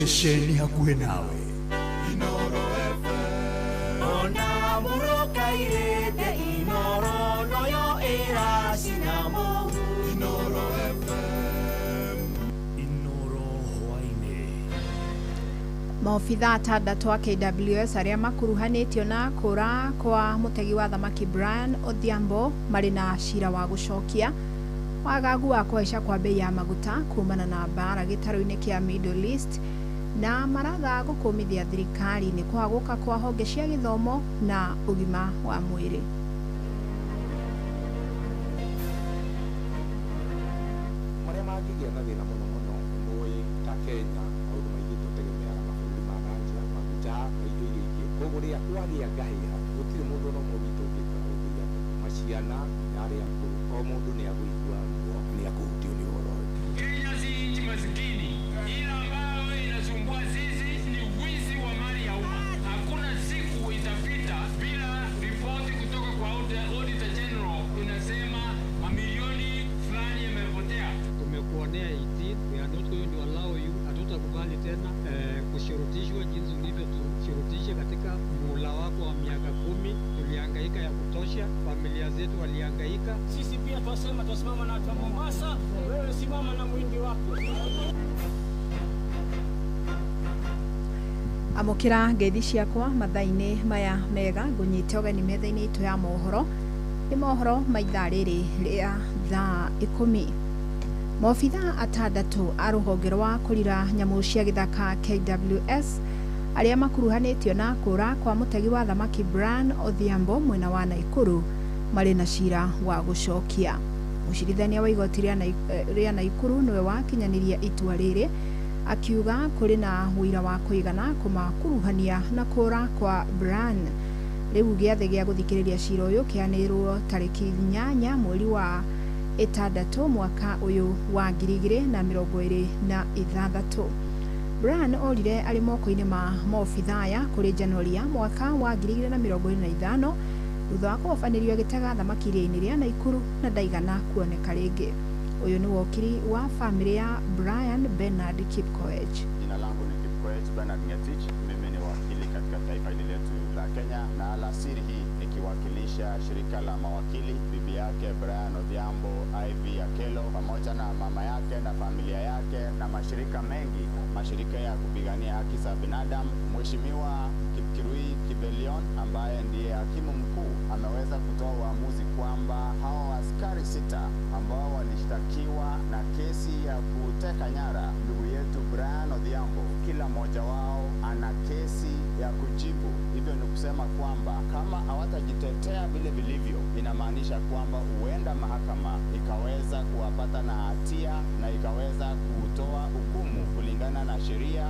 Sheni hakuhe nawe. Inoro FM. Ona muroka irete Inoro noyo era sinamo. Inoro FM. Inoro Hawaii. Maofitha atandatu a KWS aria makuruhanitio na kura kwa mutegi wa thamaki Brian Odhiambo mari na cira wa gucokia wagagu wa kuhaica kwa bei ya maguta kumana na mbara gitaro-ini kia Middle East na maraga gukumithia thirikari ni kwaguka kwa honge cia githomo na ugima wa mwiri. Maria magigia na thina muno muno mui ta Kenya maundu maingi tutegemeaga mabũrũri ma nanja maguta na indo iria ingĩ koguo rĩrĩa kwagia ngahĩha gũtirĩ mũndũ no mũndũ witũ ũngĩka ũndũ ya maciana aria akũrũ o mũndũ nĩ agũigua ruo nĩ akũhutio nĩ ũhoro ũyũ. Kenya si nchi maskini, ila ambayo inasumbua sisi ni wizi wa mali ya umma. Hakuna siku itapita bila ripoti kutoka kwa Auditor General inasema mamilioni fulani yamepotea. Tumekuonea 18, we are not going to allow you, hatutakubali tena kushurutishwa jinsi ulivyotushurutisha katika muhula wako wa miaka 10. Tulihangaika ya kutosha, familia zetu walihangaika. Sisi pia tusimama na watu wa Mombasa, wewe simama na mwindi wako. Amukira ngeithi ciakwa mathaini maya mega ngunyite ogeni metha-ini itu ya mohoro ni mohoro maitha riri ria thaa 10. Maofitha atandatu a ruhonge rwa kurira nyamu cia githaka KWS aria makuruhanitio na kura kwa mutegi wa thamaki Brian Odhiambo mwena wa Naikuru mari na cira wa gucokia. Mucirithania wa igoti ria Naikuru niwe wakinyaniria itua riri akiuga kuri na wira wa kuigana kumakuruhania na kura kwa Brian. Riu giathe gia guthikiriria cira uyu kianirwo tariki 8 mweri wa 6 mwaka uyu wa 2026. Brian orire ari moko-ini ma maofithaya kuri Januari ya mwaka wa 2025 thutha wa kubanirio gitega thamaki iria-ini ria Naikuru na ndaigana kuoneka ringi. Uyu ni wakili wa family ya Brian Bernard Kipkoech. Jina langu ni Kipkoech Bernard Ngetich. Mimi ni wakili katika taifa hili letu la Kenya, na alasiri hii nikiwakilisha shirika la mawakili, bibi yake Brian Odhiambo Ivy Akelo pamoja na mama yake na familia yake na mashirika mengi, mashirika ya kupigania haki za binadamu. Mheshimiwa Kipkirui Kibelion ambaye ndiye hakimu mkuu ameweza kutoa uamuzi kwamba hao askari 6 ambao walishtakiwa na kesi ya kuteka nyara ndugu yetu Brian Odhiambo, kila mmoja wao ana kesi ya kujibu. Hivyo ni kusema kwamba kama hawatajitetea vile vilivyo, inamaanisha kwamba huenda mahakama ikaweza kuwapata na hatia na ikaweza kutoa hukumu kulingana na sheria.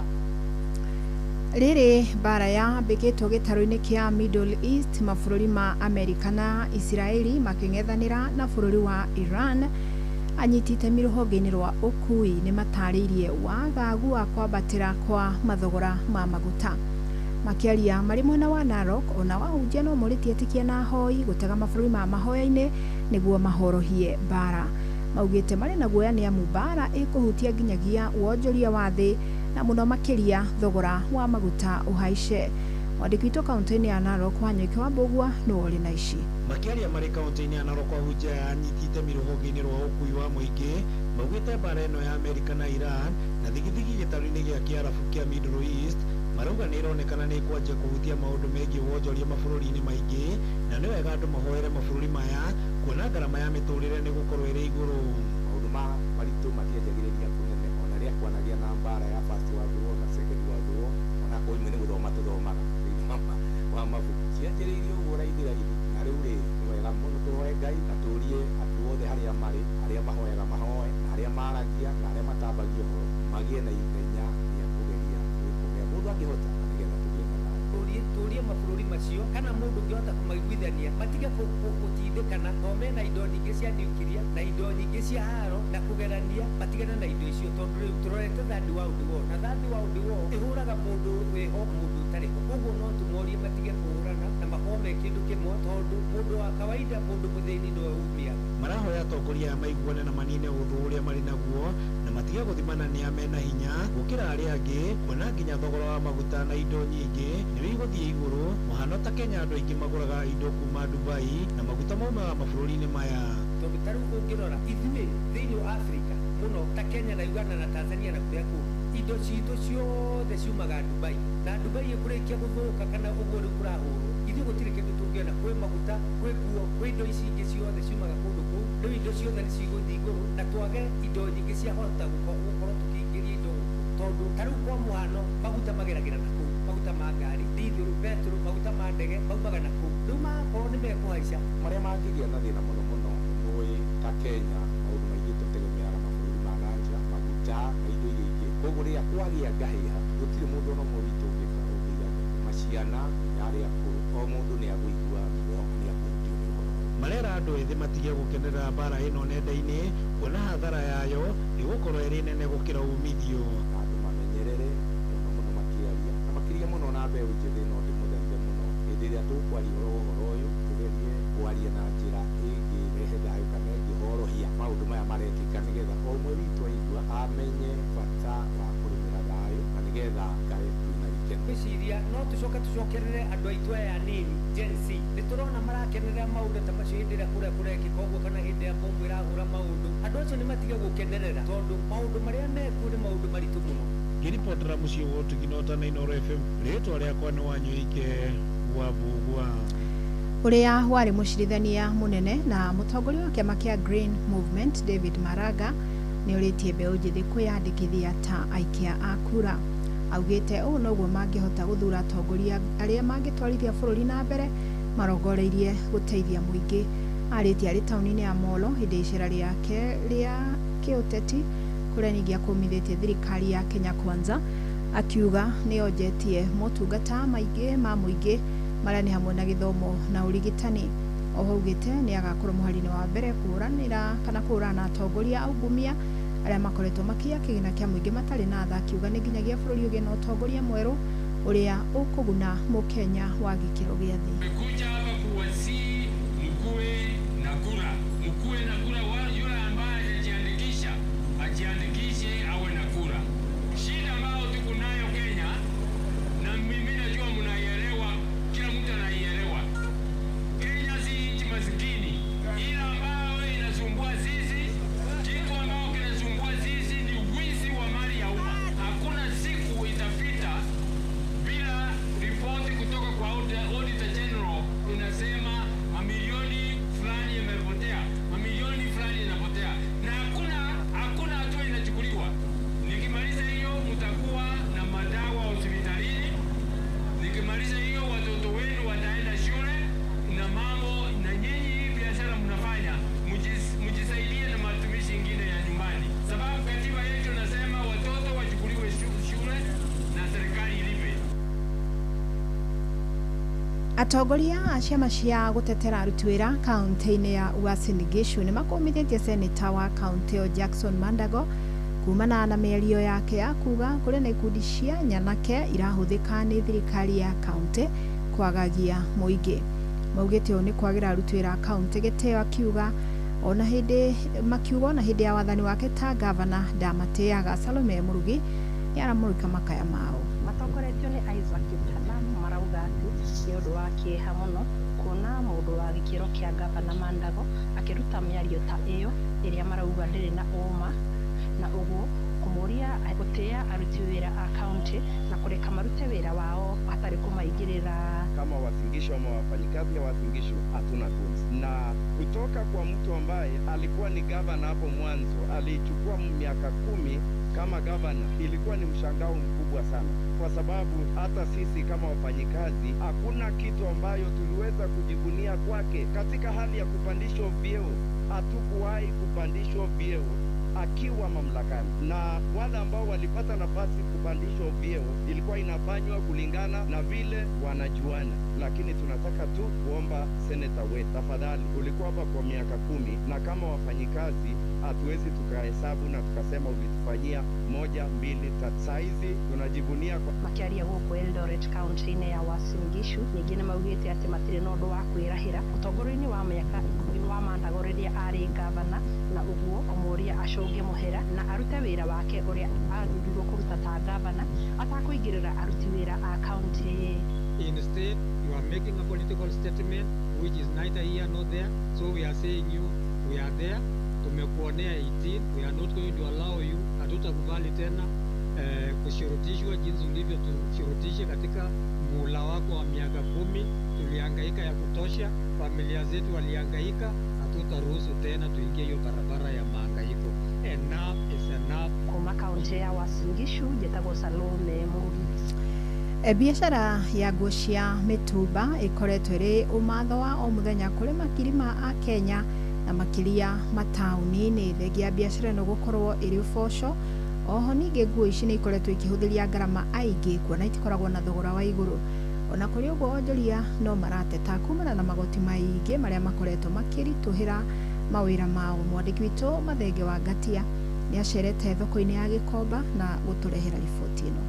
Riri bara ya mbikitwo gitaro-ini kia Middle East mabũrũri ma Amerika na Israeli making'ethanira na bũrũri wa Iran anyitite miruhonge-ini rwa ukui ni matariirie wagagu wa kwambatira kwa mathogora ma maguta. Makiaria mari mwena wa Narok ona wahunjia no muritie tikia na hoi gutega mabũrũri ma mahoya-ini niguo mahorohie bara. Maugite mari na guoya ni amu bara ikuhutia nginyagia wonjoria wa thi na muno makiria thogora wa maguta uhaice. Mwandiki witũ kaunti-ini ya Narok Wanyoike wa Mbugua ni wori na ici. Makiaria mari kaunti-ini ya Narok wahunjia anyitite miruhonge-ini rwa ukui wa muingi maugite bara ino ya Amerika na Iran na thigithigi gitaro-ini gia kiarabu kia Middle East marauga ni ironekana ni kwanjia kuhutia maundu megie wonjoria mabũrũri-ini maingi na ni wega andu mahoere mabũrũri maya kuona ngarama ya miturire ni gukorwo iri iguru. Maundu maritu matianjagiriria kunene ona ria kwanagia na mbara ya first world war na second world war ona kwa imwe ni guthoma tuthomaga wa mabuku cianjĩrĩirie ũguo raithirathi na rĩu rĩ nĩ wega mũno tũhoe Ngai na tũrie andũ othe harĩa marĩ, arĩa mahoyaga mahoe na arĩa maragia na arĩa matambagia ũhoro magie na ithenya rĩa kũgeria gwĩkũgĩa mũndũ angĩhota nĩgetha tũgĩe na thayũ. Tuurie mabũrũri macio kana mũndũ ũngĩhota kũmaiguithania matige gũtindĩkana, o mena indo nyingĩ cia nuclear na indo nyingĩ cia haro na kugerania matigana na indo icio tondu riu turorete third world war na third world war ihuraga mundu wiho mundu tari ho koguo no tumorie matige kuhurana na makome kindu kimwe tondu mundu wa kawaida mundu muthini no umia marahoya atongoria maiguane na manine uthu uria mari naguo na matige guthimana ni amena hinya gukira aria angi kuona nginya thogora wa maguta na indo nyingi ni wiguthie iguru muhano ta Kenya andu aingi maguraga indo kuma Dubai na maguta mauma mabũrũri-inĩ maya tondu taru ungirora ithuĩ thĩinĩ wa Africa muno ta Kenya na Uganda na Tanzania na kuria ku indo citũ ciothe ciumaga Dubai na Dubai ikurikia guthuka kana uguo riu kurahurwo ithuĩ gũtirĩ kĩndũ tũngĩona kwĩ maguta kwĩ nguo kwĩ indo ici ingĩ ciothe ciumaga kũndũ kũu rĩu indo ciothe nĩ cigũthiĩ igũrũ na twage indo nyingĩ ciahota gũkorwo tũkĩingĩria indo tondu tarĩu kwa mũhano maguta mageragĩra na kũu maguta ma ngari diesel petrol maguta ma ndege maumaga na kũu rĩu makorwo nĩ mekũhaica marĩa mangĩgĩa na thĩna mũno mũno mũĩ ta Kenya maũndũ maingĩ tũtegemeaga mabũrũri ma nanja maguta na indo iria ingĩ koguo rĩrĩa kwagĩa ngahĩha gũtirĩ mũndũ ona ũmwe witũ ũngĩiga maciana nginya arĩa akũrũ o mũndũ nĩ agũigua ruo nĩ akũhutio nĩ ũhoro marera andũ ethĩ matige gukenerera mbara ĩno nenda-inĩ kuona hathara yayo ĩgũkorwo ĩrĩ nene gũkĩra umithio andũ mamenyerere mũno mũno makĩaria na makĩria mũno na mbeũ njĩthĩ no ndĩmũthaithe mũno hĩndĩ ĩrĩa tũkwaria ũhoro ũyũ tugerie kwaria na njĩra ĩngĩrehe thayũ kana ĩngĩhorohia maũndũ maya marekĩka nĩgetha o ũmwe witũ aigua amenye bata wa kũrũmĩra thayũ na nĩgetha ngare twĩna gĩkeno gwĩciria no tucokerere andũ aitũ aya anini Gen Z nĩ tũrona marakenerera maũndũ ta macio hĩndĩ ĩrĩa kũrĩa kũrekĩka ũguo kana hĩndĩ ĩrĩa bomu ĩrahũra maũndũ andũ acio nĩ matige gũkenerera tondũ maũndũ marĩa mekuo nĩ maũndũ maritũ mũno ngĩribotera mũciĩ wa ũtuginota na Inooro FM rĩtwa rĩakwa nĩ Wanyũike wa Mbugua uria warĩ mũcirithania mũnene na mũtongoria wa kĩama kĩa Green Movement David Maraga nĩ ũrĩtie mbeũ njĩthĩ kwĩyandĩkithia ta aikia a kura augĩte ũũ noguo mangĩhota gũthura atongoria arĩa mangĩtwarithia bũrũri na mbere marongoreirie gũteithia mũingĩ arĩtie arĩ taũni-inĩ ya Molo hĩndĩ icera rĩake rĩa kĩũteti kũrĩa ningĩ akũmithĩtie thirikari ya Kenya Kwanza akiuga nĩ onjetie motungata maingĩ ma mũingĩ marĩa nĩ hamwe na gĩthomo na ũrigitani oho augĩte nĩ agakorwo mũhari-inĩ wa mbere kũhũranĩra kana kũhũrana na atongoria aungumia arĩa makoretwo makia kĩgĩna kĩa mũingĩ matarĩ na tha akiuga nĩ nginyagia bũrũri ũgĩe na ũtongoria mwerũ ũrĩa ũkũguna mũkenya wa gĩkĩro gĩa thĩ. Nimekuja hapa kuwasihi mkuwe na kura. Mkuwe na kura, yule ambaye hajajiandikisha ajiandikishe awe na kura. Shida ambayo tuko nayo Kenya na mimi najua mnaielewa, kila mtu anaielewa. Kenya si nchi maskini. Ila ambayo inasumbua sisi, kitu ambayo kinasumbua sisi ni wizi wa mali ya umma. Hakuna siku itapita bila ripoti kutoka kwa Auditor General inasema mamilioni fulani yamepotea, mamilioni fulani yanapotea, na hakuna hatua inachukuliwa. Nikimaliza hiyo mtakuwa na madawa hospitalini, nikimaliza hiyo watoto wenu wataenda shule na mambo, na nyinyi hii biashara mnafanya mjisaidie na matumishi ingine ya nyumbani, sababu katiba yetu nasema watoto wachukuliwe shule na serikali ilipe. Atongoria a ciama cia gũtetera aruti wĩra kaunti-inĩ ya Uasin Gishu nĩ makũmithĩtie seneta wa kaunti ĩyo Jackson Mandago kumana na mĩario yake ya kuga kũrĩ na ikundi cia nyanake irahũthĩka nĩ thirikari ya kaunti kwagagia mũingĩ. Maugĩte ũũ nĩ kwagĩra aruti wĩra a kaunti gĩtĩo akiuga ona hĩndĩ ya wathani wake ta gavana ndamatĩaga. Salome Murugi nĩ aramũrika makaya mao. Matongoretio nĩ Isaac Kitana marauga atĩ nĩ ũndũ wa kĩeha mũno kuona mũndũ wa gĩkĩro kĩa gavana Mandago akĩruta mĩario ta ĩyo ĩrĩa marauga ndĩrĩ na ũma, na ũguo kũmũria gũtĩa aruti wĩra a kaunti na kũreka marute wĩra wao hatarĩ kũmaingĩrĩra. Kama Uasin Gishu ama wafanyikazi wa Uasin Gishu hatuna tools, na kutoka kwa mtu ambaye alikuwa ni gavana hapo mwanzo, alichukua miaka 10 kama gavana, ilikuwa ni mshangao mkubwa sana, kwa sababu hata sisi kama wafanyikazi hakuna kitu ambayo tuliweza kujivunia kwake. Katika hali ya kupandishwa vyeo, hatukuwahi kupandishwa vyeo akiwa mamlakani, na wale ambao walipata nafasi kupandishwa vyeo ilikuwa inafanywa kulingana na vile wanajuana. Lakini tunataka tu kuomba seneta wetu, tafadhali, ulikuwa hapa kwa miaka 10 na kama wafanyikazi hatuwezi tukahesabu na tukasema ulitufanyia 1, 2, 3. Saizi tunajivunia kwa makiaria guku Eldoret county-inĩ ya Uasin Gishu ningĩ nĩmaugĩte atĩ matirĩ na ũndũ wa kwĩrahĩra ũtongoria-inĩ wa mĩaka 10 wa Mandago rĩrĩa arĩ ngavana, na ũguo ũmũria acũnge mũhera na arute wĩra wake ũrĩa athurirwo kũruta ta ngavana atakũingĩrĩra aruti wĩra a county. Instead, you are making a political statement which is neither here nor there. So we are saying you, we are there. Tumekuonea 18. We are not going to allow you. Hatutakubali tena kushurutishwa jinsi ulivyo tushurutishe katika muhula wako wa miaka 10. Tulihangaika ya kutosha, familia zetu walihangaika. Hatutaruhusu tena tuingie hiyo barabara ya mahangaiko. Enough is enough. Kuma kaunti ya Uasin Gishu, Njĩtagwo Salome Mũgi. Biacara ya nguo cia mitumba ikoretwo iri umatho wa o muthenya kuri makiri ma a Kenya na makiria matauni-ini. Thengia biacara no gukorwo iri uboco. Oho ningi nguo ici ni ikoretwo ikihuthiria ngarama aingi kuona itikoragwo na thogora wa iguru. Ona kuri uguo onjoria no marateta kumana na magoti maingi maria makoretwo makirituhira mawira mao. Mwandiki witu Mathenge wa Ngatia ni acerete thoko-ini ya Gikomba na guturehera riboti ino.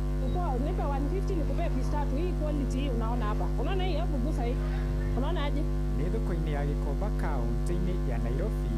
Nipe 150 nikupe piece tatu. Hii quality hii unaona hapa. Unaona hii hapo gusa hii. Unaona aje? Ni thoko-ini ya Gikomba kaunti-ini ya Nairobi.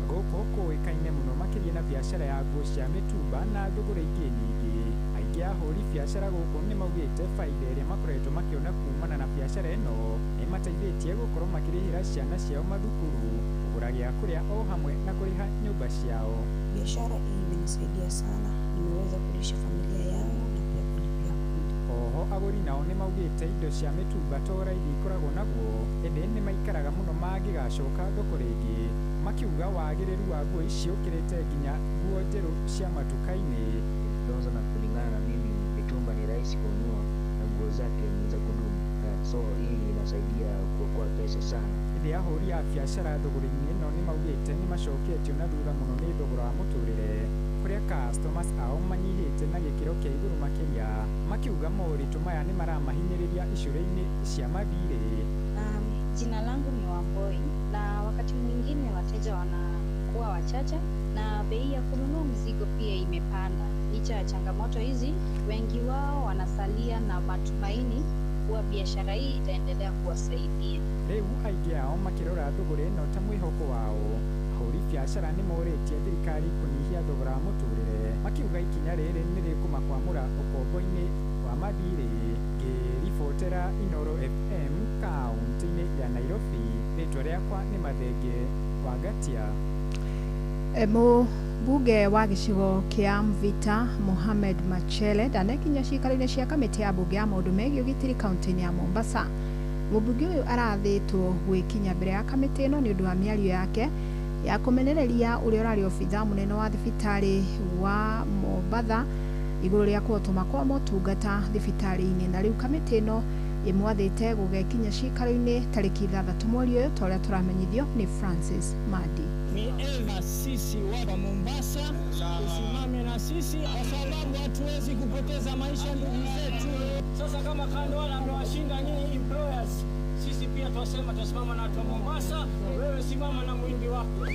Gũkũ kũĩkaine mũno makĩria na biacara ya nguo cia mĩtumba na thũgũrĩ ingĩ nyingĩ. Aingĩ ahũri biacara gũkũ nĩ maugĩte faida ĩrĩa makoretwo makĩona kumana na biacara ĩno nĩ mateithĩtie gũkorwo makĩrĩhĩra ciana ciao mathukuru, kũgũra gĩa kũrĩa o hamwe na kũrĩha nyũmba ciao. Biashara hii imenisaidia sana, nimeweza kulisha familia yangu na pia kulipia kodi. Oho agũri nao nĩ maugĩte indo cia mĩtumba to raithi ikoragwo naguo, ĩndĩ nĩ maikaraga mũno mangĩgacoka thoko rĩngĩ, makiuga wagĩrĩru wa nguo icio ũkĩrĩte nginya nguo njerũ cia matuka-inĩ. Kwanza na kulingana na mimi, mitumba ni rahisi kununua na nguo zake ni za kudumu, so hii inasaidia kuokoa pesa sana. Ĩndĩ ahũri a biacara thũgũrĩ-inĩ ĩno nĩ maugĩte nĩ macoketio na thutha mũno nĩ thogora wa mũtũrĩre, kũrĩa customers ao manyihĩte na gĩkĩro kĩa igũrũ makĩria, makiuga moritũ maya nĩ maramahinyĩrĩria icũrĩ-inĩ cia mathirĩ. Jina langu ni Wamboi, na wakati mwingine wateja wanakuwa wachache na bei ya kununua mzigo pia imepanda. Licha ya changamoto hizi, wengi wao wanasalia na matumaini kuwa biashara hii itaendelea kuwasaidia. Rĩu aingĩ ao makĩrora thũgũrĩ ĩno ta mwĩhoko wao. Ahũri biacara nĩ morĩtie thirikari kũnyihia thogora wa mũtũrĩre, makiuga ikinya rĩrĩ nĩ rĩkũmakwamũra ũkombo-inĩ wa mathirĩ. Ngĩribotera Inooro FM kaunti-inĩ ya Nairobi, rĩtwa rĩakwa nĩ Mathenge wa Ngatia. Mũmbunge wa gĩcigo kĩa Mvita Mohamed Machele ndanekinya ciikaro-inĩ cia kamĩtĩ ya mbunge ya maũndũ megiĩ ũgitĩri kaunti-inĩ ya Mombasa. Mũmbunge ũyũ arathĩtwo gwĩkinya mbere ya kamĩtĩ ĩno nĩ ũndũ wa mĩario yake ya kũmenereria ũrĩa ũrarĩ obitha mũnene wa thibitarĩ wa Mombasa igũrũ rĩa kũhotoma kwa motungata thibitarĩ-inĩ. Na rĩu kamĩtĩ ĩno ĩmwathĩte gũgekinya ciikaro-inĩ tarĩki 6 mweri ũyũ ta ũrĩa tũramenyithio nĩ Francis Madi. Ni eva sisi wa Mombasa usimame na sisi kwa sababu hatuwezi kupoteza maisha ndugu zetu. Sasa kama Kandwala amewashinda nyinyi employers, sisi pia tusimama na watu wa Mombasa, wewe simama na mwindi wako.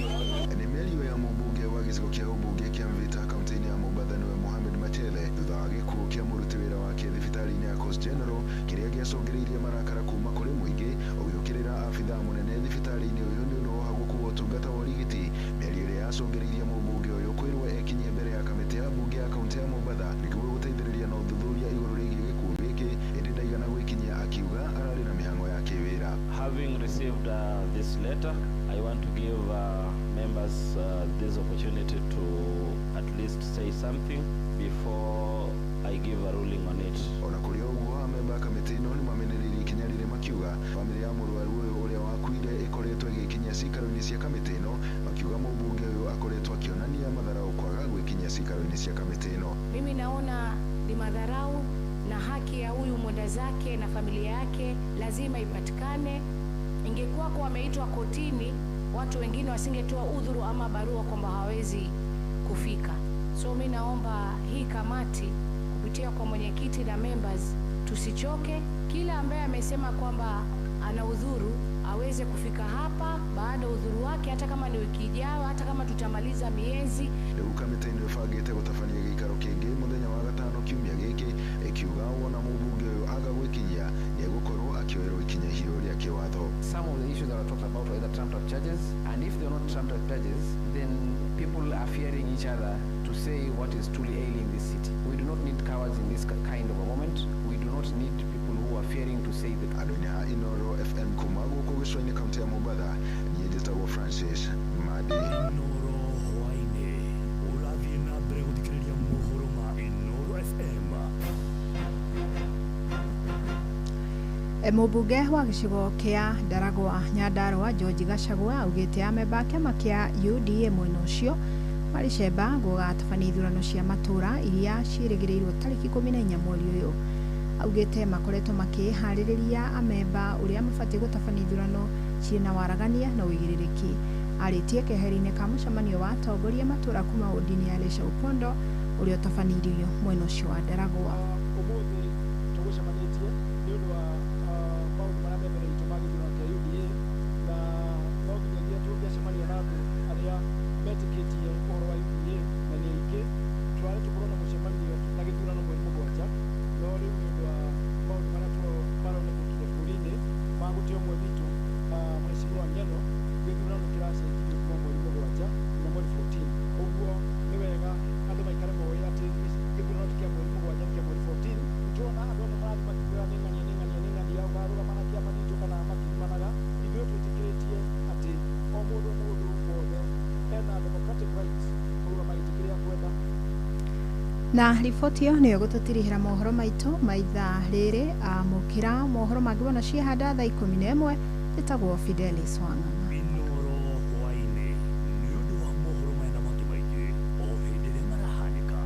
Ni mĩario ya mũmbunge wa gĩcigo kĩa ũmbunge kĩa Mvita kaunti-inĩ ya Mombasa nĩwe Mohamed Machele thutha wa gĩkuũ kĩa mũruti wĩra wake thibitarĩ-inĩ ya Coast General kĩrĩa gĩacũngĩrĩirie marakara kuma kũrĩ mũingĩ ũgĩũkĩrĩra abitha mũnene thibitarĩ-inĩ ũyũ nĩ ũndũ wa wagũku wa ũtungata wa ũrigiti. Mĩario ĩrĩa yacũngĩrĩirie mũmbunge ũyũ kwĩrwo ekinyie mbere ya kamĩtĩ ya mbunge ya kaunti ya Mombasa nĩguo gũteithĩrĩria na ũthuthuria igũrũ rĩgiĩ gĩkuũ gĩkĩ, ĩndĩ ndaigana gwĩkinyia akiuga ararĩ na mĩhang'o ya kĩwĩra. Having received this letter, I want to give members this opportunity to at least say something before I give a ruling on it. Ona kũrĩ ũguo amemba a kamĩtĩ ĩno nĩ mamenereirie ikinya rĩrĩ makiuga bamĩrĩ ya mũrwaru ũyũ ũrĩa wakuire ĩkoretwo ĩgĩkinya ciikaro-inĩ cia kamĩtĩ ĩno, makiuga mũmbunge ũyũ akoretwo akĩonania madharau kwaga gwĩkinyia ciikaro-inĩ cia kamĩtĩ ĩno. Mimi naona ni madharau na haki ya huyu mwenda zake na familia yake lazima ipatikane. Ingekuwa kwa wameitwa kotini, watu wengine wasingetoa udhuru ama barua kwamba hawezi kufika. So mimi naomba hii kamati kupitia kwa mwenyekiti na members tusichoke. Kila ambaye amesema kwamba ana udhuru aweze kufika hapa baada ya udhuru wake, hata kama ni wiki ijayo, hata kama tutamaliza miezi. Riu kamite ni bangite gũtabania gĩikaro kĩngĩ mũthenya wa gatano kiumia gĩkĩ, ikiuga wona mũmbunge ũyũ aga gwĩkinyia nĩ egũkorwo akĩoerwo ikinya ihiũ rĩa kĩwatho. Some of the issues that are talked about are either trumped up charges, and if they're not trumped up charges, then people are fearing each other to say what is truly ailing this city. We do not need cowards in this kind of a moment. We do not need people who are fearing to say that. Andũ-inĩ a Inooro FM kuma gũkũ gĩcũa-inĩ kaunti ya Mombasa, niĩ njĩtagwo Francis Madi. Inooro hwainĩ ũrathiĩ na mbere gũthikĩrĩria mohoro ma Inooro FM. Mũmbunge wa gĩcigo kĩa Ndaragwa Nyandarua George Gachagua augĩte amemba kĩama kĩa UDA mwena ũcio maricemba gũgatabania ithurano cia matũra iria ciĩrĩgĩrĩirwo tarĩki 14 mweri ũyũ. Augĩte makoretwo makĩharĩrĩria amemba ũrĩa mabatiĩ gũtabania ithurano ciĩna waragania na ũigĩrĩrĩki. Arĩtie keheri-inĩ ka mũcemanio wa atongoria matũra kuma wodi-inĩ ya Lesha Upondo ũrĩa ũtabanirio mwena ũcio wa Ndaragwa. Ũmũthĩ tũgũcemanĩtie nĩ ũndũ wa maũndũ marĩa memereitwo ma gĩthurano kĩa UDA, na no nginyagia tũngĩacemania na andũ arĩa metĩkĩtie ũhoro wa UDA na nĩ aingĩ. Tũrarĩ tũkorwo na mũcemanio na gĩthurano mweri mũgwanja, no rĩu nĩ ũndũ wa maũndũ marĩa maronekire bũrũri-inĩ ma gũte ũmwe witũ Mheshimiwa Ng'eno, gĩthurano kĩracenjirio kuma mweri mũgwanja nginya mweri 14. Ũguo nĩ wega andũ maikare moĩ atĩ gĩthurano kĩa mweri mũgwanja kĩa mweri 14. Nĩtũrona andũ amwe marathiĩ makĩgũra nĩng'ania yao marũgama kĩama gitũ kana makiumanaga. Ithuĩ twĩtĩkĩrĩtie atĩ o mũndũ wothe ena democratic rights kũrũgama gĩtĩ kĩrĩa kwenda. Na riboti ĩyo nĩyo gũtũtirihĩra mohoro maitũ ma ithaa rĩrĩ. Amũkĩra mohoro mangĩ wona ciĩhanda thaa 11 njĩtagwo Fidelis Wang'ang'a. Inooro hwainĩ nĩ ũndũ wa mohoro maya na mangĩ maingĩ o hĩndĩ ĩrĩa marahanĩka.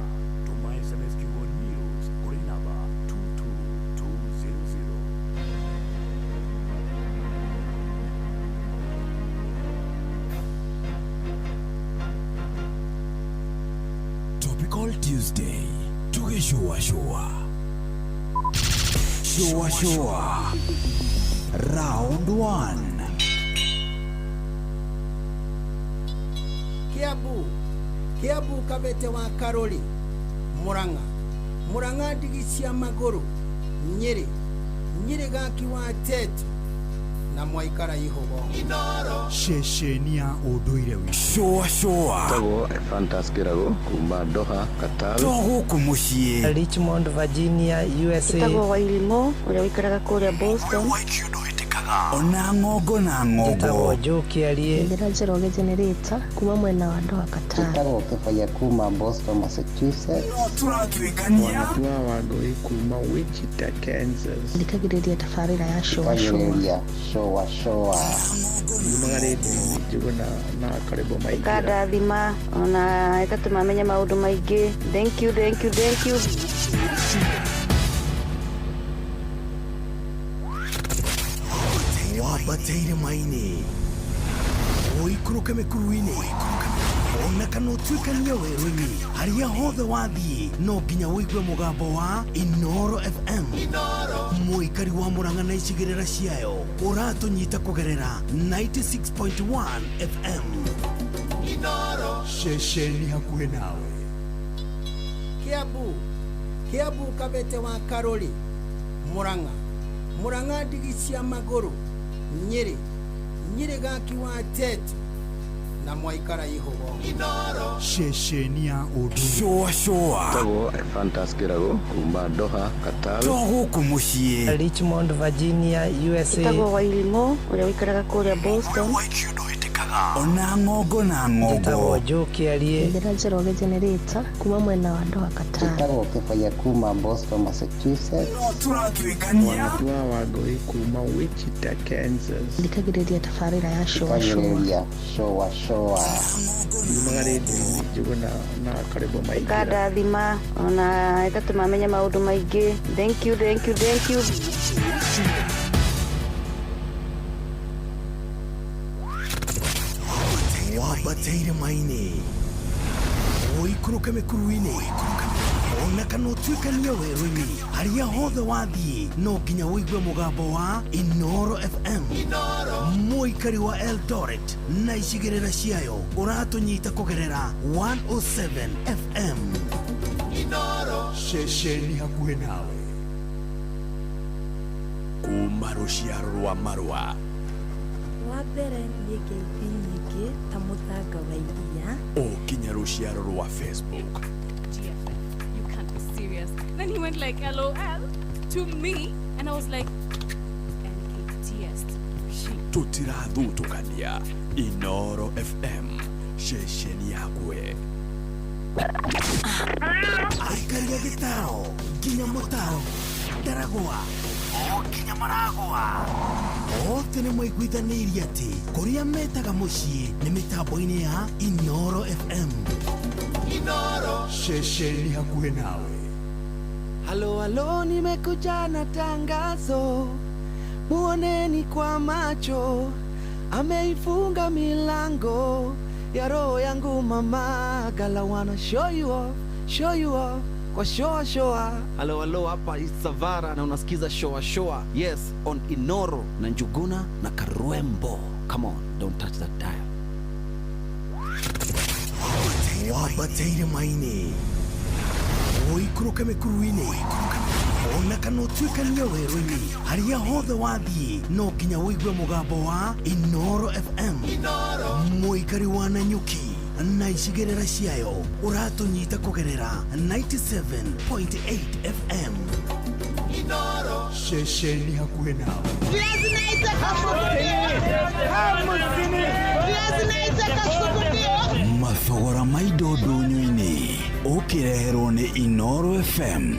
Tũma SMS kiugo news kũrĩ namba 22200. Topical Tuesday, tukishuashua shuashua round 1. Kiambu Kabete wa Karoli, Murang'a ndigi cia magũrũ, Nyĩrĩ gaki wa Tetu na Mwaikara Ihogo. Shesheni ya ũndũire witũ shuashua Tago Fantas Kirago kuma Doha, Qatar. Gũkũ mũciĩ Richmond, Virginia, USA. Tago Wailimo ũrĩa wĩikaraga kũrĩa Boston. Ona ng'ongo na ng'ongo. Tago Njoki Arie. Ndĩra Njoroge Generator kuma mwena wa Doha, Qatar. Tago Kefaya kuma Boston, Massachusetts. Turakĩwĩkania Wanatua Wangui kuma Wichita, Kansas. Ndikagĩrĩria tabarĩra ya showa. Yumagarĩte njuguna na karibu maingĩ. Kadathima ona ĩgatũmamenya maũndũ maingĩ. Thank you. Wabateire maini oikũrũke mĩkuru-inĩ ona kana ũtuĩkanie werũ-inĩ harĩa hothe wathiĩ no nginya wĩigue mũgambo wa Inooro FM. Mũikari wa Murang'a na icigĩrĩra ciayo ũratũnyita kũgerera 96.1 FM. Shesheni hakuhĩ nawe. Kiambu Kabete wa Karoli, Murang'a ndigi cia magũrũ, Nyĩrĩ gaki wa Tetu na Mwaikara Ihogo. Shesheni ya ũndũire shuashua Tago Fantas Kirago kuma Doha, Qatar. Gũkũ mũciĩ Richmond, Virginia, USA. Tago Wailimo ũrĩa wĩikaraga kũrĩa Boston. Ona ng'ongo na ng'ongo. Tago Njoki Arie. Ndĩra Njoroge Generator kuma mwena wa Doha, Qatar. Tago Kefaya kuma Boston, Massachusetts. Turakĩwĩkania Wanatua Wangui kuma Wichita, Kansas. Ndikagĩrĩria tabarĩra ya showa. Yumagarĩte njuguna na karibu maingĩ. Kadathima ona ĩgatũmamenya maũndũ maingĩ. Thank you. Wabateire maini oikũrũke mĩkuru-inĩ ona kana utuikania werũ-inĩ harĩa hothe wathiĩ no nginya wĩigue mũgambo wa Inoro FM. Mũikari wa Eldoret na icigĩrĩra ciayo ũratũnyita kũgerera 107 FM. Inoro, ceceni hakuhĩ nawe. Kuma rũciaro rwa Marua. Wa mbere nĩ ngeithi nyingĩ ta mũthanga wa iria. Ũkinya rũciaro rwa Facebook. You can't be serious. Then he went like LOL to me and I was like NKTS. Tutirathutukania Inoro FM, ceceni yakwe. Aikarire gĩtaro nginya mũtaro ndaragwa nginya maragwa othe nĩ mwaiguithanĩirie atĩ kũrĩa metaga mũciĩ nĩ mĩtambo-inĩ ya Inoro FM. Inoro, ceceni hakuhĩ nawe. Halo halo, nimekuja na tangazo, muoneni kwa macho, ameifunga milango ya roho yangu mama, gala wanna show you off kwa shoa. Halo halo, hapa is Savara na unasikiza shoa. Yes, on Inoro na Njuguna na Karwembo. Come on, don't touch that dial. Wabateire maini oikuruka mekuruine ona kana utuikania werũ-inĩ harĩa hothe wathiĩ no nginya wĩigue mũgambo wa Inoro FM. Mũikari wa Nanyuki na icigĩrĩra ciayo ũratũnyita kũgerera 97.8 FM. Inoro, ceceni hakuhĩ nawe. Mathogora maindo ndũnyũ-inĩ ũkĩreherwo nĩ Inoro FM.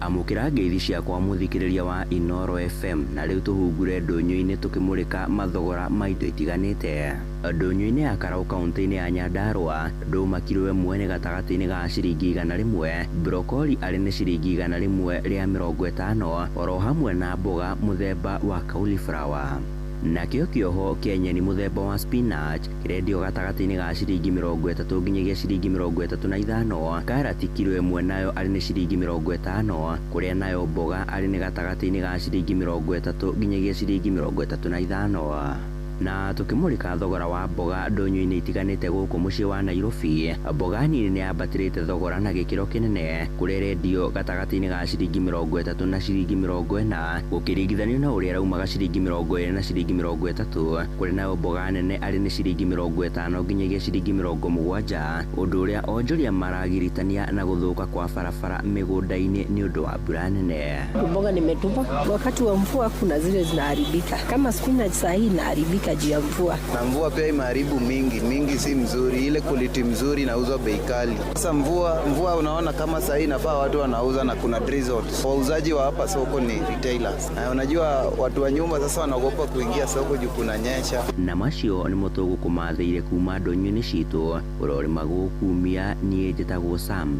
Amukira ngeithi ciakwa muthikiriria wa Inoro FM na riu tuhungure ndũnyũ-inĩ tukimurika mathogora ma indo itiganite. Ndũnyũ-inĩ ya Karau kaunti-inĩ ya Nyandarua ndũma kilo ĩmwe nĩ gatagati-inĩ ga ciringi 100, brokoli arĩ nĩ ciringi 100 rĩa 50, oro hamwe na mboga muthemba wa cauliflower. Nakio kioho kĩa nyeni muthemba wa spinach kirendio gatagati-inĩ ga ciringi 30 nginyagia ciringi 35. Karati kilo ĩmwe nayo arĩ nĩ ciringi 50, kũrĩa nayo mboga arĩ nĩ gatagati-inĩ ga ciringi 30 nginyagia ciringi 35. Na tukimurika thogora wa mboga ndũnyũ-inĩ itiganite gũkũ muciĩ wa Nairobi, mboga nini nĩ yambatĩrĩte thogora na gĩkĩro kĩnene, kũrĩa rendio gatagati-inĩ ga ciringi 30 na ciringi 40 gũkĩringithanio na ũrĩa raumaga ciringi 20 na ciringi 30, kũrĩa nayo mboga nene arĩ nĩ ciringi 50 nginyagia ciringi 70, ũndũ ũrĩa onjoria maragiritania na gũthũka kwa barabara mĩgũnda-inĩ nĩ ũndũ wa mbura nene. Mboga nimetupa wakati wa mvua, kuna zile zinaharibika kama spinach saa hii inaharibika juu ya mvua. Na mvua pia imeharibu mingi si mzuri, ile quality mzuri inauzwa bei kali. Sasa mvua unaona kama saa hii inafaa watu wanauza na kuna drizzle. Wauzaji wa hapa soko ni retailers. Na unajua watu wa nyumba sasa wanaogopa kuingia soko juu kunanyesha. Na macio nĩ mũtũgũ kũmathĩire kuma ndũnyũ-inĩ citũ ũrori magũkumia niĩ njĩtagwo Sam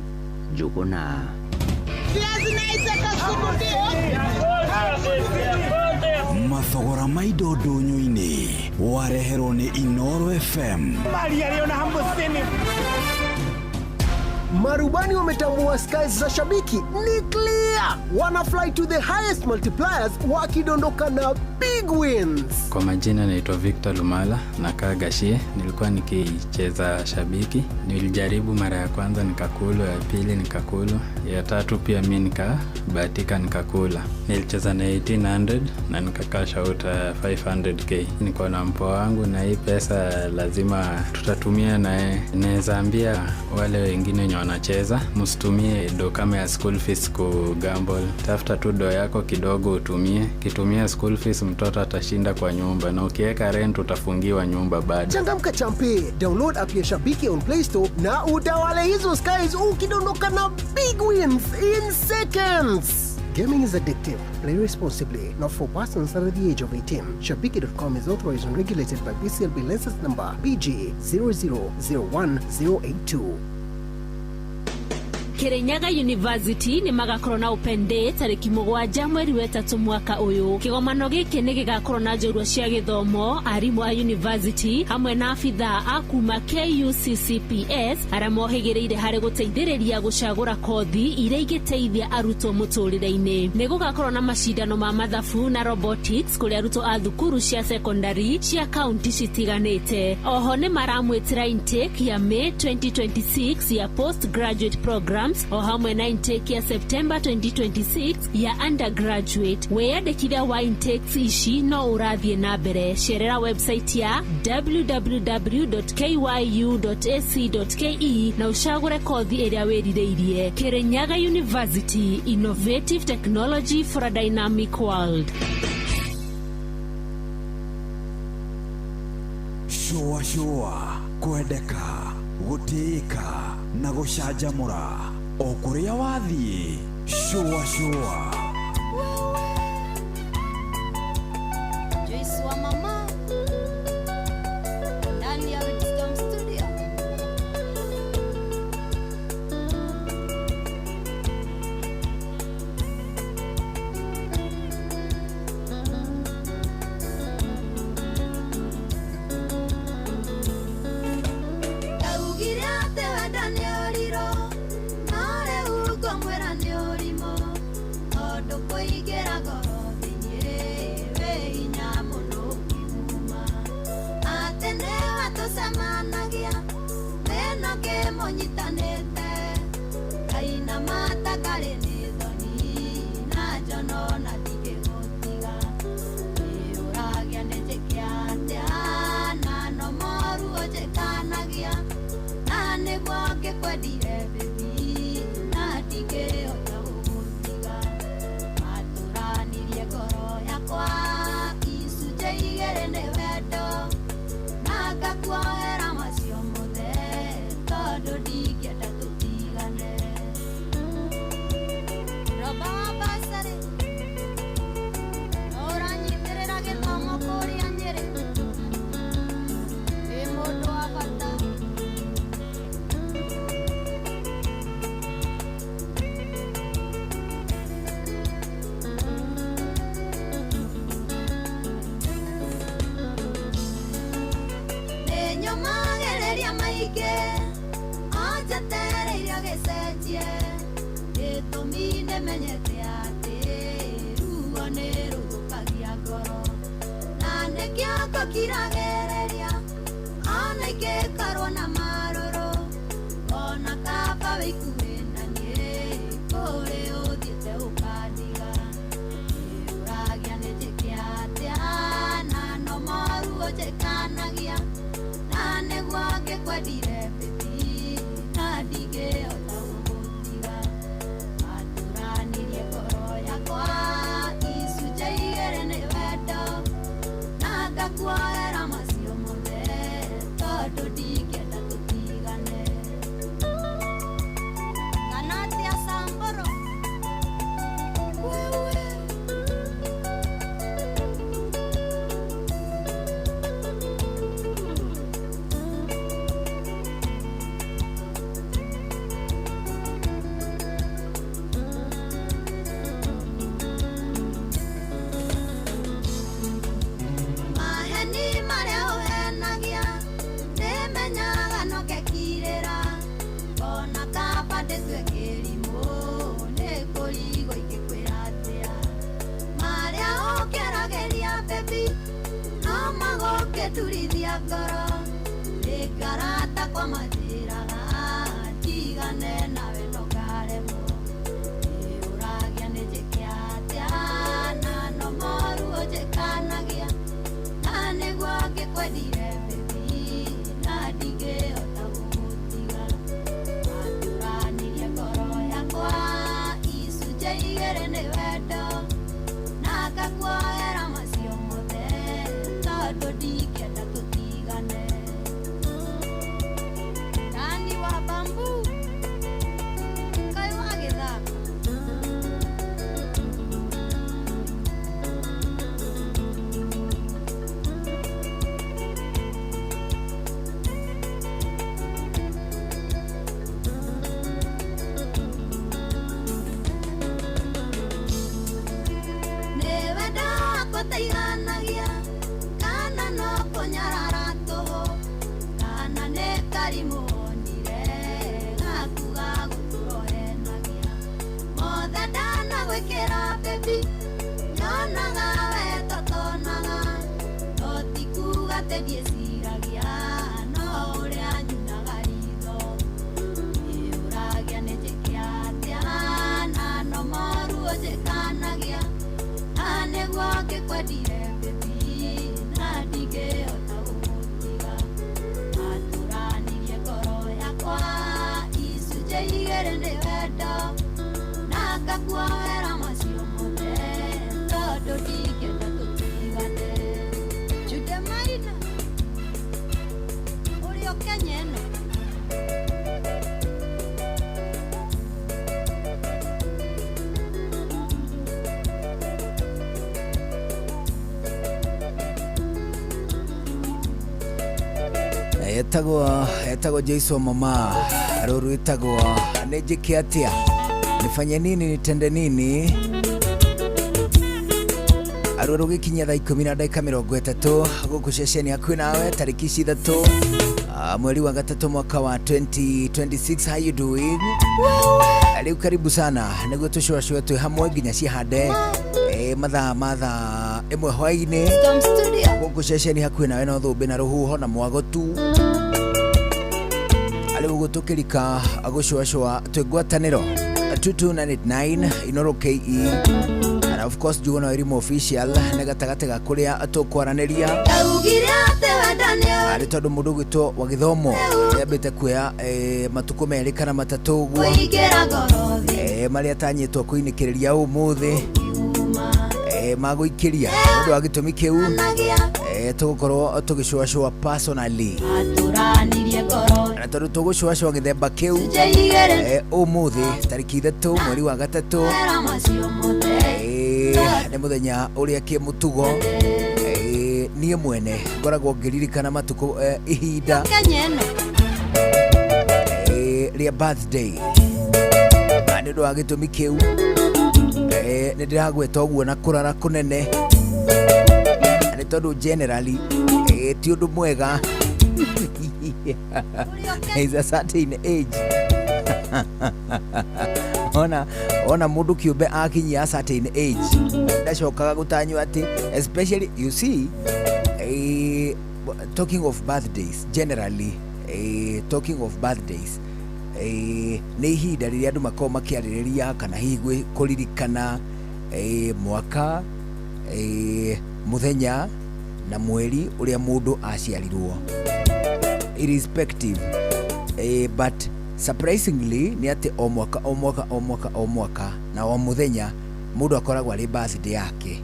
Njũgũna. Mathogora maindo ndũnyũ-inĩ wareherwo nĩ Inoro FM. Marubani wametambua skies za shabiki ni clear. Wana fly to the highest multipliers wakidondoka na big wins. Kwa majina naitwa Victor Lumala na Kagashie. Nilikuwa nikicheza shabiki. Nilijaribu mara ya kwanza nikakula, ya pili nikakula, ya tatu pia mimi nikabahatika nikakula. Nilicheza na 1800 na nikakasha out 500k. Niko na mpo wangu na hii pesa lazima tutatumia, na naweza ambia wale wengine wenye wanacheza msitumie do kama ya school fees ku gamble. Tafuta tu do yako kidogo utumie. Kitumia school fees mtoto atashinda kwa nyumba, na ukiweka rent utafungiwa nyumba bado. Changamka champe, download app ya Shabiki on Play Store na utawale hizo skies ukidondoka na big wins in seconds. Gaming is addictive. Play responsibly. Not for persons under the age of 18. Shabiki.com is authorized and regulated by BCLB license number BG 0001082. Kirinyaga University ni magakorwo na open day tariki 7 mweri wa 3 mwaka uyu. Kigomano giki ni gigakorwo na njorua cia githomo, arimu a university hamwe na afitha akuma KUCCPS aria mohigireire hari guteithiriria gucagura kothi iria igiteithia arutwo muturire-ini. Ni gugakorwo na macindano ma mathabu na robotics kuri arutwo a thukuru cia secondary cia county citiganite. Oho ni maramwitira intake ya May 2026 ya postgraduate programs o hamwe na intake ya September 2026 ya undergraduate. Weyandikithia wa intakes ici no urathie na mbere. Sherera website ya www.kyu.ac.ke na ucagure kothi iria wirireirie. Kirinyaga University, innovative technology for a dynamic world. Shua kwendeka gutika na gucanjamura o kuria wathie. Shua Joyce wa mama ndani ya Wisdom Studio. gwikira baby nyonaga we totonaga otikuga tethie ciragia no uria nyunaga ritho uragia nijikiatia na no moru ojekanagia na niguo ngikwendire baby na ndingihota gũgũtiga aturanirie ngoro yakwa icunjĩ igĩrĩ nĩ wendo na ngakuoera macio mothe tondũ ndingĩenda tũtigane Jude Maina ũrĩ o Kenya ĩno etagwo Jason mama ruru etagwo nejike atia nifanye nini nitende nini aruru gikinya thaa 10 na dakika 30 guku ceceni yaku nawe tariki 3 mweri wa gatatu mwaka wa 2026 how you doing aliu karibu sana niguo tushwashwe tu hamwe nginya cihande mathaa imwe hwaini guku ceceni haku nawe no thumbi na ruhuho na mwagotu aliu gutukirika agushwashwa twigwataniro 2289 Inoro KE and of course Jugono Erimu official negatagate ga kuria tukwaraniria ari tondu mundu gwitwo wa githomo yambite kuya matuko meri kana matatu guo maria tanyitwo kuinikiriria umuthi maguikiria ndu wa gitumi kiu tugukorwo tugicwacwa personally aturanirie ngoro na tondu tugucwacwa githemba kiu umuthi tariki 3 mweri wa gatatu ni muthenya uria kimutugo nie mwene ngoragwo ngiririkana matuko ihinda ria birthday ani ndu wa gitumi kiu ni ndiragweta uguo na kurara kunene ni tondu generally ti undu mwega is a certain age ona mundu kiumbe akinyia a certain age ndacokaga gutanywa ati especially you see talking of birthdays generally talking of birthdays ni ihinda riria andu makorwo makiarĩrĩria kana hihi kuririkana mwaka muthenya na mweri uria mundu aciarirwo irrespective but surprisingly ni ati o mwaka na o muthenya mundu akoragwo ari birthday yake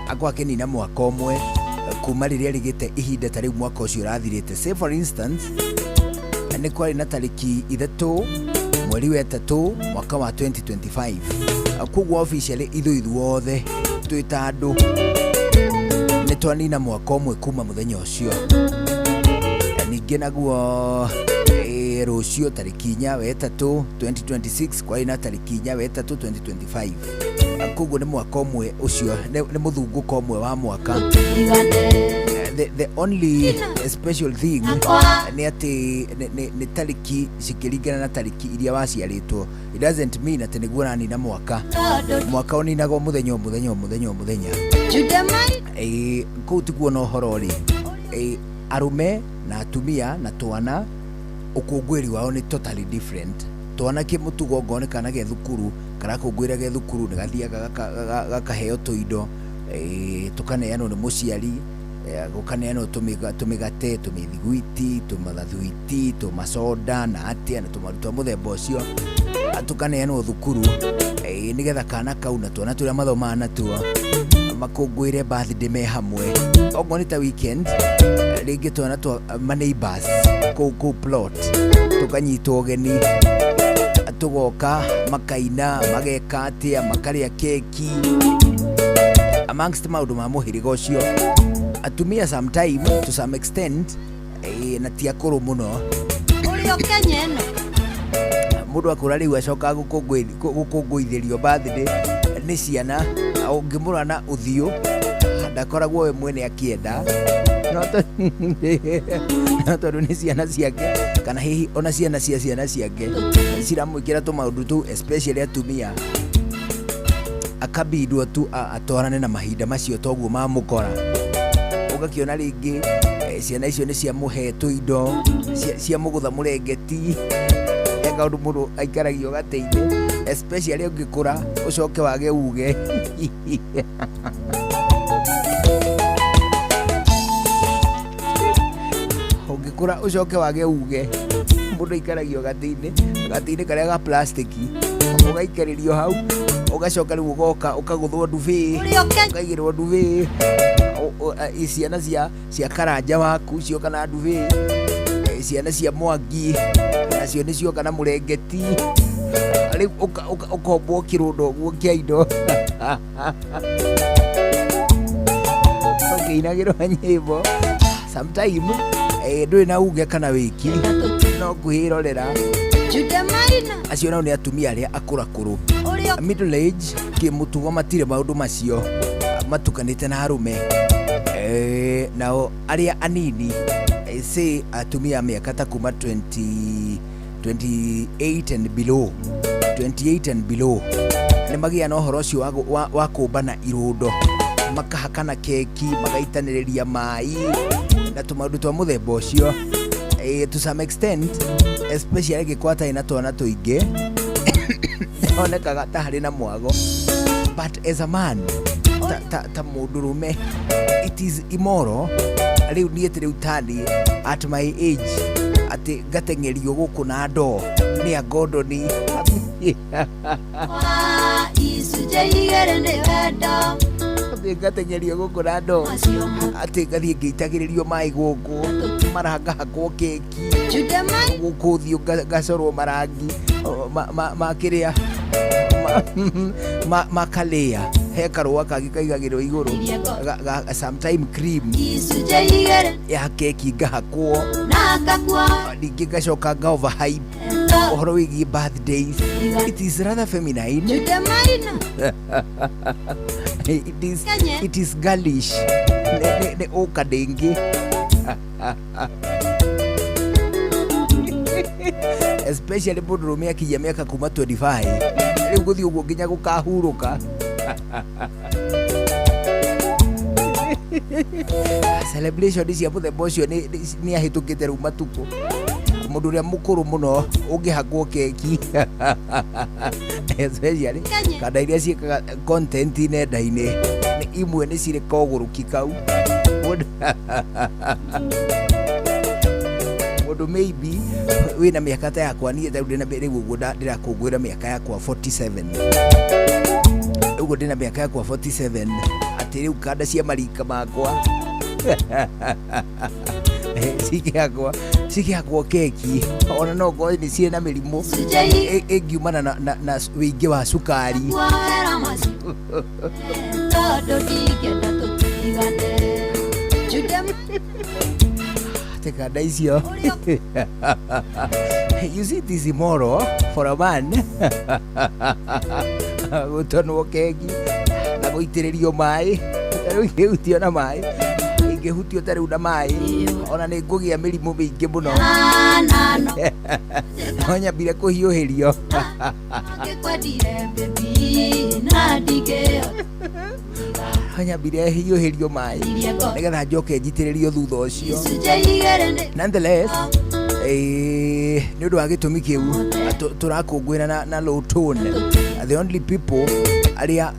akwa nina mwaka omwe kuma riria rigite ihinda tari mwaka ucio rathirite say for instance ni kwari na tariki 3 mweri wa 3 mwaka wa 2025 akugwa officially ithuothe twita andu ni twanina mwaka omwe kuma muthenya ucio ningi naguo rucio tariki 4 wa 3 2026 kwari na tariki 4 wa 3 2025 akugwa ni mwaka omwe ucio ni muthunguko omwe wa mwaka the only special thing ni ati ni tariki cikiringana na tariki iria waciaritwo it doesn't mean ati niguo nani na mwaka oninago muthenya kuu tiguo no horo ri arume na atumia na twana ukungwiri wao ni totally different twana kimutugo ngonekana ge thukuru kana kungwira ge thukuru ni gathiaga gakaheo tuindo tukaneanwo ni muciari gukaneanwo tumigate tumithiguiti tumathathuiti tumasoda na atia na tumaruta muthemba ucio tukaneanwo thukuru nigetha kana kau na twana turia mathomaga natuo makungwire birthday me hamwe ogo ni ta weekend ringi twana twa neighbors ku plot tukanyitwo geni tugoka makaina mageka atia makaria keki amongst maundu ma muhiriga ucio atumia sometime to some extent na tia kuru muno uri o Kenya eno mundu akura riu acoka gukungwithirio birthday ni ciana ungimurana uthio ndakoragwo we mwene akienda no tondu ni ciana ciake kana hihi ona ciana cia ciana ciake ciramwikira tumaundu tu especially atumia akabindwo tu atwarane na mahinda macio toguo mamukora ugakiona ringi ciana icio ni cia muhetu indo cia mugutha murengeti ega undu mundu aikaragio gateini especially ungikura ucoke wage uge ungikura ucoke wage uge mundu aikaragio gateini karia ga plastiki ugaikaririo hau ugacoka riu ugoka ukaguthwo nduvi ukaigirwo nduvi ciana cia karanja waku cio kana nduvi ciana cia mwangi nacio nicio kana murengeti riu ukombwo kirundo guo kia indo ukiinagirwo nyimbo sometime nduri na uge kana wiki no kwirorera acio nao ni atumia aria akurakuru middle age kimutugo matire maundu macio matukanite na arume nao aria anini say atumia miaka ta kuma 28 and below ni magia na uhoro ucio wa kumbana irundo makahakana keki magaitaniriria mai na tumaundu twa muthemba ucio to some extent especially gikwata ina twana tuingi onekaga ta hari na mwago but as a man ta mundurume it is immoral riu niete riu tani at my age ati gatengerio guku na ndo ni agodoni isuje igere ndi wendo gatengerio guku na ndo ati gathie ngitagiririo mai guku maranga hakwo keki guku thio gacorwo marangi makiria makalia he karua kagi kaigagirwo iguru sometime cream ya keki ngahakwo na ngakua ningi gacoka nga overhype uhoro wigi birthdays it is rather feminine it is girlish ne okadengi especially mundurume akija miaka kuma 25 riu guthii uguo nginya gukahuruka celebration cia muthemba ucio ni ahitukite riu matuku mundu uria mukuru muno ungihakwo keki especially kada iria ciikaga content nenda-ini ni imwe ni ciri koguruki kau mundu maybe wina miaka ta yakwa nie tau ndina riu uguo ndirakungwira miaka yakwa 47 uguo ndina miaka yakwa 47 ati riu kada cia marika makwa cikiakwo keki ona no ngo ni ciena mirimu ingiumana na wingi wa sukari tekada icio you see this immoral for a man gutonwo keki na guitiririo mai ngihutio na mai ingihutio tariu na mai ona ni ngugia mirimu mingi muno no nyambire kuhiuhirio nyambire hiuhirio mai nigetha njoke njitiririo thutha ucio nonetheless ni undu wa gitumi kiu turakungwira na low tone the only people aria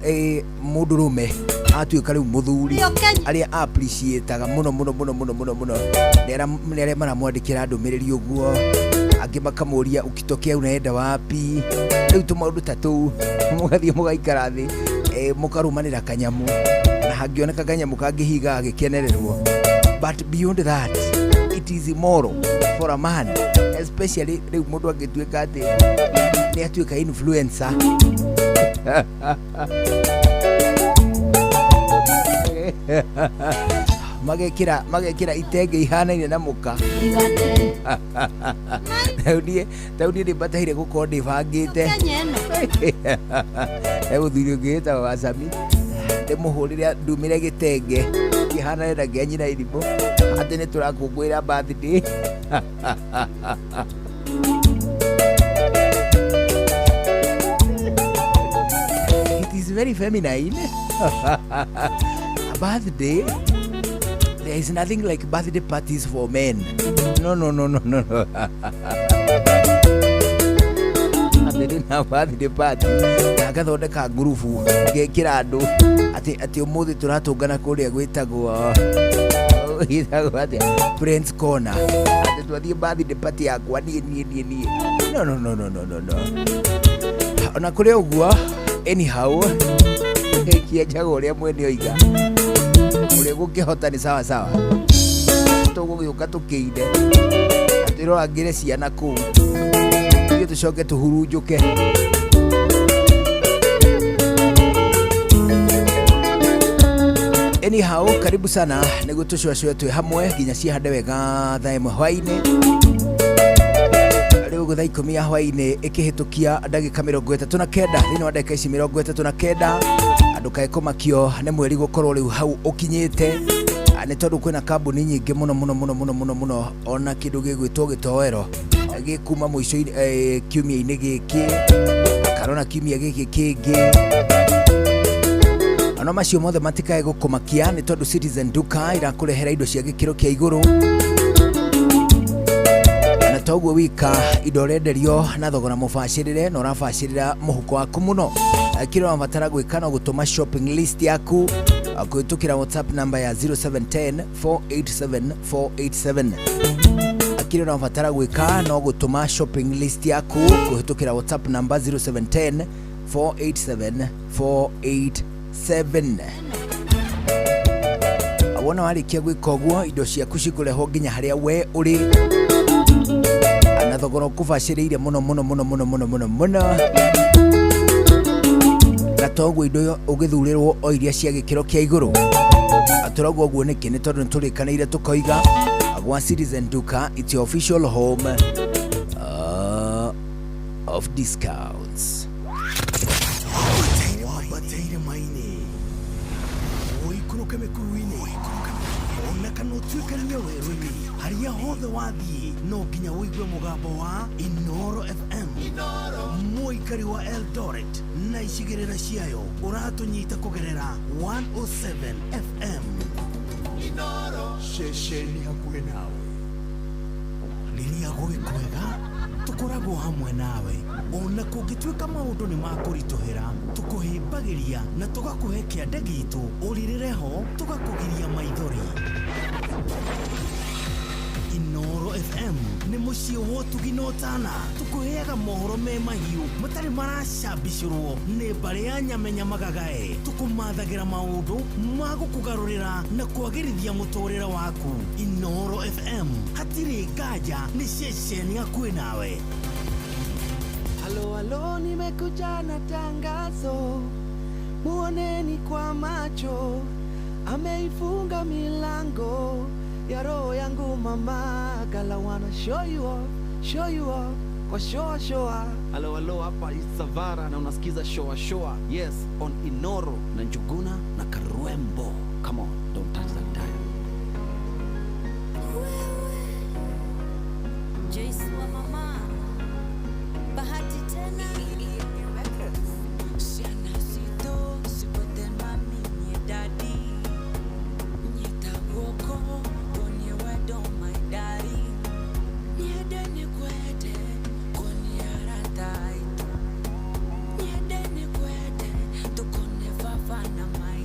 mundurume atuika riu muthuri aria appreciateaga muno ni aria maramwandikira ndumiriri uguo angi makamuria ukitokea unaenda wapi riu tumaundu tatu mugathie mugaikara thi mukarumanira kanyamu na hangioneka kanyamu kangihiga agikenererwo but beyond that it is immoral for a man especially riu mundu angituika ati ni atuika influencer magekira itenge ihanaine na muka taudie ni batahire gukorwo ndibangite eguthuri ungita wa Sami ndimuhurire ndumire gitenge kihanaine na gia nyina irimu ati ni turakungwira birthday it is very feminine. A birthday, there is nothing like birthday parties for men. No. Ndina birthday party agathondeka ngurubu ngekira andu ati umuthi turatungana kuria gwitagwo ati Friends Corner ati twathie birthday party yakwa nie. No. Ona kuri uguo anyhow kienjaga uria mwene oiga uria gukihota ni sawa tugugiuka tukiinde atiro angire ciana kuu iyo tucoke tuhurunjuke. Anyhow, karibu sana niguo tucwacwe twi hamwe nginya ciahande wega thaa imwe hwaini. Riu guthaa 10 ya hwaini ikihitukia ndagika 39 thiini wa ndagika ici 39 andu kae kumakio ni mweri gukorwo riu hau ukinyite ni tondu kwina kambuni nyingi muno ona kindu gigwitwo gitoero gikuma mwico kiumia-ini giki akarona kiumia giki kingi ano macio mothe matikae gukumakia ni tondu Citizen Duka irakurehera indo cia gikiro kia iguru na toguo wika indo renderio na thogora mubacirire na urabacirira muhuko waku muno kiro wabatara gwika no gutuma shopping list yaku akuitukira WhatsApp number ya 0710 487 487 akiri na fatara gwika no gutuma shopping list yaku kuhitukira WhatsApp number 0710 487 487 awona warikia gwika uguo indo ciaku cikureho nginya haria we uri ana thogora kubaciriire muno na toguo indo ugithurirwo o iria cia gikiro kia iguru aturaguo guo niki ni tondu turikaniire tukoiga agwa Citizen Duka, it's your official home of discounts. Bataire maine oikuruke mekuruine ona kanotwikania weruni haria hothe wathie no nginya wigue mugambo wa Inoro FM muikari wa Eldoret na icigirira ciayo uratunyita kugerera 107 FM Inoro shesheni hakuhe nawe riria gwikwega tukoragwo hamwe nawe ona kungituika maundu ni makurituhira tukuhimbagiria na tugakuhe kiande gitu uririreho tugakugiria maithori. Inoro FM ni mucio wotuginotana tukuheaga mohoro me mahiu matari maracambicirwo ni mbari ya nyamenya magagae tukumathagira maundu magukugarurira na kwagirithia muturire waku. Inoro FM hatiri ngaja ni ceceni hakuhi nawe. Halo, nimekuja na tangazo, muoneni kwa macho, ameifunga milango ya roho yangu mama, gala wanna show you off, kwa showa. Halo, hapa Isavara na unasikiza showa, yes, on Inoro na Njuguna na Karwembo. Come on, don't touch that dial. Jace wa mama, bahati tena. Siana sito, sipoten mami nye daddy. Nye tagoko, konye wedo my daddy. Nye dene kwete, konye aratai. Nye dene kwete, tukone fafa na my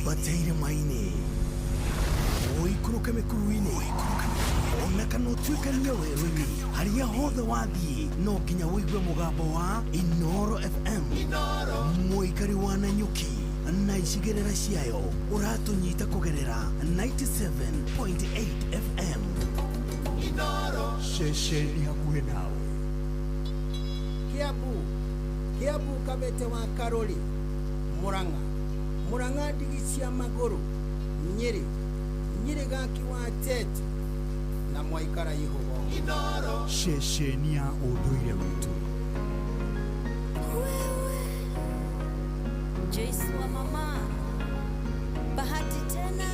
bateire maini oikuruke mikuruini ona kana utuikania werũ-inĩ harĩa hothe wathiĩ no nginya wĩigue mũgambo wa Inoro FM mũikari wa Nanyuki na icigĩrĩra ciayo ũratũnyita kũgerera 97.8 FM Inoro ceceni hakuhĩ nawe. Kiambu Kabete wa Karori, Murang'a ndigi cia magũrũ, Nyeri gaki wa Tete na Mwaikara Ihugo. Inoro ceceni ya ũndũire witũ. Joyce wa mama Bahati tena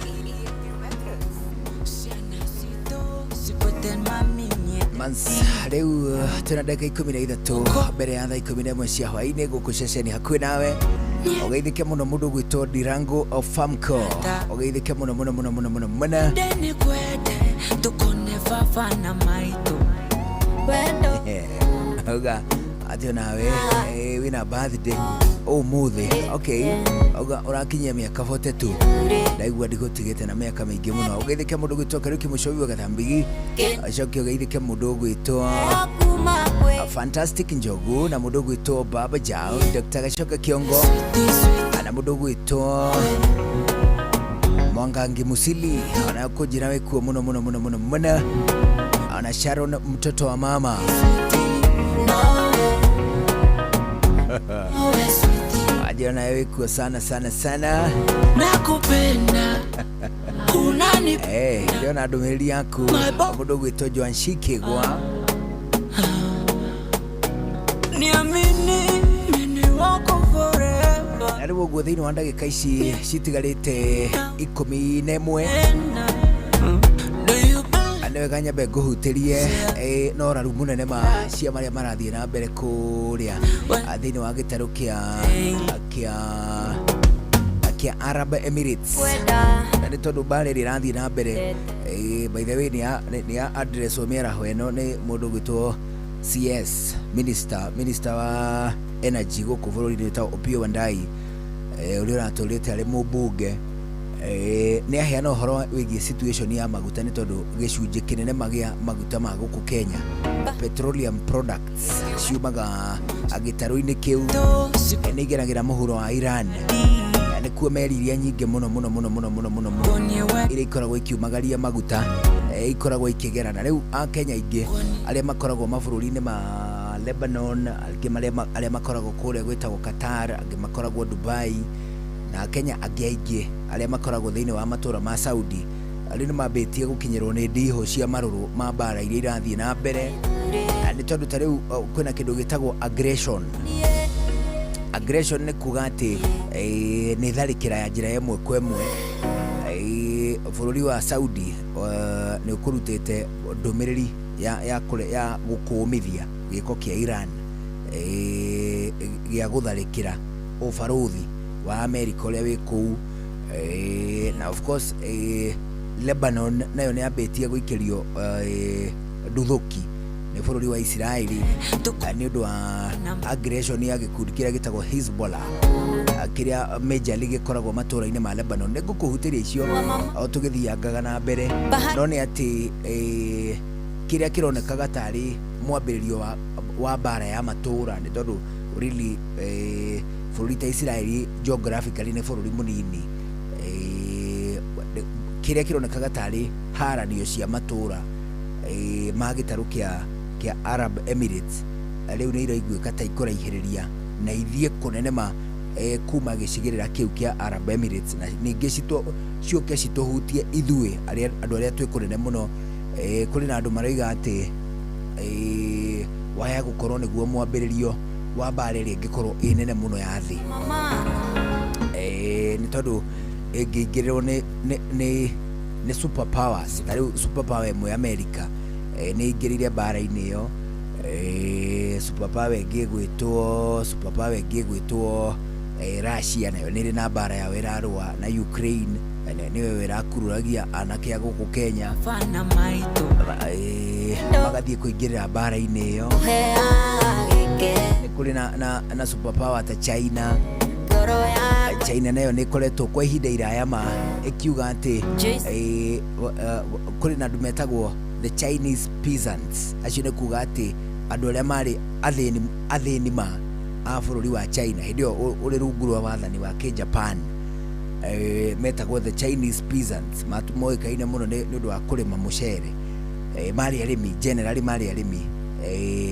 Mans rĩu tena ndagĩka 13 mbere ya thaa 11 cia hwaĩ-inĩ gũkũ ceceni hakuhĩ nawe. Ũgeithĩke mũno mũndũ gwĩtwo Dirango of Famco. Ũgeithĩke mũno mũno mũno mũno mũno mũno. Ndeni kwende tukone baba na maitũ wendo Oga atio nawe wina birthday umuthi. Okay, oga ũrakinyia mĩaka 42 ndaigua ndigũtigĩte na mĩaka mĩingĩ mũno. Ũgeithĩke mũndũ gwĩtwo Karuki Mũcobi wa Gathambigi. Acoke ũgeithĩke mũndũ gwĩtwo Fantastic Njogu na mũndũ gwĩtwo Baba Jao, Dr. Gacoka Kiongo na mũndũ gwĩtwo Mwangangi Musili na kujira wekuo muno muno muno muno muno. Ana Sharon mtoto wa mama Adiona wekuo sana sana sana. Nakupenda unani ndio na ndũmĩrĩri yaku mũndũ gwĩtwo Joan Shikigwa. Niamini mimi wako forever. Nariwo guo thĩinĩ wa ndagĩka ici citigarĩte 11 anewega nyambe ngũhutĩrie no raru mũnene ma cia marĩa marathiĩ na mbere kũrĩa thĩinĩ wa gĩtarũ kĩa Arab Emirates. Na nĩ tondũ mbara ĩrĩa ĩrathiĩ na mbere by the way nĩ ya address o mĩaraho ĩno nĩ mũndũ gwĩtwo CS Minister wa Energy gũkũ bũrũri-inĩ ta Opiyo Wandayi ũrĩa ũratũrĩte arĩ mũmbunge nĩ aheana ũhoro wĩgiĩ situation ya maguta nĩ tondũ gĩcunjĩ kĩnene magĩa maguta ma gũkũ Kenya petroleum products ciumaga gĩtarũ-inĩ kĩu nĩ igeragĩra mũhuro wa Iran. Nĩkuo meri iria nyingĩ mũno mũno mũno mũno mũno mũno iria ikoragwo ikiumagaria maguta ikoragwo ikĩgera. Na rĩu a Kenya ingĩ arĩa makoragwo mabũrũri-inĩ ma Lebanon, arĩa makoragwo kũrĩa gwĩtagwo Qatar, angĩ makoragwo Dubai, na Kenya angĩ arĩa makoragwo thĩinĩ wa matũra ma Saudi arĩa nĩ mambĩtie gũkinyĩrwo nĩ ndiho cia marũrũ ma mbara iria irathiĩ na mbere. Nĩ tondũ ta rĩu kwĩna kĩndũ gĩtagwo aggression nĩ kuga atĩ nĩ tharĩkĩra ya njĩra ĩmwe kwa ĩmwe. Bũrũri wa Saudi nĩ ũkũrutĩte ndũmĩrĩri ya gũkũmithia gĩko kĩa Iran gĩa gũtharĩkĩra ũbarũthi wa Amerika ũrĩa wĩ kũu. Na of course Lebanon nayo nĩ yambĩtie gũikĩrio nduthoki nĩ bũrũri wa Israeli nĩ ũndũ wa aggression ya gĩkundi kĩrĩa gĩtagwo Hezbollah kĩrĩa majorly gĩkoragwo matũra-inĩ ma Lebanon. Nĩ ngũkũhutĩria icio o tũgĩthiangaga na mbere, no nĩ atĩ kĩrĩa kĩronekaga tarĩ mwambĩrĩrio wa mbara ya matũra nĩ tondũ really bũrũri ta Israeli geographically nĩ bũrũri mũnini. Kĩrĩa kĩronekaga tarĩ haranio cia matũra ma gĩtarũ kĩa Arab Emirates rĩu nĩ iraiguĩka ta ikũraihĩrĩria na ithiĩ kũnene ma kuma gĩcigĩrĩra kĩu kĩa Arab Emirates, na ningĩ ciũke citũhutie ithuĩ andũ arĩa twĩ kũnene mũno. Kũrĩ na andũ maroiga atĩ waya gũkorwo nĩguo mwambĩrĩrio wa mbara ĩrĩa ĩngĩkorwo ĩ nene mũno ya thĩ. Nĩ tondũ ĩngĩingĩrĩrwo nĩ super powers. Ta rĩu super power ĩmwe America nĩ ingĩrĩire mbara-inĩ ĩyo. Super power ĩngĩ gwĩtwo Russia nayo nĩ ĩrĩ na mbara yayo ĩrarũa na Ukraine, nĩyo ĩrakururagia anake a gũkũ Kenya magathiĩ kũingĩrĩra mbara-inĩ ĩyo. Nĩ kũrĩ na super power ta China China nayo nä koretwo kwa ihinda iraya ma ikiuga atä kå rä na andå metagwo the Chinese peasants, acio nä kuga atä andå arä a marä athĩni ma a bå rå ri wa China hĩndĩ ĩyo å rĩ rungu rwa wathani wa Japan, metagwo the Chinese peasants, moĩkaine mũno nĩ ũndũ wa kũrĩma mũcere, marĩ arĩmi generally marĩ arĩmi,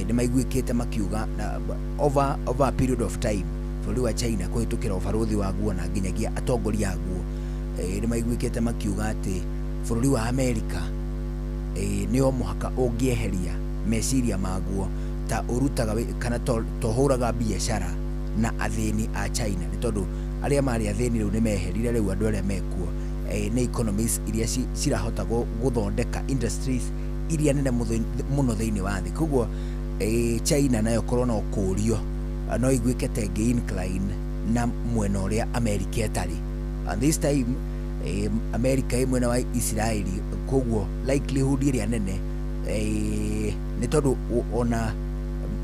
nĩ maiguĩkĩte makiuga over a period of time bũrũri wa China kũhĩtũkĩra ũbarũthi wa guo na nginyagia atongoria aguo, nĩ maiguĩkĩte makiuga atĩ bũrũri wa Amerika nĩ o mũhaka ũngĩeheria meciria maguo ta ũrutaga kana tohũraga biacara na athĩni a China, nĩ tondũ arĩa marĩ athĩni rĩu nĩ meherire, rĩu andũ arĩa mekuo nĩ economies iria cirahota gũthondeka industries iria nene mũno thĩinĩ wa thĩ. Koguo China nayo korwo no kũũrio no iguĩke ta ĩngĩ incline na mwena ũrĩa Amerika ĩtarĩ, and this time Amerika ĩ mwena wa Israeli, koguo likelihood ĩrĩa nene nĩ tondũ ona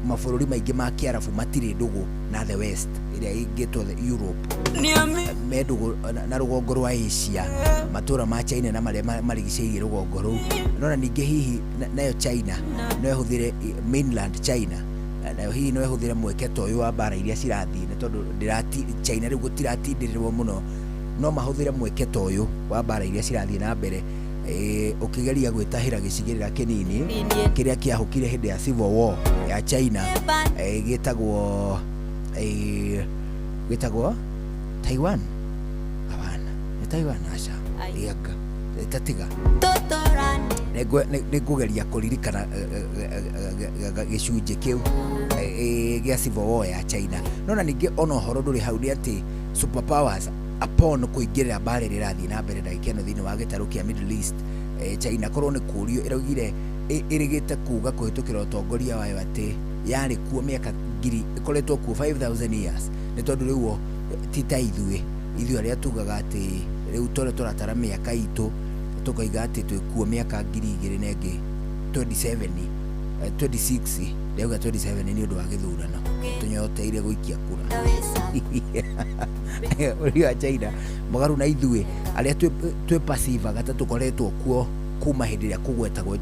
mabũrũri maingĩ ma Kĩarabu matirĩ ndũgũ na the West ĩrĩa ĩngĩtwo the Europe, me ndũgũ na rũgongo rwa Asia, matũra ma China na marĩa marigicĩirie rũgongo rũu. Nona ningĩ hihi nayo China no ĩhũthĩre mainland China, nayo hihi no ĩhũthĩre mweke ta ũyũ wa mbara iria cirathiĩ, nĩ tondũ China rĩu gũtiratindĩrĩrwo mũno, no mahũthĩre mweke ta ũyũ wa mbara iria cirathiĩ na mbere ũkĩgeria gwĩtahĩra gĩcigĩrĩra kĩnini kĩrĩa kĩahũkire hĩndĩ ya civil war ya China, gĩtagwo Taiwan. Hapana, ni Taiwan aca yaka itatiga nĩ ngũgeria kũririkana gĩcunjĩ kĩu gĩa civil war ya China. Nona ningĩ ona ũhoro ndũrĩ hau nĩ atĩ superpowers upon kũingĩrĩra mbara ĩrĩa ĩrathiĩ na mbere ndagĩka ĩno thĩinĩ wa gĩtarũ kĩa Middle East, China korwo nĩ kũũrio ĩraugire ĩrĩgĩte kuga kũhĩtũkĩra ũtongoria wayo atĩ yarĩ kuo mĩaka ngiri ĩkoretwo kuo 5,000 years, nĩ tondũ rĩu ti ta ithuĩ arĩa tugaga atĩ rĩu tũratara mĩaka itũ tũkaiga atĩ twĩ kuo mĩaka ngiri igĩrĩ na ĩngĩ 26 ndauga 27 nĩ ũndũ wa gĩthurano tũnyoteire gũikia kura ũrĩa wa China mũgarũ na ithuĩ arĩa twĩ passive gata tũkoretwo kuo kuma hĩndĩ ĩrĩa kũgwetagwo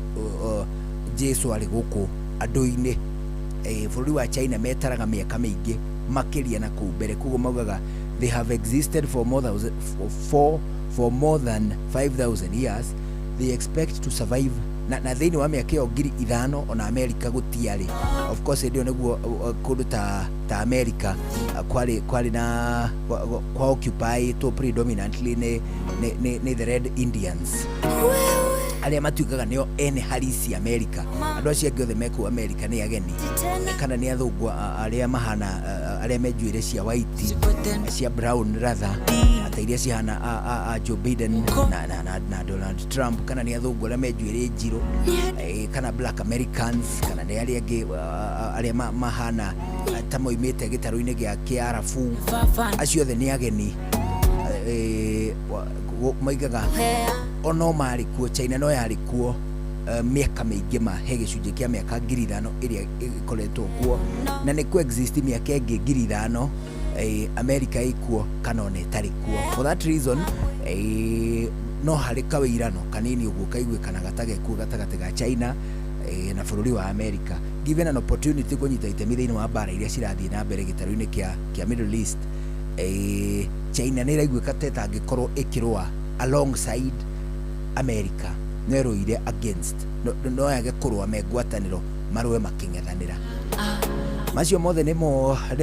Jesu arĩ gũkũ andũ-inĩ. Bũrũri wa China metaraga mĩaka mĩingĩ makĩria na kũu mbere, koguo maugaga they have existed for more than 5,000 years, they expect to survive na thĩinĩ wa mĩaka ĩyo 5,000 ona Amerika gũtiarĩ. Of course ndio nĩguo kũndũ ta Amerika kwari na kwa occupy to predominantly nĩ the Red Indians arĩa matuĩkaga nĩo ene halisi Amerika. Andũ acio angĩ othe mekũu Amerika nĩ ageni kana nĩ athũngũ arĩa mahana arĩa me njuĩrĩ cia white cia brown rather, ata iria cihana Joe Biden na Donald Trump, kana nĩ athũngũ arĩa me njuĩrĩ njirũ kana black Americans, kana nĩ arĩa angĩ arĩa mahana ta moimĩte gĩtarũ-inĩ gĩa Kĩarabu. Acio othe nĩ ageni maigaga ono marĩ kuo. China no yarĩ kuo mĩaka mĩingĩ ma he gĩcunjĩ kĩa mĩaka 5,000 ĩrĩa ĩkoretwo kuo, na nĩ coexist mĩaka ĩngĩ 5,000 Amerika ĩkuo kana ona ĩtarĩ kuo. For that reason no harĩ kawĩirano kanini ũguo kaiguĩkana gatagatĩ ga China na bũrũri wa Amerika, given an opportunity kũnyita itemi thĩinĩ wa mbara iria cirathiĩ na mbere gĩtarũ-inĩ kĩa Middle East. China nĩ ĩraiguĩka ta ĩtangĩkorwo ĩkĩrũa alongside America, no ĩrũire against, no yage kũrũa me ngwatanĩro marũe makĩng'ethanĩra. Macio mothe nĩ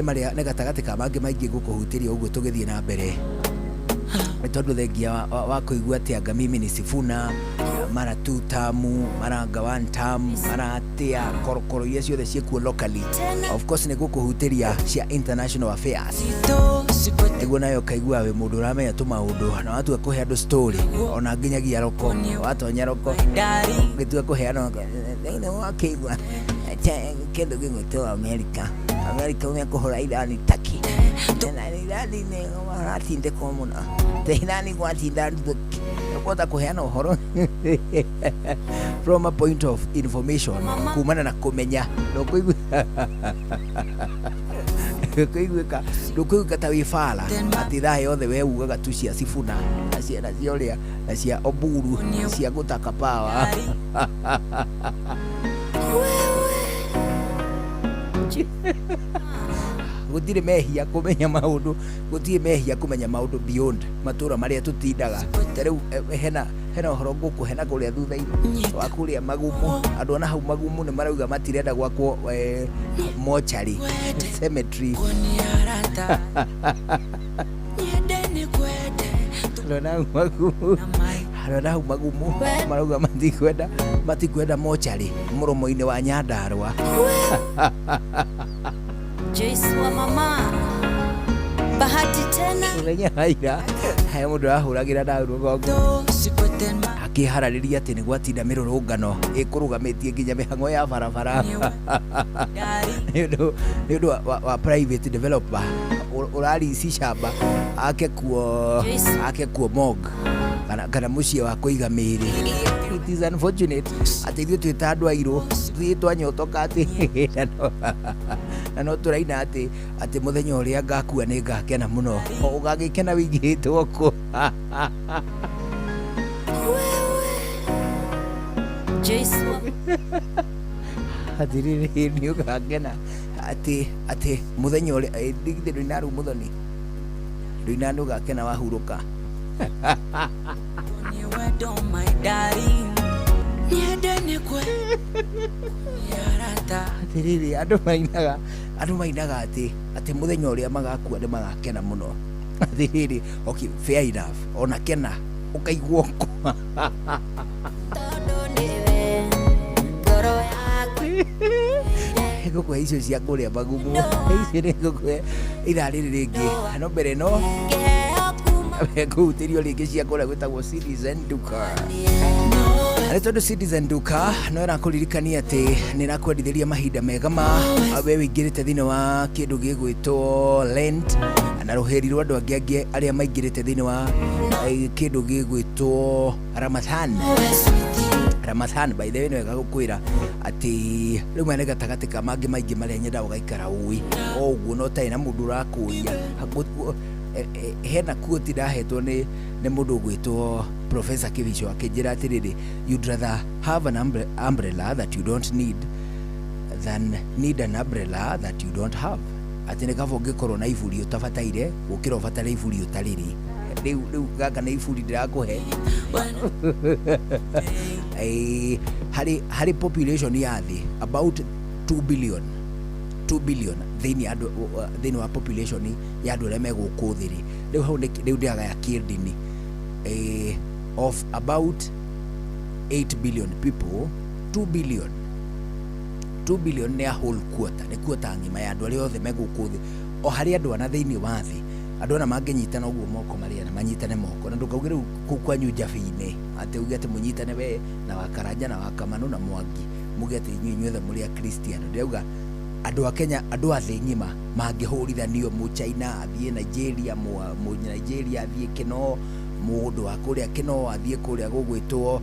marĩa nĩ gatagatĩ ka mangĩ maingĩ gũkũhutĩria ũguo tũgĩthiĩ na mbere, tondũ thengia wa kũigua atĩ anga mimi ni Sifuna mara 2 tamu mara anga 1 term mara atia korokoro iria ciothe ciĩkuo locally, of course nĩ gũkũhutĩria cia international affairs. Nĩguo nayo kaigua we mũndũ ũramenya tũmaũndũ na watua kũhe andũ story ona nginyagia roko watonya roko gĩtua kũheana thĩinĩ wa kĩigua kĩndũ gĩgwĩtwo Amerika ũmekũhũra Irani Turkey na Irani nĩ maratindĩkwo mũno Irani gwatinda ndũki ũkũhota kũheana ũhoro from a point of information kumana na kũmenya ndũkũiguĩka ta wĩ bara atĩ thaa yothe we ugaga tu cia Sifuna na cia ũrĩa na cia Oburu cia gũtaka pawa. Gũtirĩ mehia kũmenya maũndũ, gũtirĩ mehia kũmenya maũndũ beyond matũra marĩa tũtindaga. Ta rĩu hena ũhoro ngũkũ hena kũrĩa thutha-inĩ wa kũrĩa Magumu, andũ ana hau Magumu nĩ marauga matirenda gwakwo mochari cemetery. Andũ hau Magumu marauga matikwenda mochari mũromo-inĩ wa Nyandarua. Joyce wa mama bahati tena Mũthenya haira he mũndũ arahũragĩra na rũgongo akĩhararĩria atĩ nĩ gwatinda mĩrũrũngano ĩkũrũgamĩtie nginya mĩhang'o ya barabara nĩ ũndũ wa private developer ũrarici shamba ake kuo mog kana mũciĩ wa kũiga mĩĩrĩ. It is unfortunate atĩ ithuĩ twĩ ta andũ airũ tũthiĩ twanyotoka atĩ na no tũraina atĩ mũthenya ũrĩa ngakua nĩ ngakena mũno. Ũgagĩkena wĩigĩtwo kũ? Atĩrĩrĩ nĩ ũgakena atĩ mũthenya ũrĩa ndigithĩ Ndũinaru Mũthoni Ndũinaru ũgakena wahurũka. Atĩrĩrĩ andũ mainaga atĩ mũthenya ũrĩa magakua nĩ magakena mũno. Atĩrĩrĩ okay, fair enough, ona kena ũkaigwo kũ? Ngũkũ icio cia kũrĩa Magumu icio nĩ ngũkũ irarĩrĩ rĩngĩ no mbere no kũhutĩrio rĩngĩ cia kũrĩa gwĩtagwo Citizen Duka. Nĩ tondũ Citizen Duka no ĩrakũririkania atĩ nĩ ĩrakwendithĩria mahinda mega ma we wĩingĩrĩte thĩinĩ wa kĩndũ gĩgwĩtwo Lent na rũheri rwa andũ angĩ arĩa maingĩrĩte thĩinĩ wa kĩndũ gĩgwĩtwo Ramadhan. By the way, nĩ wega gũkwĩra atĩ rĩu nĩ gatagatĩ ka mangĩ maingĩ marĩa nyenda ũgaikara ũĩ o ũguo no tarĩ na mũndũ ũrakũria. Hena quote ndahetwo nĩ mũndũ ũgwĩtwo Professor Kivisho akĩnjĩra atĩrĩrĩ, you'd rather have an umbrella that you don't need than need an umbrella that you don't have. Atĩ nĩ kaba ũngĩkorwo na iburi ũtabataire gũkĩra ũbatare iburi ũtarĩrĩ. Rĩu gaka nĩ iburi ndĩrakũhe. Harĩ population ya thĩ about 2 billion thĩinĩ wa population ya andũ arĩa megũkũ thĩ rĩ. Rĩu hau rĩu ndĩagaya kĩndini of about 8 billion people, 2 billion nĩ a whole quarter, nĩ quarter ngima ya andũ arĩa othe megũkũ thĩ. O harĩ andũ ana thĩinĩ wa thĩ andũ ana mangĩnyitana ũguo moko marĩa na manyitane moko, na ndũkauge rĩu kũu kwanyu Njabi-inĩ atĩ uge atĩ mũnyitane we na Wakaranja na Wakamanu na Mwangi muge atĩ inyuothe mũrĩ a Kristiano. Ndĩrauga andũ a Kenya, andũ a thĩ ng'ima mangĩhũrithanio, Mũchaina athiĩ Nigeria, Nigeria athiĩ Kino, mũndũ wa kũrĩa Kino athiĩ kũrĩa gũgwĩtwo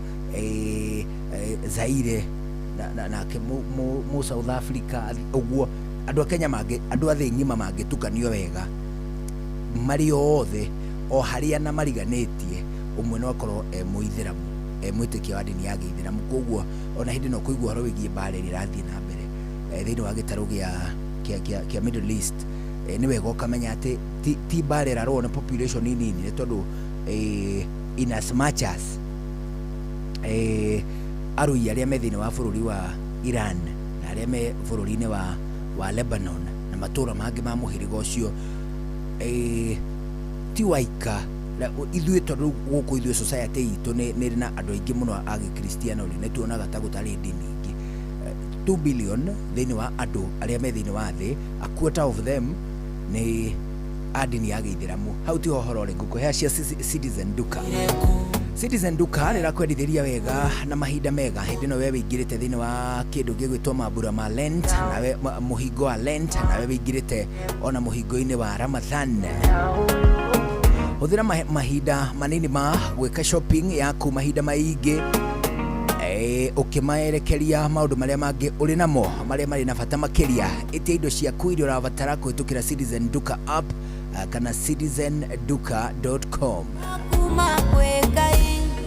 Zaire nake mũ South Africa ũguo. Andũ a Kenya andũ a thĩ ng'ima mangĩtukanio wega marĩ othe o harĩa na mariganĩtie, ũmwe no akorwo Mũithĩramu mwĩtĩkia wa dini ya Gĩithĩramu. Koguo ona hĩndĩ no kũigua ũhoro wĩgiĩ mbaara ĩrĩa ĩrathiĩ na mbere thĩinĩ wa gĩtarũ kĩa Middle East. Nĩ wega ũkamenya atĩ ti mbaara ĩrarũo na population nini, nĩ tondũ in as much as arũi arĩa me thĩinĩ wa bũrũri wa Iran na arĩa me bũrũri-inĩ wa Lebanon na matũũra mangĩ ma mũhĩrĩga ũcio ti waika ithuĩ tondũ gũkũ ithuĩ society itũ nĩ na andũ aingĩ mũno a Gĩkristiano nĩ tuonaga ta gũtarĩ ndini ingĩ. 2 billion thĩinĩ wa andũ arĩa me thĩinĩ wa thĩ, a quarter of them nĩ a dini ya Gĩithĩramu. Hau ti ũhoro rĩ ngũkũhe cia Citizen Duka. Citizen Duka nĩ ĩrakwendithĩria wega na mahinda mega hĩndĩ ĩno we wĩingĩrĩte thĩinĩ wa kĩndũ gĩgwĩtwo mambura ma Lent, nawe mũhingo wa Lent, nawe wĩingĩrĩte ona mũhingo-inĩ wa Ramadhan. Hũthĩra mahinda manini ma gwĩka shopping yaku mahinda maingĩ ukimaerekeria maundu maria mangi uri namo maria mari na bata makiria itia indo ciaku iria urabatara kuhitukira Citizen Duka app kana citizenduka.com.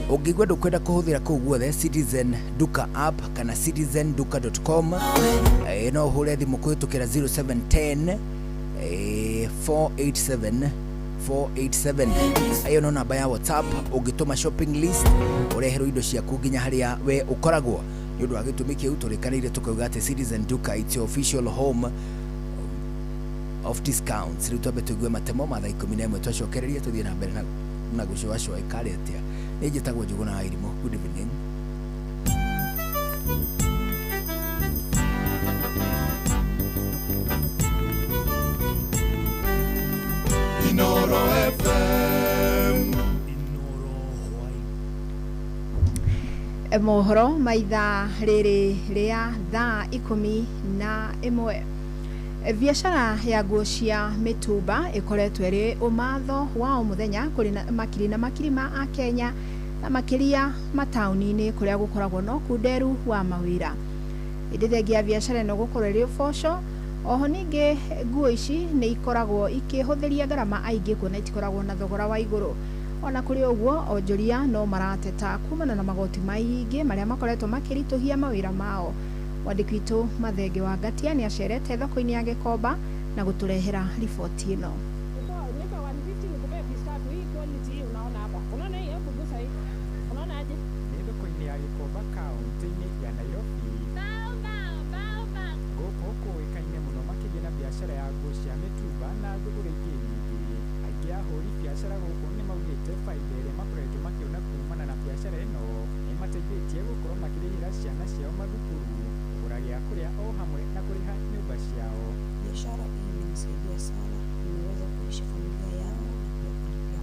Ungigwa ndukwenda kuhuthira kuu guothe Citizen Duka app kana citizenduka.com, no uhure thimu kuhitukira 0710 487 487. Ayo no namba ya WhatsApp. Ungituma shopping list ureherwo indo ciaku nginya haria we ukoragwo ni undu wa gitumi kiu turikanire tukauga ati Citizen Duka it's your official home of discounts. Riu twambe tuigue matemo mathaa 11 twacokereria tuthie na mbere na gucwacwa ikari atia. Ni njitagwo Njuguna Wairimu. Good evening. Inoro FM. Mohoro maitha riri ria thaa 11. Biashara ya nguo cia mitumba ikoretwo iri umatho wa muthenya kuri makiri na makiri ma a Kenya na makiria matauni-ini kuria gukoragwo no kunderu wa mawira. Ithethengia biashara no gukorwo iri uboco. Oho ningi nguo ici ni ikoragwo ikihuthiria garama aingi kuona itikoragwo na thogora wa iguru. Ona kuri uguo onjoria no marateta kumana na magoti maingi maria makoretwo makirituhia mawira mao. Wandiki witu Mathenge wa Gatia ni acerete thoko-ini ya Gikomba na guturehera riboti ino. biashara ya nguo cia mitumba na thogora ingĩ nyingĩ. Aingĩ ahũri biashara gũkũ nĩ maugĩte faida ĩrĩa makoretwo makiona kumana na biashara ĩno nĩ mateithĩtie gũkorwo makĩrĩhĩra ciana ciao mathukuru, kũgũra gĩa kũrĩa o hamwe na kũrĩha nyũmba ciao. Biashara hii imenisaidia sana, nimeweza kuishi familia yangu na pia kulipia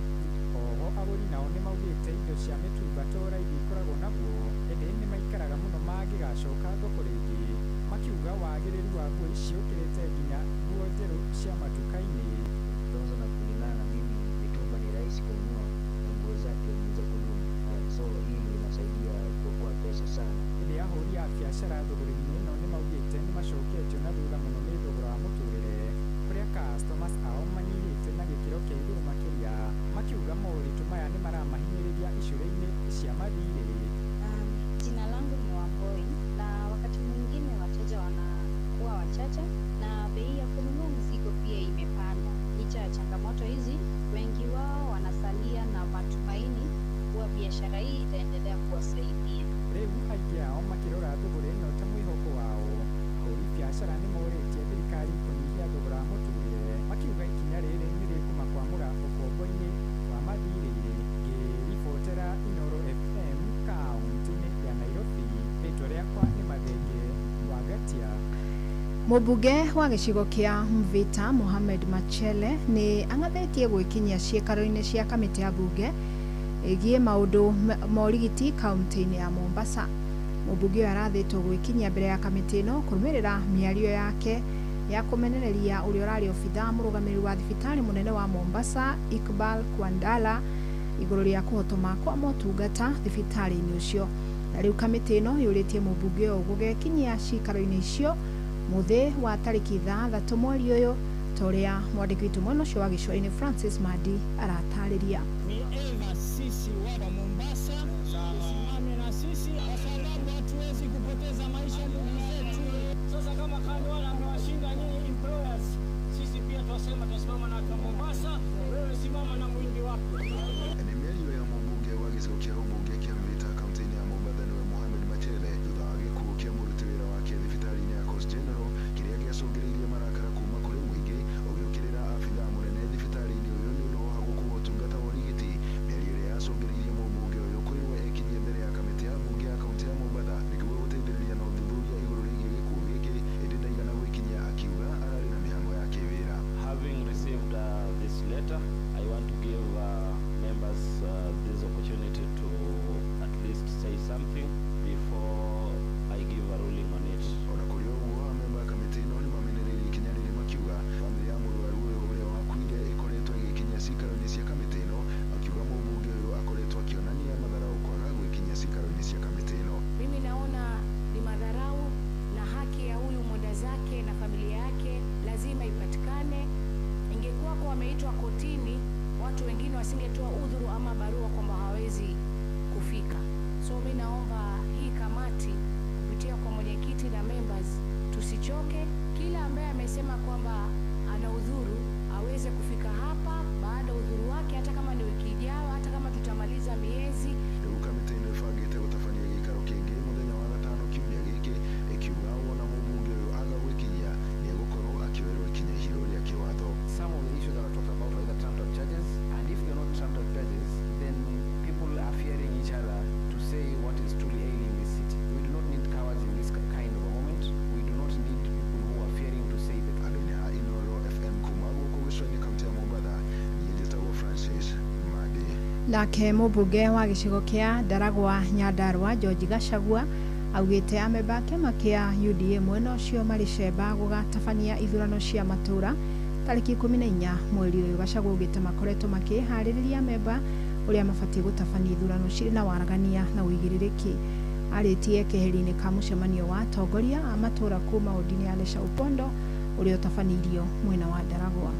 kodi. Oho agũri nao nĩ maugĩte indo cia mitumba to raithi ikoragwo naguo, ĩndĩ nĩ maikaraga mũno mangĩgacoka thoko rĩngĩ, makiuga wagĩrĩru wa nguo icio ũkĩrĩte nginya nguo njerũ cia matuka-inĩ. Kwanza na kulingana na mimi, mitumba ni rahisi kununua na nguo zake ni za kudumu, so hii inasaidia kuokoa pesa sana. Ĩndĩ ahũri a biashara thogora-inĩ ĩno nĩ maugĩte nĩ macoketio na thutha mũno nĩ thogora wa mũtũrĩre, kũrĩa customers ao manyihĩte na gĩkĩro kĩa igũrũ makĩria, makiuga moritũ maya nĩ maramahinyĩrĩria icũrĩ-inĩ cia mathirĩ. Jina langu ni Wamboi, na wakati mwingine wateja wanakuwa wachache na bei ya kununua mzigo pia imepanda. Licha ya changamoto hizi, wengi wao wanasalia na matumaini kuwa biashara hii itaendelea kuwasaidia. Rĩu aingĩ ao makĩrora thogora ĩno ta mwĩhoko wao. Ahũri biashara nĩ morĩtie thirikari kũnyihia thogora wa mũtũrĩre, makiuga ikinya rĩrĩ nĩ rĩkũmakwamũra ũkombo-inĩ wa mathirĩ. Ngĩribotera Inoro FM kaunti-inĩ ya Nairobi, rĩtwa rĩakwa nĩ Mathenge wa Gatia. Mũmbunge wa gĩcigo kĩa Mvita Mohamed Machele nĩ ang'athĩtie gwĩkinyia ciĩkaro-inĩ cia kamĩtĩ ya mbunge ĩgiĩ maũndũ ma ũrigiti kaunti-inĩ ya Mombasa. Mũmbunge ũyũ arathĩtwo gwĩkinyia mbere ya kamĩtĩ ĩno kũrũmĩrĩra mĩario yake ya kũmenereria ũrĩa ũrarĩ obitha mũrũgamĩrĩri wa thibitarĩ mũnene wa Mombasa Iqbal Kwandala igũrũ rĩa kũhotoma kwa motungata thibitarĩ-inĩ ũcio. Na rĩu kamĩtĩ ĩno yũrĩtie mũmbunge ũyũ gũgekinyia ciikaro-inĩ icio muthi wa tariki 3 mweri ũyũ, ta ũrĩa mwandĩki witũ mwena ũcio wa gĩcũa-inĩ Francis Madi aratarĩria. Ni ema sisi wa Mombasa tusimame na sisi kwa sababu hatuwezi kupoteza maisha ndugu zetu. Sasa kama Kandwala amewashinda nyinyi employers, sisi pia tunasema tusimama na watu wa Mombasa, wewe simama na mwindi wako. Ni mĩario ya mũmbunge wa gĩcigo kĩa ũmbunge kĩa Mvita kaunti-inĩ ya Mombasa nĩwe Mohamed Machele thutha wa gĩkuũ kĩa mũruti wĩra wake thibitarĩ-inĩ ya Coast General kĩrĩa gĩacũngĩrĩirie marakara kuma kũrĩ mũingĩ ũgĩũkĩrĩra abithaa mũnene thibitarĩ-inĩ ũyũ nĩ ũndũ wa gũkua ũtungata wa ũrigiti. Mĩario ĩrĩa yacũngĩrĩirie mũmbunge ũyũ kwĩrwo ekinyie mbere ya kamĩtĩ ya mbunge ya kaunti ya Mombasa nĩguo gũteithĩrĩria na ũthuthuria igũrũ rĩgiĩ gĩkuũ gĩkĩ, ĩndĩ ndaigana gwĩkinyia akiuga ararĩ na mĩhang'o ya kĩwĩra. Having received this letter wengine wasingetoa udhuru ama barua kwamba hawezi kufika. So mimi naomba hii kamati kupitia kwa mwenyekiti na members tusichoke, kila ambaye amesema kwamba ana udhuru aweze kufika hapa baada ya udhuru wake, hata kama ni wiki ijayo, hata kama tutamaliza miezi. Kamati inafagite gutafania gikaro kingi muthenya wa gatano kiumia giki ikiuga wona mubunge uyu agawikinya ni gukorwo akioerwo ikinya ihiro ria kiwatho. Some of the issues that are talked about are the trumped up judges, and if they're not trumped up judges, then people are fearing each other to say what is truly ailing this city. We do not need cowards in this kind of a moment. We do not need people who are fearing to say that. Adonia Inoro FM kumago kugushonya kaunti ya Mombasa ni Njetago Francis Madi. Nake mũmbunge wa gĩcigo kĩa Ndaragwa Nyandarua George Gachagua augĩte amemba kĩama kĩa UDA mwena ũcio maricemba gũgatabania ithurano cia matũra tarĩki 14 mweri ũyũ. Gachagua augĩte makoretwo makĩharĩrĩria amemba ũrĩa mabatiĩ gũtabania ithurano cirĩ na waragania na ũigĩrĩrĩki. Arĩtie keheri-inĩ ka mũcemanio wa atongoria a matũra kuma ũndini ya Lesha Upondo ũrĩa ũtabanirio mwena wa Ndaragwa.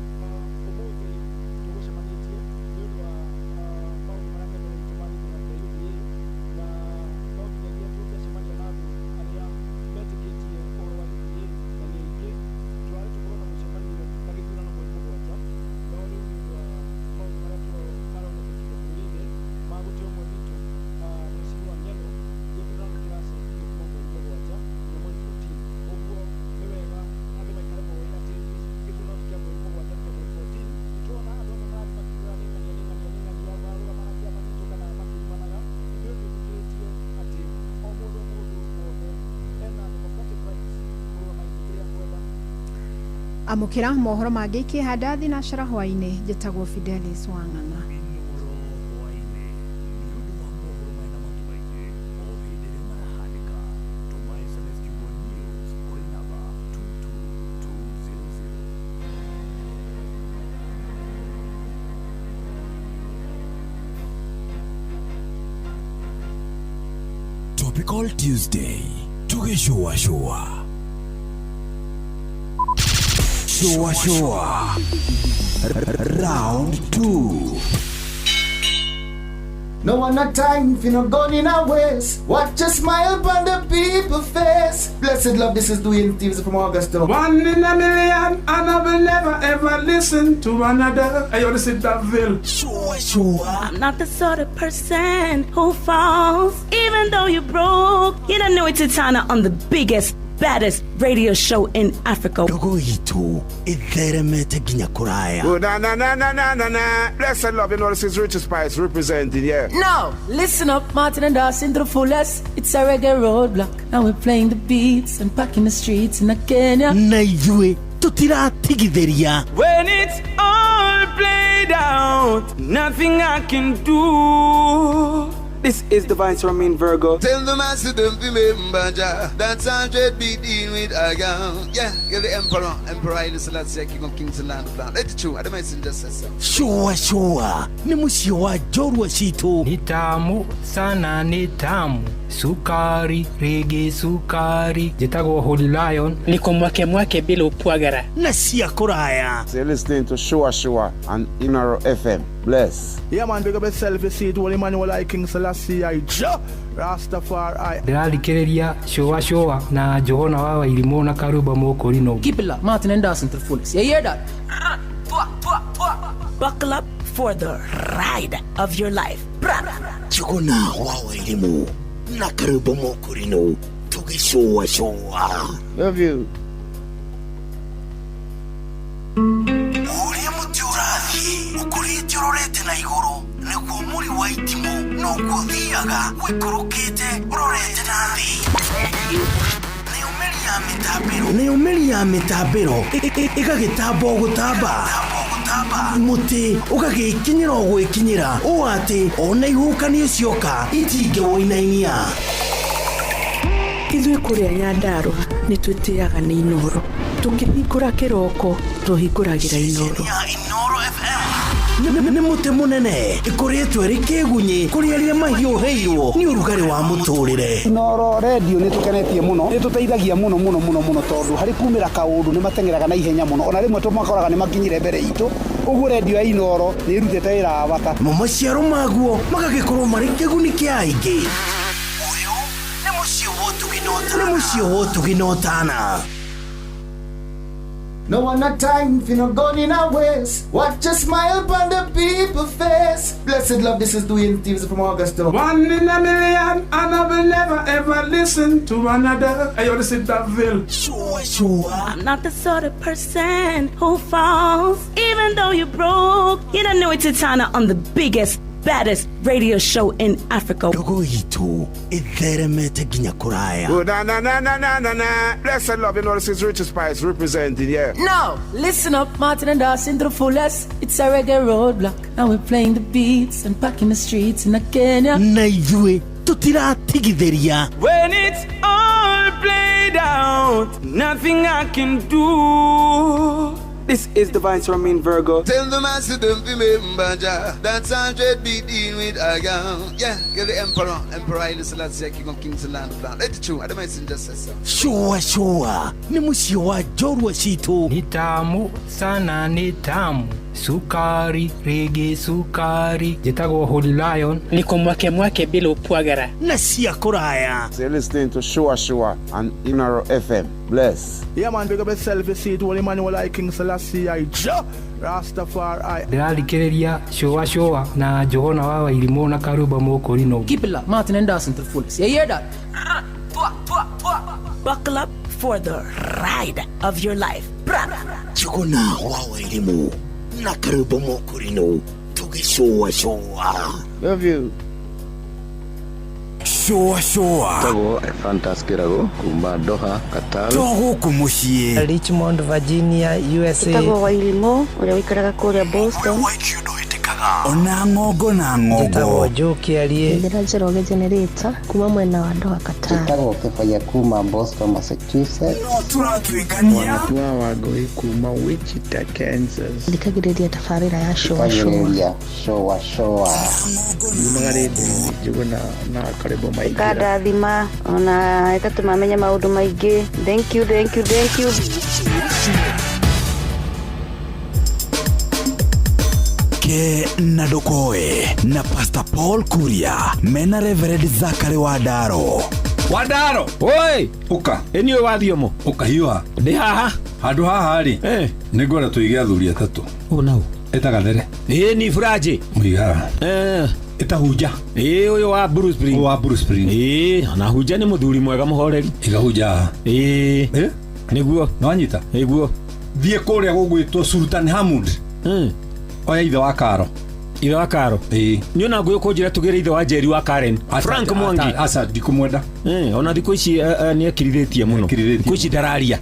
Amukira mohoro mangĩ ikĩhanda thinacara hwainĩ. Njĩtagwo Fidelis Wang'ang'a. Topical Tuesday. Tukishua shua. Shua. Round 2. No one not time if you not going in our ways. Watch a smile upon the people's face. Blessed love, this is Dwayne Stevens from Augusta. 1 in a million, and I will never ever listen to another. I only sit that Bill. Sure. I'm not the sort of person who falls, even though you broke. You don't know it's Tana on the biggest, baddest radio show in Africa. Dogo itu itheremete ginya kuraya. Oh, na. Blessed love, you know this is Richard Spice representing, yeah. No, listen up, Martin and Darcy to the fullest. It's a reggae roadblock. Now we're playing the beats and packing the streets in Kenya. Naijue tutira tigideria. When it's all played out, nothing I can do. This is Divine Ramin Virgo. Tell the master don't remember that's 100 be deal with again. Yeah, you're the emperor. Emperor Haile Selassie, king of kings and land of land. It's true, I don't messenger says so. Sure. Ni musio wa jorwa shito. Ni tamu sana, ni tamu. Sukari, reggae sukari. Jitago Holy Lion. Niko mwake bila upwagara. Na siya kuraya. So you're listening to Shua on Inaro FM. Bless. Yeah man, big up yourself, you see it, Holy Emmanuel I King Selassie I Rastafari. Ndĩrarikĩrĩria Shua na Johona Wawa Irimo na Karuba Mokorino. Keep it locked, Martin and Darcy to the fullest. You hear that? Buckle up for the ride of your life. Johona Wawa Irimo na Karuba Mokorino. Tuge Shua. Love you. Ukurite urorete na iguru nikuo muri wa itimo no kuthiaga wikurukite urorete na thi ni umeri ya mitabiro igagitambo gutamba muti ugagikinyira gwikinyira o ati ona ihukanio cioka itinge woinainia Ithuĩ kũrĩa Nyandarua nĩ twĩtĩaga nĩ Inoro. Tũngĩhingũra kĩroko, tũhingũragĩra Inoro. Inoro FM. nĩ mũtĩ mũnene ĩkoretwo ĩrĩ kĩgunyi kũrĩ arĩa mahiũhĩirwo nĩ ũrugarĩ wa mũtũrĩre. Inooro radio nĩ tũkenetie mũno, nĩ tũteithagia mũno tondũ harĩ kumĩra kaũndũ nĩ matengeraga na ihenya mũno, ona rĩmwe tũmakoraga nĩ makinyire mbere itũ. Ũguo radio ya Inooro nĩ ĩrutĩte wĩra wa bata. Maciaro maguo magagĩkorwo marĩ kĩguni kĩa aingĩ. Ũyũ nĩ mũciĩ wa Ũtũgĩnotana. No one a time for no gun in our ways. Watch a smile upon the people's face. Blessed love, this is Dwayne Stevens from Augusta. 1 in a million, and I will never ever listen to another. I already said that, Bill. Sure. I'm not the sort of person who falls, even though you're broke. You don't know it's Tana on the biggest, baddest radio show in Africa. Dogo itu itheremete ginya kuraya. Oh, na. Blessed love, you know, this is Richard Spice representing, yeah. No, listen up, Martin and Dawson to the fullest. It's a reggae roadblock. Now we're playing the beats and packing the streets in Kenya. Na ithue tutiratigithiria. When it's all played out, nothing I can do. This is Divine Sermon Virgo. Tell the master don't remember that's 100 BD with Agam. Yeah, get the Emperor Haile Selassie, King of Kings and Land of Land. Let it true, I don't mind just say so. Sure. Ni mũciĩ wa Njorua citũ. Ni tamu sana, ni tamu. Sukari, rege sukari. Jitagwo Holy Lion. Niko mwake bila upwagara. Na cia kuraya. So you're listening to Shua on Inaro FM. Bless. Yeah, man, big up yourself. You see it, Holy Emmanuel like King Selassie, Rastafari. Ndĩrarikĩrĩria Shua na Johana wa Wairimu na Karuba Mokorino. Keep it locked, Martin and Dawson to the fullest. You hear that? Buckle up for the ride of your life. Johana wa Wairimu na Karuba Mokorino. Shua. Love you. Shua. Tago Fantas Kirago, Kumba Doha, Qatar. Togo kumushie. Richmond, Virginia, USA. Tago Wairimu, ule wikaraga kule Boston. Onangogo. Tago Joki aliye. Ndĩranjĩra generator kuma mwena wa Doha, Qatar. Tago Kefaya kuma Boston, Massachusetts. Turatwikania. Wanatua wagoi kuma Wichita, Kansas. Ndikagĩrĩria tabarĩra ya Shua. Magarĩte juguna na karibu maingĩ. Kadathima ona ĩtatũmamenya maũndũ maingĩ. Thank you. Ke Nadokoe na Pastor Paul Kuria mena Reverend Zachary Wadaro. Oi uka eniwe wathiomo uka hiwa ndi haha handu haha ri ningwenda tuige athuri atatu nau etagathere ni furaje muiga etahunja uyu wa Bruce Spring na hunja ni muthuri mwega muhoreri igahunja niguo nwanyita iguo thie kuria gugwitwo Sultan Hamud oya ithe wa Karo niona nguyo kunjira tugire ithe wa Jerry wa Karen Frank Mwangi asa ndikumwenda ona thikũ ici ni akirithĩtie mũno thikũ ici ndararia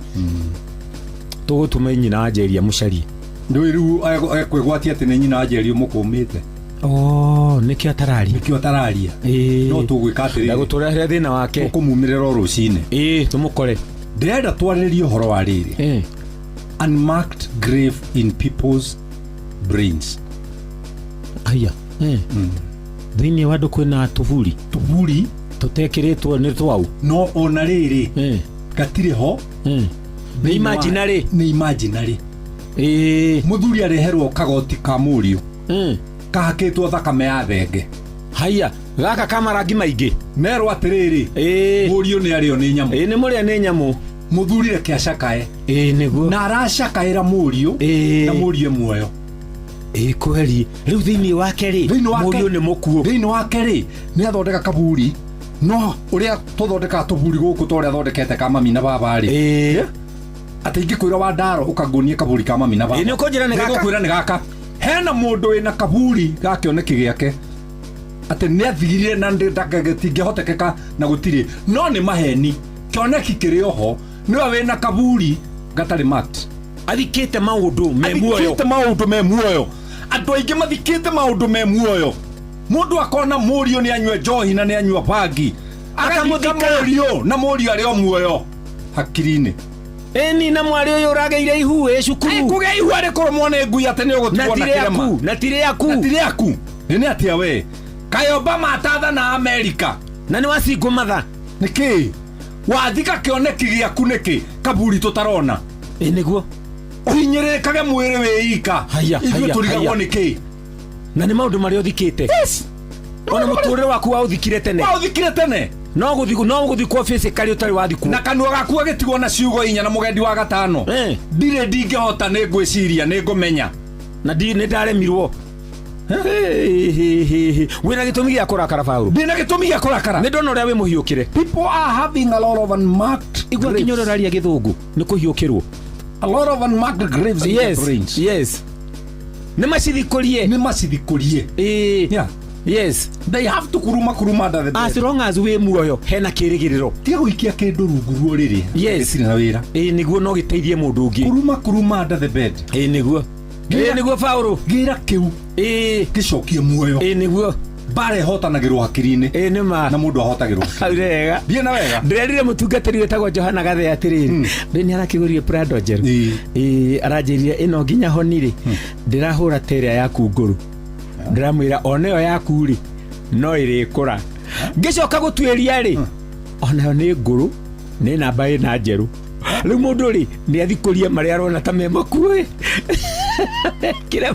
tũgũtũme nyina Jerry mucari ndũĩ rĩu ekwĩgwatia atĩ nĩ nyina Jerry mũkũmĩte nikio atararia no tũgwĩka atĩrĩ ndagũtũrehere thĩna wake tũkũmumĩrĩra rũcinĩ tũmũkore ndĩrenda twarĩrĩrie ũhoro wa rĩrĩ unmarked grave in people's brains. Aya thĩinĩ wa andũ kwĩna tũburi tũtekĩrĩtwo nĩ twau no ona rĩrĩ gatirĩ ho nĩ imaginary mũthuri areherwo kagoti ka mũriũ kahakĩtwo thakame ya thenge haya gaka kamarangi maingĩ merwo atĩrĩrĩ mũriũ nĩ arĩo nĩ nyamũ nĩ mũrĩa nĩ nyamũ mũthuri reke acakae nĩguo na aracakaĩra mũriũ na mũriũ muoyo kweli rĩu thĩinĩ wake rĩ mũriũ nĩ mũkuũ thĩinĩ wake rĩ nĩ athondeka kaburi no ũrĩa tũthondekaga tũburi gũkũ ta ũrĩa athondekete ka mami na baba rĩ atĩ ingĩkwĩra wa Ndaro ũkangunie kaburi ka mami na baba nĩ ũkũnjĩra nĩ gaka hena mũndũ wĩna kaburi gakĩoneki gĩake atĩ nĩ athirire na ndĩngĩhotekeka na gũtirĩ no nĩ maheni kĩoneki kĩrĩ oho nĩwe wĩna kaburi gatarĩ mat athikĩte maũndũ me muoyo andũ aingĩ mathikĩte maũndũ me muoyo mũndũ akona mũriũ nĩ anyue njohi na nĩ anyua bangi akamũthika mũriũ na mũriũ arĩ o muoyo hakiri-inĩ eni na mwari uyu urageire ihu cukuru kuge ihu ari koromwo ni ngui atene ugutigwo na kirema na tire yaku nene atia we Kayomba matatha na Amerika na ni wasingo matha niki wathika kioneki giaku niki kaburi tutarona niguo uhinyirikage mwiri wiika ithuĩ tũrigagwo niki na ni maundu mari uthikite ona muturire waku wa uthikire tene no guthi kwa office kari utari wathiku na kanua gaku agitigwo na ciugo inya na mugendi wa gatano ndire ndingehota ni ngwiciria ni ngumenya na ndi ni ndaremirwo wina gitumi gia kurakara Paulo ndina gitumi gia kurakara ni ndona uria wi muhiukire people are having a lot of unmarked igwa kinyoraria githungu ni kuhiukirwo a lot of unmarked graves in the range yes ni macithikurie yeah yes they have to kuruma under the bed as long as we muoyo hena kirigiriro tia guikia kindu rungu ruo riri yes na wira niguo no giteithie mundu ungi kuruma under the bed niguo Paulo gira kiu gicokie muoyo niguo bare hotanagirwo hakiri-ini nima na mundu ahotagirwo wega bia na wega ndirerire mutungatiri wetagwo Johana Gathe atiriri ndini arakigurie Prado Jeru aranjirire ino nginya honire ndirahura teria yaku nguru ndiramwira oneyo yaku ri no irikura ngicoka gutweria ri oneyo ni nguru ni namba ina njeru riu mundu ri ni athikurie mari arona ta memakue kire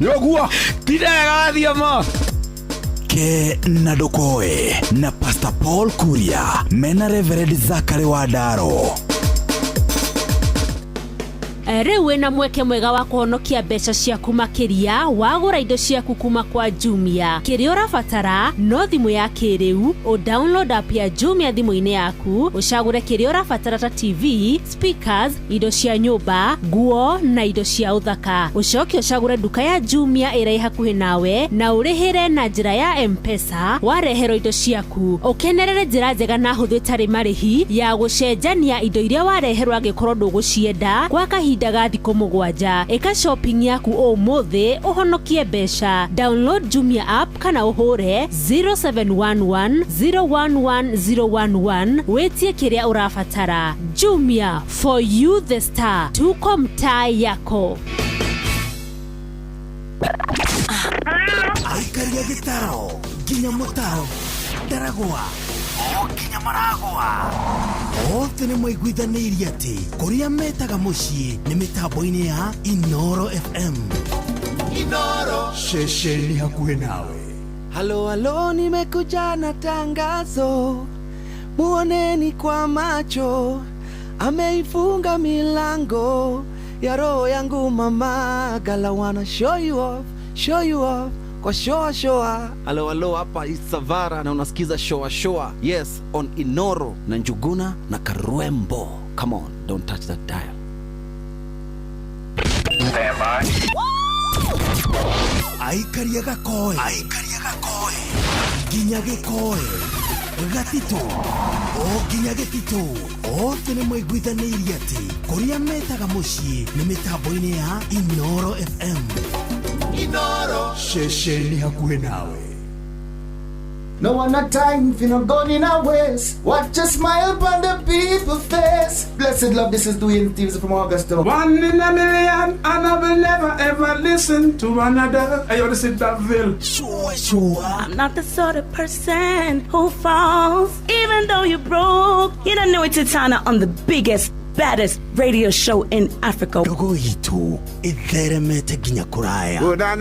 nyoguo tirega thiomo ke na dokoe na Pastor Paul Kuria mena Reverend Zakari Wadaro. Riu wina mweke mwega wa kuhonokia mbeca ciaku makiria wagura indo ciaku kuma kwa Jumia. Kiria urabatara no thimu ya kiriu o download app ya Jumia thimu-ini yaku ucagure kiria urabatara ta TV, speakers, indo cia nyumba, nguo na indo cia uthaka. Ucoke ucagure duka ya Jumia ira hakuhi nawe na urihire na njira ya M-Pesa warehero indo ciaku. Ukenerere njira njega na huthu itari marihi ya gucenjania indo iria wareherwo angikorwo ndugucienda kwa kahinda ga thikũ 7. Eka shopping yaku umuthi uhonokie mbeca. Download Jumia app kana uhure 0711011011 wetie kiria urabatara. Jumia, for you the star. Tuko mtaa yako. Aikaria gitaro ginya mutaro daragwa ginya maragwa othe nĩ mwaiguithanirie atĩ kũrĩa metaga mũciĩ nĩ mĩtambo-inĩ ya Inoro FM. Inoro shesheni hakuhĩ nawe. Halo, nimekuja na tangazo, muoneni kwa macho, ameifunga milango ya roho yangu mama. Gala wanna show you off kwa shoa. Halo, hapa Isavara na unasikiza shoa. Yes, on Inoro na Njuguna na Karwembo. Come on, don't touch that dial. Stand by. Aikaria gakoe ginya gikoe gatito ginya gitito othe nĩ mwaiguithanirie atĩ kũrĩa metaga mũciĩ nĩ mĩtambo-inĩ ya Inoro FM. Inoro shesheni hakuhĩ nawe. No one not time if you not gone in our ways. Watch a smile upon the people's face. Blessed love, this is Dwayne Steves from Augusta. 1 in a million, and I will never ever listen to another. I already said that Ville. Sure. I'm not the sort of person who falls, even though you broke. You don't know it's Titana on the biggest, baddest radio show in Africa. Dogo itu itheremete ginya kuraya. Oh, na.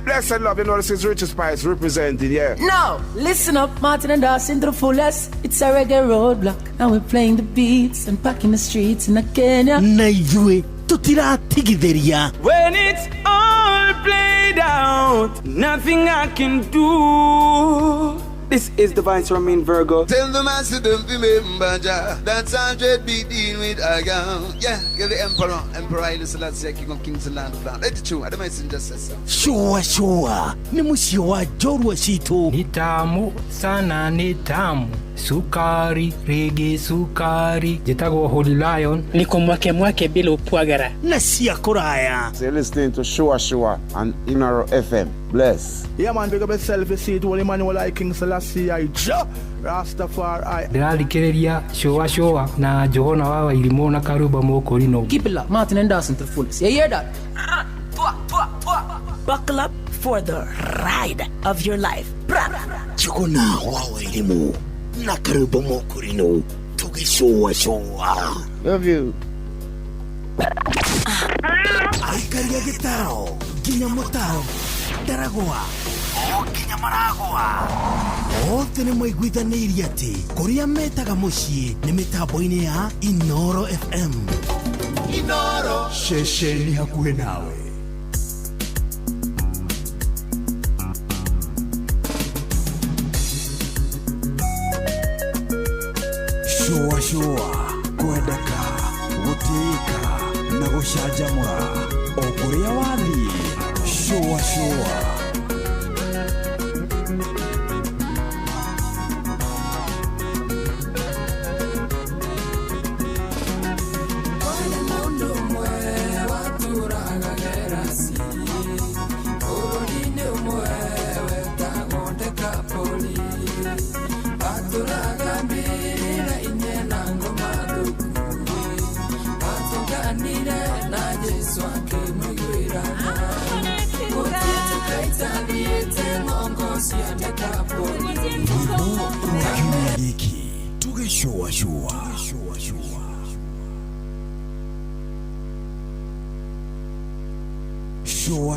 Blessed love, you know this is Richard Spice representing, yeah. No, listen up, Martin and Dawson to the fullest. It's a reggae roadblock. Now we're playing the beats and packing the streets in Kenya. Na ijue tutiratigithiria. When it's all played out, nothing I can do. This is Divine Ramin Virgo. Tell the master don't remember that's 100 be dealing with again. Yeah, get the Emperor Haile Selassie, King of Kings and Land of Land. Let it true, I don't mind just say Shua. Ni musio wa jorwa situ. Ni tamu sana, ni tamu. Sukari, reggae sukari. Jitagwo Holy Lion. Niko mwake bila upwagara. Na siya kuraya. So you're listening to Shua on Inoro FM. Bless. Yeah man, big up yourself, you see it, Holy Emmanuel I King Selassie I Rastafari. Ndĩrathikĩrĩria Shua na Johana wa wairimo na karuba mokorino. Keep it locked, Martin and Dawson to the fullest. You hear that? Buckle up for the ride of your life. Chukuna wawairimu na karuba mokorino tukishowa showa. Love you. Aikaria gitaro ginya motaro daragwa o ginya maragwa othe nĩ mwaiguithanĩirie atĩ kũrĩa metaga mũciĩ nĩ mĩtambo-inĩ ya Inoro FM. Inoro ceceni hakuhĩ nawe. Showa kwendeka gũtĩĩka na gũcanjamũra o kũrĩa wathiĩ. Showa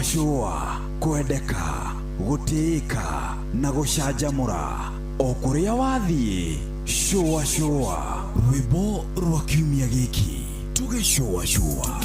Showa kwendeka gũtĩĩka na gũcanjamũra o kũrĩa wathiĩ. Showa rwĩmbo rwa kiumia gĩkĩ tũgĩcoa.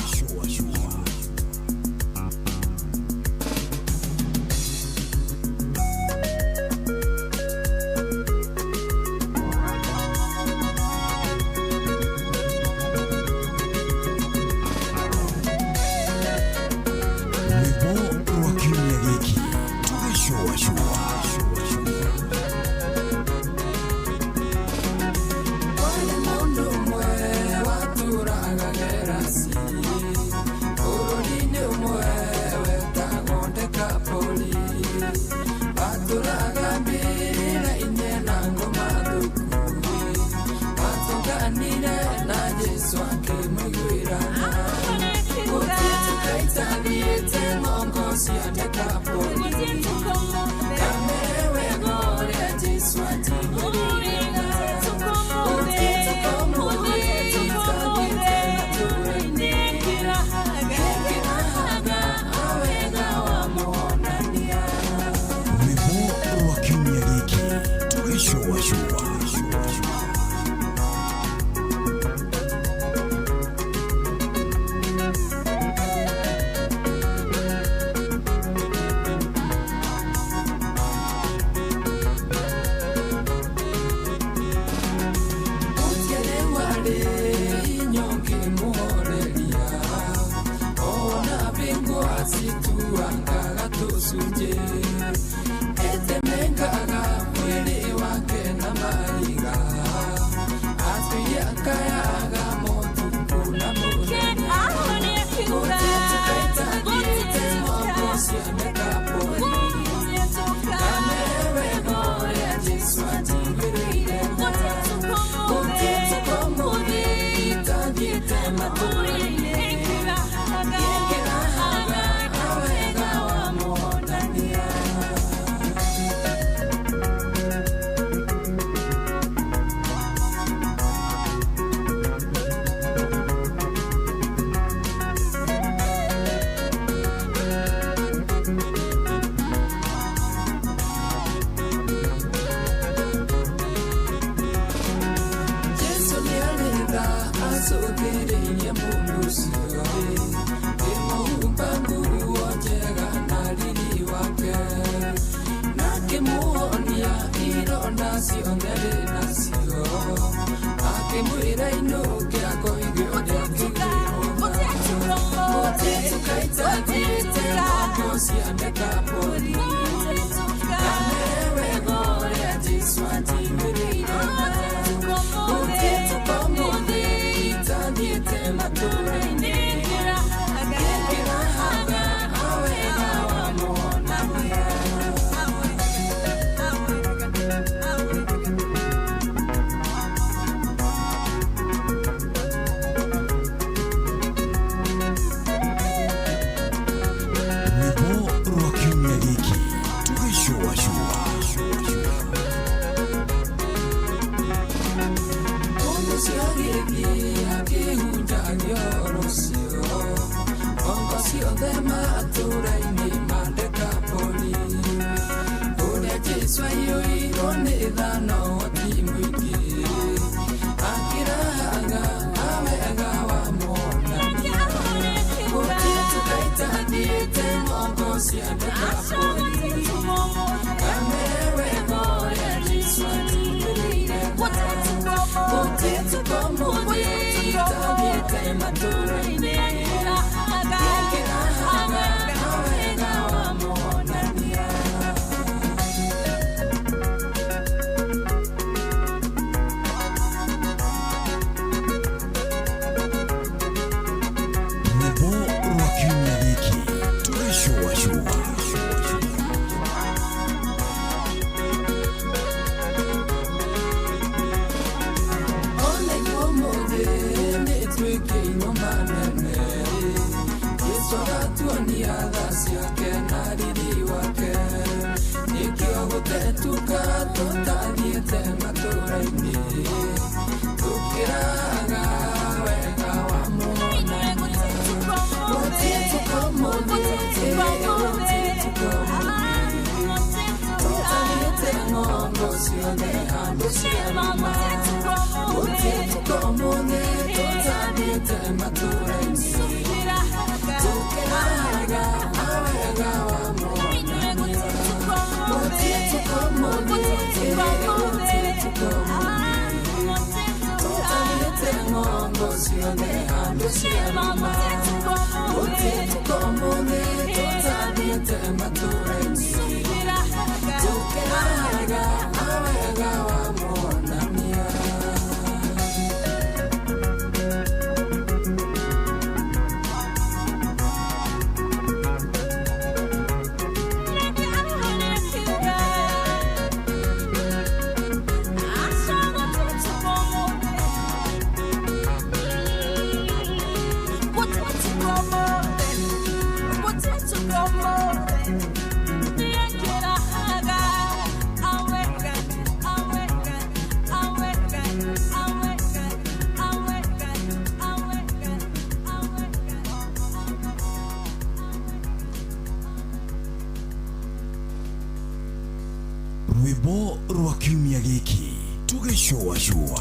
Rwimbo rwa kiumia giki tugicua cua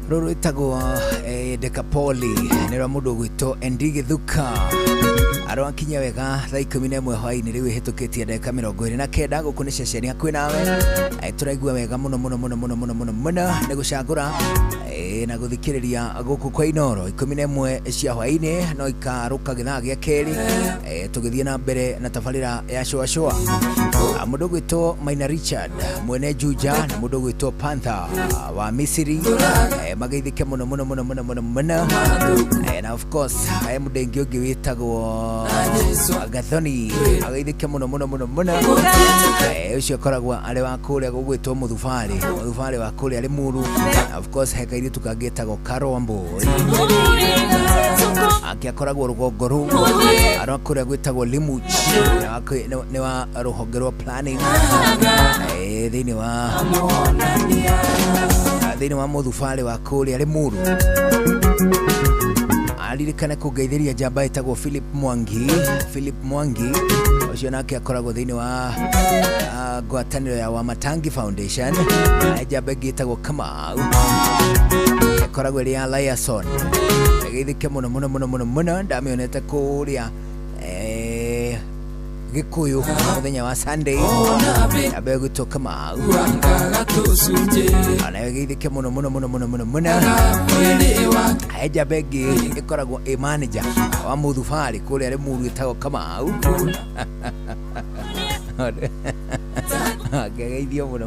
ruru itagwo Dekapoli nira mundu gwito Endi Githuka arokinya wega thaa 11 hwaini riu hitukitie ndeka 29 guku ni ceceni hakwi nawe turaigua wega muno ni gucagura na guthikiriria guku kwa Inoro 11 cia hwaini no ikaruka githaa gia keri tugithie na mbere na tabarira ya shwa mundu gwito Maina Richard mwene Juja na mundu gwito Panther wa Misiri magaithike muno and of course mudengi ungi witagwo Gathoni agaithike muno ucio koragwa ari wa kuria gugwitwo muthufari wa kuria ari muru of course hekairi tukagitagwo Karombo akiakoragwo rugongo ru arakuria gwitagwo Limuch ni wa ruhonge rwa planning thini wa muthufari wa kuria ari muru alirikana kugeithiria jamba itagwo Philip Mwangi ucio nake akoragwo thini wa ngwataniro ya Wamatangi Foundation jamba gitagwo Kamau akoragwo ria Liason geithike muno ndamionete kuria Gikuyu muthenya wa Sunday abe gutoka Kamau ana geithike muno aja begi ikoragwo manager wa muthufari kuri ari muru itagwo Kamau geithio muno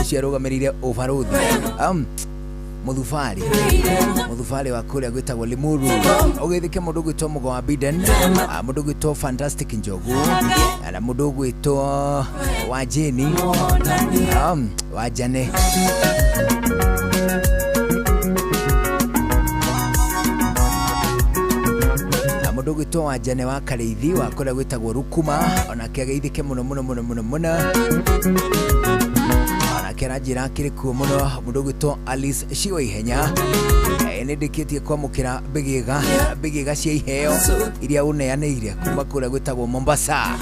ciarugamirire ubaruthi muthufari wa kuria gwitagwo Limuru ugithike mundu gwitwo Mugo wa Biden mundu gwitwo Fantastic Njogu na mundu gwitwo Wajeni Wajane mundu gwitwo Wajane wa Kareithi wa kuria gwitagwo Rukuma ona kiageithike muno kera jira kiri ku muno mundu gwitwo Alice Shiwa Ihenya nĩndĩkĩtie kwamũkĩra mbĩgĩga cia iheo iria uneanĩire kuma kũrĩa gwĩtagwo Mombasa.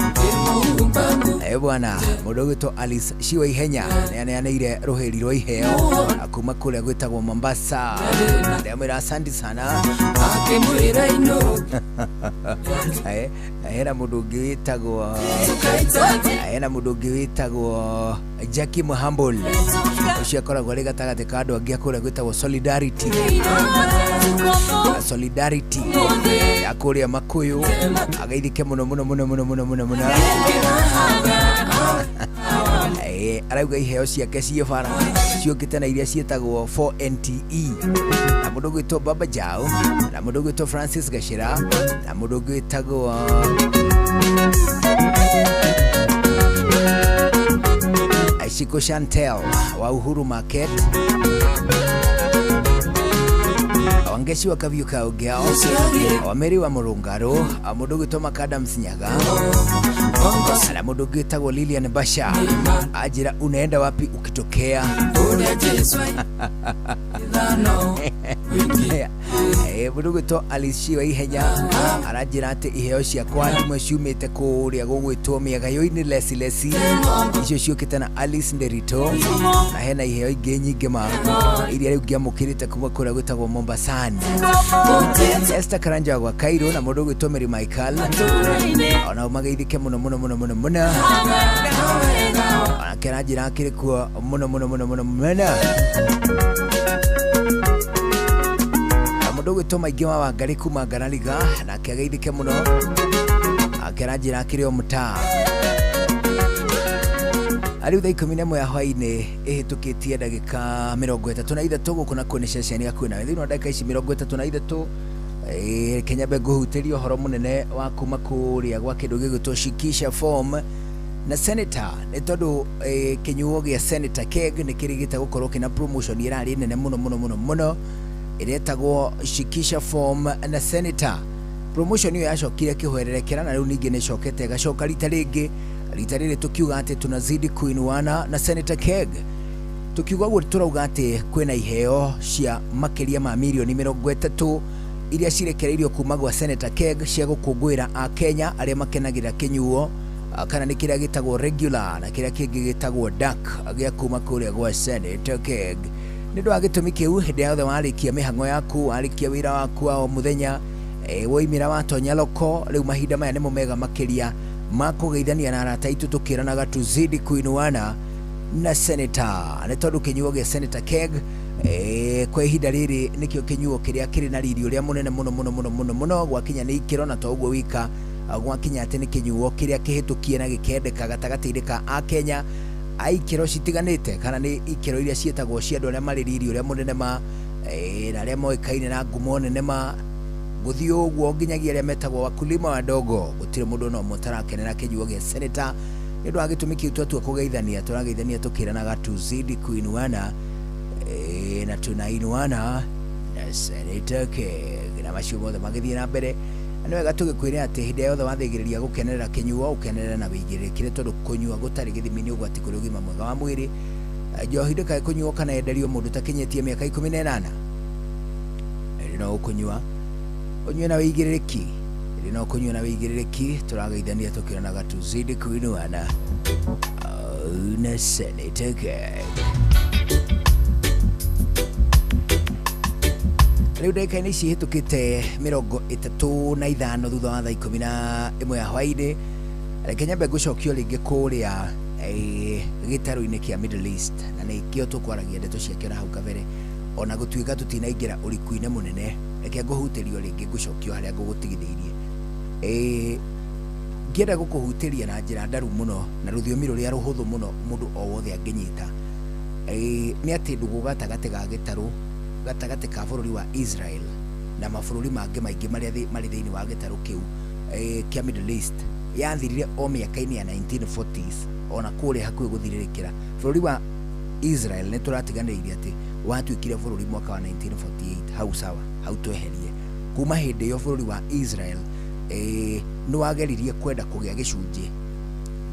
Bwana mũndũ gwĩtwo Alice Shiwa Ihenya nĩaneanĩire rũhĩri rwa iheo kuma kũrĩa gwĩtagwo Mombasa. Ndamwĩra asante sana. Hena mũndũ ũngĩ wĩtagwo Jackie Muhambul, ũcio akoragwo arĩ gatagatĩ ka andũ angĩ kũrĩa gwĩtagwo Solidarity ya kũrĩa Makuyu. Ageithike mũno arauga iheo ciake cie bara ciũkĩte na iria ciĩtagwo 4NTE, na mũndũ gwĩtwo Baba Jao, na mũndũ gwĩtwo Francis Gashira, na mũndũ gwĩtagwo Shiko Chantel wa Uhuru Market, Wangeshi wa Kavyuka Ugao, Wameri wa Murungaro, mũndũ gwĩtwo Makadams Nyaga, na mũndũ gwĩtagwo Lilian Basha. Ajira unaenda wapi ukitokea? Mũndũ gwĩtwo Alice Shiwa Ihenya arajira atĩ iheo ciakwa imwe ciumĩte kũrĩa gũgwĩtwo mĩagayo-inĩ lesi icio ciũkĩte na Alice Nderito, na hena iheo ingĩ nyingĩ iria rĩu ngĩamũkĩrĩte kuma kũrĩa gwĩtagwo Mombasa. Esther Karanja wa Cairo, na mũndũ gwĩtwo Mary Michael, ona mageithike mũno onake arajira akĩrĩ kuo mũno. Mũndũ gwĩtwo Maingĩ wa Wangari kuma Ngarariga, nake ageithike mũno akĩranjĩra akĩrĩ o mũtaa. Ariu thaa 11 ya hwaĩ-inĩ ĩhĩtũkĩtie ndagĩka 33 gũkũ na kũnĩ ceceni ya kwĩna thĩinĩ wa ndagĩka ici 33 Kenyambe ngũhutĩria ũhoro mũnene wa kuma kũrĩa gwa kĩndũ gĩgwĩtwo Shikisha Form na Senator, nĩ tondũ kĩnyuo gĩa Senator Keg nĩ kĩrĩgĩte gũkorwo kĩna promotion ĩrarĩ nene mũno ĩretagwo Shikisha Form na Senator. Promotion ĩyo yacokire kĩhwererekera na rĩu ningĩ nĩ ĩcokete ĩgacoka rita rĩrĩ tukiuga atĩ tunazidi kuinuana na Senator Keg. Tukiuga ũguo turauga atĩ kwĩna iheo cia makĩria ma milioni 30 iria cirekereirio kuma gwa Senator Keg cia gũkũngũĩra a Kenya arĩa makenagĩra kĩnyuo, kana nĩ kĩrĩa gĩtagwo regular na kĩrĩa kĩngĩ gĩtagwo dark gĩa kuma kũrĩa gwa Senator Keg. Nĩ ũndũ wa gĩtũmi kĩu, hĩndĩ yothe warĩkia mĩhang'o yaku, warĩkia wĩra waku wa o mũthenya, woimĩra watonya loko, rĩu mahinda maya nĩmo mega makĩria ma kũgeithania na arata aitũ tũkĩranaga tuzidi kuinuana na Senator. Nĩ tondũ kĩnyuo gĩa Senator Keg kwa ihinda rĩrĩ nĩkĩo kĩnyuo kĩrĩa kĩrĩ na riri ũrĩa mũnene mũno gwakinya nĩ ikĩro, na to ũguo wika gwakinya atĩ nĩ kĩnyuo kĩrĩa kĩhĩtũkie na gĩkendeka gatagatĩ-inĩ ka a Kenya a ikĩro citiganĩte, kana nĩ ikĩro iria ciĩtagwo cia andũ arĩa marĩ riri ũrĩa mũnene na arĩa moĩkaine na ngumo nene gũthiĩ ũguo nginyagia arĩa metagwo wakulima wadogo. Gũtirĩ mũndũ no mũtarakenera kĩnyuo gĩa Senator. Nĩ ũndũ wa gĩtũmi kĩu twatua kũgeithania, tũrageithania tũkĩranaga tuzidi kuinuana na tunainuana na Senator Keg, na macio mothe magĩthiĩ na mbere. Nĩ wega tũgĩkwĩra atĩ hĩndĩ yothe wathĩgĩrĩria gũkenerera kĩnyuo ũkenerera na wĩigĩrĩrĩkire, tondũ kũnyua gũtarĩ gĩthimi nĩ ũgwati kũrĩ ũgima mwega wa mwĩrĩ. Njohi ndĩkaĩ kũnyuo kana yenderio mũndũ takinyĩtie mĩaka 18. No ũkũnyua ũnyue na wĩigĩrĩrĩki, no kũnyua na wĩigĩrĩrĩki. Tũrageithania tũkĩranaga tuzidi kuinuana na Senator Keg. Rĩu ndagĩka-inĩ ici hĩtũkĩte 35 thutha wa thaa 11 ya hwaĩ-inĩ, reke nyambe ngũcokio rĩngĩ kũrĩa gĩtarũ-inĩ kĩa Middle East, na nĩkĩo tũkwaragia ndeto ciake na hau kabere, ona gũtuĩka tũtinaingĩra ũriku-inĩ mũnene. Reke ngũhutĩrio rĩngĩ ngũcokio harĩa ngũgũtigithĩirie. Ngĩenda gũkũhutĩria na njĩra ndaru mũno na rũthiomi rũrĩa rũhũthũ mũno mũndũ o wothe angĩnyita. Nĩ atĩ ndũgũ gatagatĩ ga gĩtarũ gatagatĩ ka bũrũri wa Israel na mabũrũri mangĩ maingĩ marĩ thĩinĩ wa gĩtarũ kĩu kĩa Middle East yathirire o mĩaka-inĩ ya 1940s, ona kũrĩa hakuhĩ gũthirĩrĩkĩra. Bũrũri wa Israel nĩ tũratiganĩire atĩ watuĩkire bũrũri mwaka wa 1948. Hau sawa, hau tweherie. Kuma hĩndĩ ĩyo bũrũri wa Israel nĩ wageririe kwenda kũgĩa gĩcunjĩ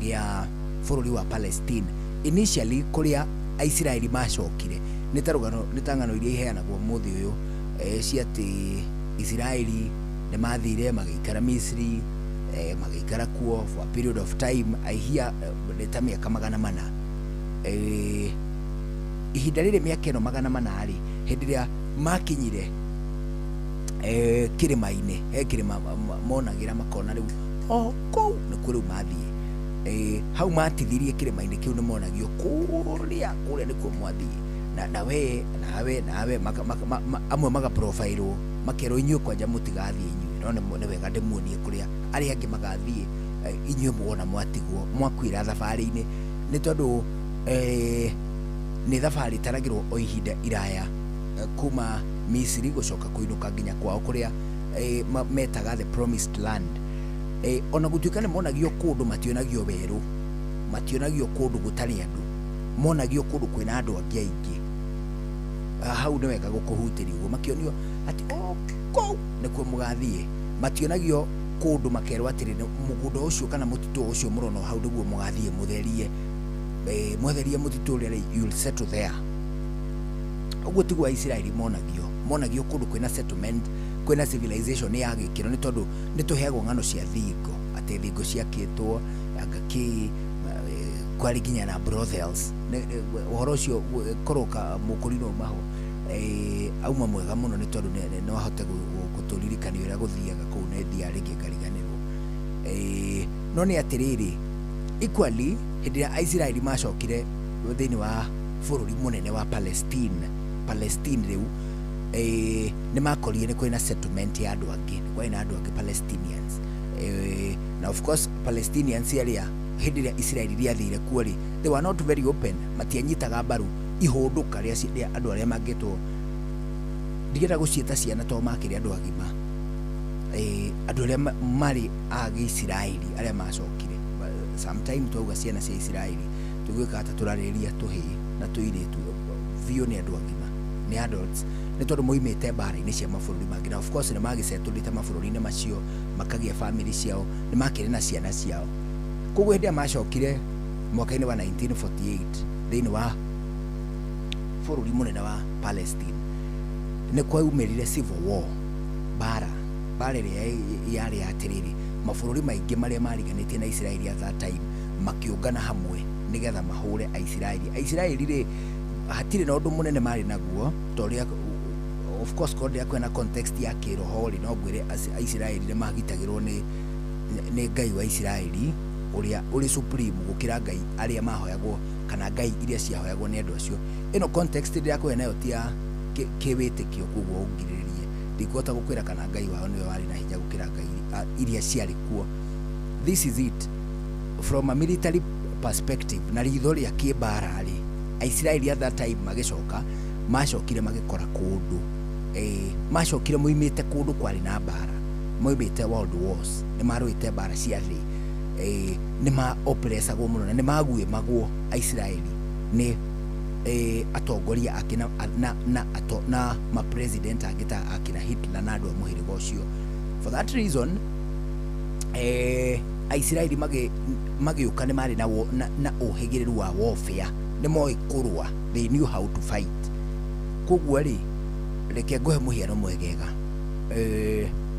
gĩa bũrũri wa Palestine initially, kũrĩa Aisiraeli macokire. Nĩ ta ng'ano iria iheanagwo mũthĩ ũyũ cia ati Israeli nĩ mathire magĩikara Misri, magĩikara kuo for a period of time. I hear ta mĩaka 400. Ihinda rĩrĩ mĩaka ĩno 400 rĩ, hĩndĩ ĩrĩa makinyire kĩrĩma-inĩ, kĩrĩma monagĩra makona rĩu kũu nĩkuo rĩu mathiĩ. Hau matithirie kĩrĩma-inĩ kĩu nĩ monagio kũrĩa nĩkuo mwathiĩ, nawe amwe magaprofilwo makerwo inyuĩ kwanja mũtigathiĩ inyuĩ, no nĩ wega ndĩmuonie kũrĩa arĩa angĩ magathiĩ, inyuĩ muona mwatigwo mwakuĩra thabarĩ-inĩ, nĩ tondũ nĩ thabarĩ itaragĩrwo o ihinda iraya kuma Misiri gũcoka kũinũka nginya kwao kũrĩa metaga the promised land. Ona gũtuĩka nĩ monagio kũndũ mationagio werũ, mationagio kũndũ gũtarĩ andũ, monagio kũndũ kwĩna andũ angĩ aingĩ. Hau nĩ wega gũkũhutĩria ũguo, makĩonio atĩ kũu nĩkuo mũgathiĩ, mationagio kũndũ makerwo atĩrĩ mũgũnda ũcio kana mũtitũ ũcio mũrona hau nĩguo mũgathiĩ mũtherie mũtitũ ũrĩa, you'll settle there. Ũguo tiguo Aisiraeli monagio kũndũ kwĩna settlement, kwĩna civilization ya gĩkĩro, nĩ tondũ nĩ tũheagwo ng'ano cia thingo, atĩ thingo ciakĩtwo Agaki, kwari nginya na brothels. Ũhoro ũcio koroka mũkũrino maho auma mwega mũno, nĩ tondũ no ahote gũtũririkania ũrĩa gũthiaga kũu na thia rĩngĩ ngariganĩrwo. No nĩ atĩrĩrĩ, equally hĩndĩ ĩrĩa Aisiraeli macokire thĩinĩ wa bũrũri mũnene wa Palestine rĩu nĩ makorire nĩ kwĩna settlement ya andũ angĩ, nĩ kwĩna andũ angĩ Palestinians. Na of course Palestinians arĩa hĩndĩ ĩrĩa Israeli rĩathire kuo rĩ, they were not very open, matianyitaga mbaru ihũndũka rĩa andũ arĩa mangĩtwo, ndigera gũciĩta ciana to makĩrĩ andũ agima, andũ arĩa marĩ a Gĩisiraeli arĩa macokire. Sometime twauga ciana cia Israeli tũgwĩka ta tũrarĩria tũhĩĩ na tũirĩtu, biũ nĩ andũ agima, nĩ adults, nĩ tondũ moimĩte mbara-inĩ cia mabũrũri mangĩ, na of course nĩ magĩsetũrĩte mabũrũri-inĩ macio, makagĩa family ciao, nĩ makĩrĩ na ciana ciao. Koguo hĩndĩ ĩrĩa macokire mwaka-inĩ wa 1948 thĩinĩ wa bũrũri mũnene wa Palestine, nĩ kwaumĩrire civil war, bara ĩrĩa yarĩ atĩrĩrĩ, mabũrũri maingĩ marĩa mariganĩtie na Israeli at that time makĩũngana hamwe nĩgetha mahũre Aisiraeli rĩ, hatirĩ na ũndũ mũnene marĩ naguo, torĩa of course kũrĩa kwĩna context ya kĩroho rĩ, no ngwĩre Aisiraeli nĩ magitagĩrwo nĩ Ngai wa Isiraeli ũrĩa ũrĩ supreme gũkĩra Ngai arĩa mahoyagwo kana Ngai iria ciahoyagwo nĩ andũ acio. Ĩno context ĩrĩa kwĩ nayo ti ya kĩwĩtĩkio, koguo ũngirĩrĩrie ndikuhota gũkwĩra kana Ngai wao nĩwe warĩ na hinya gũkĩra Ngai iria ciarĩ kuo. This is it from a military perspective, na ritho rĩa kĩmbara rĩ, Aisiraeli at that time magĩcoka macokire magĩkora kũndũ, macokire moimĩte kũndũ kwarĩ na mbara, moimĩte world wars, nĩ marũĩte mbara cia thĩ, nĩ ma-oppressagwo mũno na nĩ maguĩmagwo Aisiraeli nĩ atongoria akina na ma-president angĩ ta akina Hitler na andũ a mũhĩrĩga ũcio. For that reason Aisiraeli magĩũka nĩ marĩ na ũhĩgĩrĩru wa warfare, nĩ moĩ kũrũa, they knew how to fight. Koguo rĩ, reke ngũhe mũhiano mwegega.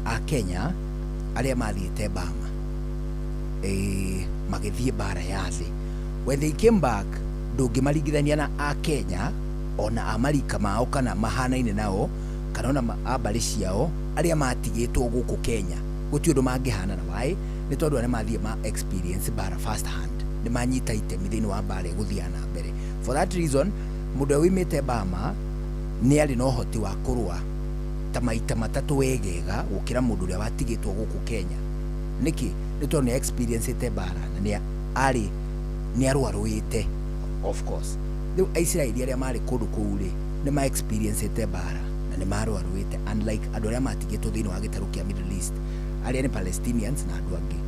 A Kenya arĩa mathiĩte Bama magĩthiĩ mbara ya thĩ, when they came back ndũngĩmaringithania na a Kenya ona amarika mao kana mahanaine nao kana ona mbarĩ ciao arĩa matigĩtwo gũkũ Kenya. Gũtirĩ ũndũ mangĩhana na waĩ, nĩ tondũ arĩa mathiĩ ma experience mbara first hand, nĩ manyita itemi thĩinĩ wa mbara gũthiana na mbere. For that reason mũndũ ũrĩa wimĩte Bama nĩ arĩ na ũhoti wa kũrũa ta maita matatũ wegega gũkĩra mũndũ ũrĩa watigĩtwo gũkũ Kenya. Nĩkĩ? Nĩ tondũ nĩ experience mbara na nĩ arũarũĩte. Of course rĩu Aisiraeli arĩa marĩ kũndũ kũu rĩ, nĩ ma experience mbara na nĩ marũarũĩte, unlike andũ arĩa matigĩtwo thĩinĩ wa gĩtarũ kĩa Middle East arĩa nĩ Palestinians na andũ angĩ.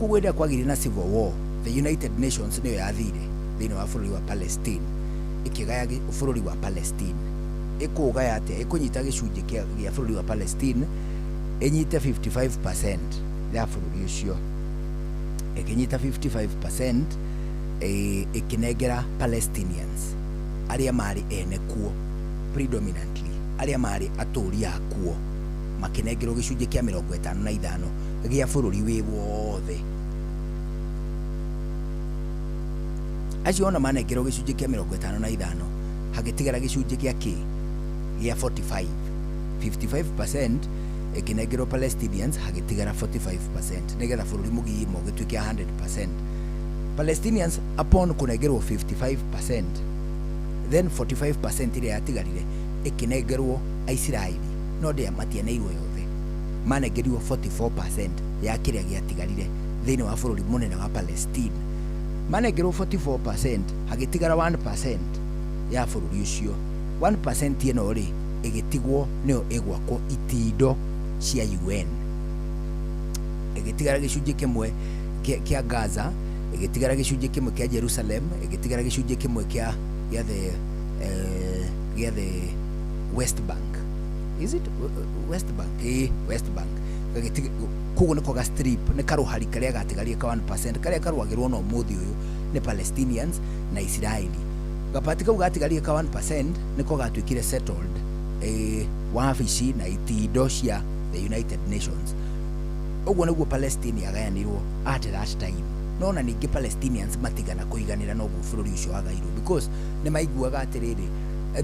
Koguo rĩrĩa kwagĩire na civil war, the United Nations nĩyo yathire thĩinĩ wa bũrũri wa Palestine ĩkĩgaya bũrũri wa Palestine. Ĩkũgaya atĩa? Ĩkũnyita gĩcunjĩ gĩa bũrũri wa Palestine ĩnyite 55% ya bũrũri ũcio, ĩkĩnyita 55% ĩkĩnengera Palestinians arĩa marĩ ene kuo predominantly aria mari aturi akuo makinengerwo gicunjĩ kĩa 55 gĩa bũrũri wĩ wothe. Acio ona manengerwo gicunjĩ kĩa 55 hagitigara gicunjĩ gĩa kĩ gĩa 55% ikinengerwo Palestinians hagitigara 45% nigetha bũrũri mũgima ũgĩtuĩke 100%. Palestinians upon kunengerwo 55%, then 45% iria yatigarire ikinengerwo Aisiraeli, no ndia matianeirwo yothe, manengerirwo 44% ya kĩrĩa gĩatigarire thĩinĩ wa bũrũri mũnene wa Palestine. Manengerwo 44% hagitigara 1% ya bũrũri ũcio. 1% ĩno rĩ ĩgĩtigwo nĩyo ĩgwakwo itindo cia UN, ĩgĩtigara gĩcunjĩ kĩmwe kĩa Gaza, ĩgĩtigara gĩcunjĩ kĩmwe kĩa Jerusalem, ĩgĩtigara gĩcunjĩ kĩmwe kĩa the West Bank. Is it West Bank? West Bank. Koguo nĩko ga strip nĩ karuhari karĩa gatigarie ka 1% karĩa karuagĩrwo no mũthĩ ũyũ nĩ Palestinians na Israeli. Gapati kau gatigarie ka 1% nĩko gatuĩkire settled wabici na itindo cia the United Nations. Ũguo nĩguo Palestine yagayanirwo at that time. No na ningĩ Palestinians matigana kũiganĩra no bũrũri ũcio wagairwo because nĩ maiguaga atĩrĩrĩ,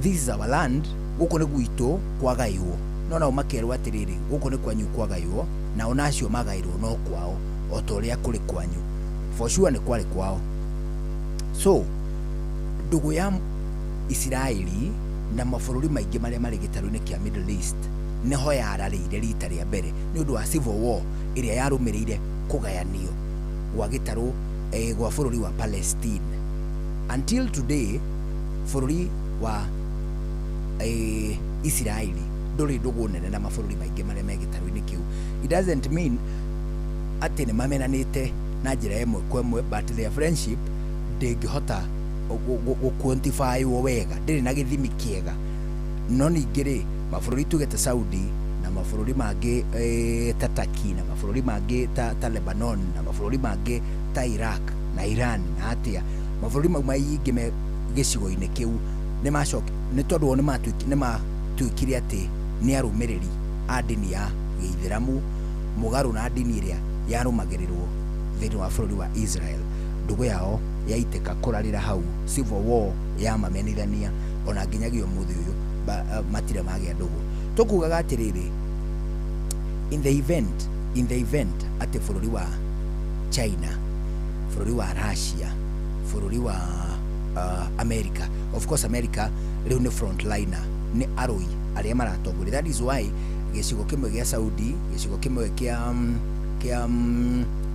this is our land, gũkũ nĩ gwitũ kwagairwo. No nao makerwo atĩrĩrĩ, gũkũ nĩ kwanyu kwagairwo, na ona acio magairwo no kwao o ta ũrĩa kũrĩ kwanyu. For sure nĩ kwarĩ kwao. So ndũgũ ya Israeli na mabũrũri maingĩ marĩa marĩ gĩtarũ-inĩ kĩa Middle East nĩho yararĩire rita rĩa mbere nĩ ũndũ wa civil war ĩrĩa yarũmĩrĩire kũgayanio gwa gĩtarũ gwa bũrũri wa Palestine. Until today bũrũri wa Israeli ndũrĩ ndũgũ nene na mabũrũri maingĩ marĩa me gĩtarũ-inĩ kĩu. It doesn't mean atĩ nĩ mamenanĩte na njĩra ĩmwe kwa ĩmwe, but their friendship ndĩngĩhota gũ-quantify wega, ndĩrĩ na gĩthimi kĩega. No ningĩ rĩ, mabũrũri tuge ta Saudi na mabũrũri mangĩ ta Turkey na mabũrũri mangĩ ta Lebanon na mabũrũri mangĩ ta Iraq na Iran na atĩa, mabũrũri mau maingĩ me gĩcigo-inĩ kĩu nĩ macoki nĩ tondũ nĩ matuĩkire atĩ nĩ arũmĩrĩri a ndini ya Gĩithĩramu mũgarũ na ndini ĩrĩa yarũmagĩrĩrwo thĩinĩ wa bũrũri wa Israel. Ndũgũ yao yaitĩka kũrarĩra hau, civil war yamamenithania, ona nginyagia ũmũthĩ ũyũ matire magĩa ndũgũ. Tũkugaga atĩrĩrĩ, in the event atĩ bũrũri wa China, bũrũri wa Russia, bũrũri wa America, of course America rĩu nĩ frontliner, nĩ arũi arĩa maratongoria. That is why gĩcigo kĩmwe gĩa Saudi, gĩcigo kĩmwe kĩa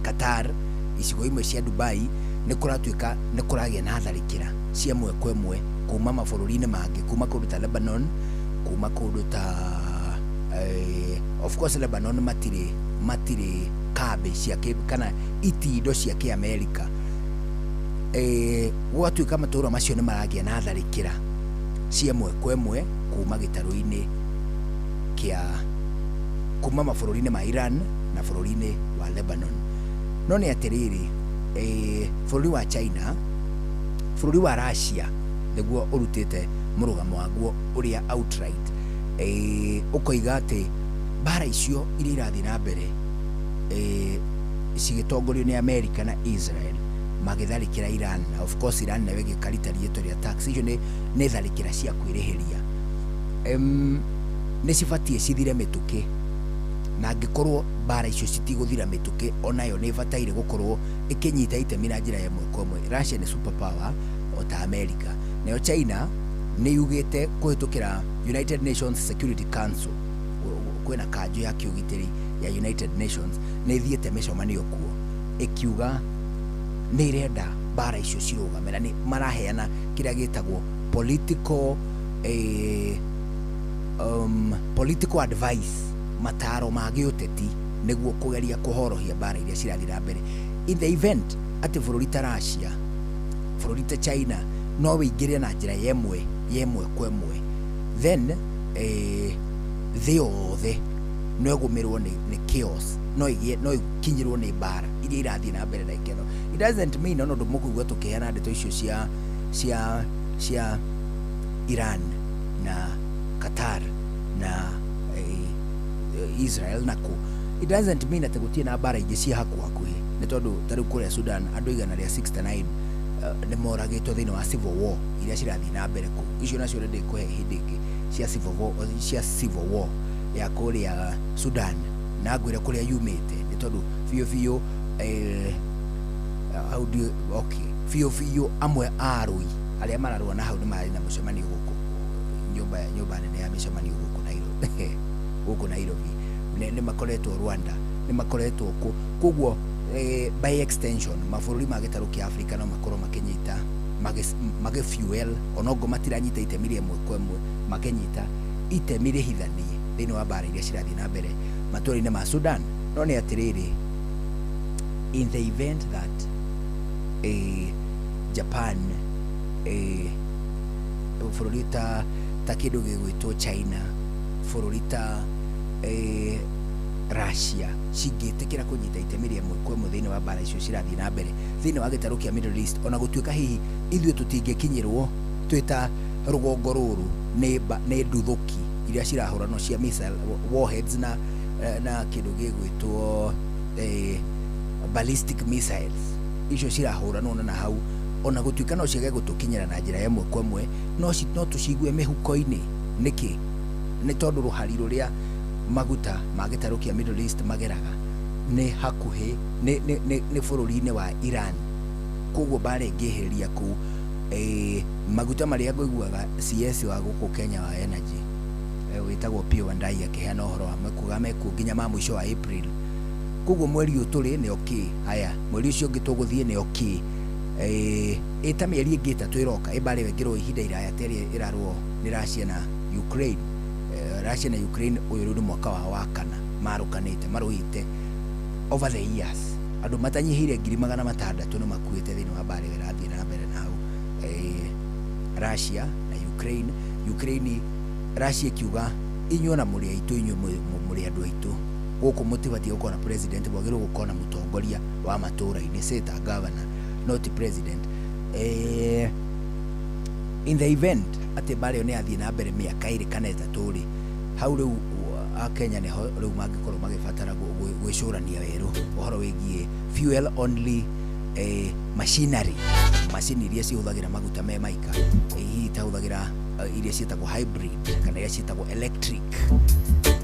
Qatar, icigo imwe cia Dubai nĩ kũratuĩka nĩ kũragĩa na tharĩkĩra cia mwe kwa ĩmwe kuma mabũrũri-inĩ mangĩ, kuma kũndũ ta Lebanon, kuma kũndũ ta of course Lebanon matirĩ kambi cia kana itindo cia kĩ-America. Gwatuĩka matũũra macio nĩ maragĩa na tharĩkĩra cia mwe kwa ĩmwe kuma gĩtarũ-inĩ kĩa kuma mabũrũri-inĩ ma Iran na bũrũri-inĩ wa Lebanon. No nĩ atĩrĩrĩ, bũrũri wa China, bũrũri wa Russia nĩguo ũrutĩte mũrũgamo waguo ũrĩa outright, ũkoiga atĩ mbara icio iria irathiĩ na mbere cigĩtongorio nĩ America na Israel magĩtharĩkĩra Iran, na of course Iran nayo ĩgĩkarita rĩtwa rĩa tax. Icio nĩ tharĩkĩra cia kwĩrĩhĩria, nĩ cibatiĩ cithire mĩtũkĩ, na angĩkorwo mbara icio citigũthira mĩtũkĩ, onayo nĩ ĩbataire gũkorwo ĩkĩnyita itemi na njĩra ĩmwe kwa ĩmwe. Russia nĩ super power o ta America, nayo China nĩ yugĩte kũhĩtũkĩra United Nations Security Council, kwĩna kanjũ ya kĩũgitĩri ya United Nations, nĩ ĩthiĩte mĩcemanio kuo ĩkiuga nĩ ĩrenda mbara icio cirũgame, na nĩ maraheana kĩrĩa gĩtagwo political advice, mataro ma gĩũteti nĩguo kũgeria kũhorohia mbara iria cirathiĩ na mbere. In the event atĩ bũrũri ta Russia, bũrũri ta China no wĩingĩre na njĩra yemwe kwa ĩmwe, then thĩ yothe no ĩgũmĩrwo nĩ chaos, no ikinyĩrwo nĩ mbara iria irathiĩ na mbere na ikeno. It doesn't mean no ndũ mũkũigua tũkĩheana ndeto icio cia Iran na Qatar na Israel nako. It doesn't mean that gutie na bara ije cia hakuhi ni tondu tari kuria Sudan andu igana ria 69 ni moragitwo thini wa civil war iria cirathi na mbere ku icio nacio ndi kuhe hindi ingi cia civil war ya kuria Sudan na gwira kuria yumite ni tondu fiyo fiyo amwe arui aria mararua na hau ni mari na mucemanio guku nyumba nene ya micemanio guku Nairobi ni makoretwo Rwanda ni makoretwo kugwo by extension mabũrũri ma gĩtarũ kĩa Afrika no makorwo makinyita mage fuel onogo matiranyita itemi rĩmwe kwa ĩmwe makinyita itemi rĩhithanie thĩinĩ wa bara iria cirathiĩ na mbere matũũra-inĩ ma Sudan. No nĩ atĩrĩrĩ, in the event that Japan bũrũri ta kĩndũ gĩgwĩtwo China, bũrũri ta Russia cingĩtĩkĩra kũnyita itemi rĩmwe kwa ĩmwe thĩinĩ wa bara icio cirathiĩ na mbere thĩinĩ wa gĩtarũ kĩa Middle East, ona gũtuĩka hihi ithuĩ tũtingĩkinyĩrwo twĩta rũgongo rũrũ nĩ nduthũki iria cirahũranwo cia missile warheads na kĩndũ gĩgwĩtwo ballistic missiles icio cirahũranwo na hau, ona gũtuĩka no ciage gũtũkinyĩra na njĩra ĩmwe kwa ĩmwe no tũcigue mĩhuko-inĩ. Nĩkĩ? Nĩ tondũ rũhari rũrĩa maguta ma gĩtarũ kĩa Middle East mageraga nĩ hakuhĩ nĩ bũrũri-inĩ wa Iran, koguo bara ĩngĩhĩrĩria kũu maguta marĩa ngũiguaga CS wa gũkũ Kenya wa energy wĩtagwo Pio Wandai akĩheana ũhoro wa kuuga mekuo nginya ma mũico wa April, koguo mweri ũyũ tũrĩ nĩ okay. Haya, mweri ũcio ũngĩ tũgũthiĩ nĩ okay. Ĩta mĩeri ĩngĩ ĩtatũ ĩroka ĩbara ĩwekĩrwo ihinda iraya terĩ ĩrarwo nĩ Russia na Ukraine. Russia na Ukraine uyu nĩ mwaka wa kana marukanite maruite over the years andu matanyihire 600,000 no makuite thĩinĩ wa bara ĩrathiĩ na mbere na hau Russia na Ukraine Russia kiuga inyuĩ na mũrĩ aitũ inyuĩ mũrĩ andũ aitũ gũkũ mũtibatiĩ gũkorwo na president, mwagĩrĩirwo gũkorwo na mũtongoria wa matũũra-inĩ, senator, governor, not president. In the event atĩ bara ĩyo nĩ yathiĩ na mbere mĩaka ĩrĩ kana ĩtatũ rĩ, hau rĩu Akenya nĩho rĩu mangĩkorwo magĩbatara gwĩcũrania werũ ũhoro wĩgiĩ fuel only machinery, macini iria cihũthagĩra maguta me maika, hihi itahũthagĩra iria ciĩtagwo hybrid kana iria ciĩtagwo electric.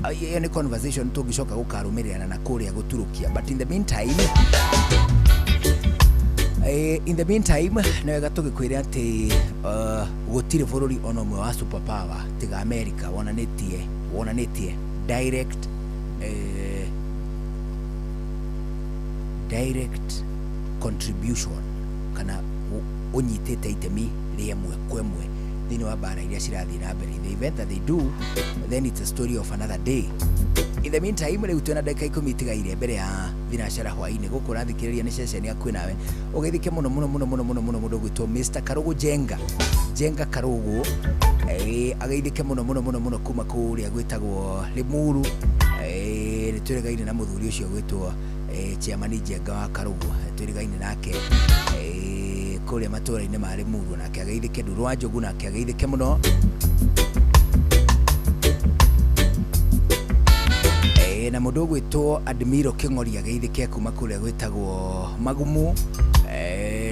Ĩyo nĩ conversation tũngĩcoka gũkarũmĩrĩrana na kũrĩa gũturũkia, but in the meantime nĩ wega tũgĩkwĩra atĩ gũtirĩ bũrũri ona ũmwe wa superpower tiga America wonanĩtie direct contribution kana ũnyitĩte itemi rĩmwe kwa ĩmwe thĩinĩ wa bara iria cirathiĩ na mbere. In the event that they do, then it's a story of another day. In the meantime, rĩu twĩna ndagĩka 10 itigaire mbere ya thinacara hwaĩ-inĩ gũkũ ũrathikĩrĩria nĩ ceceni ya Kwĩ Nawe, ũgeithĩke mũno mũndũ ũgwĩtwo Mr. Karũgũ Jenga Karũgũ, ageithĩke mũno kuma kũrĩa gwĩtagwo Limuru. Nĩ twĩrĩgaine na mũthuri ũcio gwĩtwo Chairman Jenga wa Karũgũ, twĩrĩgaine nake kũrĩa matũũra-inĩ ma Limuru, nake ageithĩke. Nduru wa Njogu nake ageithĩke mũno. Na mũndũ ũgwĩtwo Admiral Kĩng'ori ageithĩke kuma kũrĩa gwĩtagwo Magumu.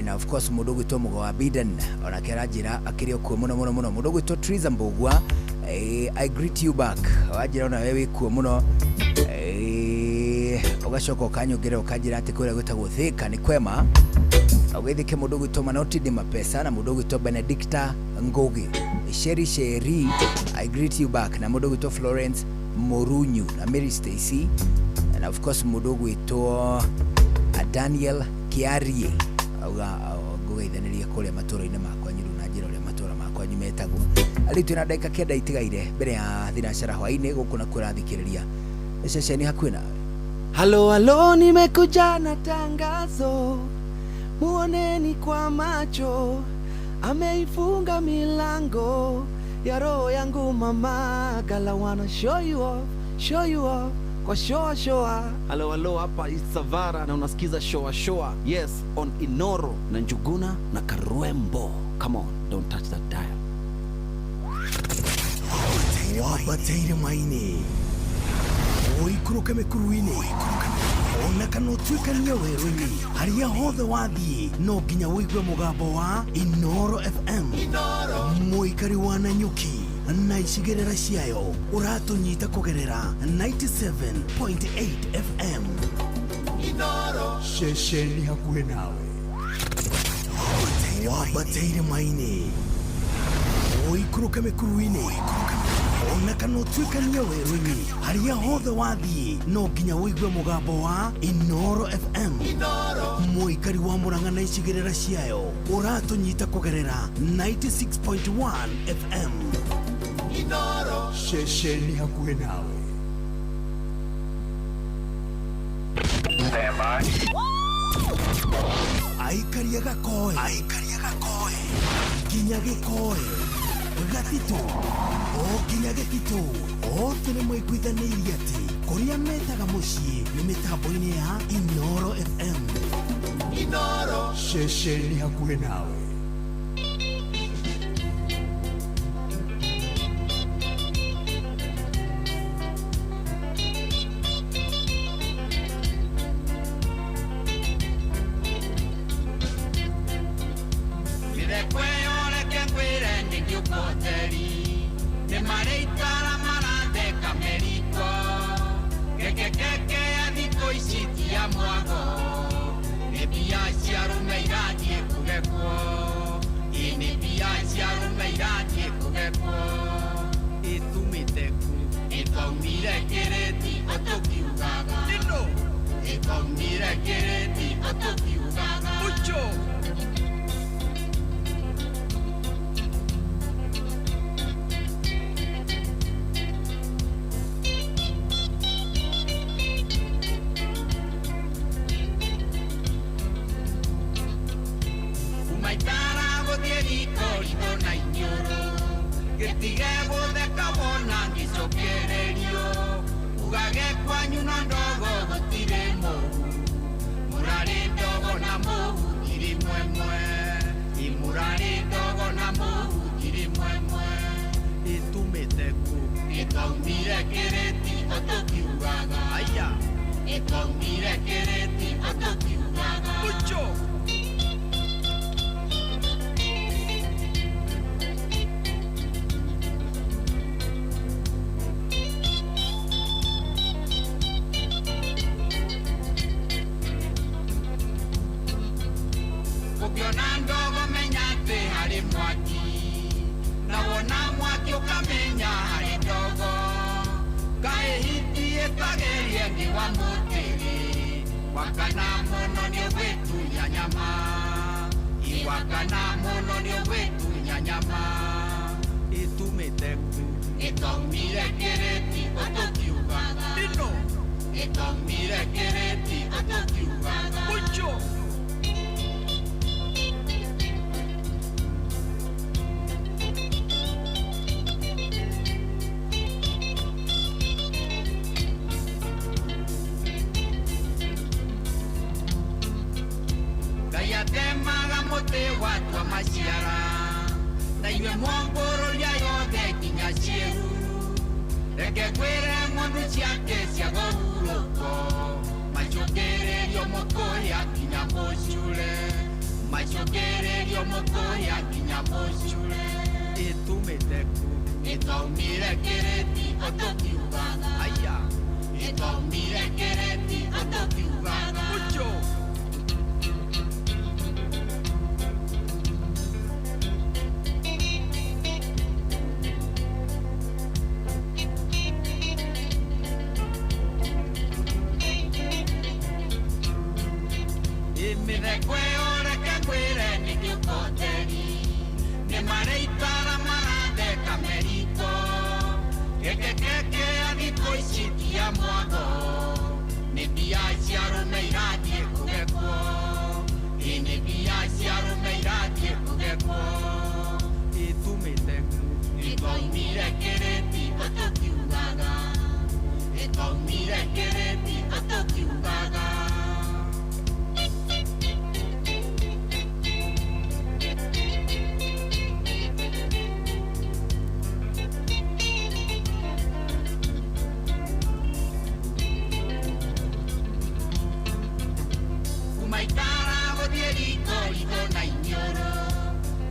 Na of course mũndũ ũgwĩtwo Mũgo wa Biden onake aranjĩra akĩrĩ okuo mũno. Mũndũ ũgwĩtwo Triza Mbũgua, I greet you back. Wanjĩra ona we wĩkuo mũno, ũgacoka ũkanyongerera ũkanjĩra atĩ kũrĩa gwĩtagwo Thĩka nĩ kwema. Ugeithĩke mũndũ ũgwĩtwo Manoti Ndĩ Mapesa na mũndũ ũgwĩtwo Benedicta Ngũgĩ. Sheri, I greet you back. Na mũndũ ũgwĩtwo Florence Morunyu na Mary Stacy, and of course mũndũ ũgwĩtwo Daniel Kiarie ngũgeithanĩria kũrĩa matũũra-inĩ makwa nyũru na njĩra ũrĩa matũũra makwa nyumetagwo. Rĩu twĩna ndagĩka 9 itigaire mbere ya thinacara hwaĩ-inĩ gũkũ na kũrathikĩrĩria ceceni Hakuhĩ Nawe. Halo, nimekuja na tangazo, muoneni kwa macho, ameifunga milango ya roho yangu mama, gala wanna show you off kwa shoa. Halo, hapa is Savara na unasikiza shoa. Yes, on Inoro na Njuguna na Karwembo. Come on, don't touch that dial. wabateire maini oikuruke mikuruini ona kana utuikania werũ-inĩ harĩa hothe wathiĩ no nginya wĩigue mũgambo wa Inoro FM mũikari wa Nanyuki na icigĩrĩra ciayo ũratũnyita kũgerera 97.8 FM Inoro ceceni hakuhĩ nawe wabateire maini oikuruke mikuruini ona kana utuikania werũ-inĩ harĩa hothe wathiĩ no nginya wĩigue mũgambo wa Inoro FM mũikari wa Mũrang'a na icigĩrĩra ciayo ũratũnyita kũgerera 96.1 FM Inoro ceceni hakuhĩ nawe. Aikaria gakoe nginya gĩkoe gatito o nginya gĩtito othe nĩ mwaiguithanĩirie atĩ kũrĩa metaga mũciĩ nĩ mĩtambo-inĩ ya Inoro FM Inoro ceceni hakuhĩ nawe.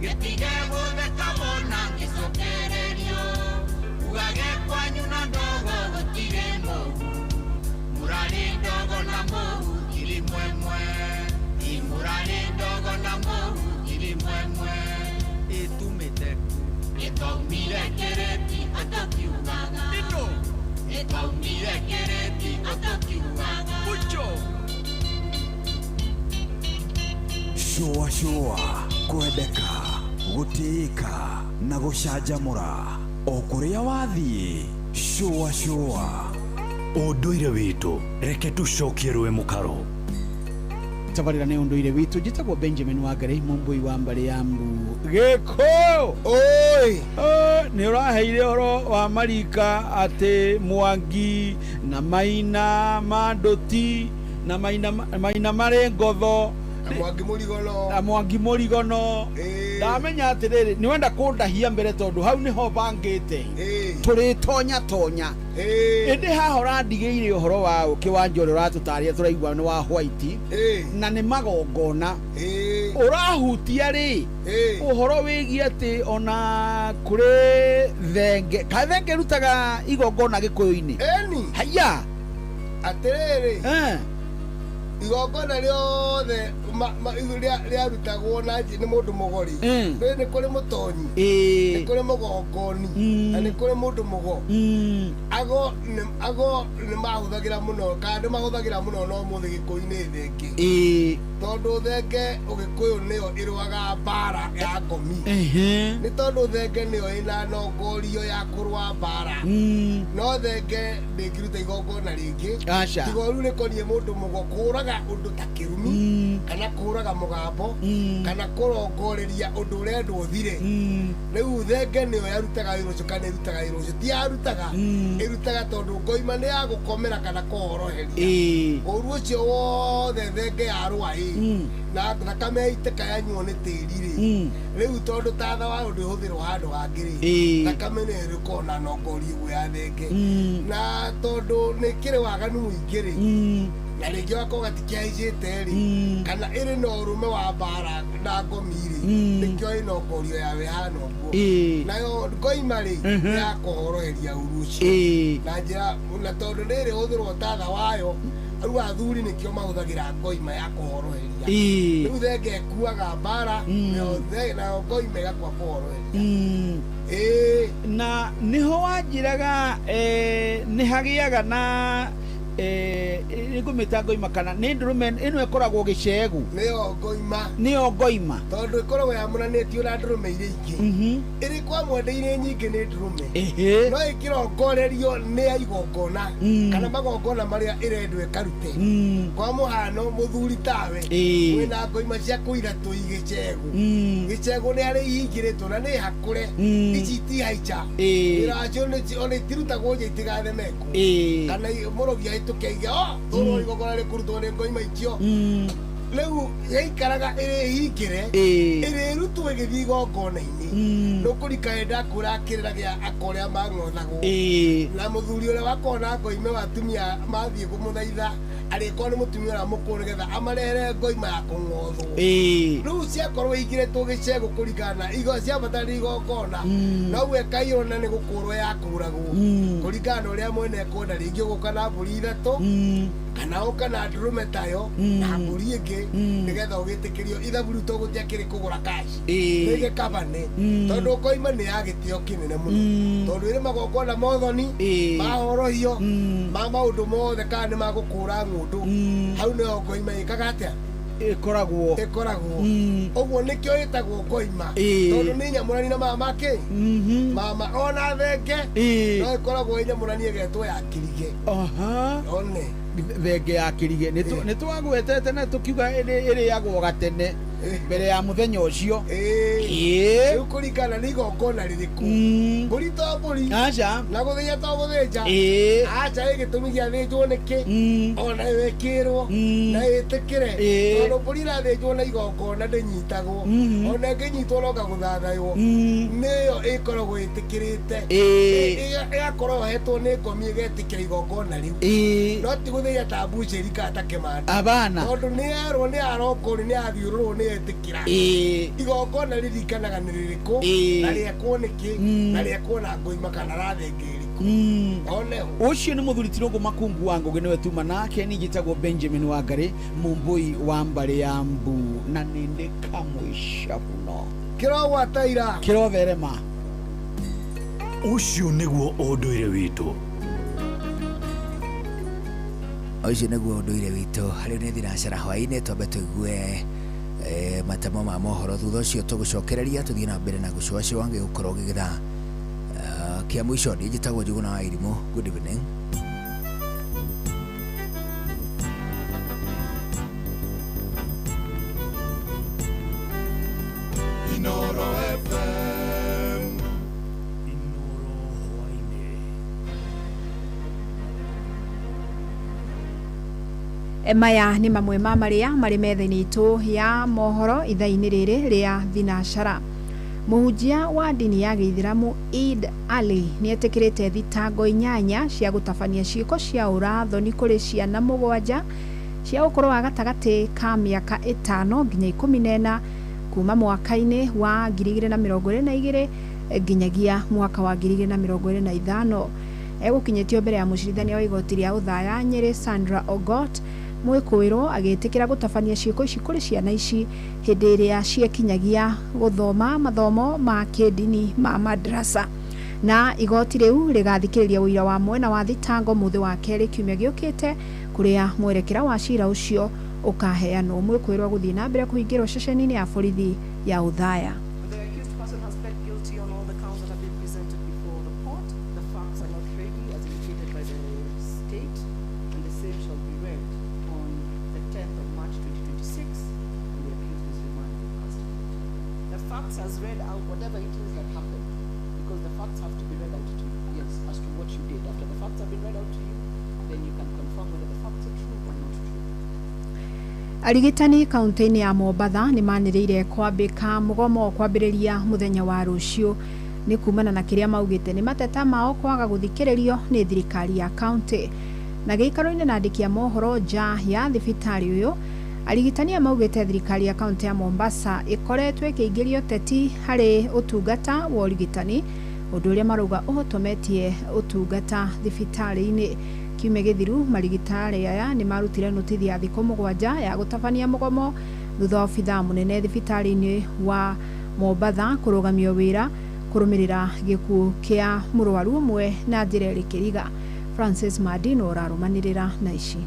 Getige gũtheka wona ngĩcokererio ugage kwanyu na ndogo gũtirĩ mũhu murarĩ ndogo na mũhu iri mwemwe imurarĩ ndogo na mũhu iri mwemwe ĩtumĩte ĩtaumire kĩrĩti atakiugaga ĩtaumire kĩrĩti atakiugaga mucho shua kwendeka gũtĩĩka na gũcanjamũra o kũrĩa wathiĩ shua ũndũire witũ reke tũcokie rwe mũkaro tabarĩra nĩ ũndũire witũ njĩtagwo Benjamin Wangari mũmbui wa mbarĩ ya Mbu gĩkũ oi nĩ ũraheire ũhoro wa marika atĩ Mwangi na Maina Mandũti na Maina marĩ ngotho na Mwangi Mũrigono ndamenya atĩrĩrĩ nĩ wenda kũndahia mbere tondũ hau nĩho bangĩte tũrĩ tonya ĩndĩ haha ũrandigĩire ũhoro wa kĩwanja ũrĩa ũratũtarĩria tũraigua nĩ wa White na nĩ magongona ũrahutia rĩ ũhoro wĩgiĩ atĩ ona kũrĩ thenge kathenge rutaga igongona gĩkũyũ-inĩ haya atĩrĩrĩ igongona rĩothe rĩarutagwo na nĩ mũndũ mũgori nĩ kũrĩ mũtonyi nĩ kũrĩ mũgongoni na nĩ kũrĩ mũndũ mũgo ago nĩ mahũthagĩra mũno kana nĩ mahũthagĩra mũno no mũthĩ gĩkũyũ-inĩ thenge tondũ thenge ũgĩkũyũ nĩyo ĩrũaga mbara ya ngomi nĩ tondũ thenge nĩyo ĩna nongorio ya kũrũa mbara no thenge ndĩngĩruta igongona rĩngĩ tiga rĩu rĩkoniĩ mũndũ mũgo kũraga ũndũ ta kĩrumi kana kũraga mũgambo kana kũrongoreria ũndũ ũrendwo thire rĩu thenge nĩyo yarutaga wĩra ũcio kana ĩrutaga wĩra ũcio ti yarutaga ĩrutaga tondũ ngoima nĩ ya gũkomera kana kũhoroheria ũru ũcio wothe thenge yarũa na thakame yaitĩka yanyuo nĩ tĩri rĩu tondũ tatha wa ũndũ ũhũthĩrwo handũ hangĩ thakame nĩ ĩrĩkorwo na nongorio guo ya thenge na tondũ nĩ kĩrĩ waganu mũingĩ na rĩngĩ wakorwo gatikĩhaicĩte kana ĩrĩ na ũrũme wa mbara na ngomi nĩkĩo ĩna nongorio yawe hana ũguo nayo ngoima nĩ ya kũhoroheria ũru ũcio na njĩra na tondũ nĩ ĩrĩhũthĩrwo tatha wayo rĩu athuri nĩkĩo mahũthagĩra ngoima ya kũhoroheria rĩu thenge ĩkuaga mbara nayo ngoima ĩgakua kũhoroheria na nĩho wanjĩraga nĩ hagĩaga na nĩngũmĩta ngoima kana nĩ ndũrũme ĩno ĩkoragwo gĩcegũ nĩyo ngoima tondũ ĩkoragwo yamũranĩtio na ndũrũme iria ingĩ ĩrĩ kwa mwendĩ-inĩ nyingĩ nĩ ndũrũme no ĩkĩrongorerio nĩ ya igongona kana magongona marĩa ĩrendwo ĩkarute kwa mũhano mũthuri tawe wĩna ngoima cia kũiga tũi gĩcegũ nĩ harĩ ihingĩrĩtwo na nĩ hakũre ici itihaica wĩra wacio ona itirutagwo nja itigathemeko kana mũrogia tukeiga tũrwo igongona rĩkũrutwo nĩ ngoima icio rĩu yaikaraga ĩrĩhingĩre ĩrĩrutwo ĩgĩthiĩ igongona-inĩ nũkũrika ndakũra kĩrĩra gĩa akorĩa mang'othagwo na mũthuri ũrĩa wakorwo na ngoime wa atumia mathiĩ kũmũthaitha arĩkorwo nĩ mũtumia ũrĩa mũkũrũ nĩgetha amarehere ngoima ya kũng'othwo rĩu ciakorwo ingĩrĩtwo gĩcegũ kũringana ciabatarĩ igongona noguo ĩkaiyũrwo na nĩ gũkũrwo ya kũragwo kũringana na ũrĩa mwene ekwenda rĩngĩ ũgũka na mbũri ithatũ kana ũka na ndũrũme tayo na mbũri ĩngĩ nĩgetha ũgĩtĩkĩrio ithaburi to gũtia kĩrĩ kũgũra kaci nĩgĩ kabane tondũ ngoima nĩ ya gĩtĩo kĩnene mũno tondũ ĩrĩ magongona mothoni mahorohio ma maũndũ mothe kana nĩ magũkũra ng'ũndũ hau nĩho ngoima ĩkaga atĩa ĩkoragwo ũguo nĩkĩo ĩtagwo ngoima tondũ nĩ nyamũrani na mama kĩ mama ona thenge no ĩkoragwo ĩnyamũrani ĩgetwo ya kĩrige one thenge ya kĩrige nĩ twagwetete na tũkiuga ĩrĩagwo gatene mbere ya mũthenya ũcio rĩu kũringana nĩ igongona rĩrĩkũ mbũri to mbũri na gũthĩnja to gũthĩnja aca ĩ gĩtũmi gĩathĩnjwo nĩkĩ ona wĩkĩrwo na ĩtĩkĩre tondũ mbũri ĩrathĩnjwo na igongona ndĩnyitagwo ona ĩngĩnyitwo no gagũthathaywo nĩyo ĩkoragwo ĩtĩkĩrĩte ĩgakorwo hetwo nĩ ngomi ĩgetĩkĩra igongona rĩu no ti gũthĩnja ta mbucĩri kana ta kĩmanda tondũ nĩ yerwo nĩ arokori nĩ athiũrũrwo nĩ yetikira igongona ririkanaga nĩ rĩrĩkũ na rĩekwo nĩkĩ na rĩekwo na ngoima kana rathengĩrĩkũ ucio nĩ mũthuri Tirũngũ Makungu wa Ngũgĩ nĩwe tuma nake ni njĩtagwo Benjamin Wangari Mũmbũi wa Mbale ya Mbu na nĩndĩ kamũica mũno kĩrogwataira kĩrotherema ucio nĩguo ũndũire witũ Oje nĩguo ũndũire witũ rĩu nĩ thinacara hwaĩ-inĩ twambe tũigue matamo ma mohoro thutha ũcio tũgũcokereria tũthiĩ na mbere na gũcũacũa gĩgũkorwo gĩgĩthaa kĩa mũico nĩ njĩtagwo Njũgũna wa Irimũ. Good evening. Inoro FM maya nĩ mamwe ma marĩa marĩ metha-inĩ itũ ya mohoro ithaa-inĩ rĩrĩ rĩa thinacara. Mũhunjia wa dini ya Gĩithĩramu Eid Ali nĩ etĩkĩrĩte thitango 8 cia gũtabania ciĩko cia ũrathoni kũrĩ ciana 7 cia ũkũrũ wa gatagatĩ ka mĩaka 5 nginya 14 kuma mwaka-inĩ wa 2022 nginyagia mwaka wa 2025. Egũkinyĩtio mbere ya mũcirithania wa igoti rĩa ũthaya Nyeri Sandra Ogot mwĩkũĩrwo agĩtĩkĩra gũtabania ciĩko ici kũrĩ ciana ici hĩndĩ ĩrĩa ciakinyagia gũthoma mathomo ma kĩndini ma madrasa. Na igoti rĩu rĩgathikĩrĩria ũira wa mwena wa thitango mũthĩ wa kerĩ kiumia gĩũkĩte kũrĩa mwerekera wa cira ũcio ũkaheanwo. Mwĩkũĩrwo gũthiĩ na mbere kũhingĩrwo ceceni-inĩ ya borithi ya ũthaya. Has read out whatever it is that happened, because the facts have to be read out to you, yes, as to what you did. After the facts have been read out to you, then you can confirm whether the facts are true or not true. Arigitani kaunti-inĩ ya Mombatha nĩ manĩrĩire kwambĩka mũgomo kwambĩrĩria mũthenya wa rũciũ nĩ kumana na kĩrĩa maugĩte nĩ mateta mao kwaga gũthikĩrĩrio nĩ thirikari ya kaunti. Na gĩikaro-inĩ na andĩki a mohoro nja ya thibitarĩ ũyũ arigitania maugĩte thirikari ya kaunti ya Mombasa ĩkoretwo ĩkĩingĩria ũteti harĩ ũtungata wa ũrigitani, ũndũ ũrĩa marauga ũhotometie ũtungata thibitarĩ-inĩ. Kiumia gĩthiru marigitari aya nĩ marutire notithi ya thikũ 7 ya gũtabania mũgomo thutha wa obithaa mũnene thibitarĩ-inĩ wa Mombatha kũrũgamio wĩra kũrũmĩrĩra gĩkuũ kĩa mũrwaru ũmwe na njĩra ĩrĩkĩriga. Francis Madino ũrarũmanĩrĩra na ici.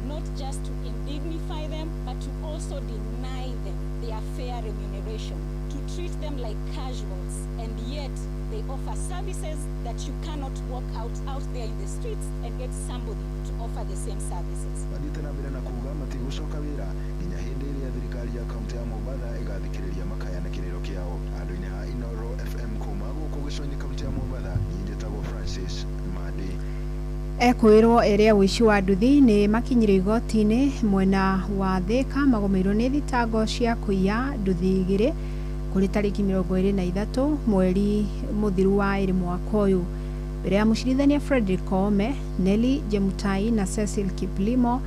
Not just to indignify them, but to also deny them their fair their remuneration, to treat them like casuals, and yet they offer services that you cannot walk out there in the streets and get somebody to offer the same services. Maditana bila na kuga matigushoka wira nginya hindi iria thirikari ya kaunti ya Mombasa igathikiriria makaya na kiriro kiao andu-ini ha Inoro FM kuma guku giconi kaunti ya Mombasa nyinjetago Francis Madi. Ekwirwo area wici wa nduthi ni makinyire igoti-ini mwena wa Thika magomeirwo ni thitango cia kuiya nduthi igiri kuri tariki 23 mweri muthiru wa iri mwaka uyu. Mbere ya mucirithania Frederick Koome, Nelly Jemutai na Cecil Kiplimo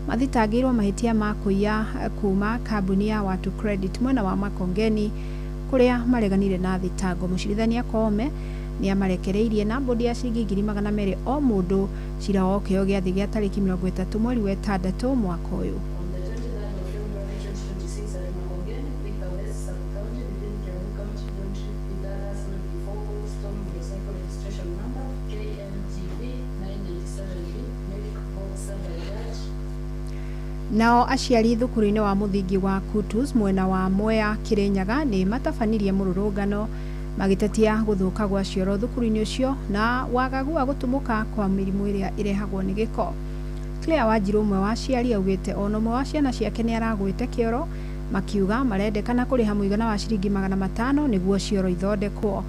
mathitangirwo mahitia ma kuiya kuma kambuni ya Watu Credit mwena wa Makongeni kuria mareganire na thitango. Mucirithania Koome ni amarekereirie na bodi ya ciringi 200 o mundu cira o kio giathi gia tariki 30 mweri wa 6 mwaka uyu. Nao aciari thukuru-ini wa muthingi wa Kutus mwena wa Mwea Kirinyaga ni matabanirie mururungano magitetia guthuka gwa cioro thukuru-ini ucio na wagagu wa gutumuka kwa mirimu iria irehagwo ni giko. Claire Wanjiru umwe wa aciari augite ono mwe wa ciana ciake ni aragwite kioro makiuga marendekana kuriha muigana wa ciringi 500 niguo cioro ithondekwo.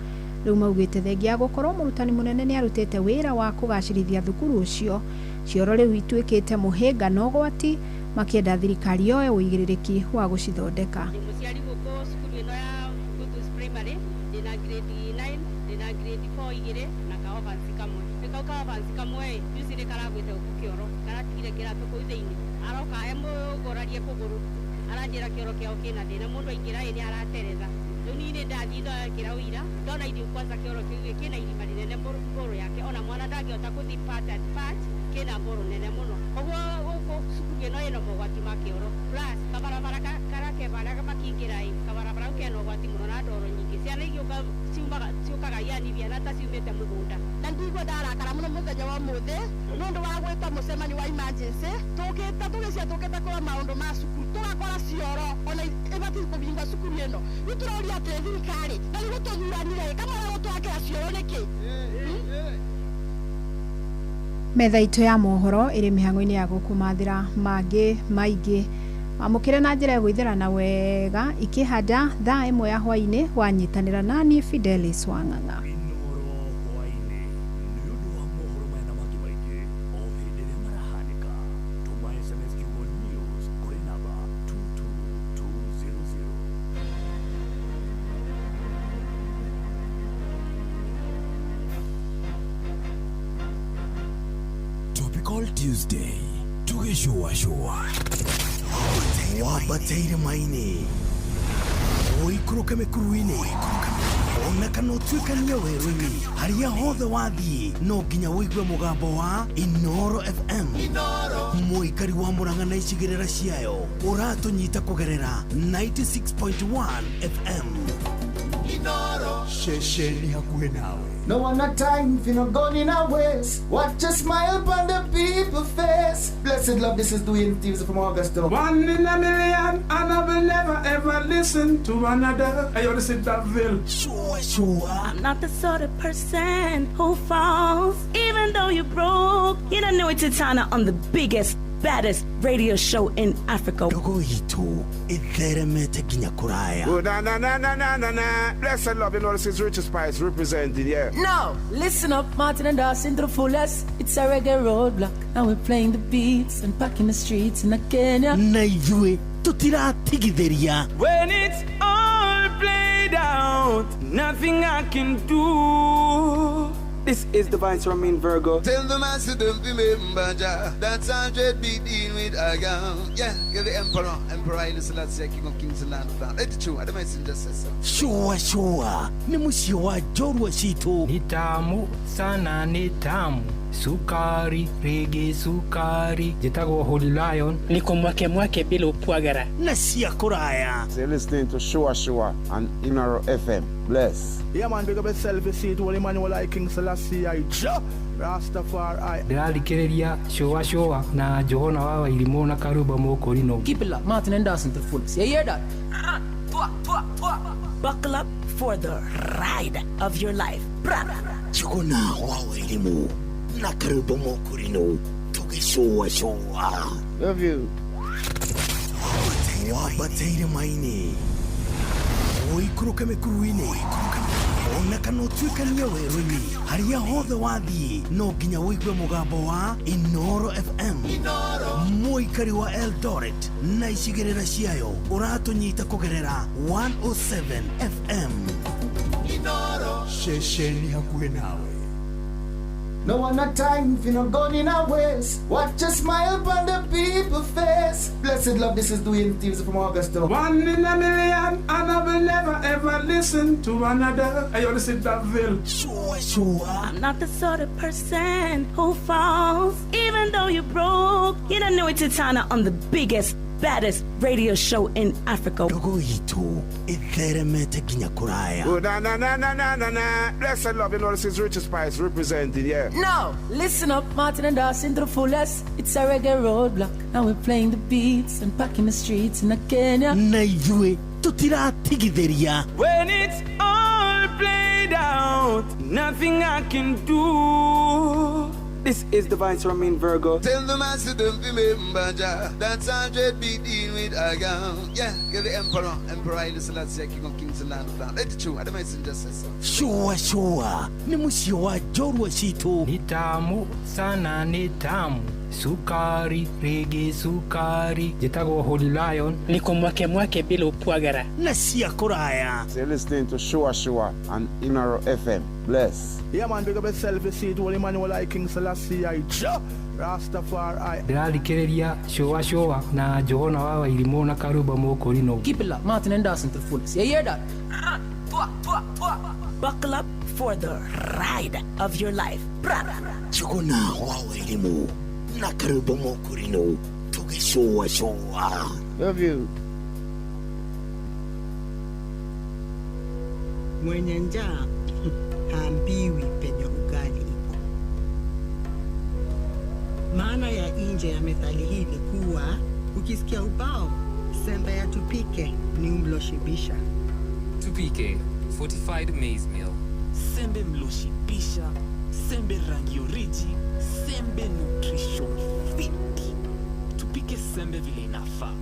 Riu maugite thengia gukorwo murutani munene ni arutite wira wa kugacirithia thukuru ucio, cioro riu ituikite muhinga no gwati makienda thirikari yoe uigiririki wa gucithondeka. Muciari guko cukuru ino ya Kutus Primary ina grade 9 ina grade 4 igire na kao vansi kamwe kao vansi kamwe yusire karagwite ukioro karatigire kiratu kuu thiini aroka emo gorarie kuguru aranjira kioro kiao kina thina mundu aingira ini aratereza riu nini ndathitha kirawira ndona idio kwanza kioro kiu kina irima rinene mburu yake ona mwana ndangihota kuthi part kina mburu nene muno koguo guku cukuru ino ino mogwati ma kioro plus kabarabara karake bara makingira kabarabara kena mogwati muno na ndoro nyingi ciana igioka ciukaga yanithia na ta ciumite mugunda na ndigwa ndarakara muno muthenya wa muthi nundu wa gwita mucemani wa emergency tukite kwa maundu ma cukuru tugakora cioro ona ibati kubinga cukuru ino nituroria ati thirikari na nigutunyiranire kama gutwakira cioro niki metha itu ya mohoro iri mihango-ini ya gukumathira mangi maingi amukire na njira ya gwitherana wega ikihanda thaa 1 ya hwaini wanyitanira nani Fidelis Wang'ang'a. Topical Tuesday tugeshowa wabateire maini oikuruke mekuruini ona kana utuikania werũ-inĩ harĩa hothe wathiĩ no nginya wĩigue mũgambo wa Inoro FM mũikari wa Mũrang'a na icigĩrĩra ciayo ũratũnyita kũgerera 96.1 FM Inoro shesheni hakuhĩ nawe. No one a time if you not gone in our ways. Watch a smile upon the people's face. Blessed love, this is Dwayne Steves from Augusta. 1 in a million, and I will never ever listen to another. I already said that, Bill. Sure. I'm not the sort of person who falls, even though you broke. You don't know it's Tana on the biggest, baddest radio show in Africa. Dogo hito, itheremete ginya kuraya. Oh, na. Blessed love, you know, this is Richard Spice representing, yeah. No, listen up, Martin and Dawson to the fullest. It's a reggae roadblock. Now we're playing the beats and packing the streets in Kenya. Na ijue, tutiratigithiria. When it's all played out, nothing I can do. This is Divine Ramin Virgo. Tell the master don't remember that's 100 BD with Agam. Yeah, get the Emperor Haile Selassie, King of Kings and Land of Land. Let it true, I don't mind just say so. Sure. Ni musio wa jorwa shito. Ni tamu sana, ni tamu. Sukari, reggae, sukari. Jitagwo Holy Lion. Niko mwake bila upwagara. Na siya kuraya. So you're listening to Shua on Inoro FM. Bless. Yeah, man, big up yourself. You see it, Holy Emmanuel I King Selassie I Rastafari. Ndĩrarikĩrĩria Shua na Johana wa Wairimu na Karuba Mokorino. Keep it locked, Martin and Dawson to the fullest. You hear that? Buckle up for the ride of your life. Chukuna wa elimu na karibu mokurino tukishowa showa. Love you. Wabateire maini oikuruka mekuruine ona kanotwikania weruni haria hothe wathie no nginya wigwe mugambo wa Inoro FM muikari wa Eldoret na icigirira ciayo uratunyita kugerera 107 FM Inoro shesheni hakuhe nawe. No one no time for no gun in our ways. Watch a smile upon the people's face. Blessed love, this is doing things from Augusta. 1 in a million, and I will never ever listen to another. I only said that Ville. Sure. I'm not the sort of person who falls, even though you broke. You don't know it's Titana on the biggest, baddest radio show in Africa. Oh, na. Blessed love, you know, this is Richard Spice representing, yeah. No, listen up, Martin and Dawson to the fullest. It's a reggae roadblock. Now we're playing the beats and packing the streets in Kenya. Na yue, tutira tigideria. When it's all played out, nothing I can do. This is the Vice Ramin Virgo. Tell the master don't remember that's 100 BD with Agam. Yeah, get the Emperor Haile Selassie, King of Kings and Land of Land. Let it true, I don't mind just say Shua. Ni musio wa jorwa shito. Ni tamu sana, ni tamu. Sukari, reggae, sukari. Jitago Holy Lion. Niko mwake bila upwagara. Na siya kuraya. So you're listening to Shua on Inoro FM. Bless. Yeah, man, big up yourself. You see it, Holy Manuel I King Selassie I Rastafari. Dali kereria Shua na Johona wawa ilimona karuba moko rino. Keep it up, Martin and Dawson to the fullest. You hear that? Buckle up for the ride of your life. Chukuna wa elimu na karibu mokurino tukishowa showa. Love you. Mwenye njaa haambiwi penye ugali ipo. Maana ya nje ya methali hii ni kuwa ukisikia ubao sembe ya tupike ni mloshibisha. Tupike fortified maize meal. Sembe mloshibisha, sembe rangi oriji, sembe nutrition fit. Tupike sembe vile inafaa.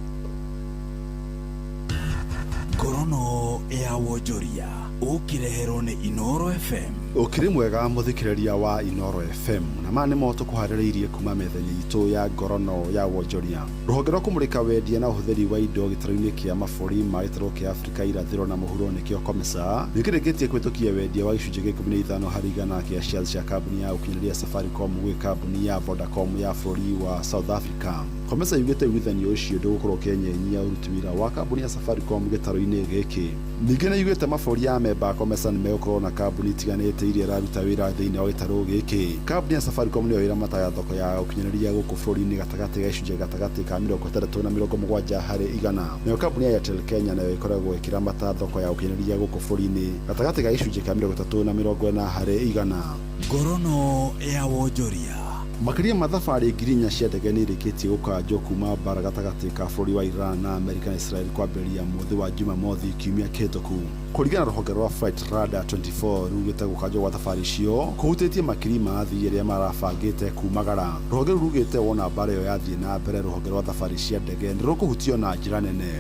Gorono ya Wojoria ukirehero ni Inoro FM. Ukiri mwega muthikiriria wa Inoro FM na mane moto kuhaririirie kuma methenya itu ya Gorono ya Wojoria. Ruhonge rwa kumurika wendia na uhuthiri wa indo gitaro-ini kia maburi ma gitaro kia Afrika irathiro na muhuro nikio COMESA nikirikitie kwitukia wendia wa gicunji gia 15 harĩ igana kia shares cia kambuni ya ukinyĩria Safaricom gwĩ kambuni ya Vodacom ya bũrũri wa South Africa. COMESA yugite withanio ucio ndugukorwo Kenya uruti wira wa kambuni ya Safaricom gitaro-ini giki. Ningĩ nĩ yugite mabũrũri ya memba COMESA nĩ megũkorwo na kambuni tiganĩte iria iraruta wĩra thĩinĩ wa gĩtarũ gĩkĩ. Kambuni ya Safaricom nĩyo ĩramataga thoko ya ũkinyanĩria gũkũ bũrũri-inĩ gatagatĩ ga icunjĩ gatagatĩ ka 60 na 70 harĩ igana. Nayo kambuni ya Airtel Kenya nayo ĩkoragwo ĩkĩramata thoko ya ũkinyanĩria gũkũ bũrũri-inĩ gatagatĩ ga icunjĩ ka 30 na 40 harĩ igana. Gorono ya Wojoria. Makiria mathabari ngirinya cia ndege nĩ irĩkĩtie gũkanjwo kuma mbara gatagatĩ ka bũrũri wa Iran na Amerika na Israel kwambĩrĩria mũthĩ wa Jumamothi kiumia kĩhĩtũku. Kũringana na rũhonge rwa Flight Radar 24 rugĩte gũkanjwo gwa thabarĩ icio kũhutĩtie makiri ma athii arĩa marabangĩte kumagara. Rũhonge rũu rugĩte wona mbara ĩyo yathiĩ na mbere rũhonge rwa thabarĩ cia ndege nĩ rũkũhutio na njĩra nene.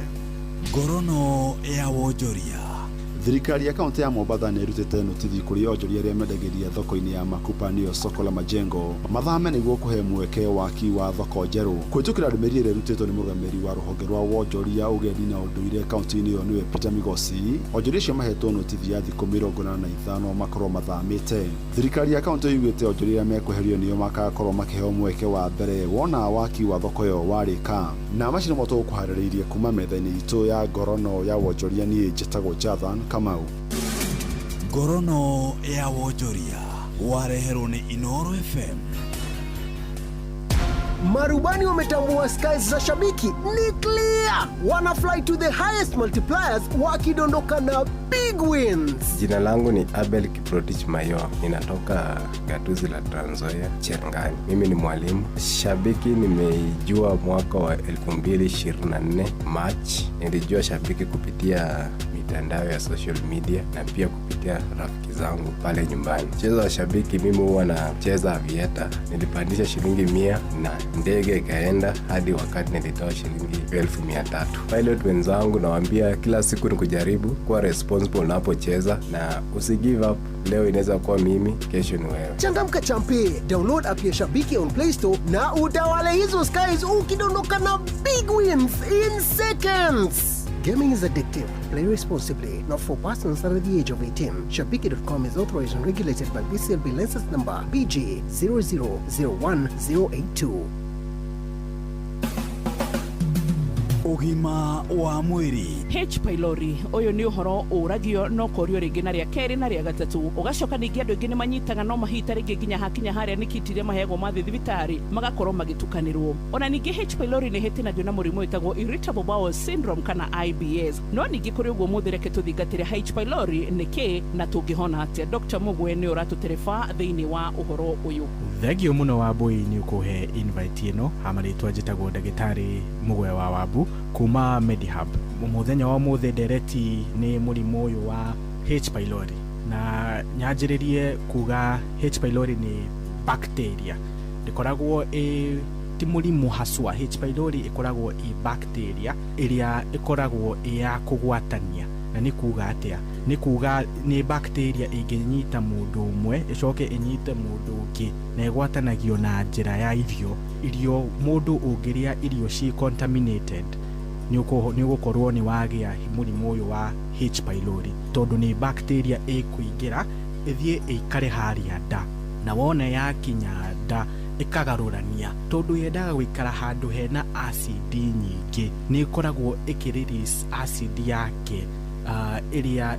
Gorono ya Wojoria. Thirikari ya kaunti ya Mombasa nĩ ĩrutĩte notithi kũrĩ onjoria arĩa mendagĩria thoko-inĩ ya Makupa nĩyo soko la Majengo mathame nĩguo kũhe mweke waki wa thoko njerũ. Kũhĩtũkĩra ndũmĩrĩri ĩrĩa ĩrutĩtwo nĩ mũrũgamĩrĩri wa rũhonge rwa wonjoria ũgendi na ũndũire kaunti-inĩ ĩyo nĩwe Peter Migosi, onjoria acio mahetwo notithi ya thikũ 45 makorwo mathamĩte. Thirikari ya kaunti yugĩte onjoria arĩa mekweherio nĩo makakorwo makĩheo mweke wa mbere wona waki wa thoko ĩyo warĩka. Na macini moto gũkuharĩrĩirie kuma metha-inĩ itũ ya Gorono ya wonjoria niĩ njĩtagwo Jathan Kamau. Gorono ya Wojoria wareherwo nĩ Inoro FM. marubani wametambua skies za shabiki ni clear. Wana fly to the highest multipliers wakidondoka na big wins. Jina langu ni Abel Kiprotich Mayo. Ninatoka gatuzi la Trans Nzoia, Cherangani. Mimi ni mwalimu. Shabiki nimeijua mwaka wa 2024 March. Nilijua shabiki kupitia mitandao ya social media na pia kupitia rafiki zangu pale nyumbani. Mchezo wa shabiki mimi huwa nacheza avieta. Nilipandisha shilingi 100 na ndege ikaenda hadi wakati nilitoa shilingi 1300. Pilot wenzangu nawaambia kila siku ni kujaribu kuwa responsible unapocheza na usigive up. Leo inaweza kuwa mimi, kesho ni wewe. Changamka champi, download app ya Shabiki on Play Store na utawale hizo skies ukidondoka na big wins in seconds. Gaming is addictive. Play responsibly. Not for persons under the age of 18. Shabiki.com is authorized and regulated by BCLB license number BG 0001082. Ugima wa mwiri. H. pylori uyu ni uhoro uragio no korio ringi na ria keri na ria gatatu ugacoka ningi andu ingi ni manyitaga no mahita ringi nginya hakinya haria nikitire mahego mathi thibitari magakorwo magitukanirwo. Ona ningi H. pylori ni hitinagio na murimu witagwo irritable bowel syndrome kana IBS. No ningi kuri uguo muthireke tuthingatire H. pylori niki na tungihona atia. Dr. Mugwe ni uratuterefa thiini wa uhoro uyu. Thegio muno wa boy ni ukuhe invite ino hamaritwa njitagwo ndagitari Mugwe wa Wabu kuma Medihub. Muthenya wa muthe ndereti ni murimu uyu wa H. pylori na nyanjiririe kuga H. pylori ni bacteria ikoragwo ti murimu haswa. H. pylori ikoragwo bacteria iria ikoragwo ya kugwatania na ni kuga atia ni kuga ni bacteria inginyita mundu umwe icoke inyite mundu ungi na igwatanagio na njira ya irio mundu ungiria irio ci contaminated ni ugukorwo ni wagia murimu uyu wa H. pylori tondu ni bacteria ikuingira ithie ikare haria nda na wona yakinya nda ikagarurania tondu yendaga guikara handu hena acid nyingi ni ikoragwo ikirelease acid yake area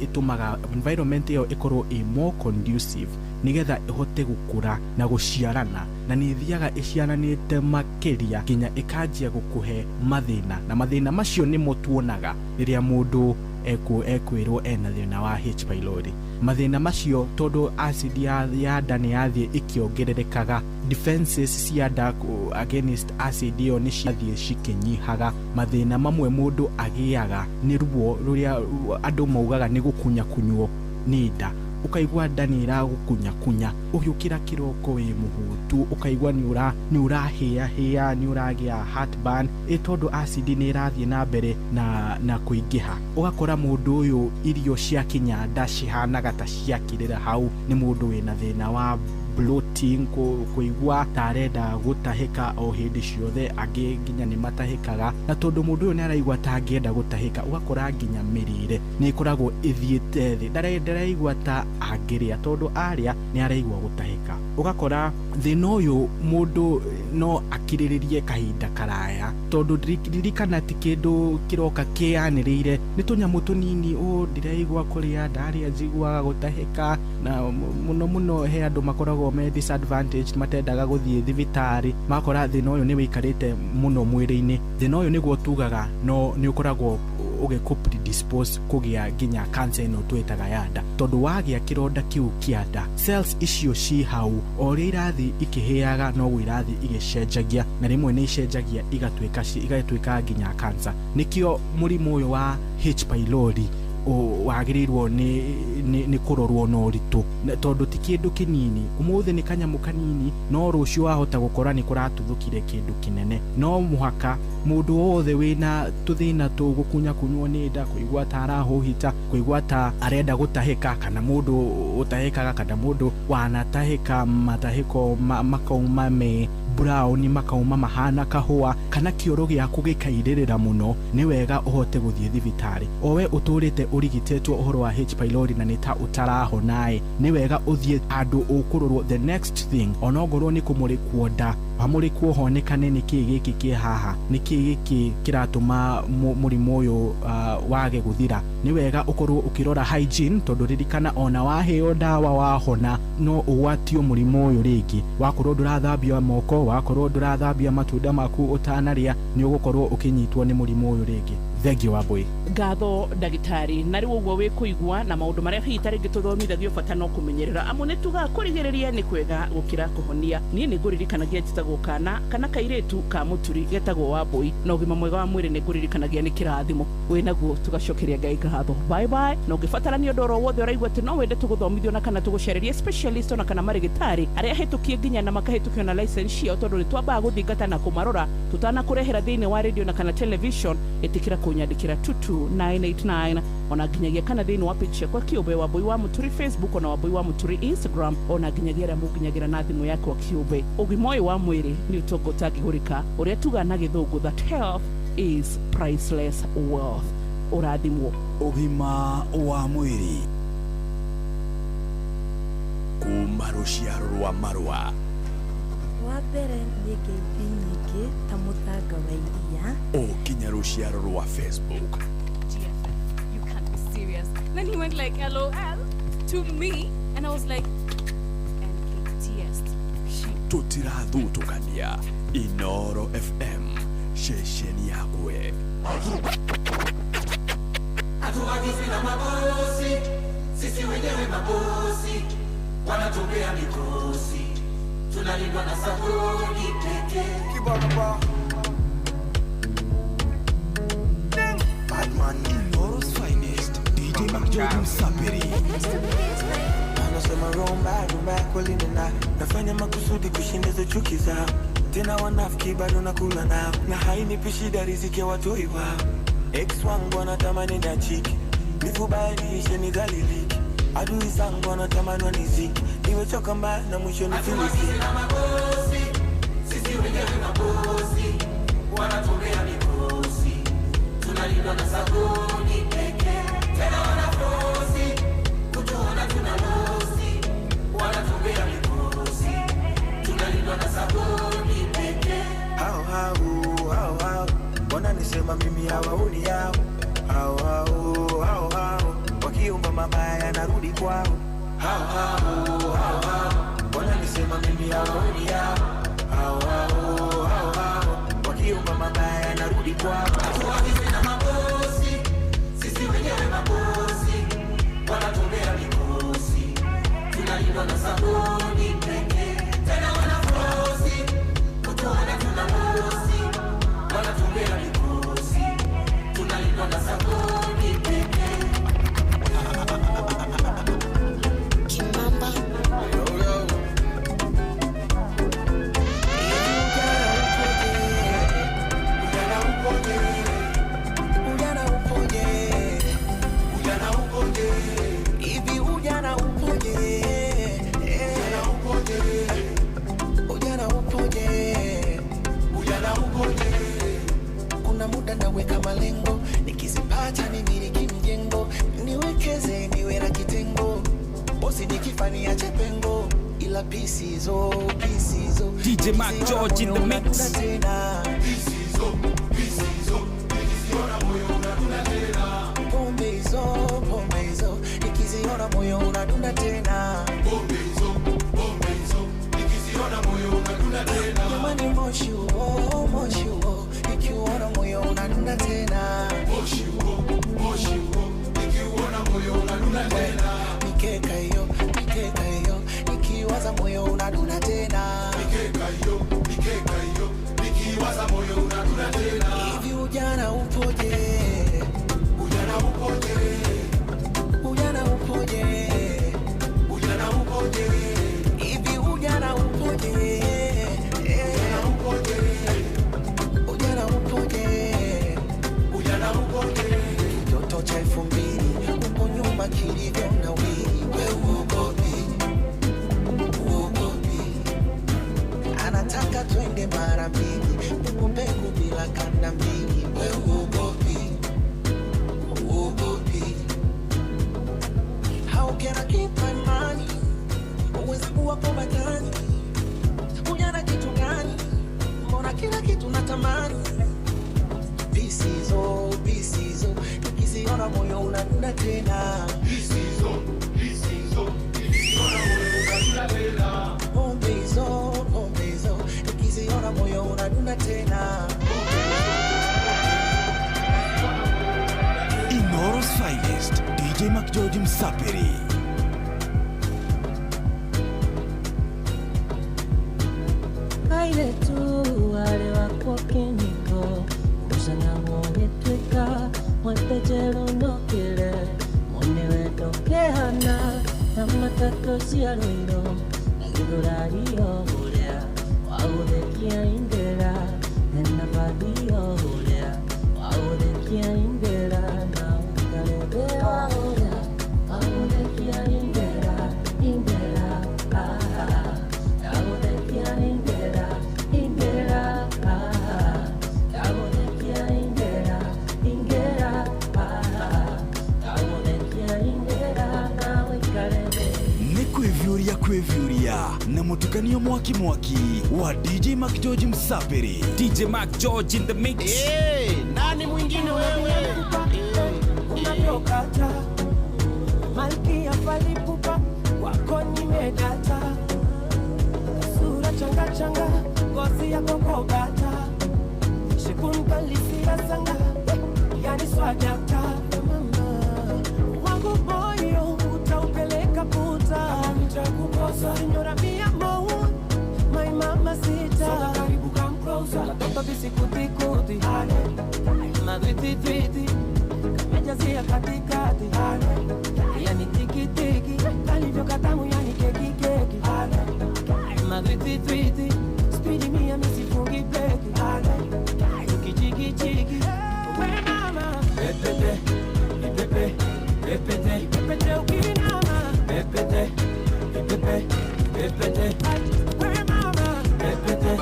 itumaga environment yo ikorwo more conducive nigetha ihote gukura na guciarana na ni thiaga iciaranite makiria kinya ikanjia gukuhe mathina na mathina macio ni mutuonaga riria mundu ekwirwo ena thina wa H. pylori. Mathina macio tondu acid ya nda ni yathie ikiongererekaga, defenses cia nda against acid yo ni ciathie cikinyihaga. Mathina mamwe mundu agiaga ni ruo ruria andu maugaga ni gukunya kunywo ni nda, ukaigwa nda ni iragukunya ugiukira kiroko wi muhutu, ukaigwa ni urahia ni uragia heartburn tondu acid ni irathie na mbere na kuingiha. Ugakora mundu uyu irio cia kinya nda cihanaga ta ciakirira hau, ni mundu wina thina wa bloating, kuigwa tarenda gutahika o hindi ciothe, angi nginya ni matahikaga na tondu mundu uyu ni araigwa ta angienda gutahika, ugakora nginya mirire ni ikoragwo ithiete thi, ndaraigwa ta angiria tondu aria ni araigwa gutahika. Ugakora thina uyu mundu no akiriririe kahinda karaya tondu ndirikana ti kindu kiroka kianirire, ni tunyamu tunini ndiraigwa kuria ndaria njiguaga gutahika, na muno he andu makoragwo me disadvantaged matendaga guthie thibitari, makora thina uyu ni wikarite muno mwiri-ini. Thina uyu niguo tugaga no ni ukoragwo ugikupredispose kugia nginya cancer ino twitaga ya nda, tondu wagia kironda kiu kia nda, cells icio ci hau o ria irathi ikiheaga no irathi igicenjagia na rimwe ni icenjagia igatuika nginya cancer. Nikio murimu uyu wa H. pylori wagirirwo ni kurorwo no ritu tondu ti kindu kinini. Umuthi ni kanyamu kanini no rucio wahota gukora ni kuratuthukire kindu kinene. No muhaka mundu wothe wina tuthina tugukunya kunywo ni nda, kuigwa ta arahuhita, kuigwa ta arenda gutahika, kana mundu utahikaga, kana mundu wanatahika matahiko makauma me brown makauma mahana kahua, kana kioro giaku gikairĩrĩra muno, ni wega uhote guthie thibitari. Owe uturite urigitetwo uhoro wa H. pylori na nita utarahona, ni wega uthie andu ukurorwo. The next thing onogorwo ni kumurikwo nda, amurikwo honekane ni giki ki haha, ni giki kiratuma murimu uyu wage guthira. Ni wega ukorwo ukirora hygiene tondu ririkana ona waheo ndawa wahona no uwatio murimu uyu ringi, wakorwo ndurathambia moko koguo wakorwo ndurathambia matunda maku utanaria ni ugukorwo ukinyitwo ni murimu uyu ringi. Thengio Wambui. Ngatho ndagitari na riu uguo wikuigua na maundu maria hihi taringi tuthomithagio bata no kumenyerera amwe tuga kurigiriria ni kwega gukira kuhonia. Nie ni nguririkanagia njitagwo kana kairetu ka muturi getagwo Wambui na ugima mwega wa mwiri ni nguririkanagia ni kirathimo winaguo tugacokeria Ngai ngatho. Bye bye. No gifatarania ndoro wothe uraigwa ati no wende tuguthomithio na kana tugucereria specialist na kana marigitari aria hitukie nginya na makahitukio na license cio tondu ni twamba guthingata na kumarora tutana kurehera thiini wa radio na kana television etikira kunyandikira 22989 ona ginyagia kana thiini wa page kwa Kiube Wambui wa Muturi Facebook na Wambui wa Muturi Instagram ona ginyagia ra muginyagira na thimu yake wa Kiube. Ugimoi wa mwiri ni utongo tangihurika uria tuga na githungu that health is priceless wealth. Urathimwo ugima wa mwiri kuma ruciaro rwa Marua. Wa mbere nĩ ngeithi nyingĩ ta mũthanga wa iria. Kinya ruciaro rwa Facebook. GFF, you can't be serious. Then he went like LOL to me and I was like NKTS. Tutirathutukania Inoro FM shesheni yakwe. Hatuagizi na mabosi, sisi wenyewe mabosi, wanatupea mikosi, tunalindwa na sabuni pekee. Kibaba Batman Inoro's finest, DJ Macjoy Msapiri. Anasema rumba kweli nina nafanya makusudi kushindiza chuki zao, tena wanafiki bado nakula nao, na hainipi shida riziki ya watoi wao. Ex wangu wanatamani niachike, nifubaya niishe nidhalilike, adui zangu wanatamani wanizike, nimechoka mbaya na mwisho nifiliki. Sisi wenyewe mabosi, wanatupea mikosi, tunalindwa na sabuni pekee. Tena wanafosi, kutuona tunalosi, wanatupea mikosi, tunalindwa na sabuni pekee. Hao wananisema mimi hawaoni yao. Hao wakiomba mabaya narudi kwao. Hao wananisema mimi hawaoni yao. Hao wakiomba mabaya narudi kwao. Hatuagizi na mabosi, sisi wenyewe mabosi, wanatupea mikosi, tunalindwa na sabuni pekee. Tena wanafosi, kutuona tunalosi, wanatupea mikosi, tunalindwa na sabuni pekee. Kimamba naweka malengo, nikizipata nimiliki mjengo, niwekeze niwe na kitengo, bosi nikifania chepengo, ila pisizo DJ Mac George in the mix. Nikiziona moyo unadunda tena. Pombe hizo nikiziona moyo unadunda tena. Pombe hizo nikiziona moyo unadunda tena. Jamani moshi huo nikiuona moyo unadunda tena. Moshi huo nikiuona moyo unadunda tena. Mikeka hiyo nikiwaza moyo unadunda tena. Mikeka hiyo nikiwaza moyo unadunda tena. Hivi ujana upoje? Ujana upoje? Hivi ujana upoje? Ujana upoje? Kitoto cha 2000 uko nyuma kilivyo na wili. Wewe uogopi? Anataka twende mara mbili, mbegu bila kanda mbili. Wewe uogopi? How can I keep my money? Uwezi kuwa kwa batani. Ujana kitu gani? Mbona kila kitu natamani? Pisizo nikiziona moyo unadunda tena. Pisizo nikiziona moyo unadunda tena. Pombe hizo unadunda tena. Inoro's finest, DJ McGeorge Msapiri. Kaile tu wale wako kiniko Usana mwenye tweka Mwetejero nokile Mwenewe tokehana Na matako siyaroiro Nagidurario hulea Waudekia indera Nena badio hulea Waudekia indera Na ukaledea hulea Waudekia indera Indera Waudekia indera Indera Waudekia indera Indera Waudekia indera Na ukaledea Kwevyuria na mutukanio mwaki wa DJ McGeorge Msapiri. DJ McGeorge in the mix. Nani mwingine wewe? Unavyokata Malkia Falipupa wako nimedata Sura changa changa ngozi yako kogata Shikunkalisia sanga yani swadata Wangu moyo utaupeleka puta Nitakukosa Signora mia moon My mama sita Soka karibu come closer Latoto bisi kuti kuti Madriti triti Kamejazia katikati Yani tiki tiki Kalivyo katamu yani keki keki Madriti triti Speedy mia misifungi bleki Yuki chiki chiki We mama Pepete Ipepe Pepete Ipepete ukinama Pepete Ipepe Pepete We mama Pepete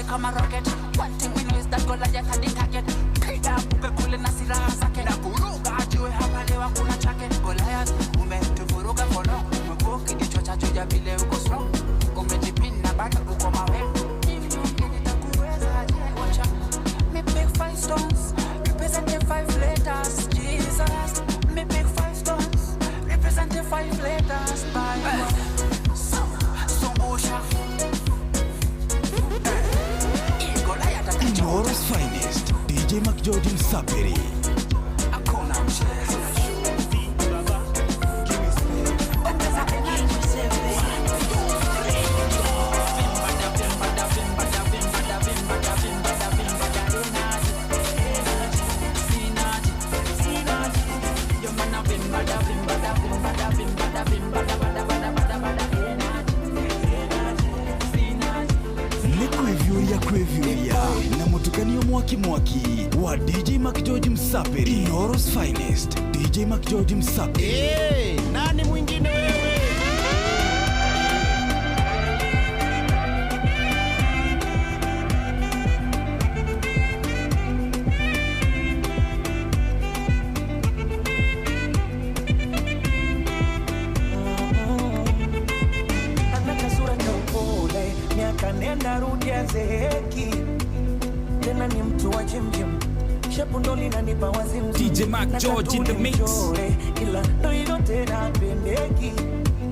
Come a rocket. One thing we know is that Goliath had the target. Pida buke kule na silaha zake. Na kuruga ajue hapa lewa kuna chake. Goliath umetuvuruga follow. Umeboki kichwa cha juja vile uko strong. Umejipinda bado uko mawe. Hivi ngeni takuweza aje wacha. Me pick 5 stones representing 5 letters. Jesus. Me pick 5 stones representing 5 letters. Bye. Songosha. Inoro's finest, DJ McGeorge Msapiri. Hakuna mchezo. Kwevyuria na mutukanio mwaki wa DJ McGeorge Msapiri. Inoro's finest, DJ McGeorge Msapiri. Nani mwingine wewe? Nenda rudi azeheki Tena ni mtu wa jimjim Shepu ndo linanipa wazimu DJ McGeorge in the mix. Ila ndo hilo tena pendeki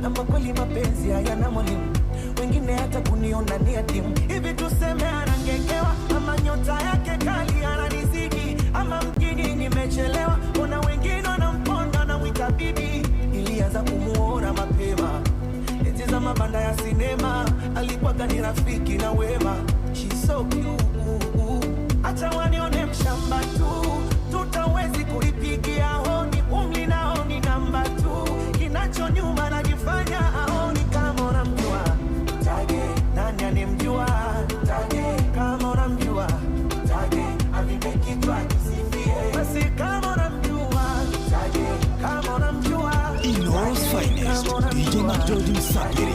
Ama kweli mapenzi hayana mwalimu Wengine hata kuniona ni adimu Hivi tuseme anangekewa Ama nyota yake kali ananizidi Ama mjini nimechelewa Ona wengine wanamponda na mwita bibi Ilianza kumuona mapema Enzi za mabanda ya sinema alikuwaga ni rafiki na wema. She's so cute. Acha wanione mshamba tu, tutawezi kuipigia honi. Umli na honi namba tu, kinacho nyuma najifanya aoni. Kama unamjua tage, nani anemjua tage? Kama unamjua tage, avipe kichwa kisifie. Basi kama unamjua tage, kama unamjua Inoro's finest, DJ McGeorge Msapiri.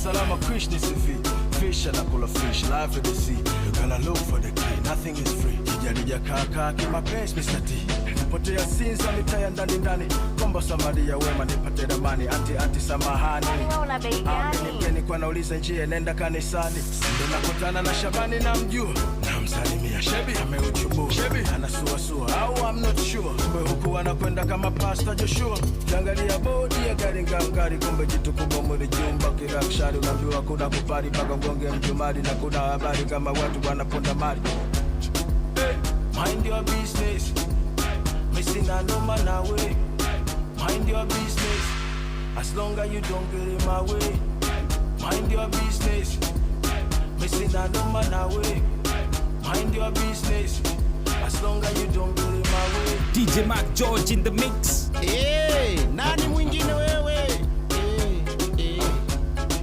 Salama Krish ni sifi. Fish anakula fish, life in the sea. You gotta look for the key, nothing is free. Kijarija kaka kimapenzi Mr. T. Kupotea sinza mitaya ndani. Komba samadi ya wema nipate damani. Anti samahani. Mgeni kwa nauliza njia nenda kanisani. Ndo nakutana na Shabani na mjua. Namsalimia Shebi ameuchubu. Shebi anasuasua au I'm not sure. Kumbe huku wanakwenda kama Pastor Joshua. Jangalia bodi ya gari ngangari. Kumbe jitu kubwa mwili jumba kirakshari. Unambiwa kuna kupari paka ngonge mjumari. Na kuna habari kama watu wanaponda mali. Hey, mind your business. Missing a no man away. Mind your business. As long as you don't get in my way. Mind your business. Missing a no man away. Mind your business. As long as you don't get in my way. DJ Mac George in the mix. Hey, nani mwingine wewe?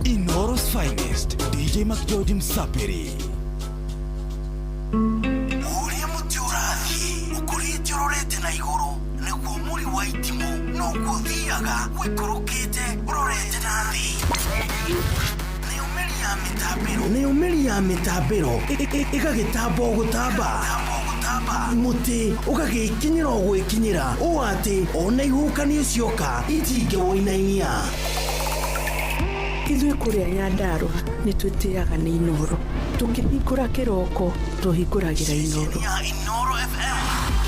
Inoro's finest, DJ Mac George Msapiri. Uri muturathi, ukurite urorete na iguru, nikuo muri waitimu, nuko thiaga, wikurukite, urorete na thi. Ni umeli ya mitabiro, ikagitambo gutamba. Muti ugagikinyira ogwikinyira, uati ona ihukani cioka itinge woinainia. Ithuĩ kũrĩa Nyandarua nĩ twĩtĩaga nĩ Inoro. Tũkĩhingũra kĩroko tũhingũragĩra Inoro.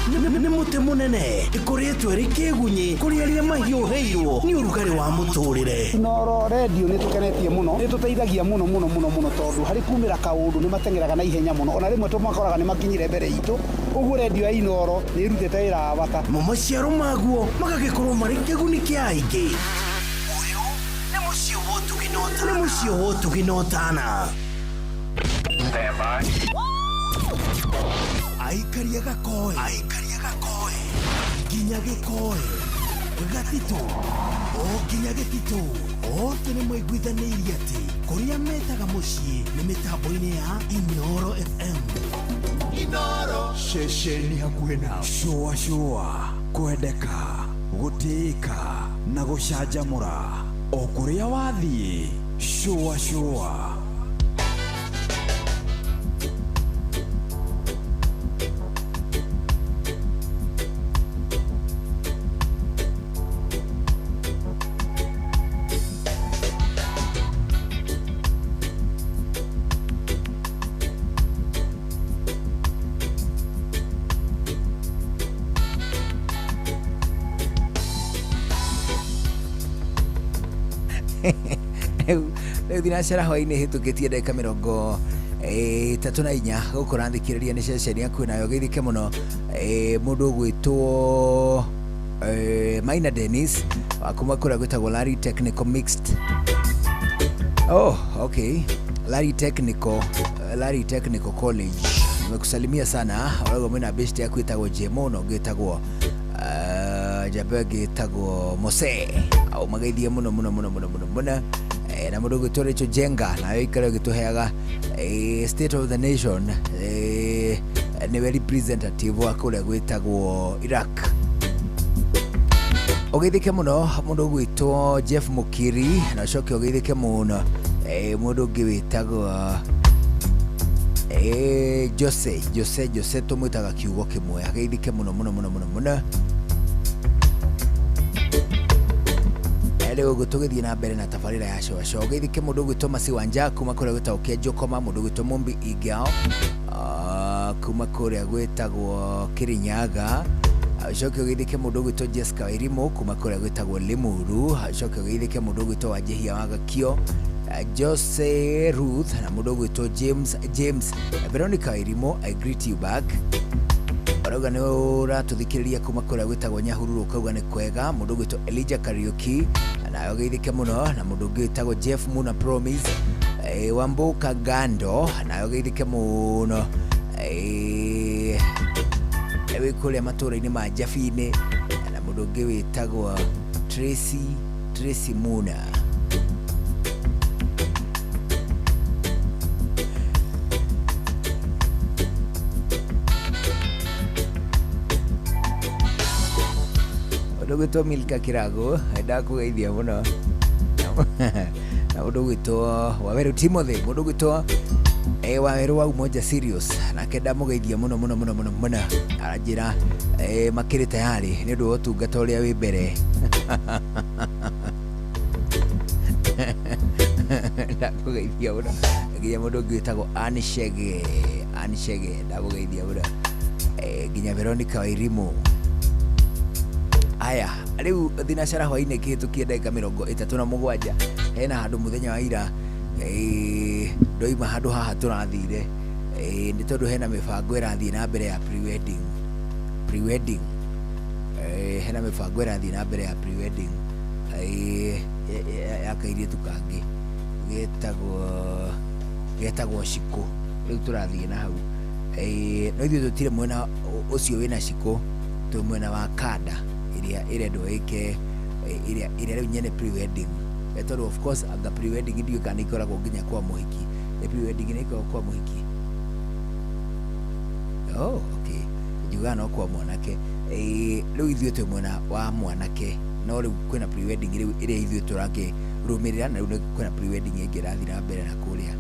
Nĩ mũtĩ mũnene ĩkoretwo ĩrĩ kĩgunyi kũrĩ arĩa mahiũhĩirwo nĩ ũrugarĩ wa mũtũrĩre. Inoro radio nĩ tũkenetie mũno, nĩ tũteithagia mũno tondũ harĩ kumĩra kaũndũ nĩ matengeraga na ihenya mũno, ona rĩmwe tũmakoraga nĩ makinyire mbere itũ. Ũguo radio ya Inoro nĩ ĩrutĩte wĩra wa bata. Maciaro maguo magagĩkorwo marĩ kĩguni kĩa aingĩ. Nĩ mũciĩ wotuginotana. Aikaria gakoe. Nginya gĩkoe. Gatito. Nginya gĩtito. Othe nĩ mwaiguithanĩirie atĩ kũrĩa metaga mũciĩ nĩ mĩtambo-inĩ ya Inoro FM. Inoro. Ceceni hakuhĩ nao. Shua, kwendeka, gũtĩĩka na gũcanjamũra. O kũrĩa wathiĩ. Shua. Rĩu thinacara hwainĩ hĩtũkĩtie ndagĩka mĩrongo 34 gũkũ rathikĩrĩria nĩ ceceni yaku nayo geithike mũno mũndũ ũgwĩtwo Maina Dennis kuma kũrĩa gwĩtagwo Larry Technical Mixed. Oh, okay. Larry Technical College. Nimekusalimia sana. Walago mwina best yaku ĩtagwo Jemo na ũgĩtagwo Jabe gĩtagwo Mose. Au magaithie mũno na mũndũ gwĩtwo Rachel Jenga nayo ikara gĩtũheaga State of the Nation nĩwe representative wa kũrĩa gwĩtagwo Iraq. Ũgeithike mũno mũndũ gwĩtwo Jeff Mukiri na coke ũgeithike mũno mũndũ ũngĩ wĩtagwo Jose tũmwĩtaga kiugo kĩmwe ageithike mũno. Leo gũtũgĩthiĩ na mbere na tabarĩra ya show geithike mũndũ gwĩtwo Masi Wanja kuma kũrĩa gwĩtagwo Kĩanjũkoma, mũndũ gwĩtwo Mumbi Igao kuma kũrĩa gwĩtagwo Kirinyaga, coke geithike mũndũ gwĩtwo Jessica Wairimu kuma kũrĩa gwĩtagwo Limuru, coke geithike mũndũ gwĩtwo Wajehia Wagakio, Jose Ruth na mũndũ gwĩtwo James Veronica Wairimu, I greet you back. Arauga nĩ ũratũthikĩrĩria kuma kũrĩa gwĩtagwo Nyahururu ukauga nĩ kwega, mũndũ gwĩtwo Elijah Kariuki nayo geithike mũno, na mũndũ ũngĩ wĩtagwo Jeff Muna Promise, Wambuka Gando nayo geithike mũno, wĩ kũrĩa matũũra-inĩ ma Jabi-inĩ, na mũndũ ũngĩ wĩtagwo Tracy Muna. Mũndũ gwĩtwo Milka Kirago ndakũgeithia mũno na mundu gwitwo Waweru Timothy, mundu gwitwo Waweru wa Umoja Serious, na kenda mugeithia muno muno muno muno muno, aranjira makiri tayari ni ndu utungata uria wi mbere. Ndakugeithia muno nginya mundu gwitagwo Anishege ndakugeithia muno nginya Veronica Wairimu. Aya, riu thinacara hwaine kihitukie ndagika 37 hena handu muthenya wa ira ndoima handu haha turathire ni tondu hena mibango irathie na mbere ya pre-wedding hena mibango irathie na mbere ya pre-wedding ya kairitu kangi getagwo Shiko. Riu turathie na hau no ithuĩ tutire mwena ucio wina Shiko, tu mwena wa Kanda iria irendwo ike iria riu nyene pre-wedding. Tondu of course anga pre-wedding ndio kana ikoragwo nginya kwa muhiki. Pre-wedding ni kwa muhiki. Oh, okay. Njuga no kwa mwanake. Riu ithuĩ twi mwena wa mwanake, no riu kwina pre-wedding iria ithuĩ turake rumirira, na riu kwina pre-wedding ingi irathi na mbere na kuria.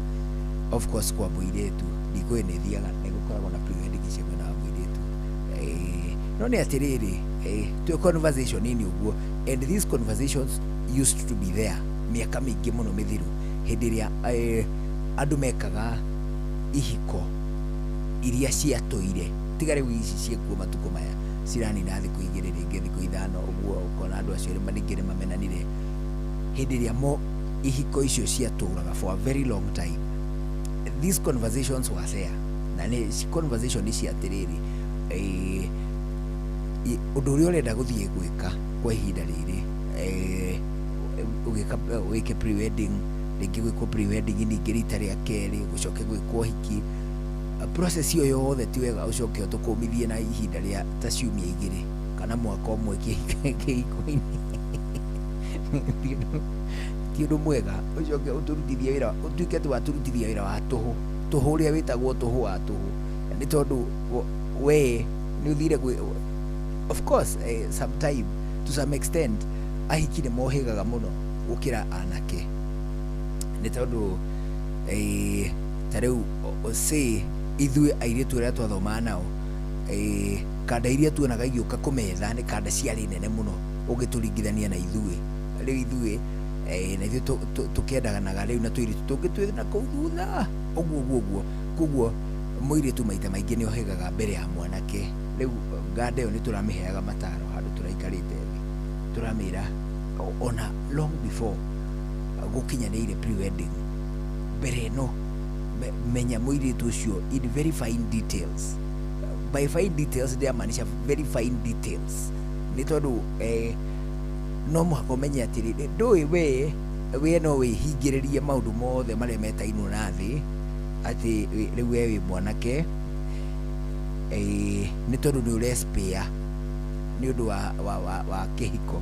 Of course kwa muiretu ndiko ni thiaga ni gukoragwo na pre-wedding cia mwena wa muiretu. No ni atiriri to conversation ini uguo, and these conversations used to be there miaka mingi muno mithiru hindi ria andu mekaga ihiko iria ciatoire tigare wici ciekuo matuko maya cirani na thiku igiri ringi thiku ithano uguo ukona andu acio maningire mamenanire hindi ria mo ihiko icio ciaturaga for a very long time. These conversations were there, na ni conversation ciatiriri undu uria urenda guthie gwika kwa ihinda riri wike pre-wedding, ringi gwikwo pre-wedding ningĩ rita rĩa kerĩ gucoke gwikwo hiki. Process iyo yothe ti wega ucoke utukumithie na ihinda rĩa ta ciumia igĩrĩ kana mwaka ũmwe kĩhiko-inĩ. Ti ũndũ mwega ucoke uturutithie wĩra, utuĩke tu waturutithia wĩra wa tũhũ ũrĩa wĩtagwo tũhũ wa tũhũ, nĩ tondũ we nĩ ũthire of course sometime to some extent ahiki nĩ mohigaga mũno gũkĩra anake, nĩ tondũ ta rĩu ithuĩ airĩtu arĩa twathomaga nao kanda iria tuonaga igĩũka kũmetha nĩ kanda ciarĩ nene mũno ũgĩtũringithania na ithuĩ. Rĩu ithuĩ na ithuĩ tũkendaganaga rĩu na tũirĩtu tũngĩ twĩ na kũu thutha ũguo. Koguo mũirĩtu maita maingĩ nĩ ohigaga mbere ya mwanake. Rĩu nganda ĩyo nĩ tũramĩheaga mataro handũ tũraikarĩte thĩ, turamĩra ona long before gũkinyanĩire pre-wedding, mbere no menya mũirĩtu ũcio in very fine details. By fine details ndĩamaanisha very fine details, nĩ tondũ no mũhaka ũmenye atĩrĩrĩ, ndũĩ we no wĩhingĩrĩrie maũndũ mothe marĩa metainwo na thĩ atĩ rĩu we wĩ mwanake nĩ tondũ nĩ ũrespare nĩ ũndũ wa kĩhiko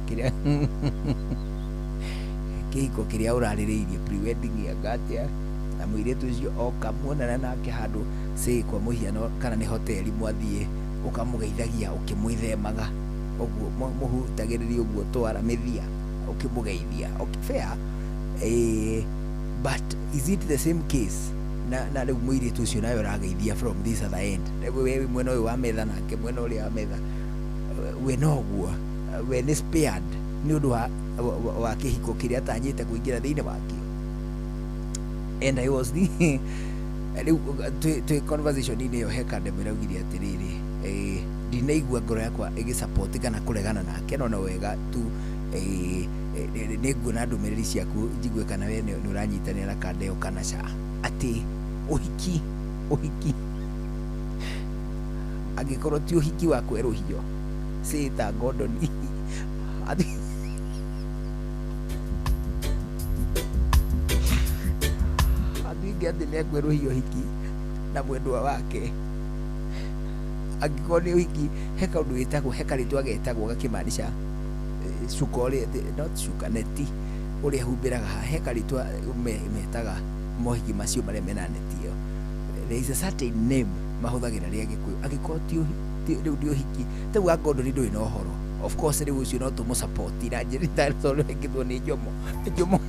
kĩrĩa ũrarĩrĩirie pre-wedding agatia na mũirĩtu ũcio oka muonana nake handũ kwa mũhiano kana nĩ hoteli mwathiĩ ũkamũgeithagia ũkĩmwĩthemaga ũguo mũhutagĩrĩria ũguo twara mĩthia ũkĩmũgeithia fair. But is it the same case na rĩu mũirĩtu ũcio nawe ũrageithia from this other end, we mwena ũyũ wa metha nake mwena ũrĩa wa metha we noguo we nĩ spared nĩ ũndũ wa kĩhiko kĩrĩa atanyĩte kũingĩra thĩinĩ wakĩo. And I was rĩu twĩ conversation-inĩ ĩyo he kande mĩraugire atĩrĩrĩ ndinaigua ngoro yakwa ĩgĩsupport kana kũregana nake, no wega tu nĩ nguona ndũmĩrĩri ciaku njigue kana we nĩ ũranyitanĩra na kande ĩyo kana ca atĩ ũhiki angĩkorwo ti ũhiki wa kwerũhio ta Gordon atĩ nĩ ekwerũhio ũhiki na mwendwa wake. Angĩkorwo nĩ ũhiki he kaũndũ wĩtagwo he karĩtwa getagwo gakĩmaanisha cuka ũrĩa not cuka neti ũrĩa humbĩraga he karĩtwa metaga mohiki macio marĩa mena neti ĩyo. There is a certain name mahũthagĩra rĩa Gĩkũyũ. Angĩkorwo rĩu nĩ ũhiki tau wa Gordon ndũrĩ na ũhoro. Of course rĩu ũcio no tũmũ support na njĩra tondũ ekĩtwo nĩ Njomo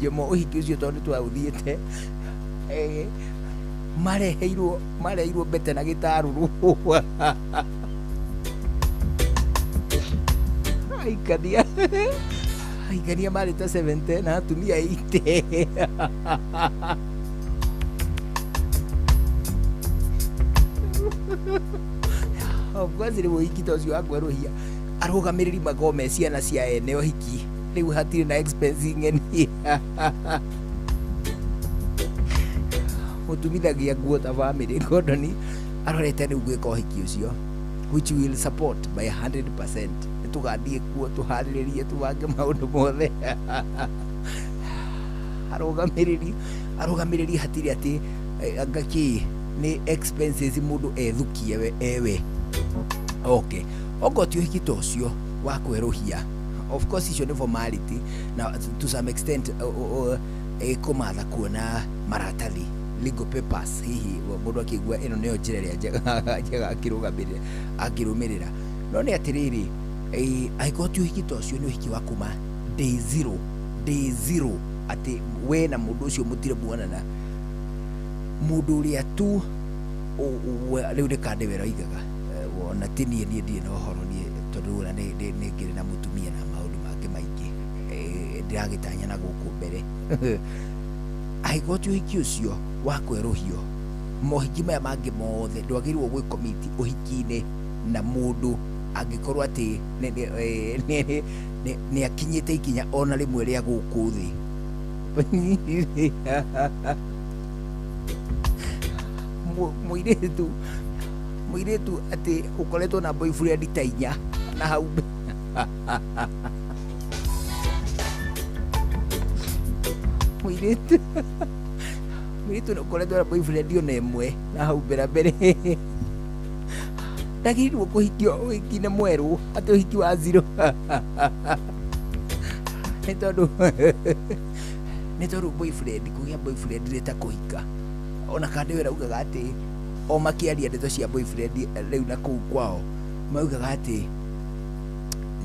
Jomo ũhiki ũcio tondũ twaũthiĩte mareheirwo mbete na gĩtarũrũ aikania marĩ ta 70 na atumia 80. Of course rĩu ũhiki ta ũcio wa kwerũhia arũgamĩrĩri magome ciana cia ene ũhiki rĩu hatirĩ na expense ng'eni mũtumithagia nguo ta family. Gordon arorete rĩu gwĩka ũhiki ũcio which will support by 100%. Nĩtũgathiĩ kuo tũharĩrĩrie tũbange maũndũ mothe. arũgamĩrĩri hatirĩ atĩ ngaki nĩ expenses mũndũ ethukie ewe. Okay, ogo ti ũhiki ta ũcio wa kwerũhia. Of course icio nĩ formality na to some extent kũmatha kuona maratathi legal papers hihi mũndũ akĩigua ĩno nĩyo njĩra ĩrĩa njega akĩrũmĩrĩra. No nĩ atĩrĩrĩ, angĩkorwo ti ũhiki ta ũcio nĩ ũhiki wa kuma day zero atĩ we na mũndũ ũcio mũtire muonana, mũndũ ũrĩa tu rĩu nĩ kande wera igaga wona tĩ niĩ ndirĩ na ũhoro niĩ tondũ ũra nĩ ngĩrĩ na mũtumia na maũndũ mangĩ maingĩ ndĩragĩtanya na gũkũ mbere. Angĩkorwo ti ũhiki ũcio wa kwerũhio, mohiki maya mangĩ mothe ndwagĩrĩirwo gwĩkomiti ũhiki-inĩ na mũndũ angĩkorwo atĩ nĩ akinyĩte ikinya ona rĩmwe rĩa gũkũ thĩ. Mũirĩtu atĩ ũkoretwo na boyfriend ta 4 na hau mũirĩtu ũkoretwo na boyfriend ona ĩmwe na hau mbere ndagĩrĩirwo kũhikio ũhiki-inĩ mwerũ atĩ ũhiki wa zero. nĩ tondũ boyfriend kũgĩa boyfriend rĩta kũhika. Ona kande wera ugaga atĩ o makĩaria ndeto cia boyfriend rĩu na kũu kwao maugaga atĩ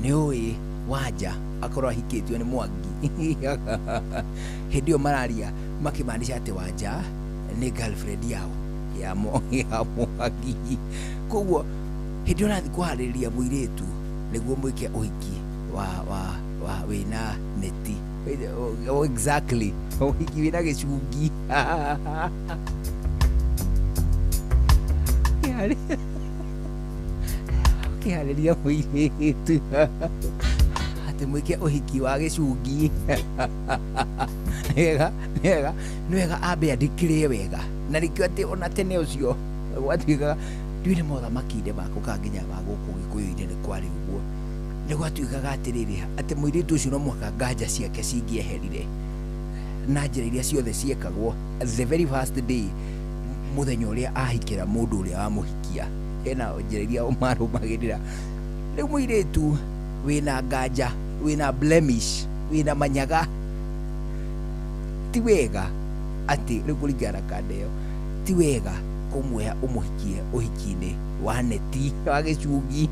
nĩ ũĩ Wanja akorwo ahikĩtio nĩ Mwangi. Hĩndĩ ĩyo mararia makĩmaanisha atĩ Wanja nĩ girlfriend yao ya Mwangi. Koguo hĩndĩ ũrathiĩ kũharĩrĩria mũirĩtu nĩguo mwĩke ũhiki wa wĩna neti. Exactly, ũhiki wĩna gĩcungi. Kĩharĩria mũirĩtu atĩ mwĩke ũhiki wa gĩcungi. Nĩ wega ambe andĩkĩre wega na rĩkĩo atĩ ona tene ũcio gwatuĩkaga nduĩrĩ mothamaki-inĩ makũka nginya ma gũkũ Gĩkũyũ-inĩ nĩ kwarĩ ũguo. Nĩ gwatuĩkaga atĩrĩrĩ atĩ mũirĩtu ũcio no mũhaka nganja ciake cingĩeherire na njĩra iria ciothe ciekagwo the very first day, mũthenya ũrĩa ahikĩra mũndũ ũrĩa wamũhikia. Hena njĩra iria marũmagĩrĩra. Rĩu mũirĩtu wĩna nganja, wĩna blemish, wĩna manyaga, ti wega atĩ rĩu kũringana na kanda ĩyo ti wega kũmwoya ũmũhikie ũhiki-inĩ wa neti wa gĩcungi.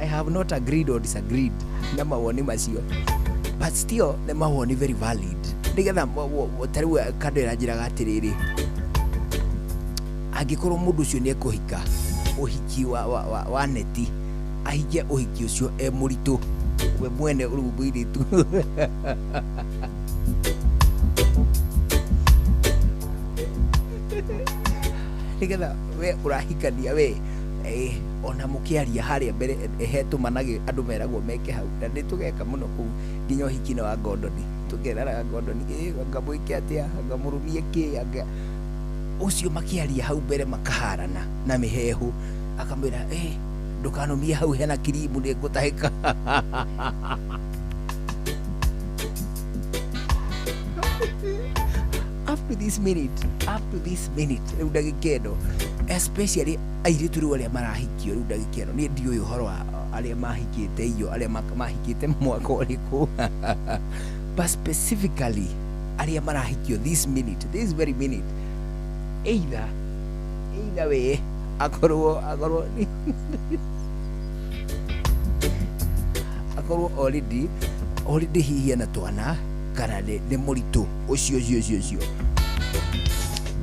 I have not agreed or disagreed na mawoni macio, but still nĩ mawoni very valid. Nĩgetha tarĩu kando ĩranjĩraga atĩrĩrĩ, angĩkorwo mũndũ ũcio nĩ ekũhika ũhiki wa neti, ahikie ũhiki ũcio mũritũ we mwene rĩu mũirĩtu. Nĩgetha we ũrahikania we ona mũkĩaria harĩa mbere hetũmanage andũ meragwo meke hau, na nĩ tũgeka mũno kũu nginya ũhiki-inĩ wa Ngondoni. Tũkeraraga Ngondoni ngamwĩke atĩa, ngamũrumie kĩ, ũcio makĩaria hau mbere makaharana na mĩhehu, akamwĩra ndũkanũmie hau hena kirimu nĩ ngũtahĩka. Up to this minute rĩu ndagĩka ĩno, especially airĩtu rĩu arĩa marahikio rĩu ndagĩka ĩno, niĩ ndiũĩ ũhoro wa arĩa mahikĩte iyo, arĩa mahikĩte mwaka ũrĩkũ, but specifically arĩa marahikio this very minute, either we akorwo akorwo already hihi ana twana kana nĩ mũritũ ũcio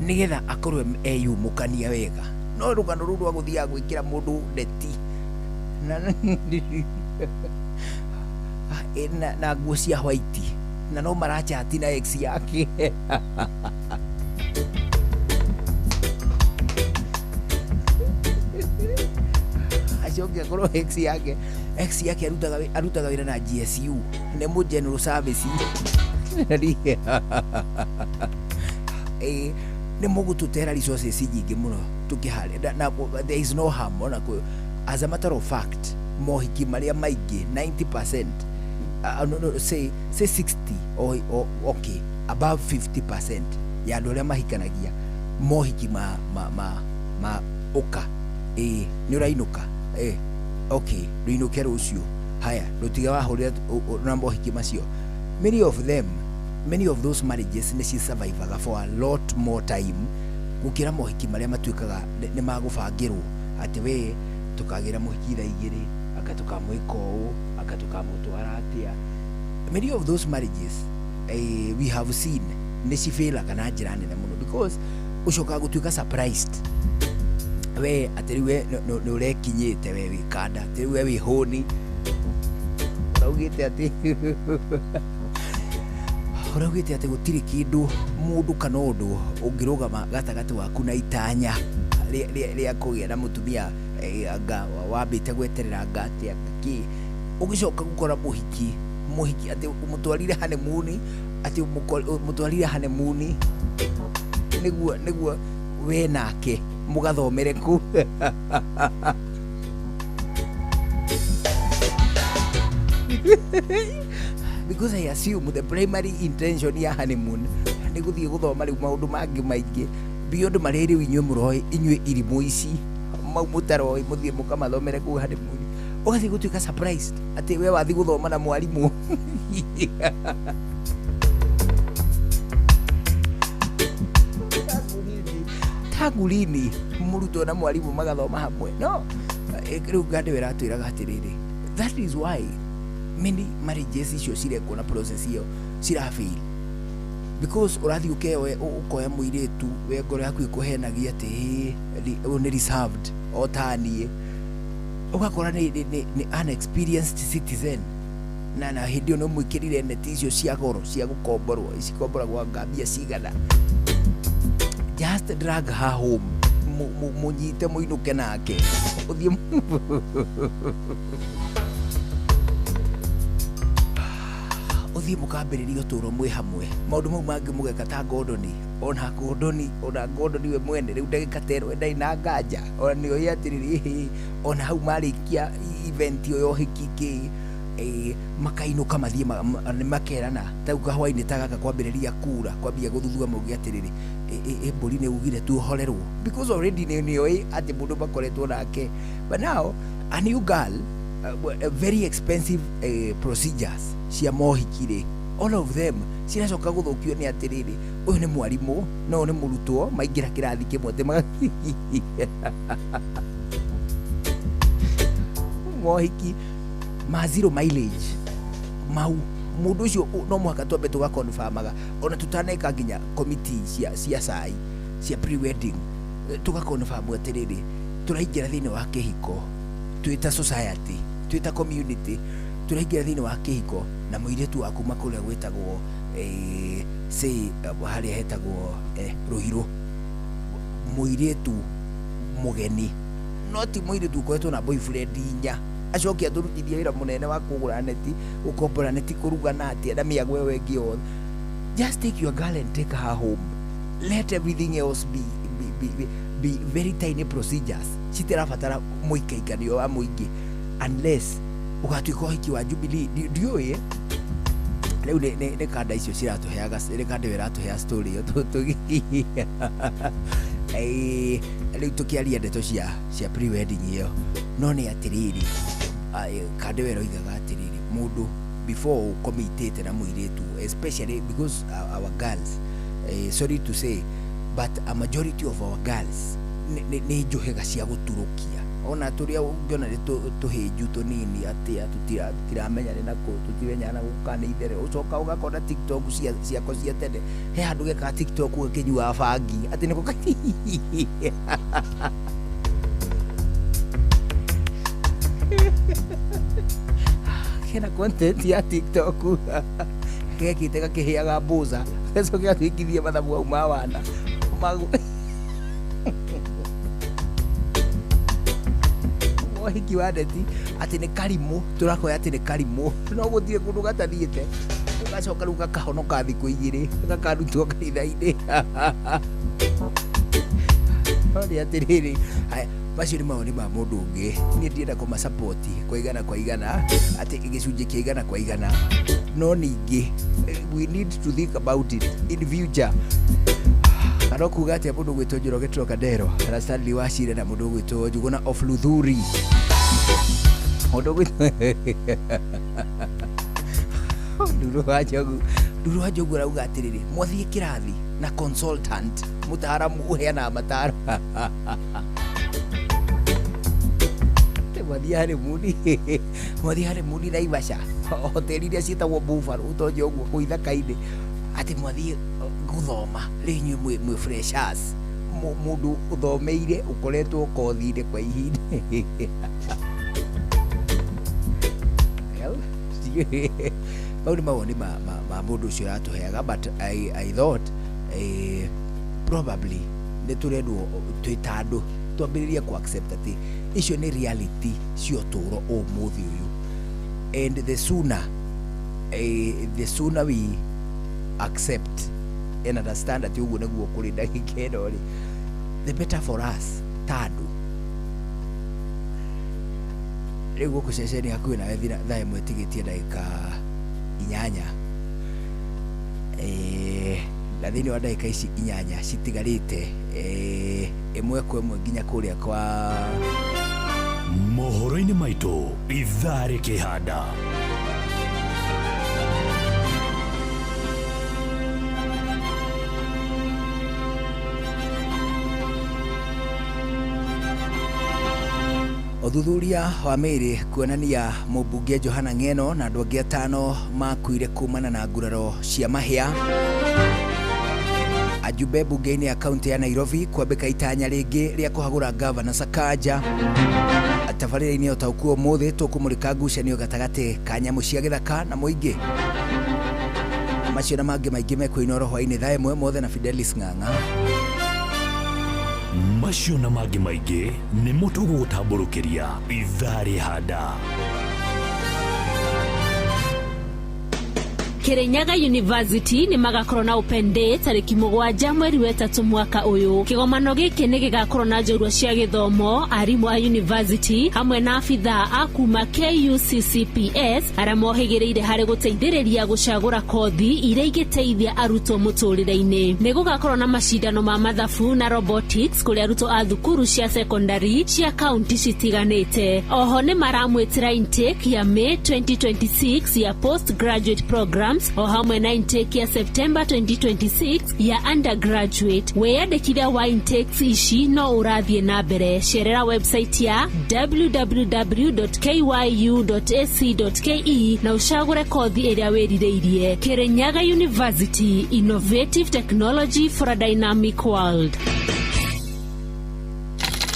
nigetha akorwo eyumũkania wega no rũgano rũu rwa gũthiaga gwĩkĩra mũndũ neti na nguo cia white na no marachati na ex yake acoke akorwo ex yake arutaga wĩra na GSU nĩ mũ general service nĩ mũgũtũtera resources nyingĩ mũno tũkĩharĩa na there is no harm ona as a matter of fact mohiki marĩa maingĩ 90% say 60 or okay above 50% ya andũ arĩa mahikanagia mohiki ma ũka nĩ ũrainũka okay rũinũke rũcio haya rũtiga wahũrĩra na mohiki macio many of those marriages nĩ survivaga for a lot more time gũkĩra mohiki marĩa matuĩkaga nĩ magũbangĩrwo atĩ we tũkagĩra mũhiki thaa igĩrĩ akatukamwĩka ũũ akatukamũtwara atĩa. Many of those marriages we have seen nĩ cifailaga na njĩra nene mũno because ũcokaga gũtuĩka surprised we atĩ rĩu we nĩ ũrekinyĩte we wĩkanda atĩ rĩu we wĩ hũni ũraugĩte atĩ gũtirĩ kĩndũ mũndũ kana ũndũ ũngĩrũgama gatagatĩ waku na itanya rĩa kũgĩa na mũtumia wambĩte gweterera ngati akĩ ũgĩcoka gũkora mũhiki atĩ mũtwarire hanemuni nĩguo we nake mũgathomere ku because I assume the primary intention ya honeymoon nĩ gũthiĩ gũthoma rĩu maũndũ mangĩ maingĩ beyond marĩa rĩu inyuĩ mũroĩ inyuĩ irimũ ici mau mũtaroĩ mũthiĩ mũkamathomere kũu honeymoon ũgathiĩ gũtuĩka surprised atĩ we wathiĩ gũthoma na mwarimũ tangu lini mũrutwo na mwarimũ magathoma hamwe no rĩu Ngandĩwe atwĩraga atĩrĩrĩ that is why many marriages icio cirekwo na process iyo cirafail because ũrathiĩ ũkoya mũirĩtu we ngoro yaku ĩkũhenagia atĩ nĩ reserved o taniĩ ũgakora nĩ unexperienced citizen na hĩndĩ ĩyo nĩ mwĩkĩrire neti icio cia goro cia gũkomborwo cikomboragwo ngambia cigana just drag her home mũnyite mũinũke nake ũthiĩ ũthiĩ mũkambĩrĩria ũtũũro mwĩ hamwe maũndũ mau mangĩ mũgeka ta ona Gordoni we mwene rĩu ndagĩka terwo ndarĩ na nganja ona nĩoĩ atĩrĩrĩ ona hau marĩkia event ĩyo ya ũhiki makainũka mathiĩ makerana tau kahwainĩ ta gaka kwambĩrĩria kura kwambia gũthuthuga mauge atĩrĩrĩ mbũri nĩ ugire tuohorerwo because already nĩoĩ atĩ mũndũ makoretwo nake but now a new girl very expensive procedures cia mohiki all of them ciracoka gũthũkio nĩ atĩrĩrĩ ũyũ nĩ mwarimũ no nĩ mũrutwo maingĩra kĩrathi kĩmwe mohiki ma zero mileage mau mũndũ ũcio no mũhaka twambe tũgakonfirmaga ona tũtaneka nginya committee cia cai cia pre-wedding tũgakonfirm atĩrĩrĩ tũraingĩra thĩinĩ wa kĩhiko twĩta society twĩta community tũraingĩra thĩinĩ wa kĩhiko na mũirĩtu waku makũrĩa gwĩtagwo harĩa hetagwo Rũhirũ mũirĩtu mũgeni no ti mũirĩtu ũkoretwo na boyfriend inya acoke atũrutithie wĩra mũnene wa kũgũra neti gũkombora neti kũruga na atĩa na mĩago ĩyo ĩngĩ yothe just take your girl and take her home let everything else be very tiny procedures citirabatara mũikaikania wa mũingĩ unless ũgatuĩka ũhiki wa Jubilee ndiũĩ rĩu nĩ kanda icio ciratũheaga nĩ Ngandĩwe ratũhea story ĩyo rĩu tũkĩaria ndeto cia pre-wedding ĩyo no nĩ atĩrĩrĩ Ngandĩwe roigaga atĩrĩrĩ mũndũ before ũkomitĩte na mũirĩtu especially because our girls sorry to say but a majority of our girls nĩ njũhĩga cia gũturũkia ona turia ungiona ni tuhiju tunini atia tutiramenya ni nako tutirenya na gukana ithere ucoka ugakora TikTok ciako cia tene he handu geka TikTok ukinyua bangi ati niko kena content ya TikTok gekite gakihiaga mbuza eso kia twikithia mathabu au mawana magu hiki wadeti ati ni karimu turakoya ati ni karimu no guthie kundu gatathiete tugacoka ruga kahonoka thiku igiri gakarutwo kanitha-ini ori atiriri macio ni maoni ma mundu ungi ni ndienda kumasapoti kwa igana ati gicunji kia igana kwa igana no ningi we need to think about it in future kana kuga ati mundu gwitwo Njoroge Trocadero na Stanley Wachira na mundu gwitwo Njuguna of Luthuri mundu gwitwo Nduru wa Njogu rauga atiriri mwathie kirathi na consultant mutaramu uheana mataro mwathie hari muni na Ivasha hoteli iria cietagwo Buffalo utonje uguo kuu ithaka-ini ati mwathie guthoma rinyu mwe freshers mundu uthomeire ukoretwo kothi-ini kwa ihinda mau ni mawoni ma mundu ucio ratuheaga but I thought probably ni turendwo twitandu twambiririe ku accept ati icio ni reality cio turo umuthi uyu and the sooner we accept and understand ati uguo niguo kuri ndagika ino ri the better for us tandu rĩu gũkũ ceceni hakuhĩ nawe thaa ĩmwe ĩtigitie ndagĩka 8 na thĩinĩ wa ndagĩka ici 8 citigarĩte ĩmwe kwa ĩmwe nginya kũrĩa kwa mohoro-inĩ maitũ ithaa rĩkĩhanda Uthuthuria wa mĩĩrĩ kuonania mũmbunge Johana Ng'eno na andũ angĩ 5 makuire kumana na nguraro cia mahĩa. Ajumbe bunge-inĩ ya kaunti ya Nairobi kwambĩka itanya rĩngĩ rĩa kũhagũra gavana Sakaja. Tabarĩra-inĩ ũtaũku ũmũthĩ tũkũmũrĩka ngucanio gatagatĩ ka nyamũ cia gĩthaka na mũingĩ. Macio na mangĩ maingĩ mekũinwo hwainĩ thaa ĩmwe mothe na Fidelis Ng'ang'a. macio na mangĩ maingĩ nĩ mũtũgũtambũrũkĩria ithaa rĩhanda. Kirinyaga University ni magakorwo na open day tariki 7 mweri wa 3 mwaka uyu. Kigomano giki ni gigakorwo na njorua cia githomo arimu a university hamwe na afitha akuma KUCCPS aria mohigireire hari guteithĩrĩria gucagura kothi iria igiteithia arutwo muturire-ini. Ni gugakorwo na macindano ma mathabu na robotics kuri arutwo a thukuru cia secondary cia county citiganite. Oho ni maramwitira intake ya May 2026 ya postgraduate program o hamwe na intake ya September 2026 ya undergraduate. Weyandĩkithia wa intakes ici no ũrathiĩ na mbere. Cerera website ya www.kyu.ac.ke na ũcagũre kothi ĩrĩa wĩrirĩirie. Kirinyaga University, innovative technology for a dynamic world.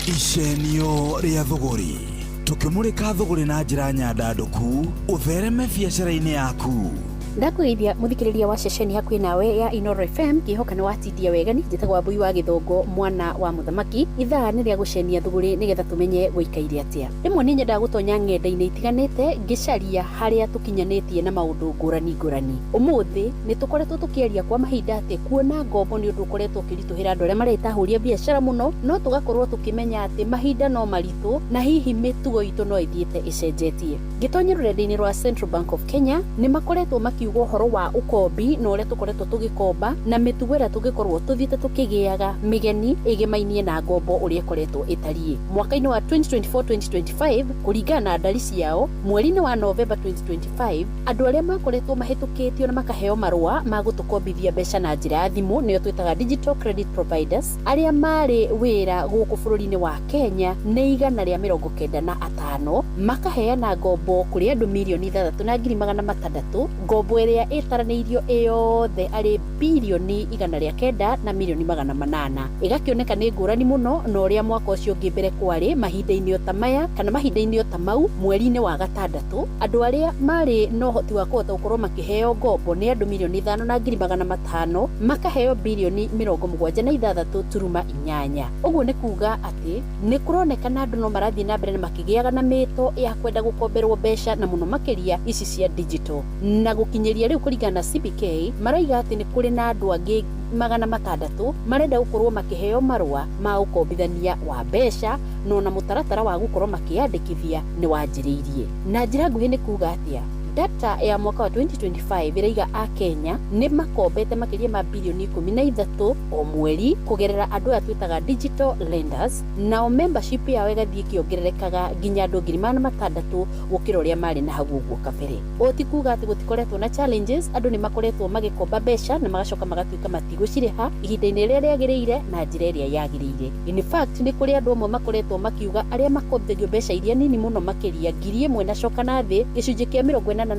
Icenio rĩa thũgũri, tũkĩmũrĩka thũgũri na njĩra nyandandũku, ũthereme biacara-inĩ yaku. Ndakwĩithia muthikiriria wa ceceni hakuhĩ nawe ya Inoro FM kihoka nĩ watindia wegani njĩtagwo Wambui wa Gĩthongo mwana wa mũthamaki. Ithaa nĩ rĩa gũcenia thũgũri nĩgetha tũmenye gũikaire atĩa. Rĩmwe nĩ nyendaga gũtonya ng'enda-inĩ itiganĩte ngĩcaria harĩa tũkinyanĩtie na maũndũ ngũrani ngũrani. Ũmũthĩ nĩ tũkoretwo tũkĩaria kwa mahinda atĩ kuona ngombo nĩ ũndũ ũkoretwo ũkĩritũhĩra andũ arĩa maretahũria biacara mũno, no tũgakorwo tũkĩmenya atĩ mahinda no maritũ na hihi mĩtugo itũ no ĩthiĩte ĩcenjetie. Ngĩtonya rũrenda-inĩ rwa Central Bank of Kenya nĩ makoretwo makiuga horo wa ukombi no ule tukoretwo tugikomba na mitugo ira tugikorwo tuthiite tukigiaga migeni igimainie na ngombo uria ikoretwo itarie mwaka-ini wa 2024-2025 kuringana na ndari ciao mweri-ini wa Novemba 2025 andu aria makoretwo mahitukitio na makaheo marua ma gutukombithia mbeca na njira ya thimu nio twitaga digital credit providers aria mari wira guku bururi-ini wa Kenya ni 195 makaheana ngombo kuri andu milioni 3,600 ngombo iria itaraneirio yothe ari bilioni 109 na milioni 800 igakioneka ni ngurani muno no uria mwaka ucio ungi mbere kwari mahinda-ini ta maya kana mahinda-ini ta mau mweri-ini wa gatandatu andu aria mari no hoti wa kuhota gukorwo makiheo ngombo ni andu milioni 5,500 makaheo bilioni 76.8 uguo ni kuga ati ni kuronekana andu no marathie na mbere na makigiaga na mito ya kwenda gukomberwo mbeca na muno makiria ici cia digital na gukinyeria riu kuringana na CBK maraiga ati ni kuri na andu angi 600 marenda gukorwo makiheo marua ma ukombithania wa mbeca no na mutaratara wa gukorwo makiandikithia ni wanjiriirie na njira nguhi ni kuga atia data ya mwaka wa 2025 iraiga a Kenya ni makombete makiria ma bilioni 13 o mweri kugerera andu aya twitaga digital lenders na membership yao igathie kiongererekaga nginya andu 6,000 gukira uria mari na hau uguo kabere oti kuga ati gutikoretwo na challenges andu ni makoretwo magikomba mbeca na magacoka magatuika matiguciriha ihinda-ini riria riagiriire na njira iria yagiriire in fact ni kuri andu amwe makoretwo makiuga aria makombithagio mbeca iria nini muno makiria 1,000 na coka na thi gicunji kia 43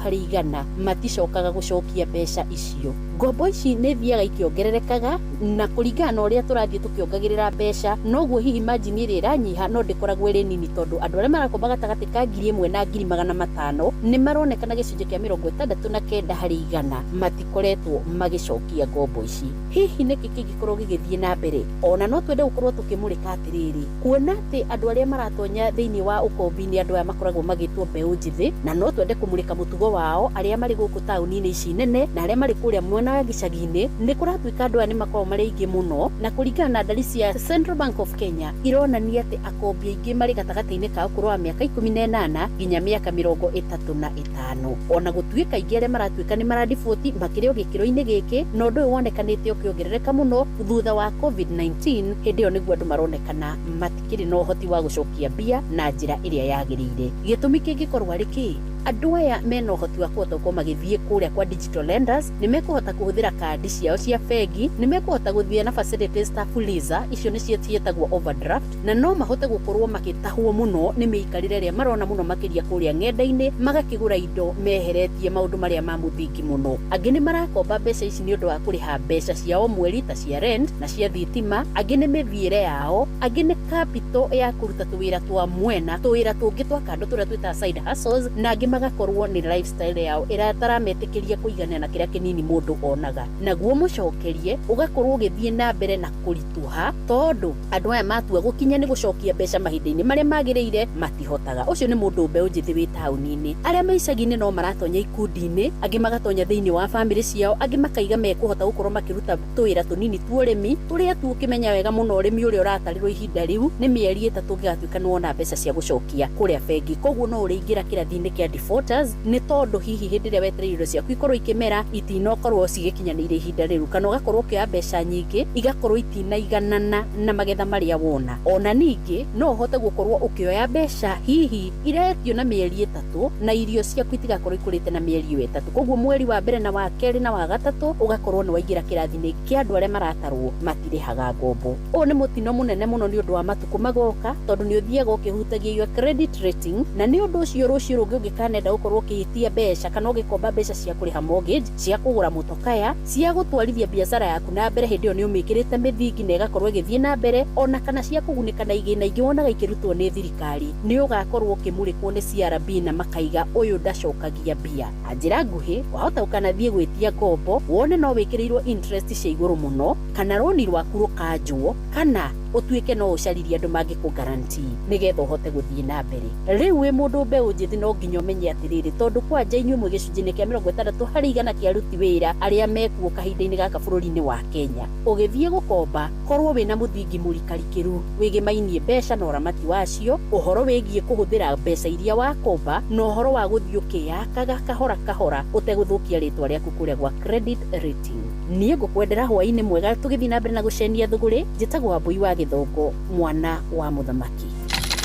harĩ igana maticokaga gucokia mbeca icio ngombo ici ni thiaga ikiongererekaga na kuringana na uria turathie tukiongagirira mbeca noguo hihi margin iri iranyiha no ndikoragwo iri nini tondu andu aria marakomba gatagati ka 1,000 na 500 ni maronekana gicunji kia 69 harĩ igana matikoretwo magicokia ngombo ici hihi niki kingikorwo gigithie na mbere ona no twende gukorwo tukimurika atiriri kuona ati andu aria maratonya thiini wa ukombi ni andu aya makoragwo magitwo mbeu njithi na no twende kumurika mutugo wao aria mari guku tauni-ini ici nene na aria mari kuria mwena wa gicagi-ini ni kuratuika andu aya ni makorwo mari aingi muno na kuringana na ndari cia Central Bank of Kenya ironania ati akombi aingi mari gatagati-ini ka ukuru wa miaka 18 nginya miaka 35 ona gutuika aingi aria maratuika ni maradifoti makirio gikiro-ini giki no ndu wonekanite ukiongerereka muno thutha wa COVID-19 hindi yo niguo andu maronekana matikiri no hoti wa gucokia mbia na njira iria yagiriire gitumi kingikorwo ari ki andu aya mena uhoti wa kuhota gukorwo magithie kuria kwa digital lenders ni mekuhota kuhuthira kandi ciao cia bengi ni mekuhota guthie na facilities ta Fuliza icio ni cietagwo overdraft na no mahote gukorwo magitahwo muno ni miikarire ria marona muno makiria kuria ng'enda-ini magakigura indo meheretie maundu maria ma muthingi muno angi ni marakomba mbeca ici ni undu wa kuriha mbeca ciao mweri ta cia rent na cia thitima angi ni mithiire yao angi ni capital ya kuruta tuwira twa mwena tuwira tungi twa kando turia twita side hustles na angi magakorwo ni lifestyle yao iratarametĩkĩria kuigana na kiria kinini mundu onaga naguo mucokerie ugakorwo ugithie na mbere na kurituha tondu andu aya matua gukinya ni gucokia mbeca mahinda-ini maria magiriire matihotaga ucio ni mundu mbeu njithi wi tauni-ini aria maicagi-ini no maratonya ikundi-ini angi magatonya thiini wa family ciao angi makaiga mekuhota gukorwo makiruta tuwira tunini twa urimi turia tu ukimenya wega muno urimi uria uratarirwo ihinda riu ni mieri 3 ngatuika nuona mbeca cia gucokia kuria bengi koguo no uriingira kirathi-ini kia defaulters ni tondu hihi hindi ria wetereire indo ciaku ikorwo ikimera itinokorwo cigikinyanĩire ihinda riu kana ugakorwo ukioya mbeca nyingi igakorwo itinaiganana na magetha maria wona ona ningi no uhote gukorwo ukioya mbeca hihi iretio na mieri 3 na irio ciaku itigakorwo ikurite na mieri 3 koguo mweri wa mbere na wa keri na wa gatatu ugakorwo ni waingira kirathi-ini kia andu aria maratarwo matirihaga ngombo o ni mutino munene muno ni undu wa matuku magoka tondu ni uthiaga ukihutagia your credit rating na ni undu ucio rucio rungi ungikanenda gukorwo ukihitia mbeca kana ugikomba mbeca cia kuriha mortgage cia kugura mutokaya cia gutwarithia biacara yaku na mbere hindi yo ni umikirite mithingi na igakorwo igithie na mbere ona kana cia kugunika na igina ingi wonaga ikirutwo ni thirikari ni ugakorwo ukimurikwo ni CRB na makaiga uyu ndacokagia mbia njira nguhi wahota ukanathie gwitia ngombo wone no wikirirwo interest cia iguru muno kana roni rwaku rukanjwo kana utuike no ucaririe andu mangiku guarantee nigetha uhote guthie na mbere. Riu wi mundu mbeu njithi no nginya umenye atiriri tondu kwanja inyuĩ mwe gicunjĩ-inĩ kĩa 60 harĩ 100 kĩa aruti wĩra arĩa mekuo kahinda-inĩ gaka bũrũri-inĩ wa Kenya. Ũgĩthiĩ gũkomba korwo wĩna mũthingi mũrikarikĩru wĩgĩmainie mbeca na ũramati wacio, ũhoro wĩgiĩ kũhũthĩra mbeca iria wakomba na ũhoro wa gũthiĩ ũkĩyakaga kahora kahora ũtegũthũkia rĩtwa rĩaku kũrĩa gwa credit rating. Niĩ ngũkwendera hwaĩ-inĩ mwega tũgĩthiĩ na mbere na gũcenia thũgũrĩ. Njĩtagwo Wambui wa Gĩthongo, mwana wa mũthamaki.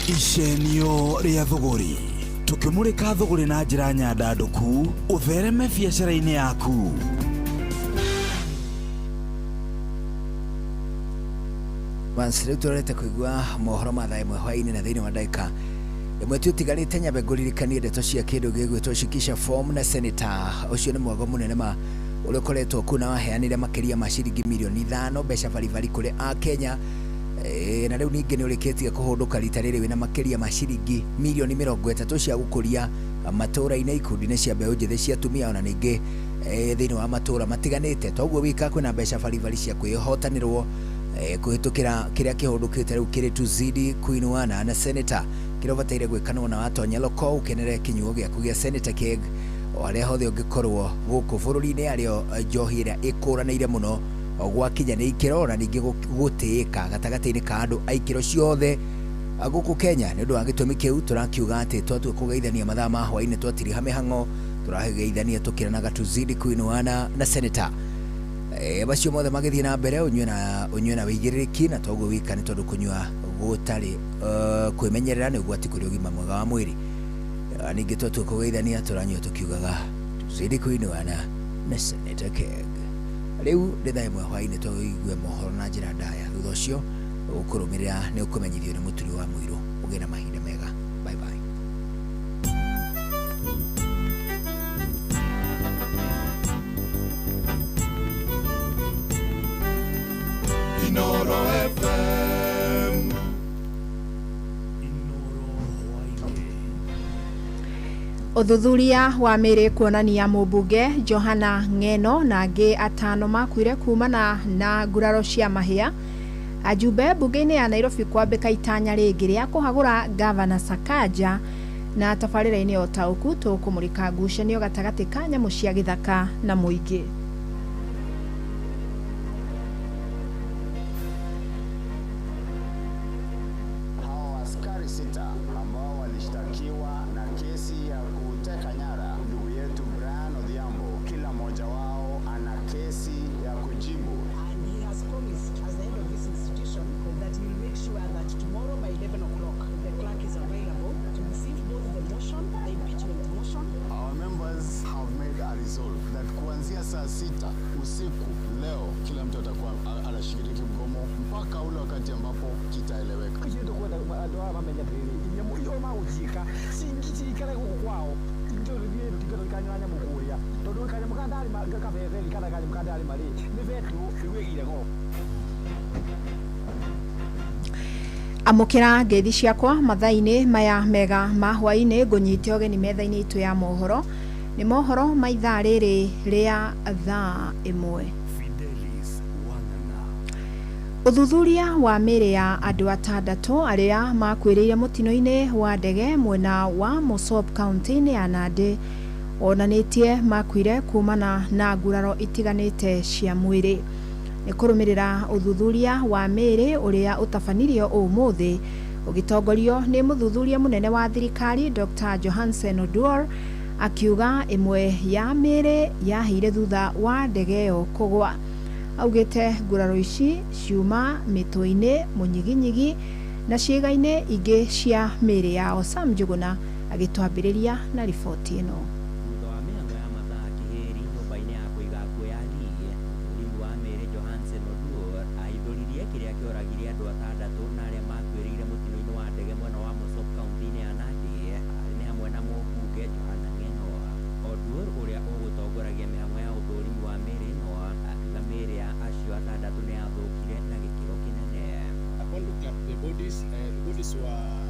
Icenio rĩa thũgũrĩ, tũkĩmũrĩka thũgũrĩ na njĩra nyandandũku, ũthereme biacara-inĩ yaku. Once rĩu tũrorete kũigua mohoro ma thaa ĩmwe hwaĩ-inĩ na thĩinĩ wa ndagĩka ĩmwe tũtigarĩte nyambe ngũririkanie ndeto cia kĩndũ gĩgwĩtwo Shikisha Form na Senator ũcio nĩ mwago mũnene ma ũrĩa ũkoretwo kuna waheanire makĩria ma ciringi mirioni 5 mbeca baribari kũrĩ a Kenya. Na rĩu ningĩ nĩ ũrĩkĩtie kũhũndũka rita rĩrĩ wĩna makĩria ma ciringi mirioni 30 cia gũkũria matũũra-inĩ, ikundi-inĩ cia mbeũ njĩthĩ cia atumia ona ningĩ thĩinĩ wa matũũra matiganĩte. Toguo wika kwĩna mbeca baribari cia kwĩhotanĩrwo kuhĩtũkĩra kĩrĩa kĩhũndũkĩte rĩu kĩrĩ tuzidi kuinuana na Senator kĩrĩa ũbataire gwĩka no na watonya loko ũkenere kinyuo gĩaku gĩa Senator Keg o harĩa hothe ũngĩkorwo gũkũ bũrũri-inĩ arĩo njohi ĩrĩa ĩkũranĩire mũno gwakinya nĩ ikĩro na ningĩ gũtĩĩka gatagatĩ-inĩ ka andũ a ikĩro ciothe gũkũ Kenya. Nĩ ũndũ wa gĩtũmi kĩu tũrakiuga atĩ twatua kũgeithania mathaa ma hwaĩ-inĩ twatiriha mĩhang'o, tũrageithania tũkĩranaga tuzidi kuinuana na Senator. Bacio mothe magĩthiĩ na mbere ũnyue na wĩigĩrĩrĩki, na toguo wika nĩ tondũ kũnyua gũtarĩ kwĩmenyerera nĩ ũgwati kũrĩ ũgima mwega wa mwĩrĩ. Ningĩ twatua kũgeithania tũranyua tũkiugaga tuzidi kuinuana na Senator Keg. Rĩu nĩ thaa ĩmwe hwaĩ-inĩ tũigue mohoro na njĩra ndaya. Thutha ũcio ũkũrũmĩrĩra nĩ ũkũmenyithio nĩ mũturi wa mũirũ. Ũgĩe na mahinda mega. Bye bye. Inoro FM. Uthuthuria wa mĩrĩ kuonania mũmbunge Johana Ng'eno na angĩ atano makuire kumana na nguraro cia mahĩa. Ajumbe mbunge-inĩ ya Nairobi kwambĩka itanya rĩngĩ rĩa kũhagũra Gavana Sakaja, na tabarĩra-inĩ o taũku tũkũmũrĩka ngucanio gatagatĩ ka nyamũ cia gĩthaka na mũingĩ. Askari 6 ambao walishtakiwa na kesi ya kuteka nyara ndugu yetu Brian Odhiambo, kila mmoja wao ana kesi ya kujibu. And he has promised as the head of this institution that he will make sure that tomorrow by 11 o'clock the clerk is available to receive both the motion, the impeachment motion. Our members have made a resolve that kuanzia saa 6 usiku leo kila mtu atakuwa anashiriki mgomo mpaka ule wakati ambapo kitaeleweka. Amũkĩra ngeithi ciakwa mathaa-inĩ maya mega ma hwaĩ-inĩ ngũnyite ũgeni metha-inĩ itũ ya mohoro. Nĩ mohoro ma ithaa rĩrĩ rĩa thaa ĩmwe. Uthuthuria wa mĩrĩ ya andũ atandatũ arĩa makuĩrĩire mũtino-inĩ wa ndege mwena wa Mosop County-inĩ ya Nandi wonanĩtie makuire kumana na nguraro itiganĩte cia mwĩrĩ. Nĩ kũrũmĩrĩra uthuthuria wa mĩrĩ ũrĩa ũtabanirio ũmũthĩ ũgĩtongorio nĩ mũthuthuria mũnene wa thirikari Dr. Johansen Oduor, akiuga ĩmwe ya mĩrĩ yahĩire thutha wa ndege ĩyo kũgwa. Augĩte nguraro ici ciuma mĩtwe-inĩ, mũnyiginyigi na ciĩga-inĩ ingĩ cia mĩrĩ yao. Sam Njuguna agĩtwambĩrĩria na riboti ĩno.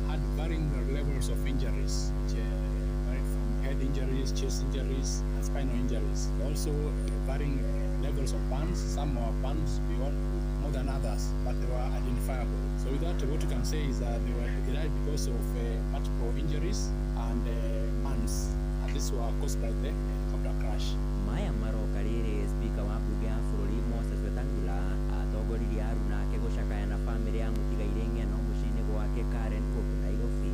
Had varying levels of injuries, varied from head injuries, chest injuries, and spinal injuries. Also varying levels of burns. Some were burns beyond more than others, but they were identifiable. So with that, what you can say is that they died because of multiple injuries and burns, and this were caused by the helicopter crash. Maya maroka riri speaker wa bunge ya bururi Moses Wetangula atongoririe aruna ake gucakaya na family ya mutigaire ng'eno mucini gwake Karen Koko Nairobi.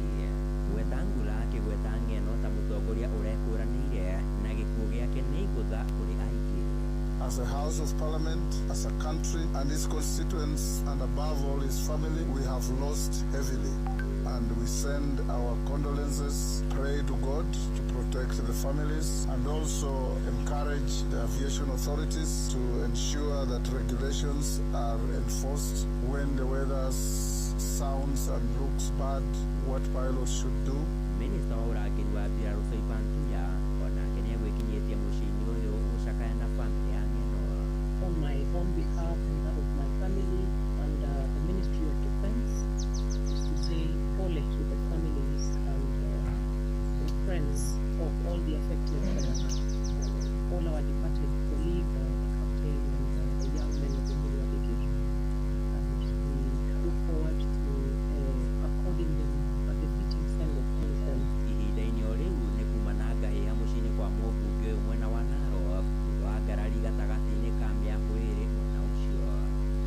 Wetangula akigweta ng'eno ta mutongoria urekuranire na gikuo giake ni igutha kuri aingĩ. As a House of Parliament, as a country and its constituents, and above all his family, we have lost heavily. And we send our condolences, pray to God to protect the families, and also encourage the aviation authorities to ensure that regulations are enforced when the weather sounds and looks bad, what pilots should do. Minister wa urangĩri wa mbirarũ Fabian Tuya onake nĩ egwĩkinyĩtie mũciĩ-inĩ ũyũ gũcakaya na family ya ng'eno. On my own behalf and that of my family and the Ministry of Defense, is to say pole to the families and the friends of all the affected, all our departed colleagues, the captain and the young men of the New Aviation. And we look forward to according them a befitting send-off to them. Ihinda-inĩ o rĩu nĩ kuma na ngaĩ ya mũciĩ-inĩ kwa mũmbunge ũyũ mwena wa Narok wa ngarari gatagatĩ-inĩ ka mĩahũ ĩrĩ mwena ũcio.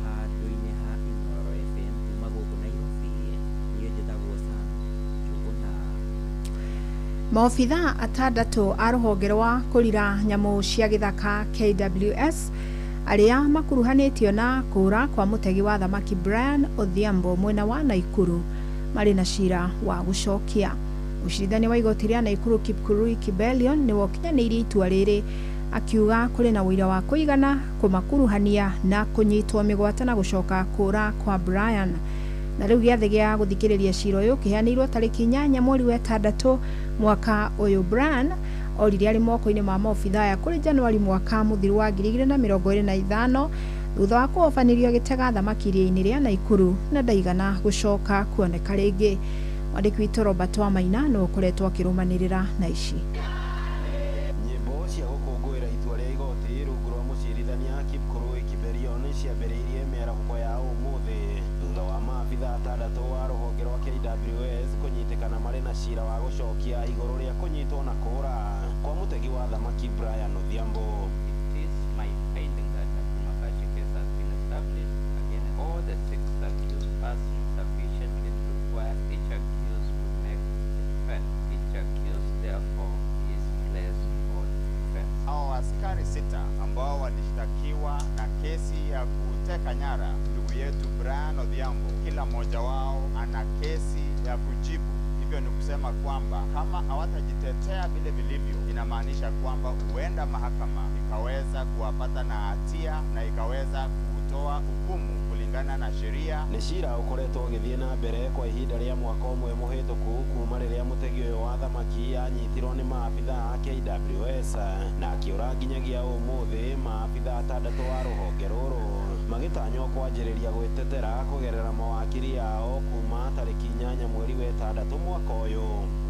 Handũ-inĩ ha Inooro FM kuma gũkũ Nairobi, niĩ njĩtagwo Sam Njũgũna. Maobitha atandatũ a rũhonge rwa kũrira nyamũ cia gĩthaka KWS arĩa makuruhanĩtio na kũũra kwa mũtegi wa thamaki Brian Odhiambo mwena wa Naikuru marĩ na cira wa gũcokia. Mũcirithania wa igoti rĩa Naikuru Kipkurui Kibelion nĩ wokinyanĩirie itua rĩrĩ akiuga kũrĩ na ũira wa kũigana kũmakuruhania na kũnyitwo mĩgwate na gũcoka kũũra kwa Brian. Na rĩu gĩathĩ gĩa gũthikĩrĩria cira ũyũ kĩheanĩirwo tarĩki 8 mweri wa 6 mwaka ũyũ. Brian orire arĩ moko-inĩ ma maobitha ya kũrĩ Januari mwaka mũthiru wa 2025 thutha wa kũhobanĩrio gĩtega thamaki iria-inĩ rĩa Naikuru na ndaigana gũcoka kuoneka rĩngĩ. Mwandĩki witũ Robert Wamaina nĩ ũkoretwo akĩrũmanĩrĩra na ici. Nyĩmbo cia gũkũngũĩra itua rĩa igoti rungu rwa mũcirithania Kipkurui Kibelion ciambĩrĩirie mĩaraho ya ũmũthĩ thutha wa maabitha atandatũ wa rũhonge rwa KWS kũnyitĩkana marĩ na cira wa gũcokia igũrũ rĩa kũnyitwo na kũũra kwa mũtegi wa thamaki Brian Odhiambo. It is my finding that a prima facie case has been established against all the 6 accused persons sufficiently to require each accused would make a defense. Each accused therefore is placed for defense. Hao askari 6 ambao walishtakiwa na kesi ya kuteka nyara ndugu yetu Brian Odhiambo, kila mmoja wao ana kesi ya kujibu. Hivyo ni kusema kwamba kama hawatajitetea vile vilivyo, inamaanisha kwamba huenda mahakama ikaweza kuwapata na hatia na ikaweza kutoa hukumu kulingana na sheria. Nĩ cira ũkoretwo ũgĩthiĩ na mbere kwa ihinda rĩa mwaka ũmwe mũhĩtũku kuma rĩrĩa mũtegi ũyũ wa thamaki anyitirwo nĩ maabitha a KWS na akĩũra nginyagia ũmũthĩ maabitha atandatũ wa rũhonge rũrũ magĩtanywo kwanjĩrĩria gwĩtetera kũgerera mawakili yao kuma tarĩki 8 mweri wa 6 mwaka ũyũ.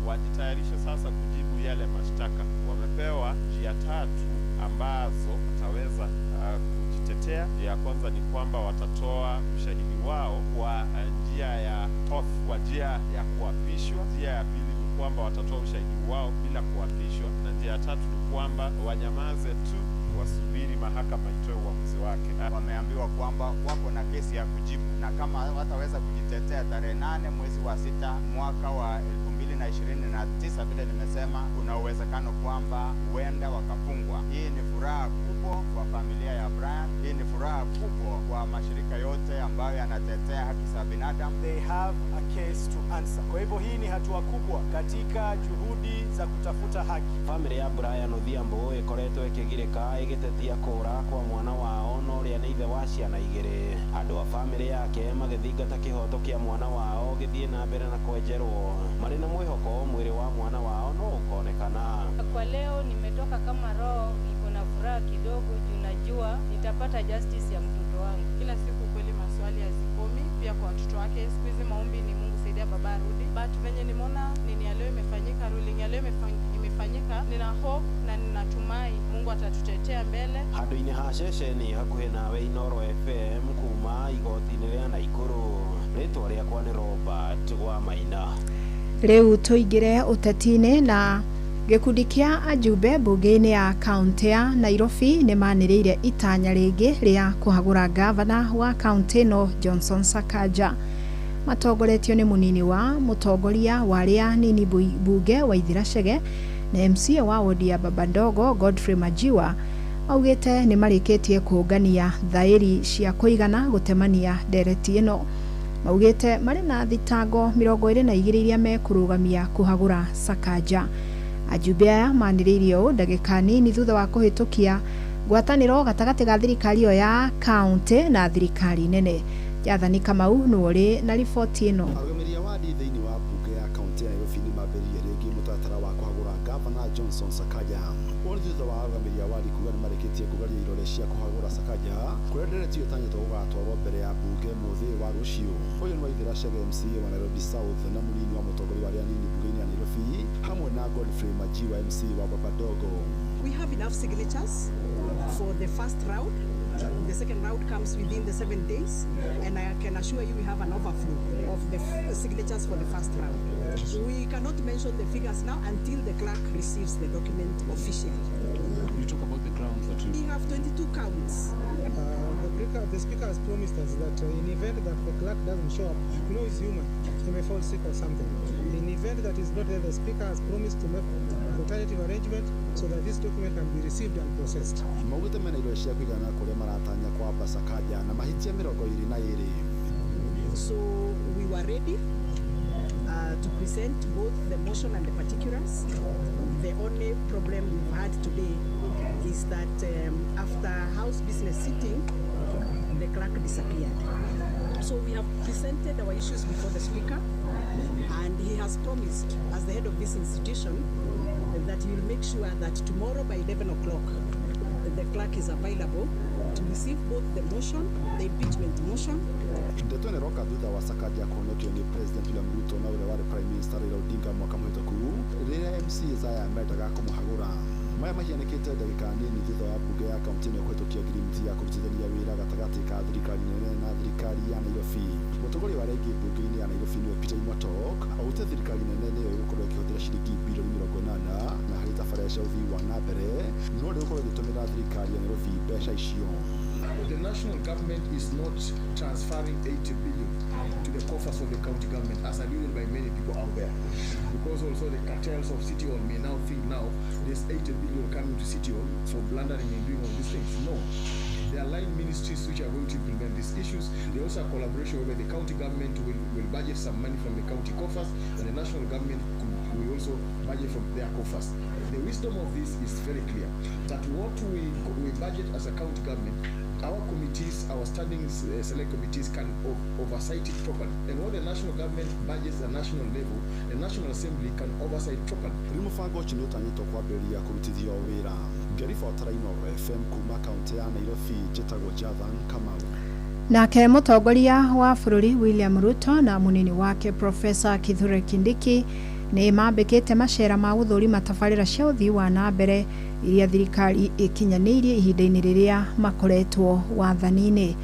Wajitayarishe sasa kujibu yale mashtaka. Wamepewa njia 3 ambazo wataweza kujitetea. Njia ya kwanza ni kwamba watatoa ushahidi wao kwa njia ya oath, kwa njia ya kuapishwa. Njia ya pili ni kwamba watatoa ushahidi wao bila kuapishwa, na njia ya tatu ni kwamba wanyamaze tu wasubiri mahakama itoe uamuzi wake. Wameambiwa kwamba wako na kesi ya kujibu, na kama wataweza kujitetea tarehe 8 mwezi wa 6 mwaka wa 2029 vile nimesema, kuna uwezekano kwamba huenda wakafungwa. Hii ni furaha kubwa kwa familia ya Brian, hii ni furaha kubwa kwa mashirika yote ambayo yanatetea haki za binadamu. They have a case to answer. Kwa hivyo hii ni hatua kubwa katika juhudi za kutafuta haki. Family ya Brian Odhiambo ĩkoretwo ĩkĩgirĩka ĩgĩtetia kũũra kwa mwana wao no ũrĩa nĩ ithe wa ciana igĩrĩ. Andũ a family yake magĩthingata kĩhoto kĩa mwana wao gĩthiĩ na mbere na kwenjerwo marĩ na mwĩhoko mwĩrĩ wa mwana wao no ũkonekana. Kwa leo nimetoka kama roho iko na furaha kidogo juu najua nitapata justice ya mtoto wangu. Kila siku kweli maswali hazikomi, pia kwa watoto wake. Siku hizi maombi ni Mungu saidia baba arudi, but venye nimeona nini ya leo imefanyika, ruling ya leo imefanyika imefanyika, nina hope na ninatumai Mungu atatutetea mbele. Handu-inĩ ha ceceni hakuhĩ nawe Inoro FM kuma igoti-inĩ rĩa Naikuru, rĩtwa rĩakwa nĩ Robert Gwamaina. Rĩu tũingĩre ũteti-inĩ na gĩkundi kĩa ajumbe mbunge-inĩ ya kaunti ya Nairobi nĩ manĩrĩire itanya rĩngĩ rĩa kũhagũra gavana wa kaunti ĩno Johnson Sakaja. Matongoretio nĩ mũnini wa mũtongoria wa arĩa nini mbunge Waithira Chege na MCA wa wodi ya Babandogo Godfrey Majiwa augĩte nĩ marĩkĩtie kũngania thaĩri cia kũigana gũtemania ndereti ĩno. Maugĩte marĩ na thitango 22 iria mekũrũgamia kũhagũra Sakaja. Ajumbe aya manĩrĩirie ũũ ndagĩka nini thutha wa kũhĩtũkia ngwatanĩro gatagatĩ ga thirikari ĩyo ya kaunti na thirikari nene. Jathani Kamau nũrĩ na riboti ĩno. Arũgamĩrĩri a wadi thĩinĩ wa mbunge ya kaunti ya Nairobi nĩ mambĩrĩirie rĩngĩ mũtaratara wa kũhagũra gavana Johnson Sakaja. Ũũ nĩ thutha wa arũgamĩrĩri a wadi kuuga nĩ marĩkĩtie kũgeria irore cia kũhagũra Sakaja kũrĩa ndereti ĩyo ĩtanyĩtwo gũgatwarwo mbere ya mbunge mũthĩ wa rũciũ. Ũyũ nĩ Waithira Chege MCA wa Nairobi South na mũnini wa mũtongoria wa arĩa nini mbunge-inĩ ya Nairobi hamwe na Godfrey Majiwa MCA wa Babandogo. We have enough signatures for the first round. The second round comes within the 7 days, and I can assure you we have an overflow of the signatures for the first round. We cannot mention the figures now until the clerk receives the document officially. You talk about the grounds that we have 22 counts. The speaker has promised us that in event that the clerk doesn't show up, you know he's human, he may fall sick or something. In event that he's not there, the speaker has promised to make alternative arrangement so that this document can be received and processed. Maugĩte mena irore cia kũigana kũrĩa maratanya kwamba Sakaja na mahitia 22. So we were ready to present both the motion and the particulars. The only problem we've had today is that after House business sitting, the clerk disappeared. So we have presented our issues before the speaker, and he has promised, as the head of this institution, that he will make sure that tomorrow by 11 o'clock, the clerk is available to receive both the motion, the impeachment motion. Ndeto ĩroka thutha wa Sakaja kuonekio nĩ President William Ruto na ũrĩa warĩ Prime Minister Raila Odinga mwaka mũhĩtũku rĩrĩa MCAs aya mendaga kũmũhagũra. Maya mahianĩkĩte ndagĩka nini thutha wa mbunge ya kaunti ĩno kũhĩtũkia ngirimiti ya kũrutithania wĩra gatagatĩ ka thirikari nene na thirikari ya Nairobi. Mũtongoria wa rĩngĩ mbunge-inĩ ya Nairobi nĩwe Peter Imwatok augĩte thirikari nene nĩyo ĩgũkorwo ĩkĩhũthĩra ciringi birioni 80 na harĩ tabarĩra cia ũthii wa na mbere no rĩgũkorwo ĩgĩtũmĩra thirikari ya Nairobi mbeca icio. The national government is not transferring 80 billion to the coffers of the county government as alluded by many people out there. Because also the cartels of City Hall may now think now there's 80 billion coming to City Hall for blundering and doing all these things. No. They are line ministries which are going to implement these issues. They also have collaboration where the county government will budget some money from the county coffers and the national government will also budget from their coffers. The wisdom of this is very clear, that what we budget as a county government, our committees, our standing select committees can oversight it properly. And what the national government budgets at the national level, the National Assembly can oversight properly. Mũbango ũcio nĩ ũtanyĩtwo kwambĩrĩria kũrutithio wĩra. Ngĩribotera Inoro FM kuma kaunti ya Nairobi, njĩtagwo Jathan Kamau. Nake mũtongoria wa bũrũri William Ruto na mũnini wake Professor Kithure Kindiki nĩ mambĩkĩte macera ma gũthũrima tabarĩra cia ũthii wa na mbere iria thirikari ikinyanĩirie ihinda-inĩ rĩrĩa makoretwo wathani-inĩ.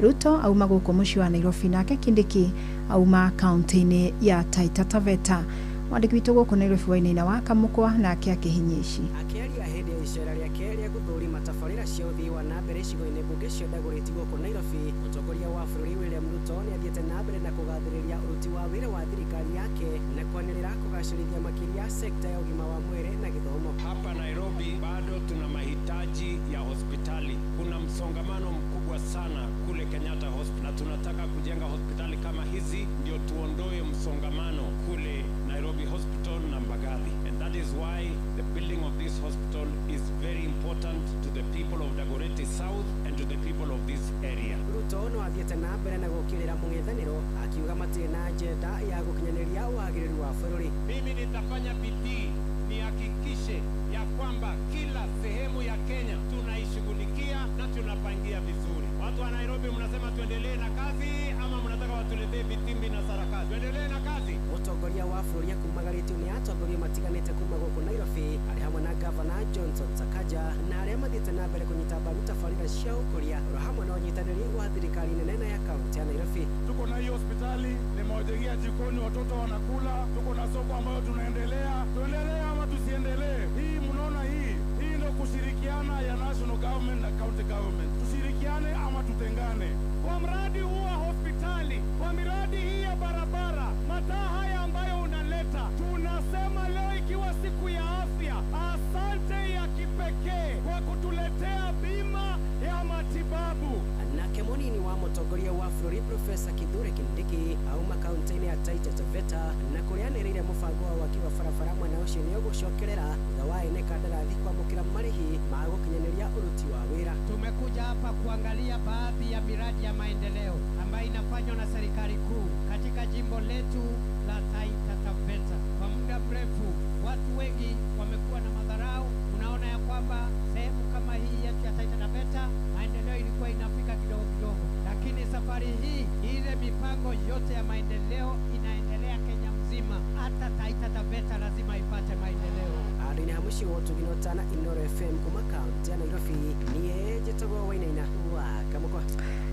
Ruto auma gũkũ mũciĩ wa Nairobi nake Kindiki auma kaunti-inĩ ya Taita Taveta. Mwandĩki witũ gũkũ Nairobi Wainaina wa Kamũkwa nake akĩhinyia ici. Akĩaria hĩndĩ ya icera rĩake rĩa gũthũrima tabarĩra cia ũthii wa na mbere icigo-inĩ mbunge cia Dagoretti gũkũ Nairobi, mũtongoria wa bũrũri William Ruto nĩ athiĩte na mbere na kũgathĩrĩria ũruti wa wĩra wa thirikari yake na kwanĩrĩra kũgacĩrithia makĩria sekta ya ũgima wa mwĩrĩ na gĩthomo. Hapa Nairobi bado tuna mahitaji ya hospitali. Kuna msongamano mkubwa sana kule Kenyatta Hospital na tunataka kujenga hospitali kama hizi ndio tuondoe msongamano kule Nairobi Hospital na Mbagathi. And that is why the building of this hospital is very important to the people of Dagoretti South and to the people of this area. Ruto no athiĩte na mbere na gũkĩrĩra mũng'ethanĩro akiuga matirĩ na ajenda ya gũkinyanĩria wagĩrĩru wa bũrũri. Mimi nitafanya bidii nihakikishe ya kwamba kila sehemu ya Kenya tunaishughulikia na tunapangia vizuri. Watu wa Nairobi mnasema tuendelee na kazi ama mnataka watuletee vitimbi na sarakasi? Tuendelee na kazi. Mũtongoria wa bũrũri akumagarĩtio nĩ atongoria matiganĩte kuma gũkũ Nairobi arĩ hamwe na Gavana Johnson Sakaja na arĩa mathiĩte na mbere kũnyita mbaru tabarĩra cia ũkũria oro hamwe na ũnyitanĩri wa thirikari nene ya kaunti ya Nairobi. Tuko na hii hospitali, nimewajengea jikoni, watoto wanakula, tuko na soko ambayo tunaendelea. Tuendelee ama tusiendelee? Hii mnaona hii ndio kushirikiana ya national government na county government. Tushirikiane ama tutengane. Kwa mradi huu wa hospitali, kwa miradi hii ya barabara, mataa haya ambayo unaleta, tunasema leo ikiwa siku ya afya, asante ya kipekee kwa kutuletea bima ya matibabu. Nake munini wa mũtongoria wa bũrũri Profesa Kithure Kindiki auma kaunti-inĩ ya Taita Taveta na kũrĩanĩrĩire mũbango wa waki wa barabara mwena ũcio nĩ ũgũcokerera thutha wa ene kandarathi kwamũkĩra marĩhi ma gũkinyanĩria ũruti wa wĩra. Tumekuja hapa kuangalia baadhi ya miradi ya maendeleo ambayo inafanywa na serikali kuu katika jimbo letu la Taita Taveta. Kwa muda mrefu watu wengi wamekuwa na madharau. Unaona ya kwamba sehemu kama hii yetu ya Taita Taveta maendeleo ilikuwa inafika kidogo kidogo, lakini safari hii ile mipango yote ya maendeleo inaendelea Kenya mzima, hata Taita Taveta lazima ipate maendeleo. Adini hamushi wotu ginotana Inoro FM kuma kaunti ya Nairobi niye Njĩtagwo Wainaina wa Kamũkwa.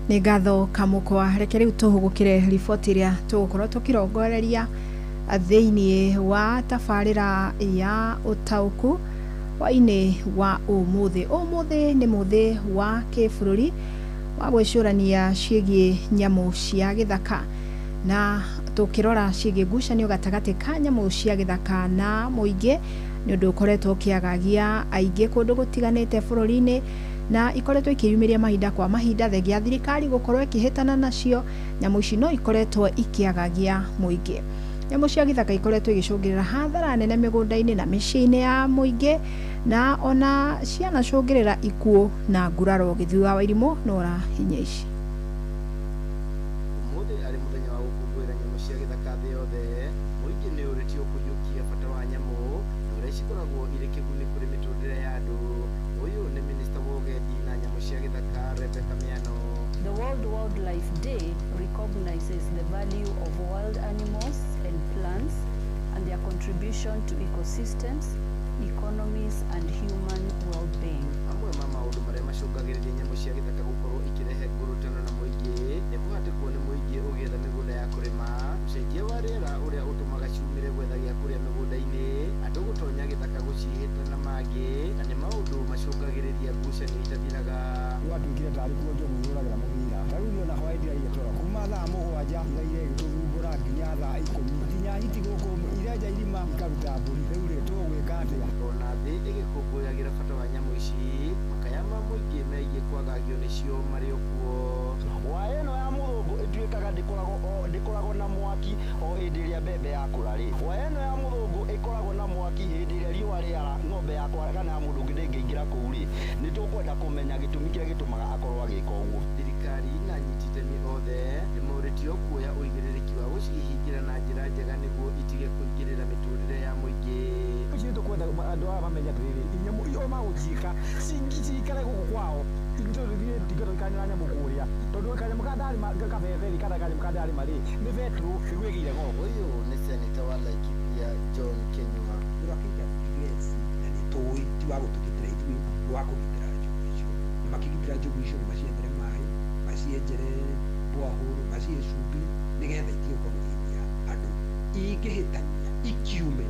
Nĩ ngatho Kamũkwa. Reke rĩu tũhũgũkĩre riboti ĩrĩa tũgũkorwo tũkĩrongoreria thĩinĩ wa tabarĩra ya ũtaũku wa-inĩ wa ũmũthĩ. Ũmũthĩ nĩ mũthĩ wa kĩbũrũri wa gwĩcũrania ciĩgiĩ nyamũ cia gĩthaka na tũkĩrora ciĩgiĩ ngucanio gatagatĩ ka nyamũ cia gĩthaka na mũingĩ nĩ ũndũ ũkoretwo ũkĩagagia aingĩ kũndũ gũtiganĩte bũrũri-inĩ na ikoretwo ikĩyumĩria mahinda kwa mahinda thengia thirikari gũkorwo ĩkĩhĩtana nacio. Nyamũ ici no ikoretwo ikĩagagia mũingĩ. Nyamũ cia gĩthaka ikoretwo igĩcũngĩrĩra hathara nene mĩgũnda-inĩ na mĩciĩ-inĩ ya mũingĩ na ona cianacũngĩrĩra ikuũ na nguraro. Gĩthui wa Wairimũ nora hinya ici. Ũmũthĩ arĩ mũthenya wa gũkũngũĩra nyamũ cia gĩthaka thĩ yothe, mũingĩ nĩ ũrĩtio kũiyũkia bata wa nyamũ na ũrĩa cikoragwo irĩ kĩguni kũrĩ mĩtũrĩre ya andũ. Ũyũ nĩ minista wa ũgendi na nyamũ cia gĩthaka Rebecca Miano. The World Wildlife Day recognizes the value of wild animals and plants and their contribution to ecosystems, economies and human well-being. Amwe ma maũndũ marĩa macũngagĩrĩria nyamũ cia gĩthaka gũkorwo ikĩrehe ngũrũtano na mũingĩ nĩ kũhatĩkwo nĩ mũingĩ ũgĩetha mĩgũnda ya kũrĩma, ũcenjia wa rĩera ũrĩa ũtũmaga ciumĩre gwetha gĩa kũrĩa mĩgũnda-inĩ, andũ gũtonya gĩthaka gũcihĩta na mangĩ, na nĩ maũndũ macũngagĩrĩria ngucanio itathiraga. Gwatuĩkire tarĩ kuo njogu ihũragĩra mũbira, tarĩu nĩ ona hwaĩ ndiraire toro kuma thaa mũgwanja iraire ĩgĩtũthumbũra nginya thaa 10 nginya hiti gũkũ irenja irima ikaruta mbũri. Rĩu rĩ tũgwĩka atĩa? Ona thĩ ĩgĩkũngũyagĩra bata wa nyamũ ici, makaya ma mũingĩ megiĩ kwagagio nĩcio marĩ o kuo. Hwaĩ ĩno ya mũthũngũ ĩtuĩkaga ndĩkoragwo na mwaki o hĩndĩ ĩrĩa mbembe yakũra rĩ. Hwaĩ ĩno ya mũthũngũ ĩkoragwo na mwaki hĩndĩ ĩrĩa riũa rĩara ng'ombe yakwa kana ya mũndũ ũngĩ ndĩngĩingĩra kũu rĩ. Nĩ tũkwenda kũmenya gĩtũmi kĩrĩa gĩtũmaga akorwo agĩka ũguo. Thirikari na anyiti itemi othe nĩ morĩtio kuoya ũigĩrĩrĩki wa gũcihingĩra na njĩra njega nĩguo itige kũingĩrĩra mĩtũrĩre ya mũingĩ. Ici tũkwenda andũ aya mamenye atĩrĩrĩ, nyamũ icio magũciĩka cikare gũkũ kwao. Tũthiĩ tũikare nyamũ kũrĩa tondũ kanyamũ ka ndarĩma kabeberi kana kanyamũ ka ndarĩma rĩ nĩ betũ ĩgwĩgĩire ng'ombe. Ũyũ nĩ seneta wa Laikipia John Kenyua. Tũrakĩinga yes na nĩ tũĩ ti wa gũtũgitĩra ithuĩ wa kũgitĩra njogu icio. Nĩ makĩgitĩra njogu icio nĩ macienjere maĩ, macienjere borehole, macihe cumbĩ nĩgetha itige kũgũithia andũ. Ingĩhĩtania ikiume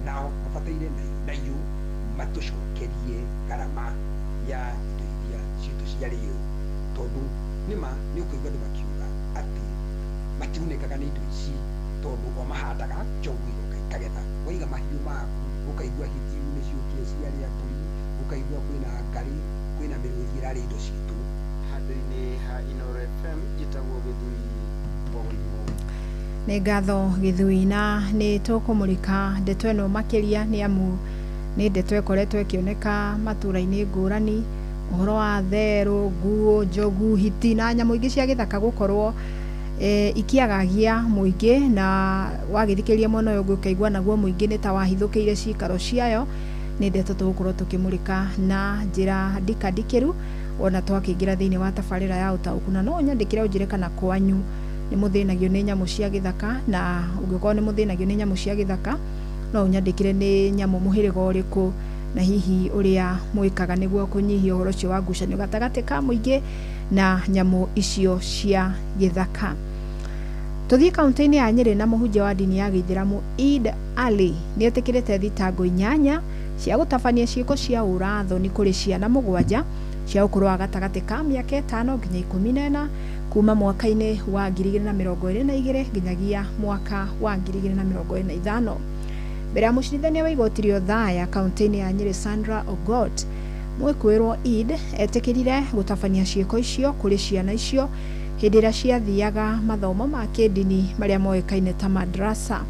nao mabataire nayo matũcokerie ngarama ya indo iria citũ ciarĩo, tondũ nĩma nĩ ũkũigua andũ makiuga atĩ matigunĩkaga nĩ indo ici tondũ o mahandaga njogu igoka ikagetha. Waiga mahiũ maku ũkaigua hiti nĩciũkire ciarĩa mbũri, ũkaigua kwĩna ngarĩ, kwĩna mĩrũthi ĩrarĩa indo citũ. Handũ-inĩ ha Inoro FM Njĩtagwo Gĩthui wa Wairimũ. Nĩ ngatho Gĩthui na nĩ tũkũmũrĩka ndeto ĩno makĩria nĩ amu nĩ ndeto ĩkoretwo ĩkĩoneka matũra-inĩ ngũrani, ũhoro wa therũ, nguũ, njogu, hiti na nyamũ ingĩ cia gĩthaka gũkorwo ikiagagia mũingĩ, na wagĩthikĩria mwena ũyũ ũngĩ ũkaigua naguo mũingĩ nĩ ta wahithũkĩire cikaro ciayo. Nĩ ndeto tũgũkorwo tũkĩmũrĩka na njĩra ndikandikĩru ona twakĩingĩra thĩinĩ wa tabarĩra ya ũtaũku, na no nyandĩkĩre ũnjĩre kana kwanyu nĩ mũthĩnagio nĩ nyamũ cia gĩthaka, na ũngĩkorwo nĩ mũthĩnagio nĩ nyamũ cia gĩthaka no ũnyandĩkire nĩ nyamũ mũhĩrĩga ũrĩkũ na hihi ũrĩa mwĩkaga nĩguo kũnyihia ũhoro ũcio wa ngucanio gatagatĩ ka mũingĩ na nyamũ icio cia gĩthaka. Tũthiĩ kaunti-inĩ ya Nyĩrĩ na mũhunjia wa dini ya Gĩithĩramu Eid Ali nĩ etĩkĩrĩte thitango 8 cia gũtabania ciĩko cia ũrathoni kũrĩ ciana 7 cia ũkũrũ wa gatagatĩ ka mĩaka 5 nginya 14 kuma mwaka-inĩ wa 2022 nginyagia mwaka wa 2025. Mbere ya mũcirithania wa igoti rĩa Othaya kaunti-inĩ ya Nyĩrĩ Sandra Ogot, mwĩkũĩrwo Eid etĩkĩrire gũtabania ciĩko icio kũrĩ ciana icio hĩndĩ ĩrĩa ciathiaga mathomo ma kĩndini marĩa moĩkaine ta madrasa.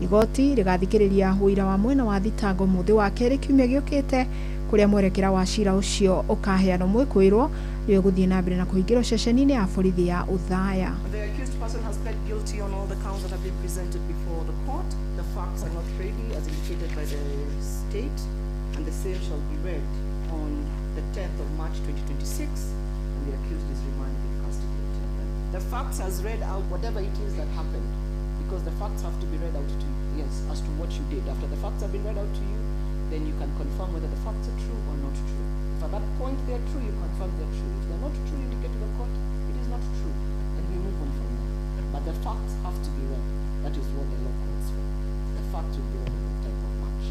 Igoti rĩgathikĩrĩria ũira wa mwena wa thitango mũthĩ wa kerĩ kiumia gĩũkĩte kũrĩa mwerekera wa cira ũcio ũkaheanwo mwĩkũĩrwo rĩo gũthiĩ na mbere na kũhingĩrwo ceceni-inĩ ya borithi ya Othaya. The accused person has pled guilty on all the counts that have been presented before the court. The facts are not ready as indicated by the state, and the same shall be read on the 10th of March 2026, and the accused is remanded in custody until then. The facts has read out whatever it is that happened, because the facts have to be read out to you, yes, as to what you did. After the facts have been read out to you, then you can confirm whether the facts are true or not true. If at that point they are true, you confirm they are true. If they're not true, you get to the court, it is not true, and we move on from there. But the facts have to be read. That is what the law calls for. The facts will be read on the 10th of March.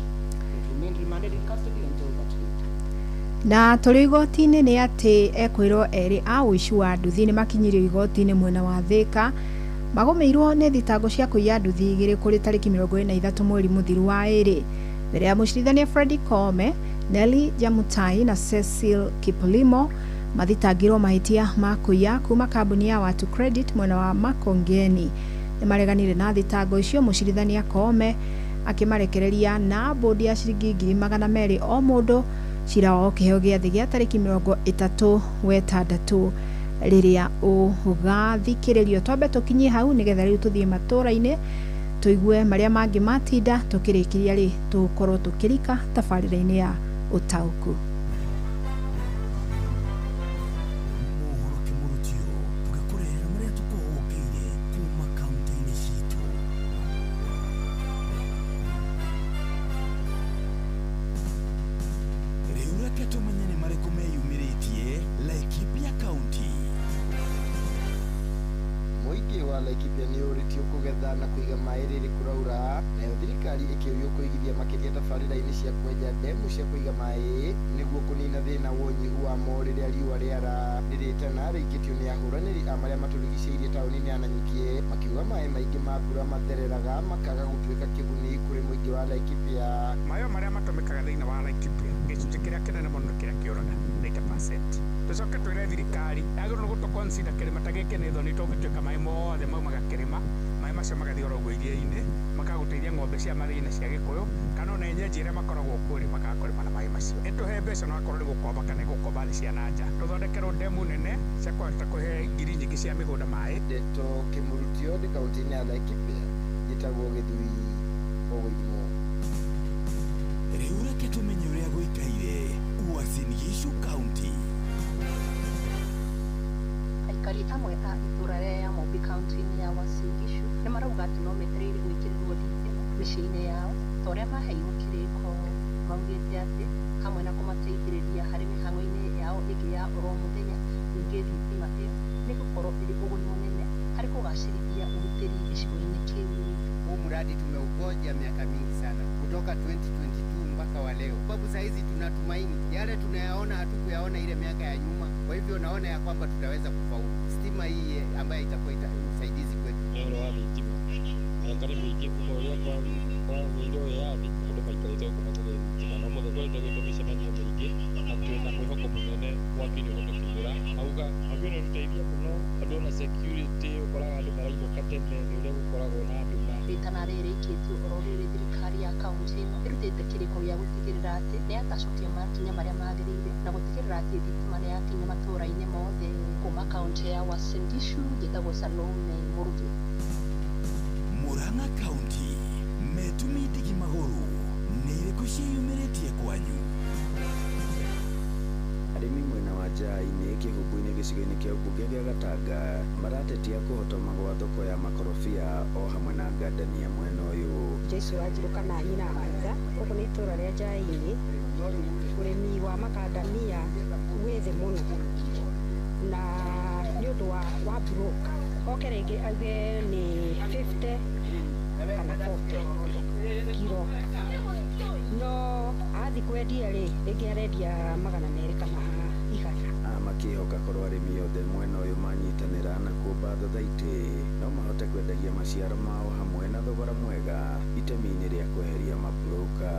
It remained remanded in custody until that date. Na tũrĩ igoti-inĩ nĩ atĩ ekwĩrwo erĩ a ũici wa nduthi nĩ makinyirio igoti-inĩ mwena wa Thĩka magũmĩirwo nĩ thitango cia kũiya nduthi igĩrĩ kũrĩ tarĩki 23 mweri mũthiru wa ĩrĩ. Mbere ya mũcirithania Freddy Koome, Nelly Jamutai na Cecil Kipolimo mathitangirwo mahĩtia ma kũiya kuma kambuni ya Watu Credit mwena wa Makongeni. Nĩ mareganire na thitango icio, mũcirithania Koome akĩmarekereria na bodi ya ciringi 200,000 o mũndũ. Cira wao kĩheo gĩathĩ gĩa tarĩki 30 rĩrĩa ũgathikĩrĩrio. Twambe tũkinyie hau nĩgetha rĩu tũthiĩ matũra-inĩ tũigue marĩa mangĩ matinda tũkĩrĩkĩria rĩ tũkorwo tũkĩrika tabarĩra-inĩ ya ũtaũku. Mũingĩ wa Laikipia nĩ ũrĩtio kũgetha na kũiga maĩ rĩrĩ kũraura, nayo thirikari ĩkĩũrio kũigithia makĩria tabarĩra-inĩ cia kwenja ndemu cia kũiga maĩ nĩguo kũnina thĩna wa ũnyihu wa mo rĩrĩa riũa rĩara rĩrĩte na rĩikĩtio nĩ ahũranĩri a marĩa matũrigicĩirie taũni-inĩ ya Nanyuki, makiuga maĩ maingĩ ma mbura mathereraga makaga gũtuĩka kĩguni kũrĩ mũingĩ wa Laikipia. Maĩ marĩa matũmĩkaga thĩinĩ wa Laikipia gĩcunjĩ kĩrĩa kĩnene mũno kĩrĩa kĩũraga 90%. Tũcoke twĩre thirikari yagĩrĩirwo gũtũconsider kĩrĩma ta gĩkĩ nĩ thoni tũgĩtuĩka maĩ mothe maumaga kĩrĩma, maĩ macio magathiĩ oroguo iria-inĩ makagũteithia ng'ombe cia mathĩna cia Gĩkũyũ kana ona nyenji iria makoragwo kũrĩ makaga kũrĩma na maĩ macio. Ĩtũhe mbeca no akorwo nĩ gũkomba kana gũkomba thĩ cia nanja, tũthondekerwo ndemu nene cia kũhota kũhe ngiri nyingĩ cia mĩgũnda maĩ. Ndeto Kĩmurutio ndĩ kaunti-inĩ ya Laikipia gĩtagwo Gĩthui Ogoimo. Rĩu reke tũmenye ũrĩa gũikaire Uasin Gishu County. Aikari amwe a itũra rĩa Mobi kaunti-inĩ ya Uasin Gishu nĩ marauga atĩ no metereire gwĩkĩrĩrwo thitima mĩciĩ-inĩ yao ta ũrĩa maheirwo kĩrĩko. Maugĩte atĩ hamwe na kũmateithĩrĩria harĩ mĩhang'o-inĩ yao ĩngĩ ya oro mũthenya, ningĩ thitima ĩyo nĩ gũkorwo ĩrĩ ũguni mũnene harĩ kũgacĩrithia ũgitĩri gĩcigo-inĩ kĩu. Huu mradi tumeugoja miaka mingi sana kutoka 2022 mpaka wa leo, sababu saa hizi tunatumaini yale tunayaona hatukuyaona ile miaka ya nyuma. Kwa hivyo naona ya kwamba tutaweza kufaulu. Stima hii ambayo itakuwa usaidizi kwetu. Nero wa thitima angari mĩingĩ kuma ũrĩa kwa wĩira ũyũ yathi andũ maikarĩte gũkũ matarĩ thitima, no mũthenya ũrĩa twagĩte mĩcemanio mĩingĩ na twĩna mwĩhoko mũnene mwaki-inĩ gũtũkinyĩra. Auga mwaki nĩ ũteithia mũno andũ na security, ũkoraga andũ marainũka tene nĩ ũrĩa gũkoragwo na andũ Ritana rĩrĩ ikĩtio ũhoro rĩrĩ thirikari ya kaunti ĩno ĩrutĩte kĩrĩko gĩa gũtigĩrĩra atĩ nĩ yatacokia makinya marĩa magĩrĩire na gũtigĩrĩra atĩ thitima nĩ yakinya matũra-inĩ mothe. Kuma kaunti ya Uasin Gishu njĩtagwo Salome Mũrugi. Murang'a County metumi ndigi magũrũ nĩ irĩkũ ciĩyumĩrĩtie kwanyu? Arĩmi mwena wa Njai-inĩ kĩhumbu-inĩ gĩcigo-inĩ kĩa ũmbunge gĩa Gatanga maratetia kũhotoma gwa thoko ya makorobia o hamwe na ngandania mwena ũyũ. Jesu Wanjiru kana nyina Maitha, gũkũ nĩ itũra rĩa Njai-inĩ. Ũrĩmi wa makandamia wĩ thĩ mũno na nĩ ũndũ wa broka. Oke rĩngĩ auge nĩ 50 kana 40 kilo. No athi kwendia rĩ, rĩngĩ arendia 200 kana 100. Makĩhoka korwo arĩmi othe mwena ũyũ manyitanĩra na kũmba thothaitĩ no mahote kwendagia maciaro mao hamwe na thogora mwega itemi-inĩ rĩa kweheria mabroka.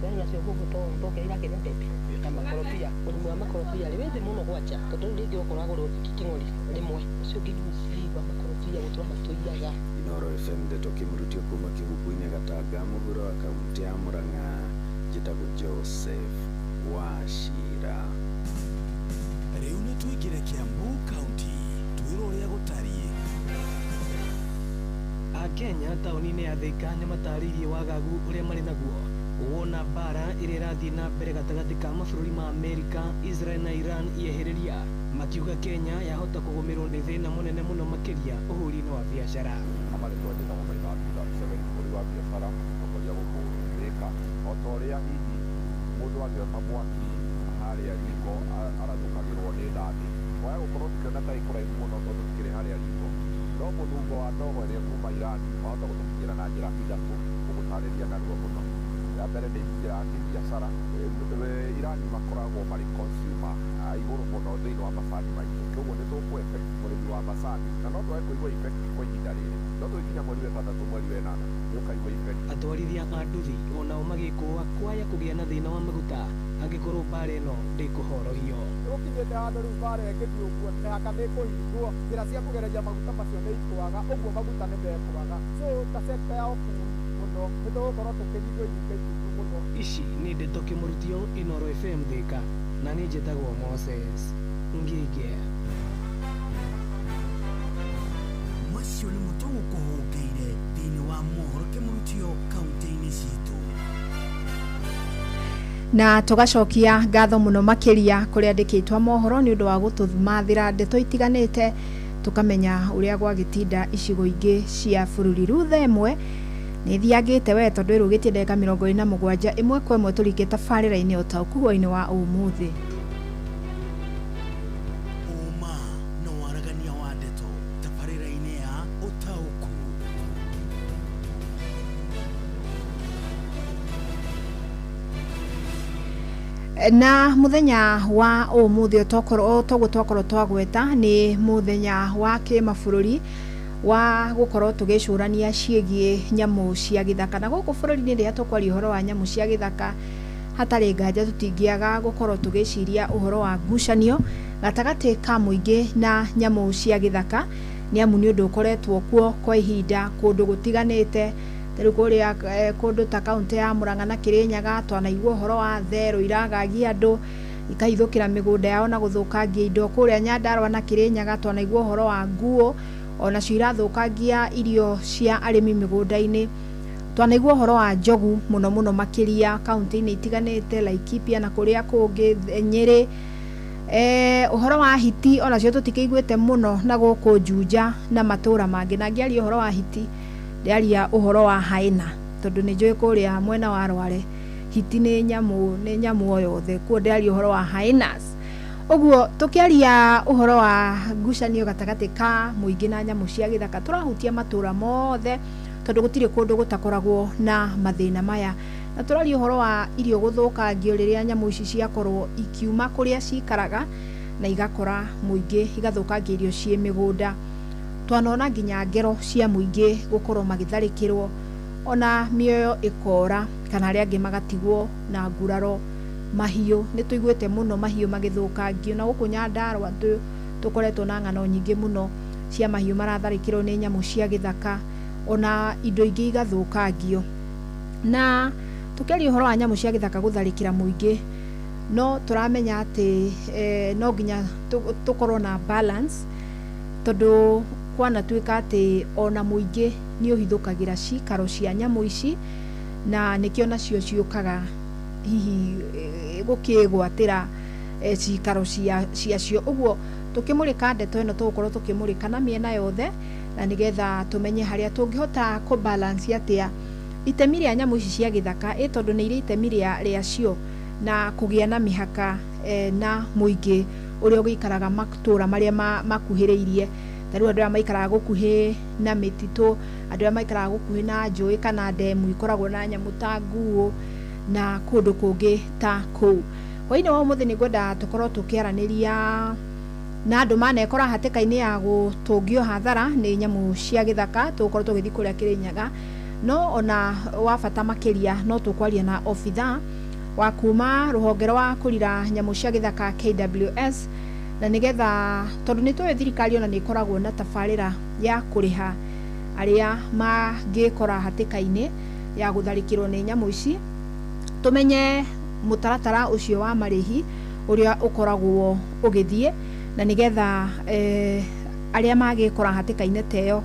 Yaani nacio huko tũkĩrĩra kĩrĩa mbembe ta makorobia, ũrĩmi wa makorobia rĩ wĩthĩ mũno gwacha, tondũ rĩngĩ ũkoragwo kĩng'ori rĩmwe ũcio ũngĩgucia wa makorobia gũtũra matũiyaga. Inooro FM ndeto kĩmurutio kuma Kĩhuku-inĩ Gatanga mũhuro wa kaunti ya Murang'a, njĩtagwo Joseph Wachira. Rĩu nĩ tũingĩre Kiambu County twĩrwo ũrĩa gũtariĩ. Akenya taũni-inĩ ya Thika nĩ matarĩirie wagagu ũrĩa marĩ naguo wona mbara ĩrĩa ĩrathiĩ na mbere gatagatĩ ka mabũrũri ma Amerika, Israel na Iran yehereria, makiuga Kenya yahota kũgũmĩrwo nĩ thĩna mũnene mũno makĩria ũhũri-inĩ wa biacara. Amarĩtwo njĩtagwo Maina Abdullah Museveni bũrũri wa biacara ũtongoria gũkũ Thika, o ta ũrĩa hihi mũndũ angĩota mwaki harĩa riko arathũkagĩrwo nĩ ndathi. Kwaga gũkorwo tũkĩona ta ĩkũraihu mũno tondũ tũkĩrĩ harĩa riko, no mũthungo wa ndogo ĩrĩa kuma Iran wahota gũtũkinyĩra na njĩra ithatũ gũgũtarĩria narua mũno. Ya mbere nĩ njĩra ya kĩbiacara. Iran makoragwo marĩ consumer igũrũ mũno thĩinĩ wa macani maitũ, koguo nĩ tũkũ effect mũrĩmi wa macani na no twage kũigua effect kwa ihinda rĩrĩ, no tũgĩkinya mweri wa ĩtandatũ mweri wa ĩnana nĩũkaigua effect. Atwarithia a nduthi ona o magĩkũa kwaya kũgĩa na thĩna wa maguta angĩkorwo mbara ĩno ndĩkũhorohio. Gũkinyĩte handũ rĩu mbara ĩngĩthiĩ ũguo mĩhaka nĩkũhingwo, njĩra cia kũgereria maguta macio nĩ ikwaga, ũguo maguta nĩ mekwaga, so ta sekta ya ũkui mũno nĩ tũgũkorwo tũkĩnyigwo ihinda iritũ mũno. Ici nĩ ndeto kĩmurutio Inooro FM Thika na nĩ njĩtagwo Moses Ngige. Macio nĩ mũtongo kũhũngeire thĩinĩ wa mohoro kĩmurutio kaunti-inĩ citũ. Na tugacokia ngatho mũno makĩria kũrĩa andĩkĩtwo mohoro nĩ ũndũ wa gũtũmathĩra ndeto itiganĩte tukamenya ũrĩa gwagĩtinda icigo ingĩ cia bũrũri. Rutha ĩmwe nĩ thiagĩte we tondũ ĩrũgĩtie ndagĩka 27 ĩmwe kwa ĩmwe tũrĩkie tabarĩra-inĩ ũtaũkuo-inĩ wa ũmũthĩ. Ũma na waragania wa ndeto tabarĩra-inĩ ya ũtaũku. Na muthenya wa ũmũthĩ twakorwo twagweta nĩ muthenya wa kĩmabũrũri wa gũkorwo tũgĩcũrania ciĩgiĩ nyamũ cia gĩthaka, na gũkũ bũrũri-inĩ rĩrĩa tũkwaria ũhoro wa nyamũ cia gĩthaka hatarĩ nganja tũtingĩaga gũkorwo tũgĩciria ũhoro wa ngucanio gatagatĩ ka mũingĩ na nyamũ cia gĩthaka, nĩ amu nĩ ũndũ ũkoretwo kuo kwa ihinda kũndũ gũtiganĩte. Rĩu kũrĩa kũndũ ta kaunti ya Murang'a na Kirinyaga twanaigua ũhoro wa therũ iragagia andũ ikahithũkĩra mĩgũnda yao na gũthũkangia indo. Kũrĩa Nyandarua na Kirinyaga twanaigua ũhoro wa nguo onacio irathũkangia irio cia arĩmi mĩgũnda-inĩ. Twanaigua ũhoro wa njogu mũno mũno makĩria kaunti-inĩ itiganĩte Laikipia na kũrĩa kũngĩ Nyĩrĩ. Ũhoro wa hiti onacio tũtikĩiguĩte mũno na gũkũ Juja na matũra mangĩ, na ngĩaria ũhoro wa hiti ndĩaria ũhoro wa haena tondũ nĩ njũĩ kũrĩa mwena wa Rware hiti nĩ nyamũ o yothe, kuo ndĩaria ũhoro wa hyenas. Ũguo tũkĩaria ũhoro wa ngucanio gatagatĩ ka mũingĩ na nyamũ cia gĩthaka tũrahutia matũra mothe tondũ gũtirĩ kũndũ gũtakoragwo na mathĩna maya, na tũraria ũhoro wa irio gũthũkangio rĩrĩa nyamũ ici ciakorwo ikiuma kũrĩa cikaraga na igakora mũingĩ igathũkangia irio ciĩ mĩgũnda. Twanona nginya ngero cia mũingĩ gũkorwo magĩtharĩkĩrwo ona mĩoyo ĩkora kana arĩa angĩ magatigwo na nguraro. Mahiũ nĩ tũiguĩte mũno mahiũ magĩthũkangio, na gũkũ Nyandarua tũkoretwo na ng'ano nyingĩ mũno cia mahiũ maratharĩkĩrwo nĩ nyamũ cia gĩthaka ona indo ingĩ igathũkangio. Na tũkĩaria ũhoro wa nyamũ cia gĩthaka gũtharĩkĩra mũingĩ, no tũramenya atĩ no nginya tũkorwo na balance tondũ kwanatuĩka atĩ ona mũingĩ nĩ ũhithũkagĩra cikaro cia nyamũ ici, na nĩkĩo nacio ciũkaga hihi gũkĩgwatĩra cikaro ciacio. Ũguo tukimurika ndeto ino tugukorwo tukimurika na miena yothe na nigetha tumenye haria tungihota ku balance atia itemi ria nyamu ici cia githaka tondu ni iri itemi ria cio na kugia na mihaka na muingi uria ugikaraga matura maria makuhiriirie taru andu maikaraga gukuhi na mititu andu maikaraga gukuhi na njui kana ndemu ikoragwo na nyamu ta nguo na kundu kungi ta kuu Waina wa muthi ni gwenda tukorwo tukiaraniria na andu manekora hatikaini ya gutungio hathara ni nyamu cia githaka tukorwo tugithi kuria Kirinyaga no ona wa bata makiria no tukwaria na ofitha wa kuma ruhonge rwa kurira nyamu cia githaka KWS na nigetha tondu ni twa thirikari ona ni ikoragwo na tafarira ya kuriha aria mangikora hatikaini ya gutharikirwo ni nyamu ici tumenye mutaratara ucio wa marihi uria ukoragwo ugithie na nigetha aria magikora hatikaine teyo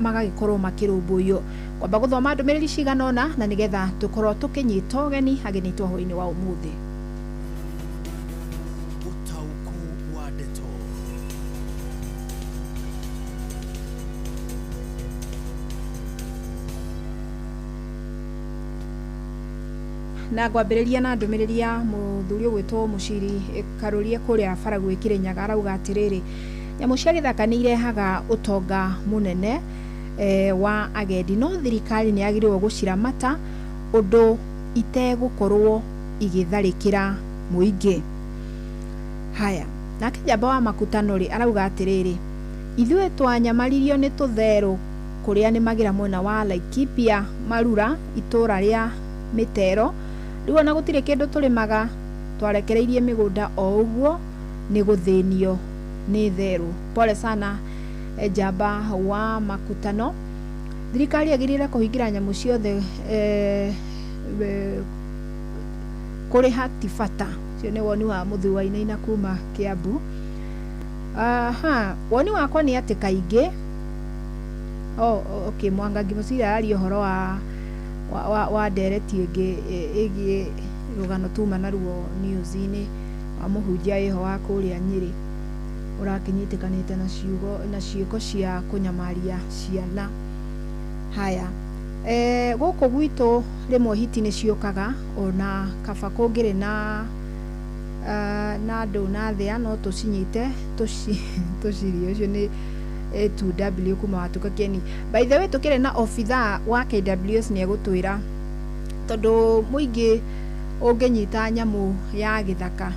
magagikorwo makirumbuyo kwamba guthoma ndumiriri ciganona na nigetha tukorwo tukinyita ugeni ageni twahoini wa umuthi Utauku wa ndeto. na ngwambiriria na ndumiriri ya muthuri ugwitwo Muciri Karurie kuria Baragwe Kirinyaga arauga atiriri nyamu cia githaka ni irehaga utonga munene wa agendi no thirikari ni yagirirwo guciramata undu itegukorwo igitharikira muingi. Haya na kijamba wa makutano ri arauga atiriri ithuĩ twanyamaririo ni tutheru kuria ni magira mwena wa Laikipia Marura itura ria Mitero riu ona gutire kindu turimaga twarekereirie migunda o uguo ni guthinio ni theru. Pole sana jamba wa makutano. Thirikari agirire kuhingira nyamu ciothe kuri hati fata cio ni woni wa muthui wa Inaina kuma Kiambu. Woni wakwa ni ati kaingi okay Mwangangi Mucira ari uhoro wa ndereti igi rugano tuma naruo news-ini wa muhunjia iho wa kuria Nyeri urakinyitikanite na ciiko cia kunyamaria ciana. Haya guku gwitu rimwe hiti ni ciukaga ona kaba kungire na andu na thia no tucinyite tucirio cio ni A2W kuma watuka Kieni. By the way tukire na ofitha wa KWS ni egutwira tondu muingi ungenyita nyamu ya githaka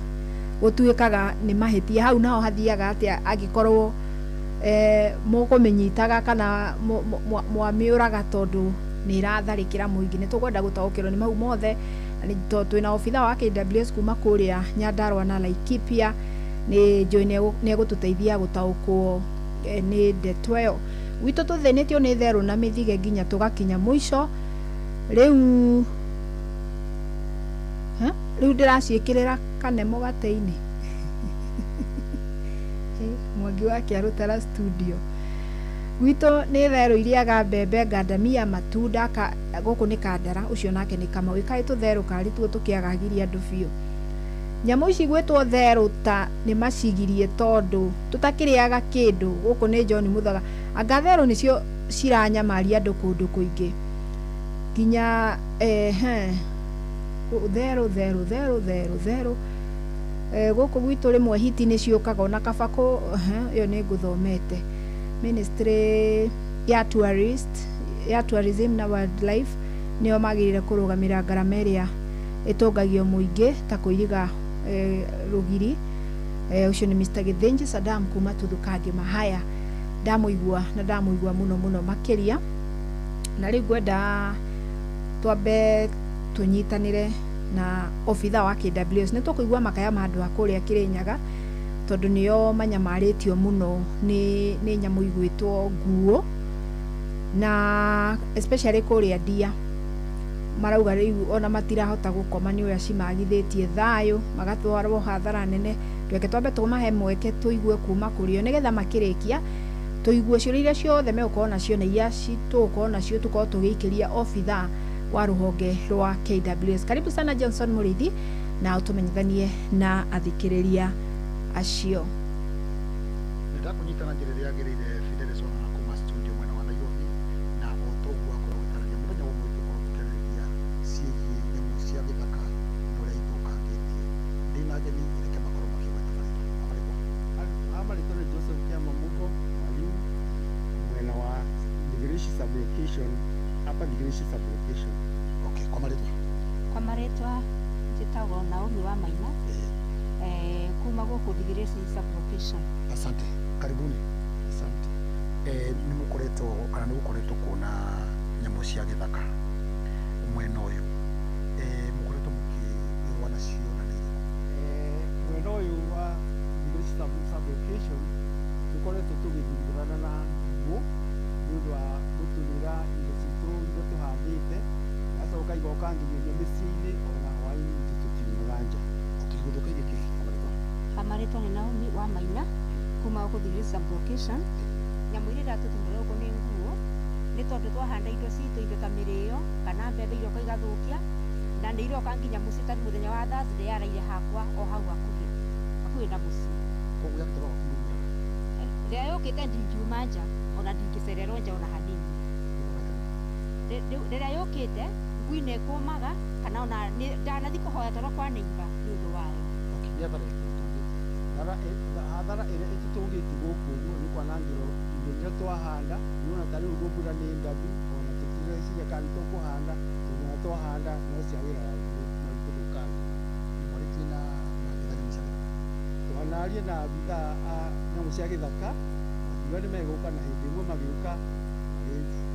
gutuikaga ni mahitia hau naho hathiaga atia agikorwo mukumenyitaga kana mwamiuraga tondu ni iratharikira muingi ni tukwenda gutaukirwo ni mau mothe ni twina ofitha wa KWS kuma kuria Nyandarua na Laikipia ni joine ni egututeithia gutaukwo ni ndeto iyo gwitu tuthenetio ni theru na mithige nginya tugakinya mwisho riu ndiraciikirira kanemo gateini Mwangi wake arutara studio gwitu ni theru iriaga mbembe ngandamia matunda guku ni Kandara ucio nake ni Kamau kai tutheru kari tuo tukiagagiria andu biu nyamu ici gwitwo theru ta ni macigirie tondu tutakiriaga kindu guku ni John Muthaga anga theru nicio ciranyamaria andu kundu kuingi nginya theru guku gwitu rimwe hiti ni ciukaga ona kabako iyo ni nguthomete ministry ya tourism na wildlife nio magirire kurugamira ngarama iria itungagio muingi ta kuiriga rugiri ucio ni Mr. Githinji Saddam kuma Tuthukange Mahaya ndamuigua muno makiria na riu gwenda twambe tunyitanire na ofitha wa KWS ni tukuigua makaya mandu akuria Kirinyaga tondu nio manyamaritio muno ni nyamu igwitwo nguo na especially kuria Ndia marauga riu ona matirahota gukoma ni uria cimagithitie thayo magatwarwo hathara nene tweke twambe tumahe mweke tuigue kuma kurio nigetha makirikia tuigue ciuria iria ciothe megũkorwo nacio na iria citukorwo nacio tukorwo tugiikiria ofitha wa ruhonge rwa KWS. Karibu sana Johnson Murithi na utumenyithanie na athikiriria acio. kunyitana njĩra ĩrĩa yagĩrĩire Fidelis Wang'ana kuma studio mwena wa Nairobi na otoguo akorwo gũtarĩria mũthenya ũmwe tũkorwo tũkĩarĩrĩria ciĩgiĩ nyamũ cia gĩthaka na ũrĩa ithũkangĩtie. Ndĩna ageni reke makorwo makĩgweta marĩtwa nĩ Joseph Kiama Mugo, mwalimu mwena wa Ndigirishi Sub-location hapa Ndigirishi Sub-location. Okay, kwa marĩtwa njĩtagwo Naomi wa Maina kuma gũkũ Ndigirishi Sub-location. Asante, karibuni. Asante. Nĩ mũkoretwo kuona nyamũ cia gĩthaka mwena ũyũ, mũkoretwo mũkĩrũa nacio na nĩ mwena ũyũ wa Ndigirishi Sub-location tũkoretwo tũgĩthurana na nguũ nĩ ũndũ wa gũtũrĩra indo citũ iria tũhandĩte, gacoka igoka nginyagia mĩciĩ-inĩ ona hwaĩ-inĩ itũ tũkiumĩra nja. Gĩthũkĩire kĩ? Marĩtwa nĩ Naomi wa Maina kuma gũkũ Ndigirishi Sub-location. Nyamũ iria iratũthumbũra gũkũ nĩ nguũ, nĩ tondũ twahanda indo citũ, indo ta mĩrĩo kana mbembe iroka igathũkia, na nĩ iroka nginya mũciĩ. Tari mũthenya wa Thursday yaraire hakwa o hau hakuhĩ na mũciĩ. Rĩrĩa yũkĩte ndingiuma nja ona ndingĩcererwo nja ona hanini. Rĩrĩa yũkĩte ngui nĩ ĩkũmaga kana ona ndanathiĩ kũhoya toro kwa neighbor nĩ ũndũ wayo. Hathara ĩrĩa ĩtũtũgĩte gũkũ ũguo nĩ kwanangĩrwo indo iria twahanda. Nĩ ona ta rĩu mbura nĩ ndathi, ona tũtireciria kana tũkũhanda, tondũ ona twahanda no cia wĩra wa gũthũkangia. Twanaria na abithaa a nyamũ cia gĩthaka, makiuga nĩ megũka na hĩndĩ ĩmwe magĩũka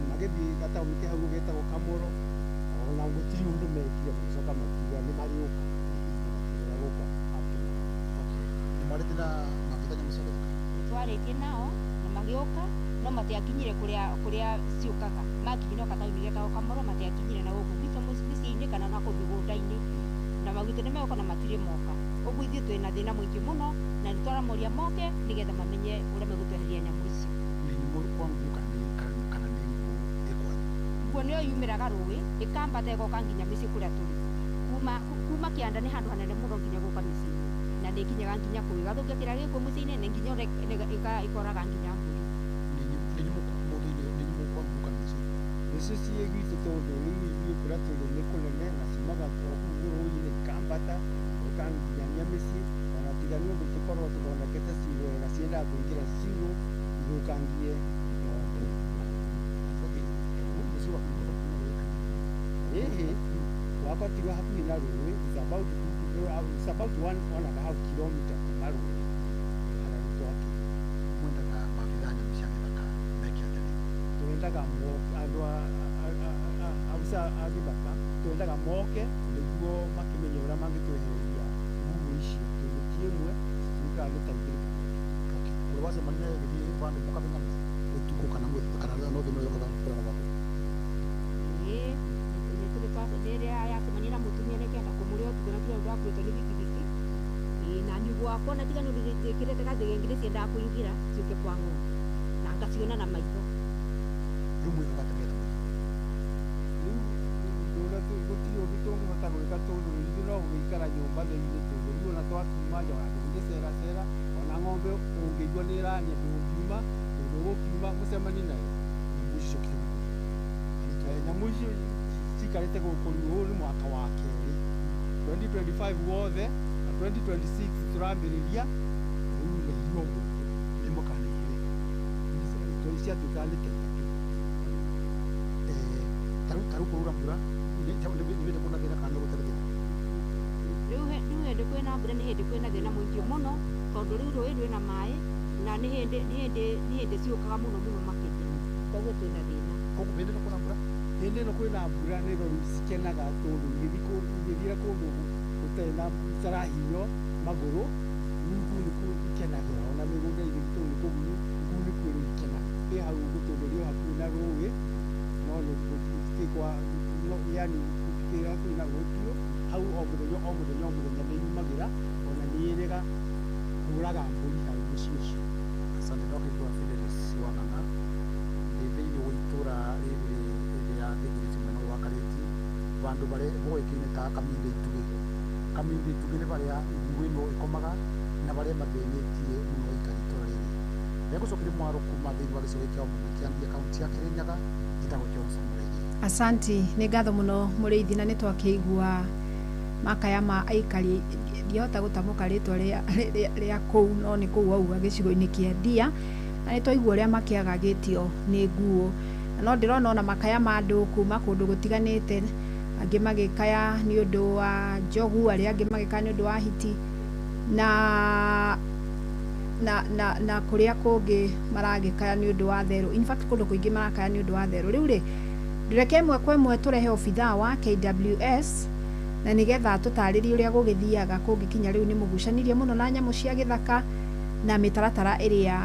magĩthiĩ gataũni hau getagwo Kamũro, ona gũtirĩ ũndũ mekire, magĩcoka makiuga nĩ marĩũka gũka. Mwarĩtie na maabithaa nyamũ cia gĩthaka? Nĩtwarĩtie nao na magĩũka, no matiakinyire kũrĩa ciũkaga. Makinyire no gataũni getagwo Kamũro, matiakinyire na gũkũ gwitũ mĩciĩ-inĩ kana na kũu mĩgũnda-inĩ, na maugĩte nĩ megũka na matirĩ moka. Ũguo ithuĩ twĩna thĩna mũingĩ mũno na nĩ twaramoria moke nĩgetha mamenye ũrĩa megũtweheria nyamũ icio. Nĩ nyamũ kwa nguũ kana nĩ nguũ ĩkwanyu? Nguũ nĩyo yumĩraga rũĩ ĩkambata ĩgoka nginya mĩciĩ kũrĩa tũrĩ. Kuma kĩanda nĩ handũ hanene mũno nginya gũka mĩciĩ-inĩ, na nĩ ikinyaga nginya kũu ĩgathũkia kĩrĩa gĩkũ mũciĩ-inĩ na nginya ĩkoraga nginya mbũri. Nĩ nyamũ kwa nguũ kana mĩciĩ? Mĩciĩ ciĩ gwitũ tondũ rĩu ithuĩ kũrĩa tũrĩ nĩ kũnene na ciumaga kũu rũĩ-inĩ ikambata nginya mĩciĩ, ona tiga nĩ ũndũ tũkorwo tũthondekete ciugũ wega ciendaga kũingĩra ciugũ ithũkangie ng'ombe. Wabatirwo hakuhĩ na rũĩ, it's about 1.5 kilometer kuma rũĩ harĩa twakĩte. Mwendaga maabithaa nyamũ cia gĩthaka meke atĩa? Twendaga andũ a gĩthaka, twendaga moke nĩguo makĩmenye ũrĩa mangĩtwehereria nguũ icio, tondũ ti ĩmwe cituĩkaga nĩ ta igĩrĩ. Ũrĩ wacemania gĩthiĩ bandũ mũkamenya ũtukũ kana no thĩmwe yokaga kũrera gwaku? Rĩrĩa yacemania na mũtumia nĩkenda kũmũrĩa ũtukũ na kĩrĩa ndakuĩtwo nĩ bikibiki, na nĩ gwakwa na tiga nĩ ũndũ njĩkĩrĩte gathĩgengĩ ciendaga kũingĩra ciũke kwa ng'ombe na ngaciona na maitho. Rĩu mwĩkaga atĩa nĩgetha gũtirĩ ũndũ tũngĩhota gwĩka tondũ ithuĩ no gũgĩikara nyũmba thĩinĩ, tondũ rĩu ona twakiuma nja ona tũngĩceracera ona ng'ombe ũngĩigua nĩ ĩrania ndũngiuma, tondũ ũgũkiuma mũcemani nayo. Nyamũ icio cikarĩte gũkũ rĩu ũyũ nĩ mwaka wa kerĩ, 2025 wothe na 2026 tũrambĩrĩria rĩu nĩ irio gũkũ nĩ mũkanĩkĩrĩ ciatuĩkaga nĩ Kenya tarĩu kũura mbura nĩ hĩndĩ kwĩna thĩna kana nĩ gũtarĩ thĩna? Rĩu hĩndĩ kwĩna mbura nĩ hĩndĩ kwĩna thĩna mũingĩ mũno, tondũ rĩu rũĩ rwĩna maĩ na nĩ hĩndĩ ciũkaga mũno makĩria, koguo twĩna thĩna. Koguo hĩndĩ ĩno kwĩna mbura? Hĩndĩ ĩno kwĩna mbura nĩro cikenaga, tondũ igĩthiĩra kũndũ gũtarĩ na carahinywo magũrũ, rĩu kũu nĩkuo ikenagĩra, ona mĩgũnda-inĩ itũ nĩ kũguo kũu nĩkuo rĩu ikenaga. Ĩ hau ũguo tondũ rĩo hakuhĩ na rũĩ, no yani gũtikĩrĩ hakuhĩ na rũĩ biũ, hau o mũthenya nĩ yumagĩra, ona nĩ ĩrĩga kũraga mbũri hau mũciĩ ũcio. Asante. No kĩigua Fidelis Wang'ana thĩinĩ wa itũũra rĩrĩ rĩa Ndigirishi mwena wa Karĩti, bandũ barĩa moĩkaine ta Kaminde Ituge. Kaminde Ituge nĩ barĩa nguũ ĩno ĩkomaga na barĩa mathĩnĩtie mũno aikari itũũra rĩrĩ. Ndegũcokeria mwaro kuma thĩinĩ wa gĩcigo kĩa ũmbunge kĩa Ndia kaunti ya Kirinyaga gĩtagwo Johnson Mũrĩithi. Asanti nĩ ngatho mũno Mũrĩithi, na nĩ twakĩigua makaya ma aikari ndiahota gũtamũka rĩtwa rĩa kũu no nĩ kũu auga gĩcigo-inĩ kĩa Ndia, na nĩ twaigua ũrĩa makĩagagĩtio nĩ nguo, no ndĩrona ona makaya ma andũ kuma kũndũ gũtiganĩte, angĩ magĩkaya nĩ ũndũ wa njogu, arĩa angĩ magĩkaya nĩ ũndũ wa hiti na kũrĩa kũngĩ maragĩkaya nĩ ũndũ wa therũ. In fact kũndũ kũingĩ marakaya nĩ ũndũ wa therũ. Rĩu rĩ ndĩreke ĩmwe kwa ĩmwe tũrehe obithaa wa KWS na nĩgetha tũtarĩrie ũrĩa gũgĩthiaga kũngĩkinya rĩu nĩ mũgucanĩrie mũno na nyamũ cia gĩthaka na mĩtaratara ĩrĩa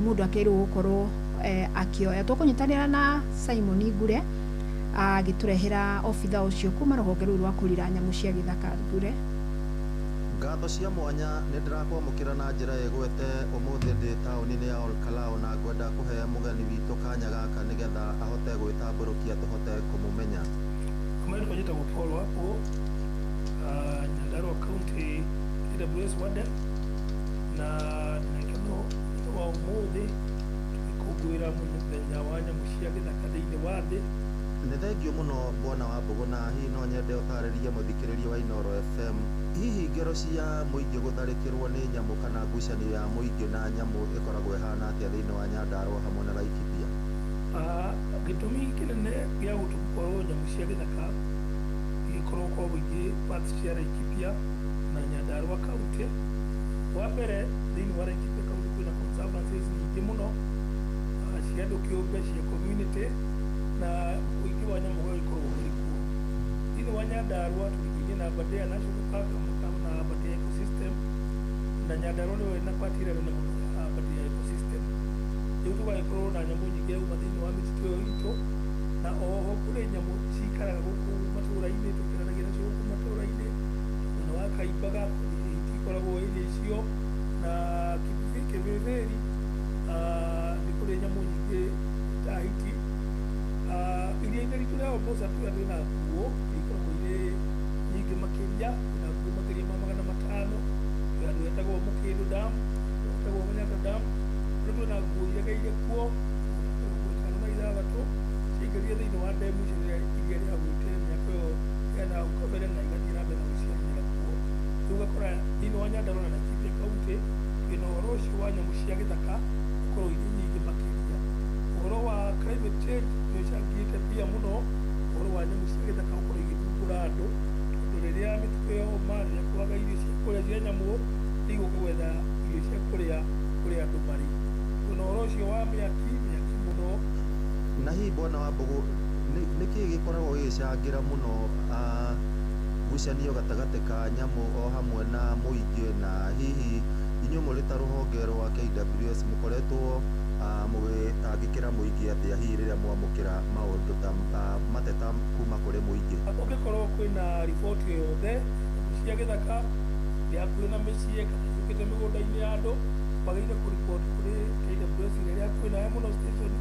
mũndũ akĩrwo gũkorwo akĩoya. Tũkũnyitanĩra na Simon Ngure agĩtũrehera obithaa ũcio kuma rũhonge rũu rwa kũrira nyamũ cia gĩthaka. Ngure, ngatho cia mwanya nĩ ndĩrakwamũkĩra na njĩra ĩgwete ũmũthĩ ndĩ taũni-inĩ ya Olkalau na ngwenda kũhe mũgeni witũ kanya gaka nĩgetha ahote gwĩtambũrũkia tũhote kũmũmenya. Kama njĩtagwo Paul Wapo, Nyandarua County KWS Warden, na nĩkeno wa ũmũthĩ tũgĩkũngũĩra mũthenya wa nyamũ cia gĩthaka thĩinĩ wa thĩ. Nĩ thengio mũno Bwana Wambũgũ, na hihi no nyende ũtarĩrie mũthikĩrĩria wa Inooro FM, hihi ngero cia mũingĩ gũtharĩkĩrwo nĩ nyamũ kana ngucanio ya mũingĩ na nyamũ ĩkoragwo ĩhana atĩa thĩinĩ wa Nyandarua hamwe na Laikipia? Gĩtũmi kĩnene gĩa gũkorwo nyamũ cia gĩthaka igĩkorwo kwa ũingĩ parts cia Laikipia na Nyandarua County, wa mbere thĩinĩ wa Laikipia County kwĩna conservancies nyingĩ mũno cia andũ kĩũmbe cia community na ũingĩ wa nyamũ ũgĩkorwo ũrĩ kuo. Thĩinĩ wa Nyandarua tũgĩkinya na Aberdare National Park na Aberdare Ecosystem, na Nyandarua nĩyo ĩna part ĩrĩa nene mũno ya Aberdare Ecosystem. Rĩu tũgagĩkorwo na nyamũ nyingĩ uma thĩinĩ wa mĩtitũ ĩyo itũ, na oho kũrĩ nyamũ cikaraga gũkũ matũũra-inĩ, tũkĩranagia nacio gũkũ matũũra-inĩ, mwena wa Kaimbaga itikoragwo irio icio, na Kĩbĩbĩri nĩ kũrĩ nyamũ nyingĩ ta hiti. Iria-inĩ ritũ rĩa Ombosa tuga twĩna nguo ikoragwo irĩ nyingĩ makĩria, na nguo makĩria ma 500, handũ hetagwo Mũkĩndũ Dam, hetagwo Mũnyaka Dam, rĩu twĩna nguo iregeire kuo 56 ciaingĩrire thĩinĩ wa ndemu icio iria rĩagwĩte mĩaka ĩyo ya nahau kabere na igathiĩ na mbere gũciarĩra kuo. Rĩu ũgakora thĩinĩ wa Nyandarua na Laikipia County twĩna ũhoro ũcio wa nyamũ cia gĩthaka gũkorwo irĩ nyingĩ makĩria. Ũhoro wa climate change nĩ ũcangĩte pia mũno ũhoro wa nyamũ cia gĩthaka gũkorwo igĩthumbũra andũ, tondũ rĩrĩa mĩtitũ yoma, rĩrĩa kwaga irio cia kũrĩa cia nyamũ, igũka gwetha irio cia kũrĩa kũrĩa andũ marĩ. Twĩna ũhoro ũcio wa mĩaki mũno. Na hihi Bwana Wambũgũ, nĩkĩĩ gĩkoragwo gĩgĩcangĩra mũno ngucanio gatagatĩ ka nyamũ o hamwe na mũingĩ, na hihi inyuĩ mũrĩ ta rũhonge rwa KWS mũkoretwo mũgĩtangĩkĩra mũingĩ atĩa hihi rĩrĩa mwamũkĩra maũndũ ta mateta kuma kũrĩ mũingĩ? Ũngĩkorwo kwĩna riboti o yothe cia gĩthaka ya hakuhĩ na mĩciĩ kana ciũkĩte mĩgũnda-inĩ ya andũ, wagĩrĩire kũriboti kũrĩ KWS rĩrĩa kwĩna he mũno station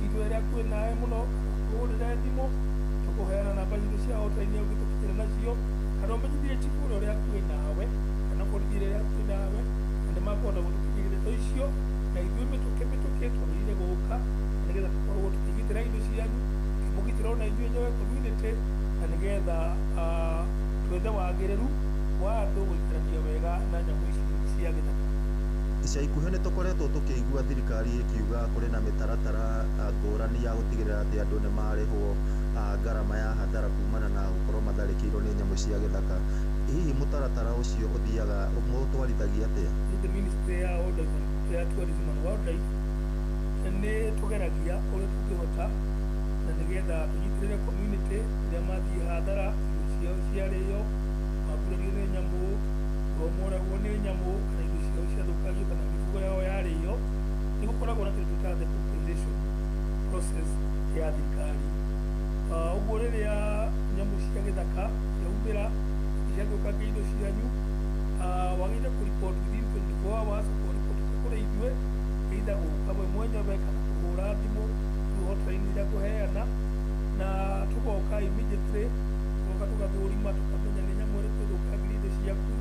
itũ rĩrĩa kwĩna he mũno, kũhũrĩra thimũ, tũkũheana namba citũ cia hotline ũngĩtũkinyĩra nacio, kana ũmenyithie chifu ũrĩa kwĩnawe kana borithi rĩrĩa kwĩnawe, na nĩ makũhota gũtũkinyĩria ndeto icio, na ithuĩ mĩtũkĩ twagĩrĩire gũka nĩgetha tũkorwo tũkĩgitĩra indo cianyu, tũkĩmũgitĩra ona inyuĩ enyewe community, na nĩgetha twethe wagĩrĩru wa andũ gũikarania wega na nyamũ ici cia gĩthaka. Ica ikuhĩ nĩ tũkoretwo tũkĩigua thirikari ĩkiuga kũrĩ na mĩtaratara ngũrani ya gũtigĩrĩra atĩ andũ nĩ marĩhwo ngarama ya hathara kumana na gũkorwo matharĩkĩirwo nĩ nyamũ cia gĩthaka. Hihi mũtaratara ũcio ũthiaga mũtwarithagia atĩa? The Ministry ya Tourism and Wildlife nĩ tũgeragia ũrĩa tũngĩhota, na nĩgetha tũnyitĩrĩre community rĩrĩa mathiĩ hathara, indo ciao ciarĩo, makuragio nĩ nyamũ, moragwo nĩ nyamũ, kana indo ciao ciathũkagio kana mĩfugo yao yarĩo. Nĩ gũkoragwo na kĩndũ twĩtaga the compensation process ya thirikari. Ũguo rĩrĩa nyamũ cia gĩthaka ciaumĩra ciathũkangia indo cianyu, wagĩrĩire kũripoti within 24 hours, kũripoti kũrĩ ithuĩ, either gũka we mwenyewe kana kũhũra thimũ through hotline iria kũheana, na tũgoka immediately, tũgoka tũgathũrima tũkamenya nĩ nyamũ ĩrĩkũ ĩthũkangirie indo ciaku,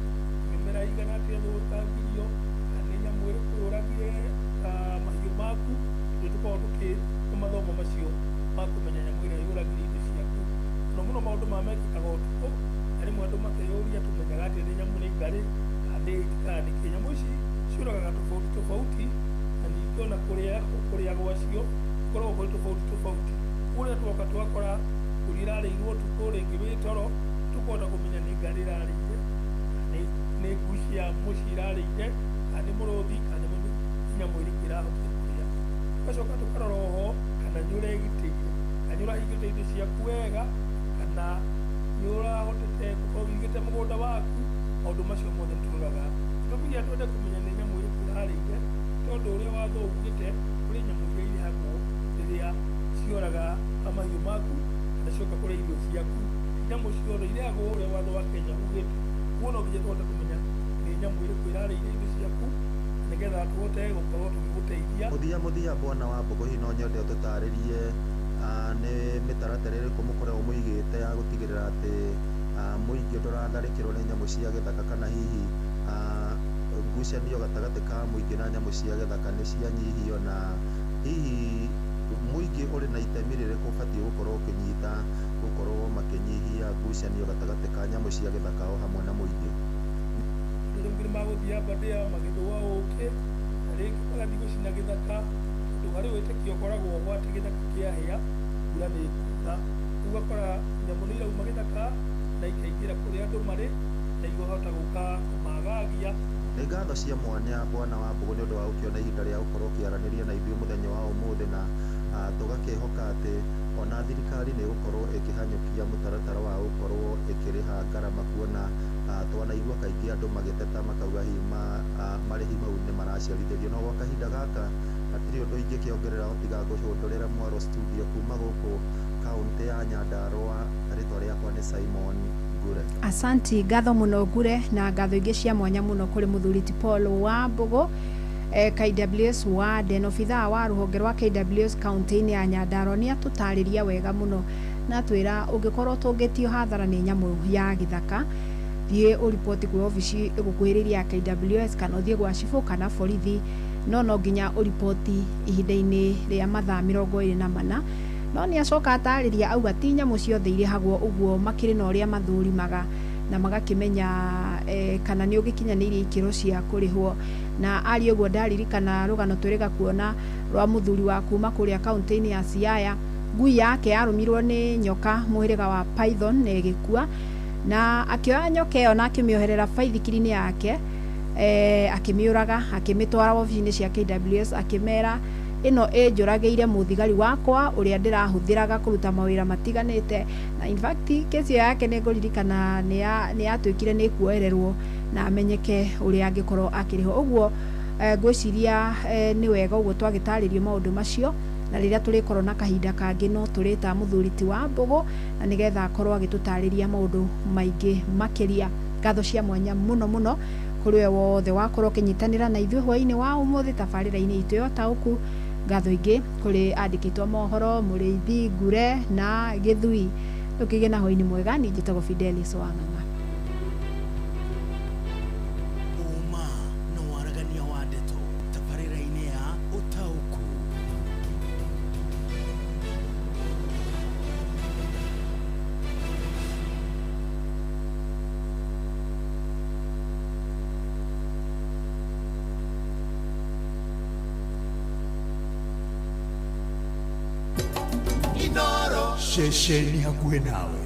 mĩmera igana atĩa ĩthũkangirio, kana nĩ nyamũ ĩrĩkũ yũragire mahiũ maku tũkorwo tũmathomo macio ma kũmenya nyamũ ĩrĩa yũragire indo ciaku. Mũno maũndũ maya mekĩkaga ũtukũ, na rĩmwe andũ makeyũria tũmenyaga atĩ nĩ nyamũ nĩ ngarĩ kana nĩkĩ. Nyamũ ici ciũragaga tofauti na ningĩ ona kũrĩa gwacio gũkoragwo kũrĩ tofauti. Kũrĩa twoka twakora mbũri ĩrarĩirwo ũtukũ rĩngĩ wĩ toro, tũkahota kũmenya nĩ ngarĩ ĩrarĩire, nĩ ngui cia mũciĩ ĩrarĩire, kana nĩ mũrũthi, kana nĩ nyamũ ĩrĩkũ ĩrahotire kũrĩa. Tũgacoka tũkarora oho kana nĩ ũregitĩire, kana nĩ ũrahingĩte indo ciaku wega, kana nĩ ũrahotete gũkorwo wĩigĩte mũgũnda waku. Maũndũ macio mothe nĩtũroraga. Tũkinya twende kũmenya nĩ nyamũ ĩrĩkũ ĩrarĩire, tondũ ũrĩa watho ugĩte kũrĩ nyamũ iria irĩhagwo rĩrĩa cioraga mahiũ maku kana cioka kũrĩa irio ciaku. Nyamũ ciothe irĩhagwo ũrĩa watho wa Kenya ugĩte. Kuo no nginya tũhote kũmenya nĩ nyamũ ĩrĩkũ ĩrarĩire indo ciaku, nĩgetha tũhote gũkorwo tũgĩgũteithia. Muthia bwana wa Mbogo, hihi no nyende ũtũtarĩrie nĩ mĩtaratara ĩrĩkũ mũkoragwo mũigĩte ya gũtigĩrĩra atĩ mũingĩ ndũratharĩkĩrwo nĩ nyamũ cia gĩthaka, kana hihi ngucanio gatagatĩ ka mũingĩ na nyamũ cia gĩthaka nĩ cianyihio, na hihi mũingĩ ũrĩ na itemi rĩrĩkũ ũbatiĩ gũkorwo ũkĩnyita gũkorwo makĩnyihia ngucanio gatagatĩ ka nyamũ cia gĩthaka o hamwe na mũingĩ? Rĩngĩ magũthiĩ Aberdare magĩthũa ũkĩ, na rĩngĩ magathiĩ gũcina gĩthaka, tondũ harĩ wĩtĩkio ũkoragwo atĩ gĩthaka kĩahĩa mbura nĩ ĩkuura. Rĩu ũgakora nyamũ nĩ irauma gĩthaka na ikaingĩra kũrĩa andũ marĩ na ikahota gũka kũmagagia. Nĩ ngatho cia mwanya bwana wa Mbogo nĩ ũndũ wa gũkĩona ihinda rĩa gũkorwo ũkĩaranĩria na ithuĩ mũthenya wa ũmũthĩ, na tũgakĩhoka atĩ ona thirikari nĩ gũkorwo ĩkĩhanyũkia mũtaratara wa gũkorwo ĩkĩrĩha ngarama, kuona twanaigua kaingĩ andũ magĩteta makauga hihi marĩhi mau nĩ maraciarithĩrio. No gwa kahinda gaka hatirĩ ũndũ ingĩkĩongerera tiga gũcũndũrĩra Mwaro studio kuma gũkũ kaũntĩ ya Nyandarũa. Rĩtwa rĩakwa nĩ Simon Ngure. Asanti, ngatho muno Ngure, na ngatho ingĩ cia mwanya muno kũrĩ mũthuri ti Paul wa Mbogo, KWS wa denofithaa wa rũhonge rwa KWS kaunti-inĩ ya Nyandarũa. Nĩ atũtarĩria wega muno na twĩra ũngĩkorwo tũngĩtio hathara nĩ nyamũ ya gĩthaka, thiĩ ũripoti kwĩ obici ĩgũkuhĩrĩria ya KWS, kana ũthiĩ gwa cibũ kana borithi, no nginya ũripoti ihinda-inĩ rĩa mathaa 24. No nĩ acoka atarĩria auga ti nyamũ ciothe irĩhagwo ũguo, makĩrĩ na ũrĩa mathũrimaga na magakĩmenya kana nĩ ũgĩkinyanĩirie ikĩro cia kũrĩhwo. Na arĩ ũguo ndaririkana rũgano twĩrĩga kuona rwa mũthuri wa kuma kũrĩa kaunti-inĩ ya Siaya, ngui yake yarũmirwo nĩ nyoka mũhĩrĩga wa python na ĩgĩkua, na akĩoya nyoka ĩyo na akĩmĩoherera baithikiri-inĩ yake, akĩmĩũraga, akĩmĩtwara obici-inĩ cia KWS, akĩmera ĩno ĩnjũragĩire mũthigari wakwa ũrĩa ndĩrahũthĩraga kũruta mawĩra matiganĩte. Na in fact kesi yake nĩ ngũririkana nĩ yatuĩkire nĩ kuoererwo na amenyeke ũrĩa angĩkorwo akĩrĩho. Ũguo ngwĩciria nĩ wega ũguo twagĩtarĩrio maũndũ macio, na rĩrĩa tũrĩkorwo na kahinda kangĩ no tũrĩta mũthuri ti wa Mbogo, na nĩgetha akorwo agĩtũtarĩria maũndũ maingĩ makĩria. Ngatho cia mwanya muno muno kũrĩ we wothe wakorwo ũkĩnyitanĩra na ithuĩ hwaĩ-inĩ wa ũmũthĩ tabarĩra-inĩ itũ yo taũku. Ngatho ingĩ kũrĩ andĩkĩtwo mohoro Mũrĩithi, Ngure na Gĩthui. Tũkĩgĩa na hwaĩ-inĩ mwega. Niĩ njĩtagwo Fidelis Wang'ang'a. Uma no waragania wa ndeto tabarĩra-inĩ ya ũtaũku. Shesheni hakuhe nawe